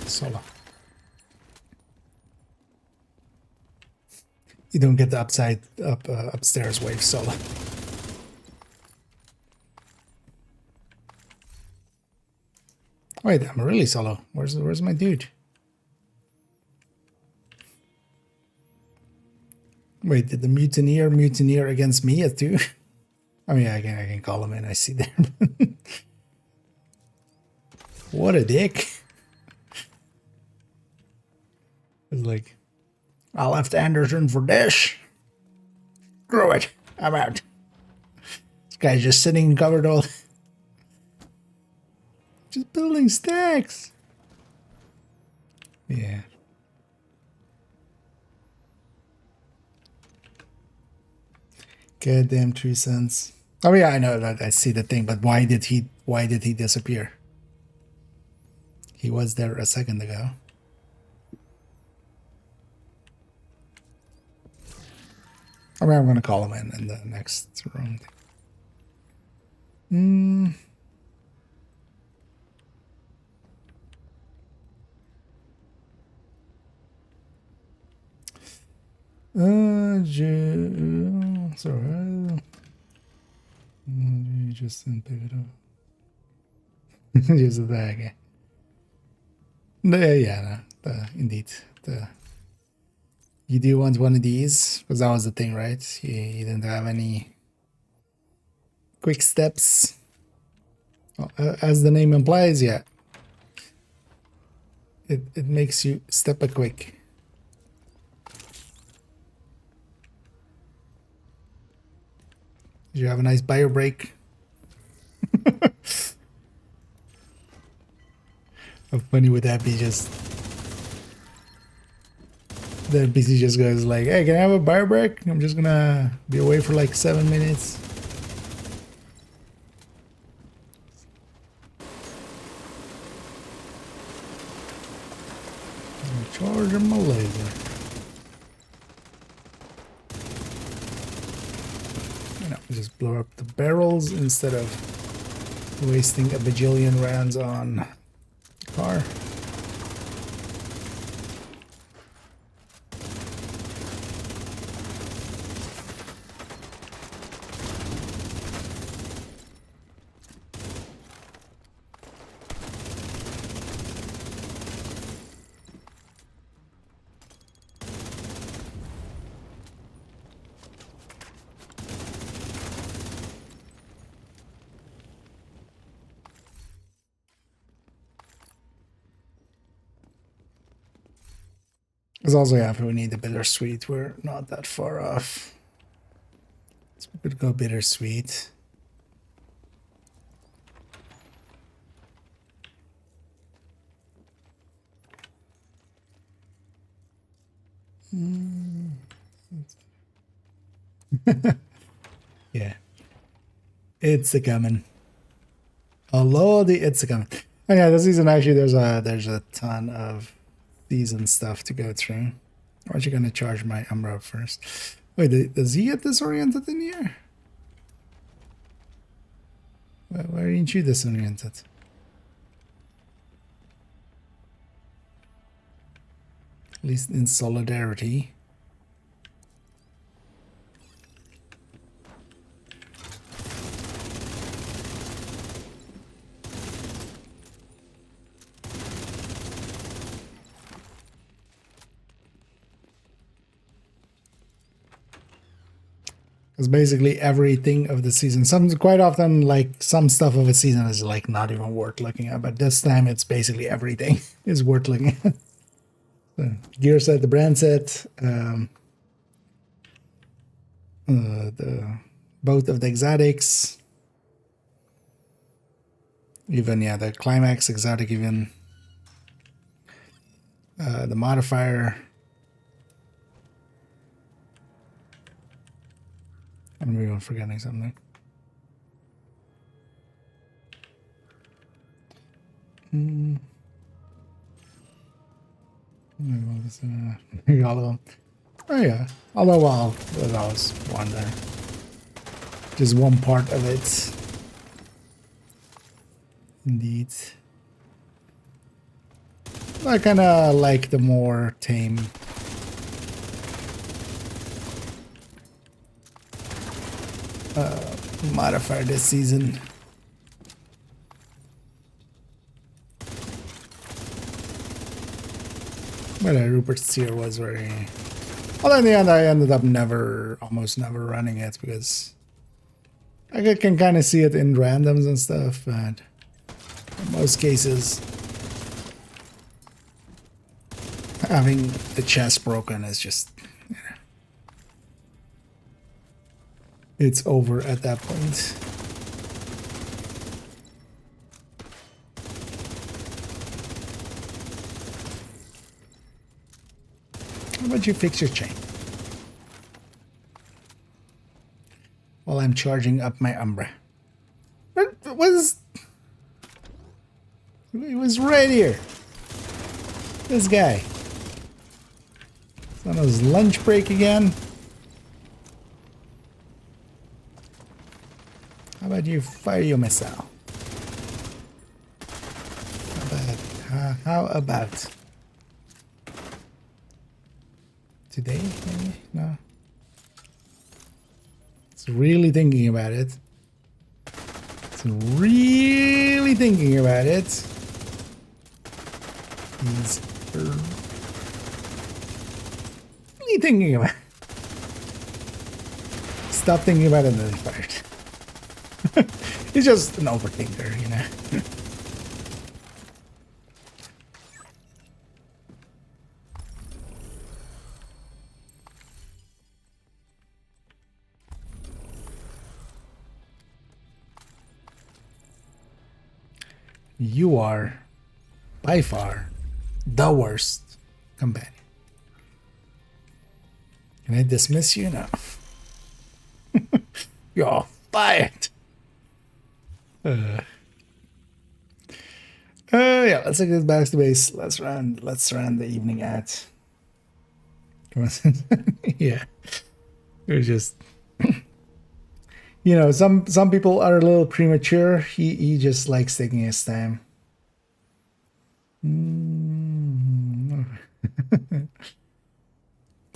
Solo. You don't get the upstairs wave solo. Wait, I'm really solo. Where's my dude? Wait, did the mutineer against me at 2? I mean, I can call him in. I see there. What a dick. It's like, I left Anderson for this. Screw it. I'm out. This guy's just sitting covered all. Just building stacks. Yeah. Goddamn 3 cents. Oh yeah, I know that. I see the thing, but why did he disappear? He was there a second ago. I mean, I'm going to call him in the next room. Sorry. You just didn't pick it up. Just the guy. Yeah, no, indeed. You do want one of these? Because that was the thing, right? You didn't have any quick steps. Well, as the name implies, yeah. It makes you step a quick. Did you have a nice bio break? How funny would that be? Just the NPC just goes like, "Hey, can I have a bio break? I'm just gonna be away for like 7 minutes." Charging my laser. You know, just blow up the barrels instead of wasting a bajillion rounds on the car. Because also, yeah, if we need the bittersweet, we're not that far off. So we could go bittersweet. Yeah. It's a coming. Oh lordy, it's a coming. Oh yeah, this season actually there's a ton of season stuff to go through. Or you gonna charge my Umbra first? Wait, does he get disoriented in here? Why aren't you disoriented? At least in solidarity. Because basically everything of the season, quite often like some stuff of a season is like not even worth looking at, but this time it's basically everything is worth looking at. So, gear set, the brand set, the both of the exotics, even the climax exotic, even the modifier. I'm even forgetting something. All of them. Oh yeah. Although, well, there's always one there. Just one part of it. Indeed. I kind of like the more tame modifier this season. But Rupert's Seer was very... Although in the end I ended up almost never running it because I can kind of see it in randoms and stuff, but in most cases having the chest broken is just... It's over at that point. How about you fix your chain? While I'm charging up my Umbra. It was right here. This guy. It's on his lunch break again. How about you fire your missile? How about today? Maybe? No. It's really thinking about it. It's really thinking about it. He's you thinking about? Stop thinking about another part. He's just an overthinker, you know. You are, by far, the worst companion. Can I dismiss you now? You're fired. Yeah, let's take this back to base. Let's run the evening at. Yeah. It was just you know, some people are a little premature. He just likes taking his time.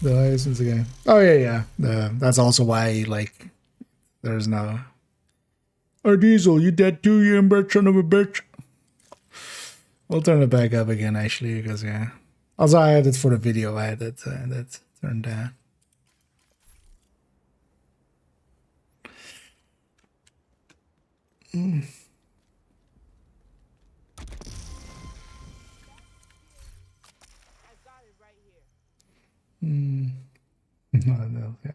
The license again. Oh yeah. That's also why like there's no Oh Diesel, you dead too, you inbred son of a bitch. We'll turn it back up again actually, because yeah. Also I had it for the video, I had that turned down. No, yeah.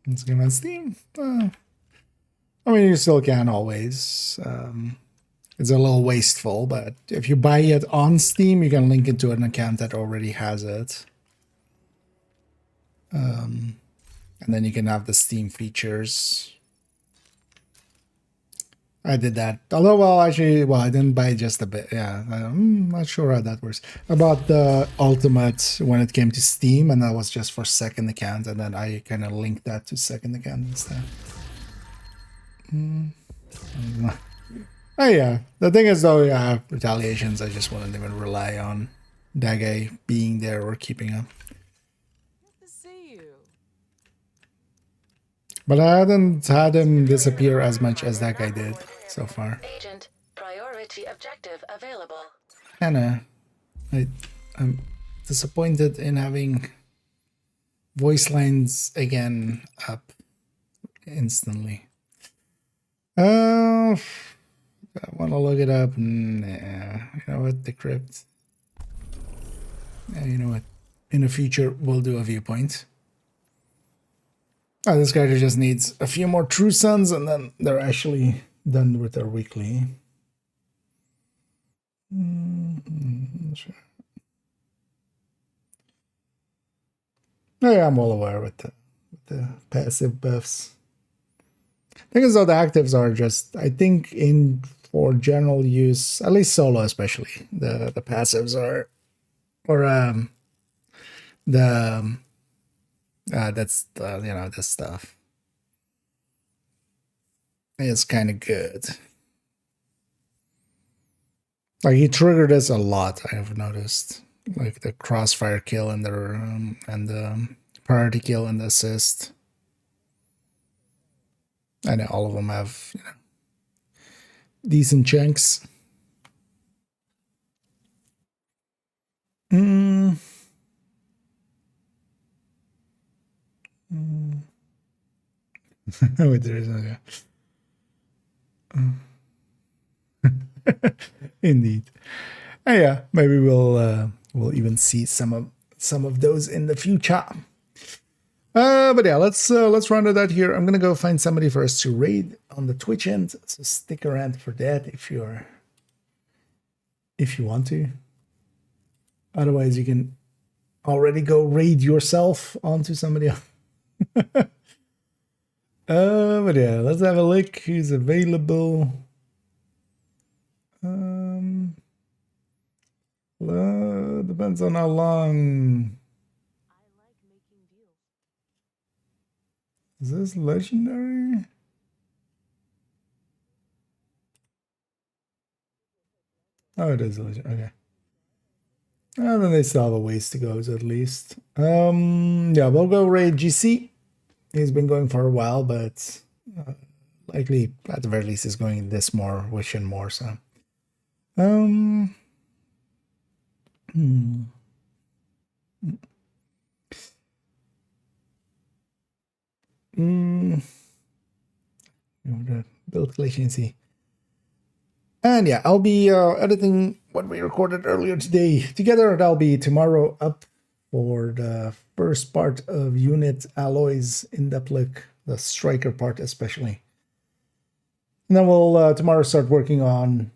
This game on Steam. I mean, you still can always. It's a little wasteful, but if you buy it on Steam, you can link it to an account that already has it. And then you can have the Steam features. I did that. Although, well, actually, I didn't buy just a bit. Yeah, I'm not sure how that works. I bought the Ultimate when it came to Steam, and that was just for second account, and then I kind of linked that to second account instead. Oh yeah, the thing is though, yeah, retaliations, I just wouldn't even rely on that guy being there or keeping up. Good to see you. But I hadn't had him disappear as much as that guy did so far. Agent, priority objective available. Hannah, I'm disappointed in having voice lines again up instantly. I want to look it up. Nah, you know what? Decrypt. Yeah, you know what? In the future, we'll do a viewpoint. Oh, this character just needs a few more true sons, and then they're actually done with their weekly. Sure. Oh, yeah, I'm well aware with the passive buffs. Thing is though, the actives are just, I think, for general use, at least solo especially, the passives are, or that's you know, this stuff is kind of good. Like he triggered this a lot, I have noticed, like the crossfire kill and the priority kill and the assist. I know all of them have, you know, decent chunks. Wait, there is no, yeah. Indeed. Oh, yeah, maybe we'll even see some of those in the future. But yeah, let's run to that here. I'm gonna go find somebody for us to raid on the Twitch end, so stick around for that if you want to. Otherwise, you can already go raid yourself onto somebody else. But yeah, let's have a look who's available. Depends on how long. Is this legendary? Oh, it is legendary. Okay. And then they still have a ways to go, at least. Yeah, we'll go raid GC. He's been going for a while, but likely at the very least is going this more, wishing more. So, The build latency. And yeah, I'll be editing what we recorded earlier today together. That'll be tomorrow up for the first part of unit alloys in-depth look, the striker part especially. And then we'll tomorrow start working on,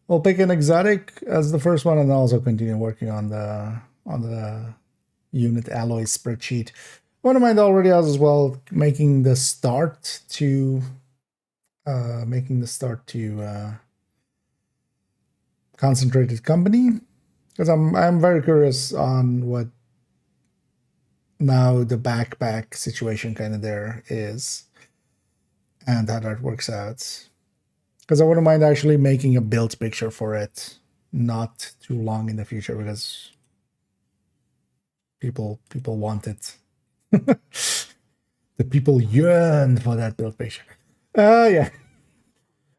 we'll pick an exotic as the first one, and then also continue working on the unit alloy spreadsheet. One of mine already has as well, making the start to concentrated company, because I'm very curious on what now the backpack situation kind of there is and how that works out, because I wouldn't mind actually making a build picture for it not too long in the future, because people want it. The people yearn for that build picture. Yeah.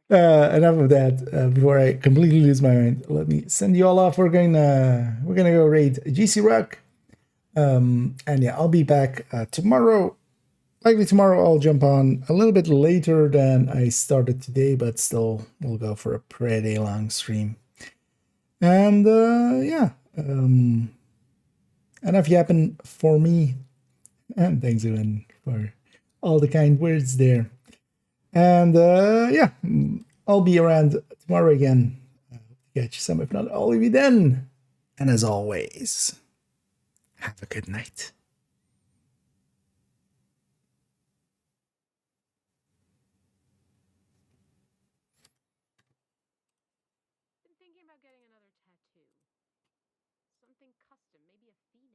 Enough of that. Before I completely lose my mind, let me send you all off. We're gonna go raid GC Rock. And yeah, I'll be back tomorrow. Likely tomorrow I'll jump on a little bit later than I started today, but still we'll go for a pretty long stream. And yeah, enough yapping for me. And thanks again for all the kind words there. And yeah, I'll be around tomorrow again to catch some, if not all of you then. And as always, have a good night. Been thinking about getting another tattoo. Something custom, maybe a phoenix.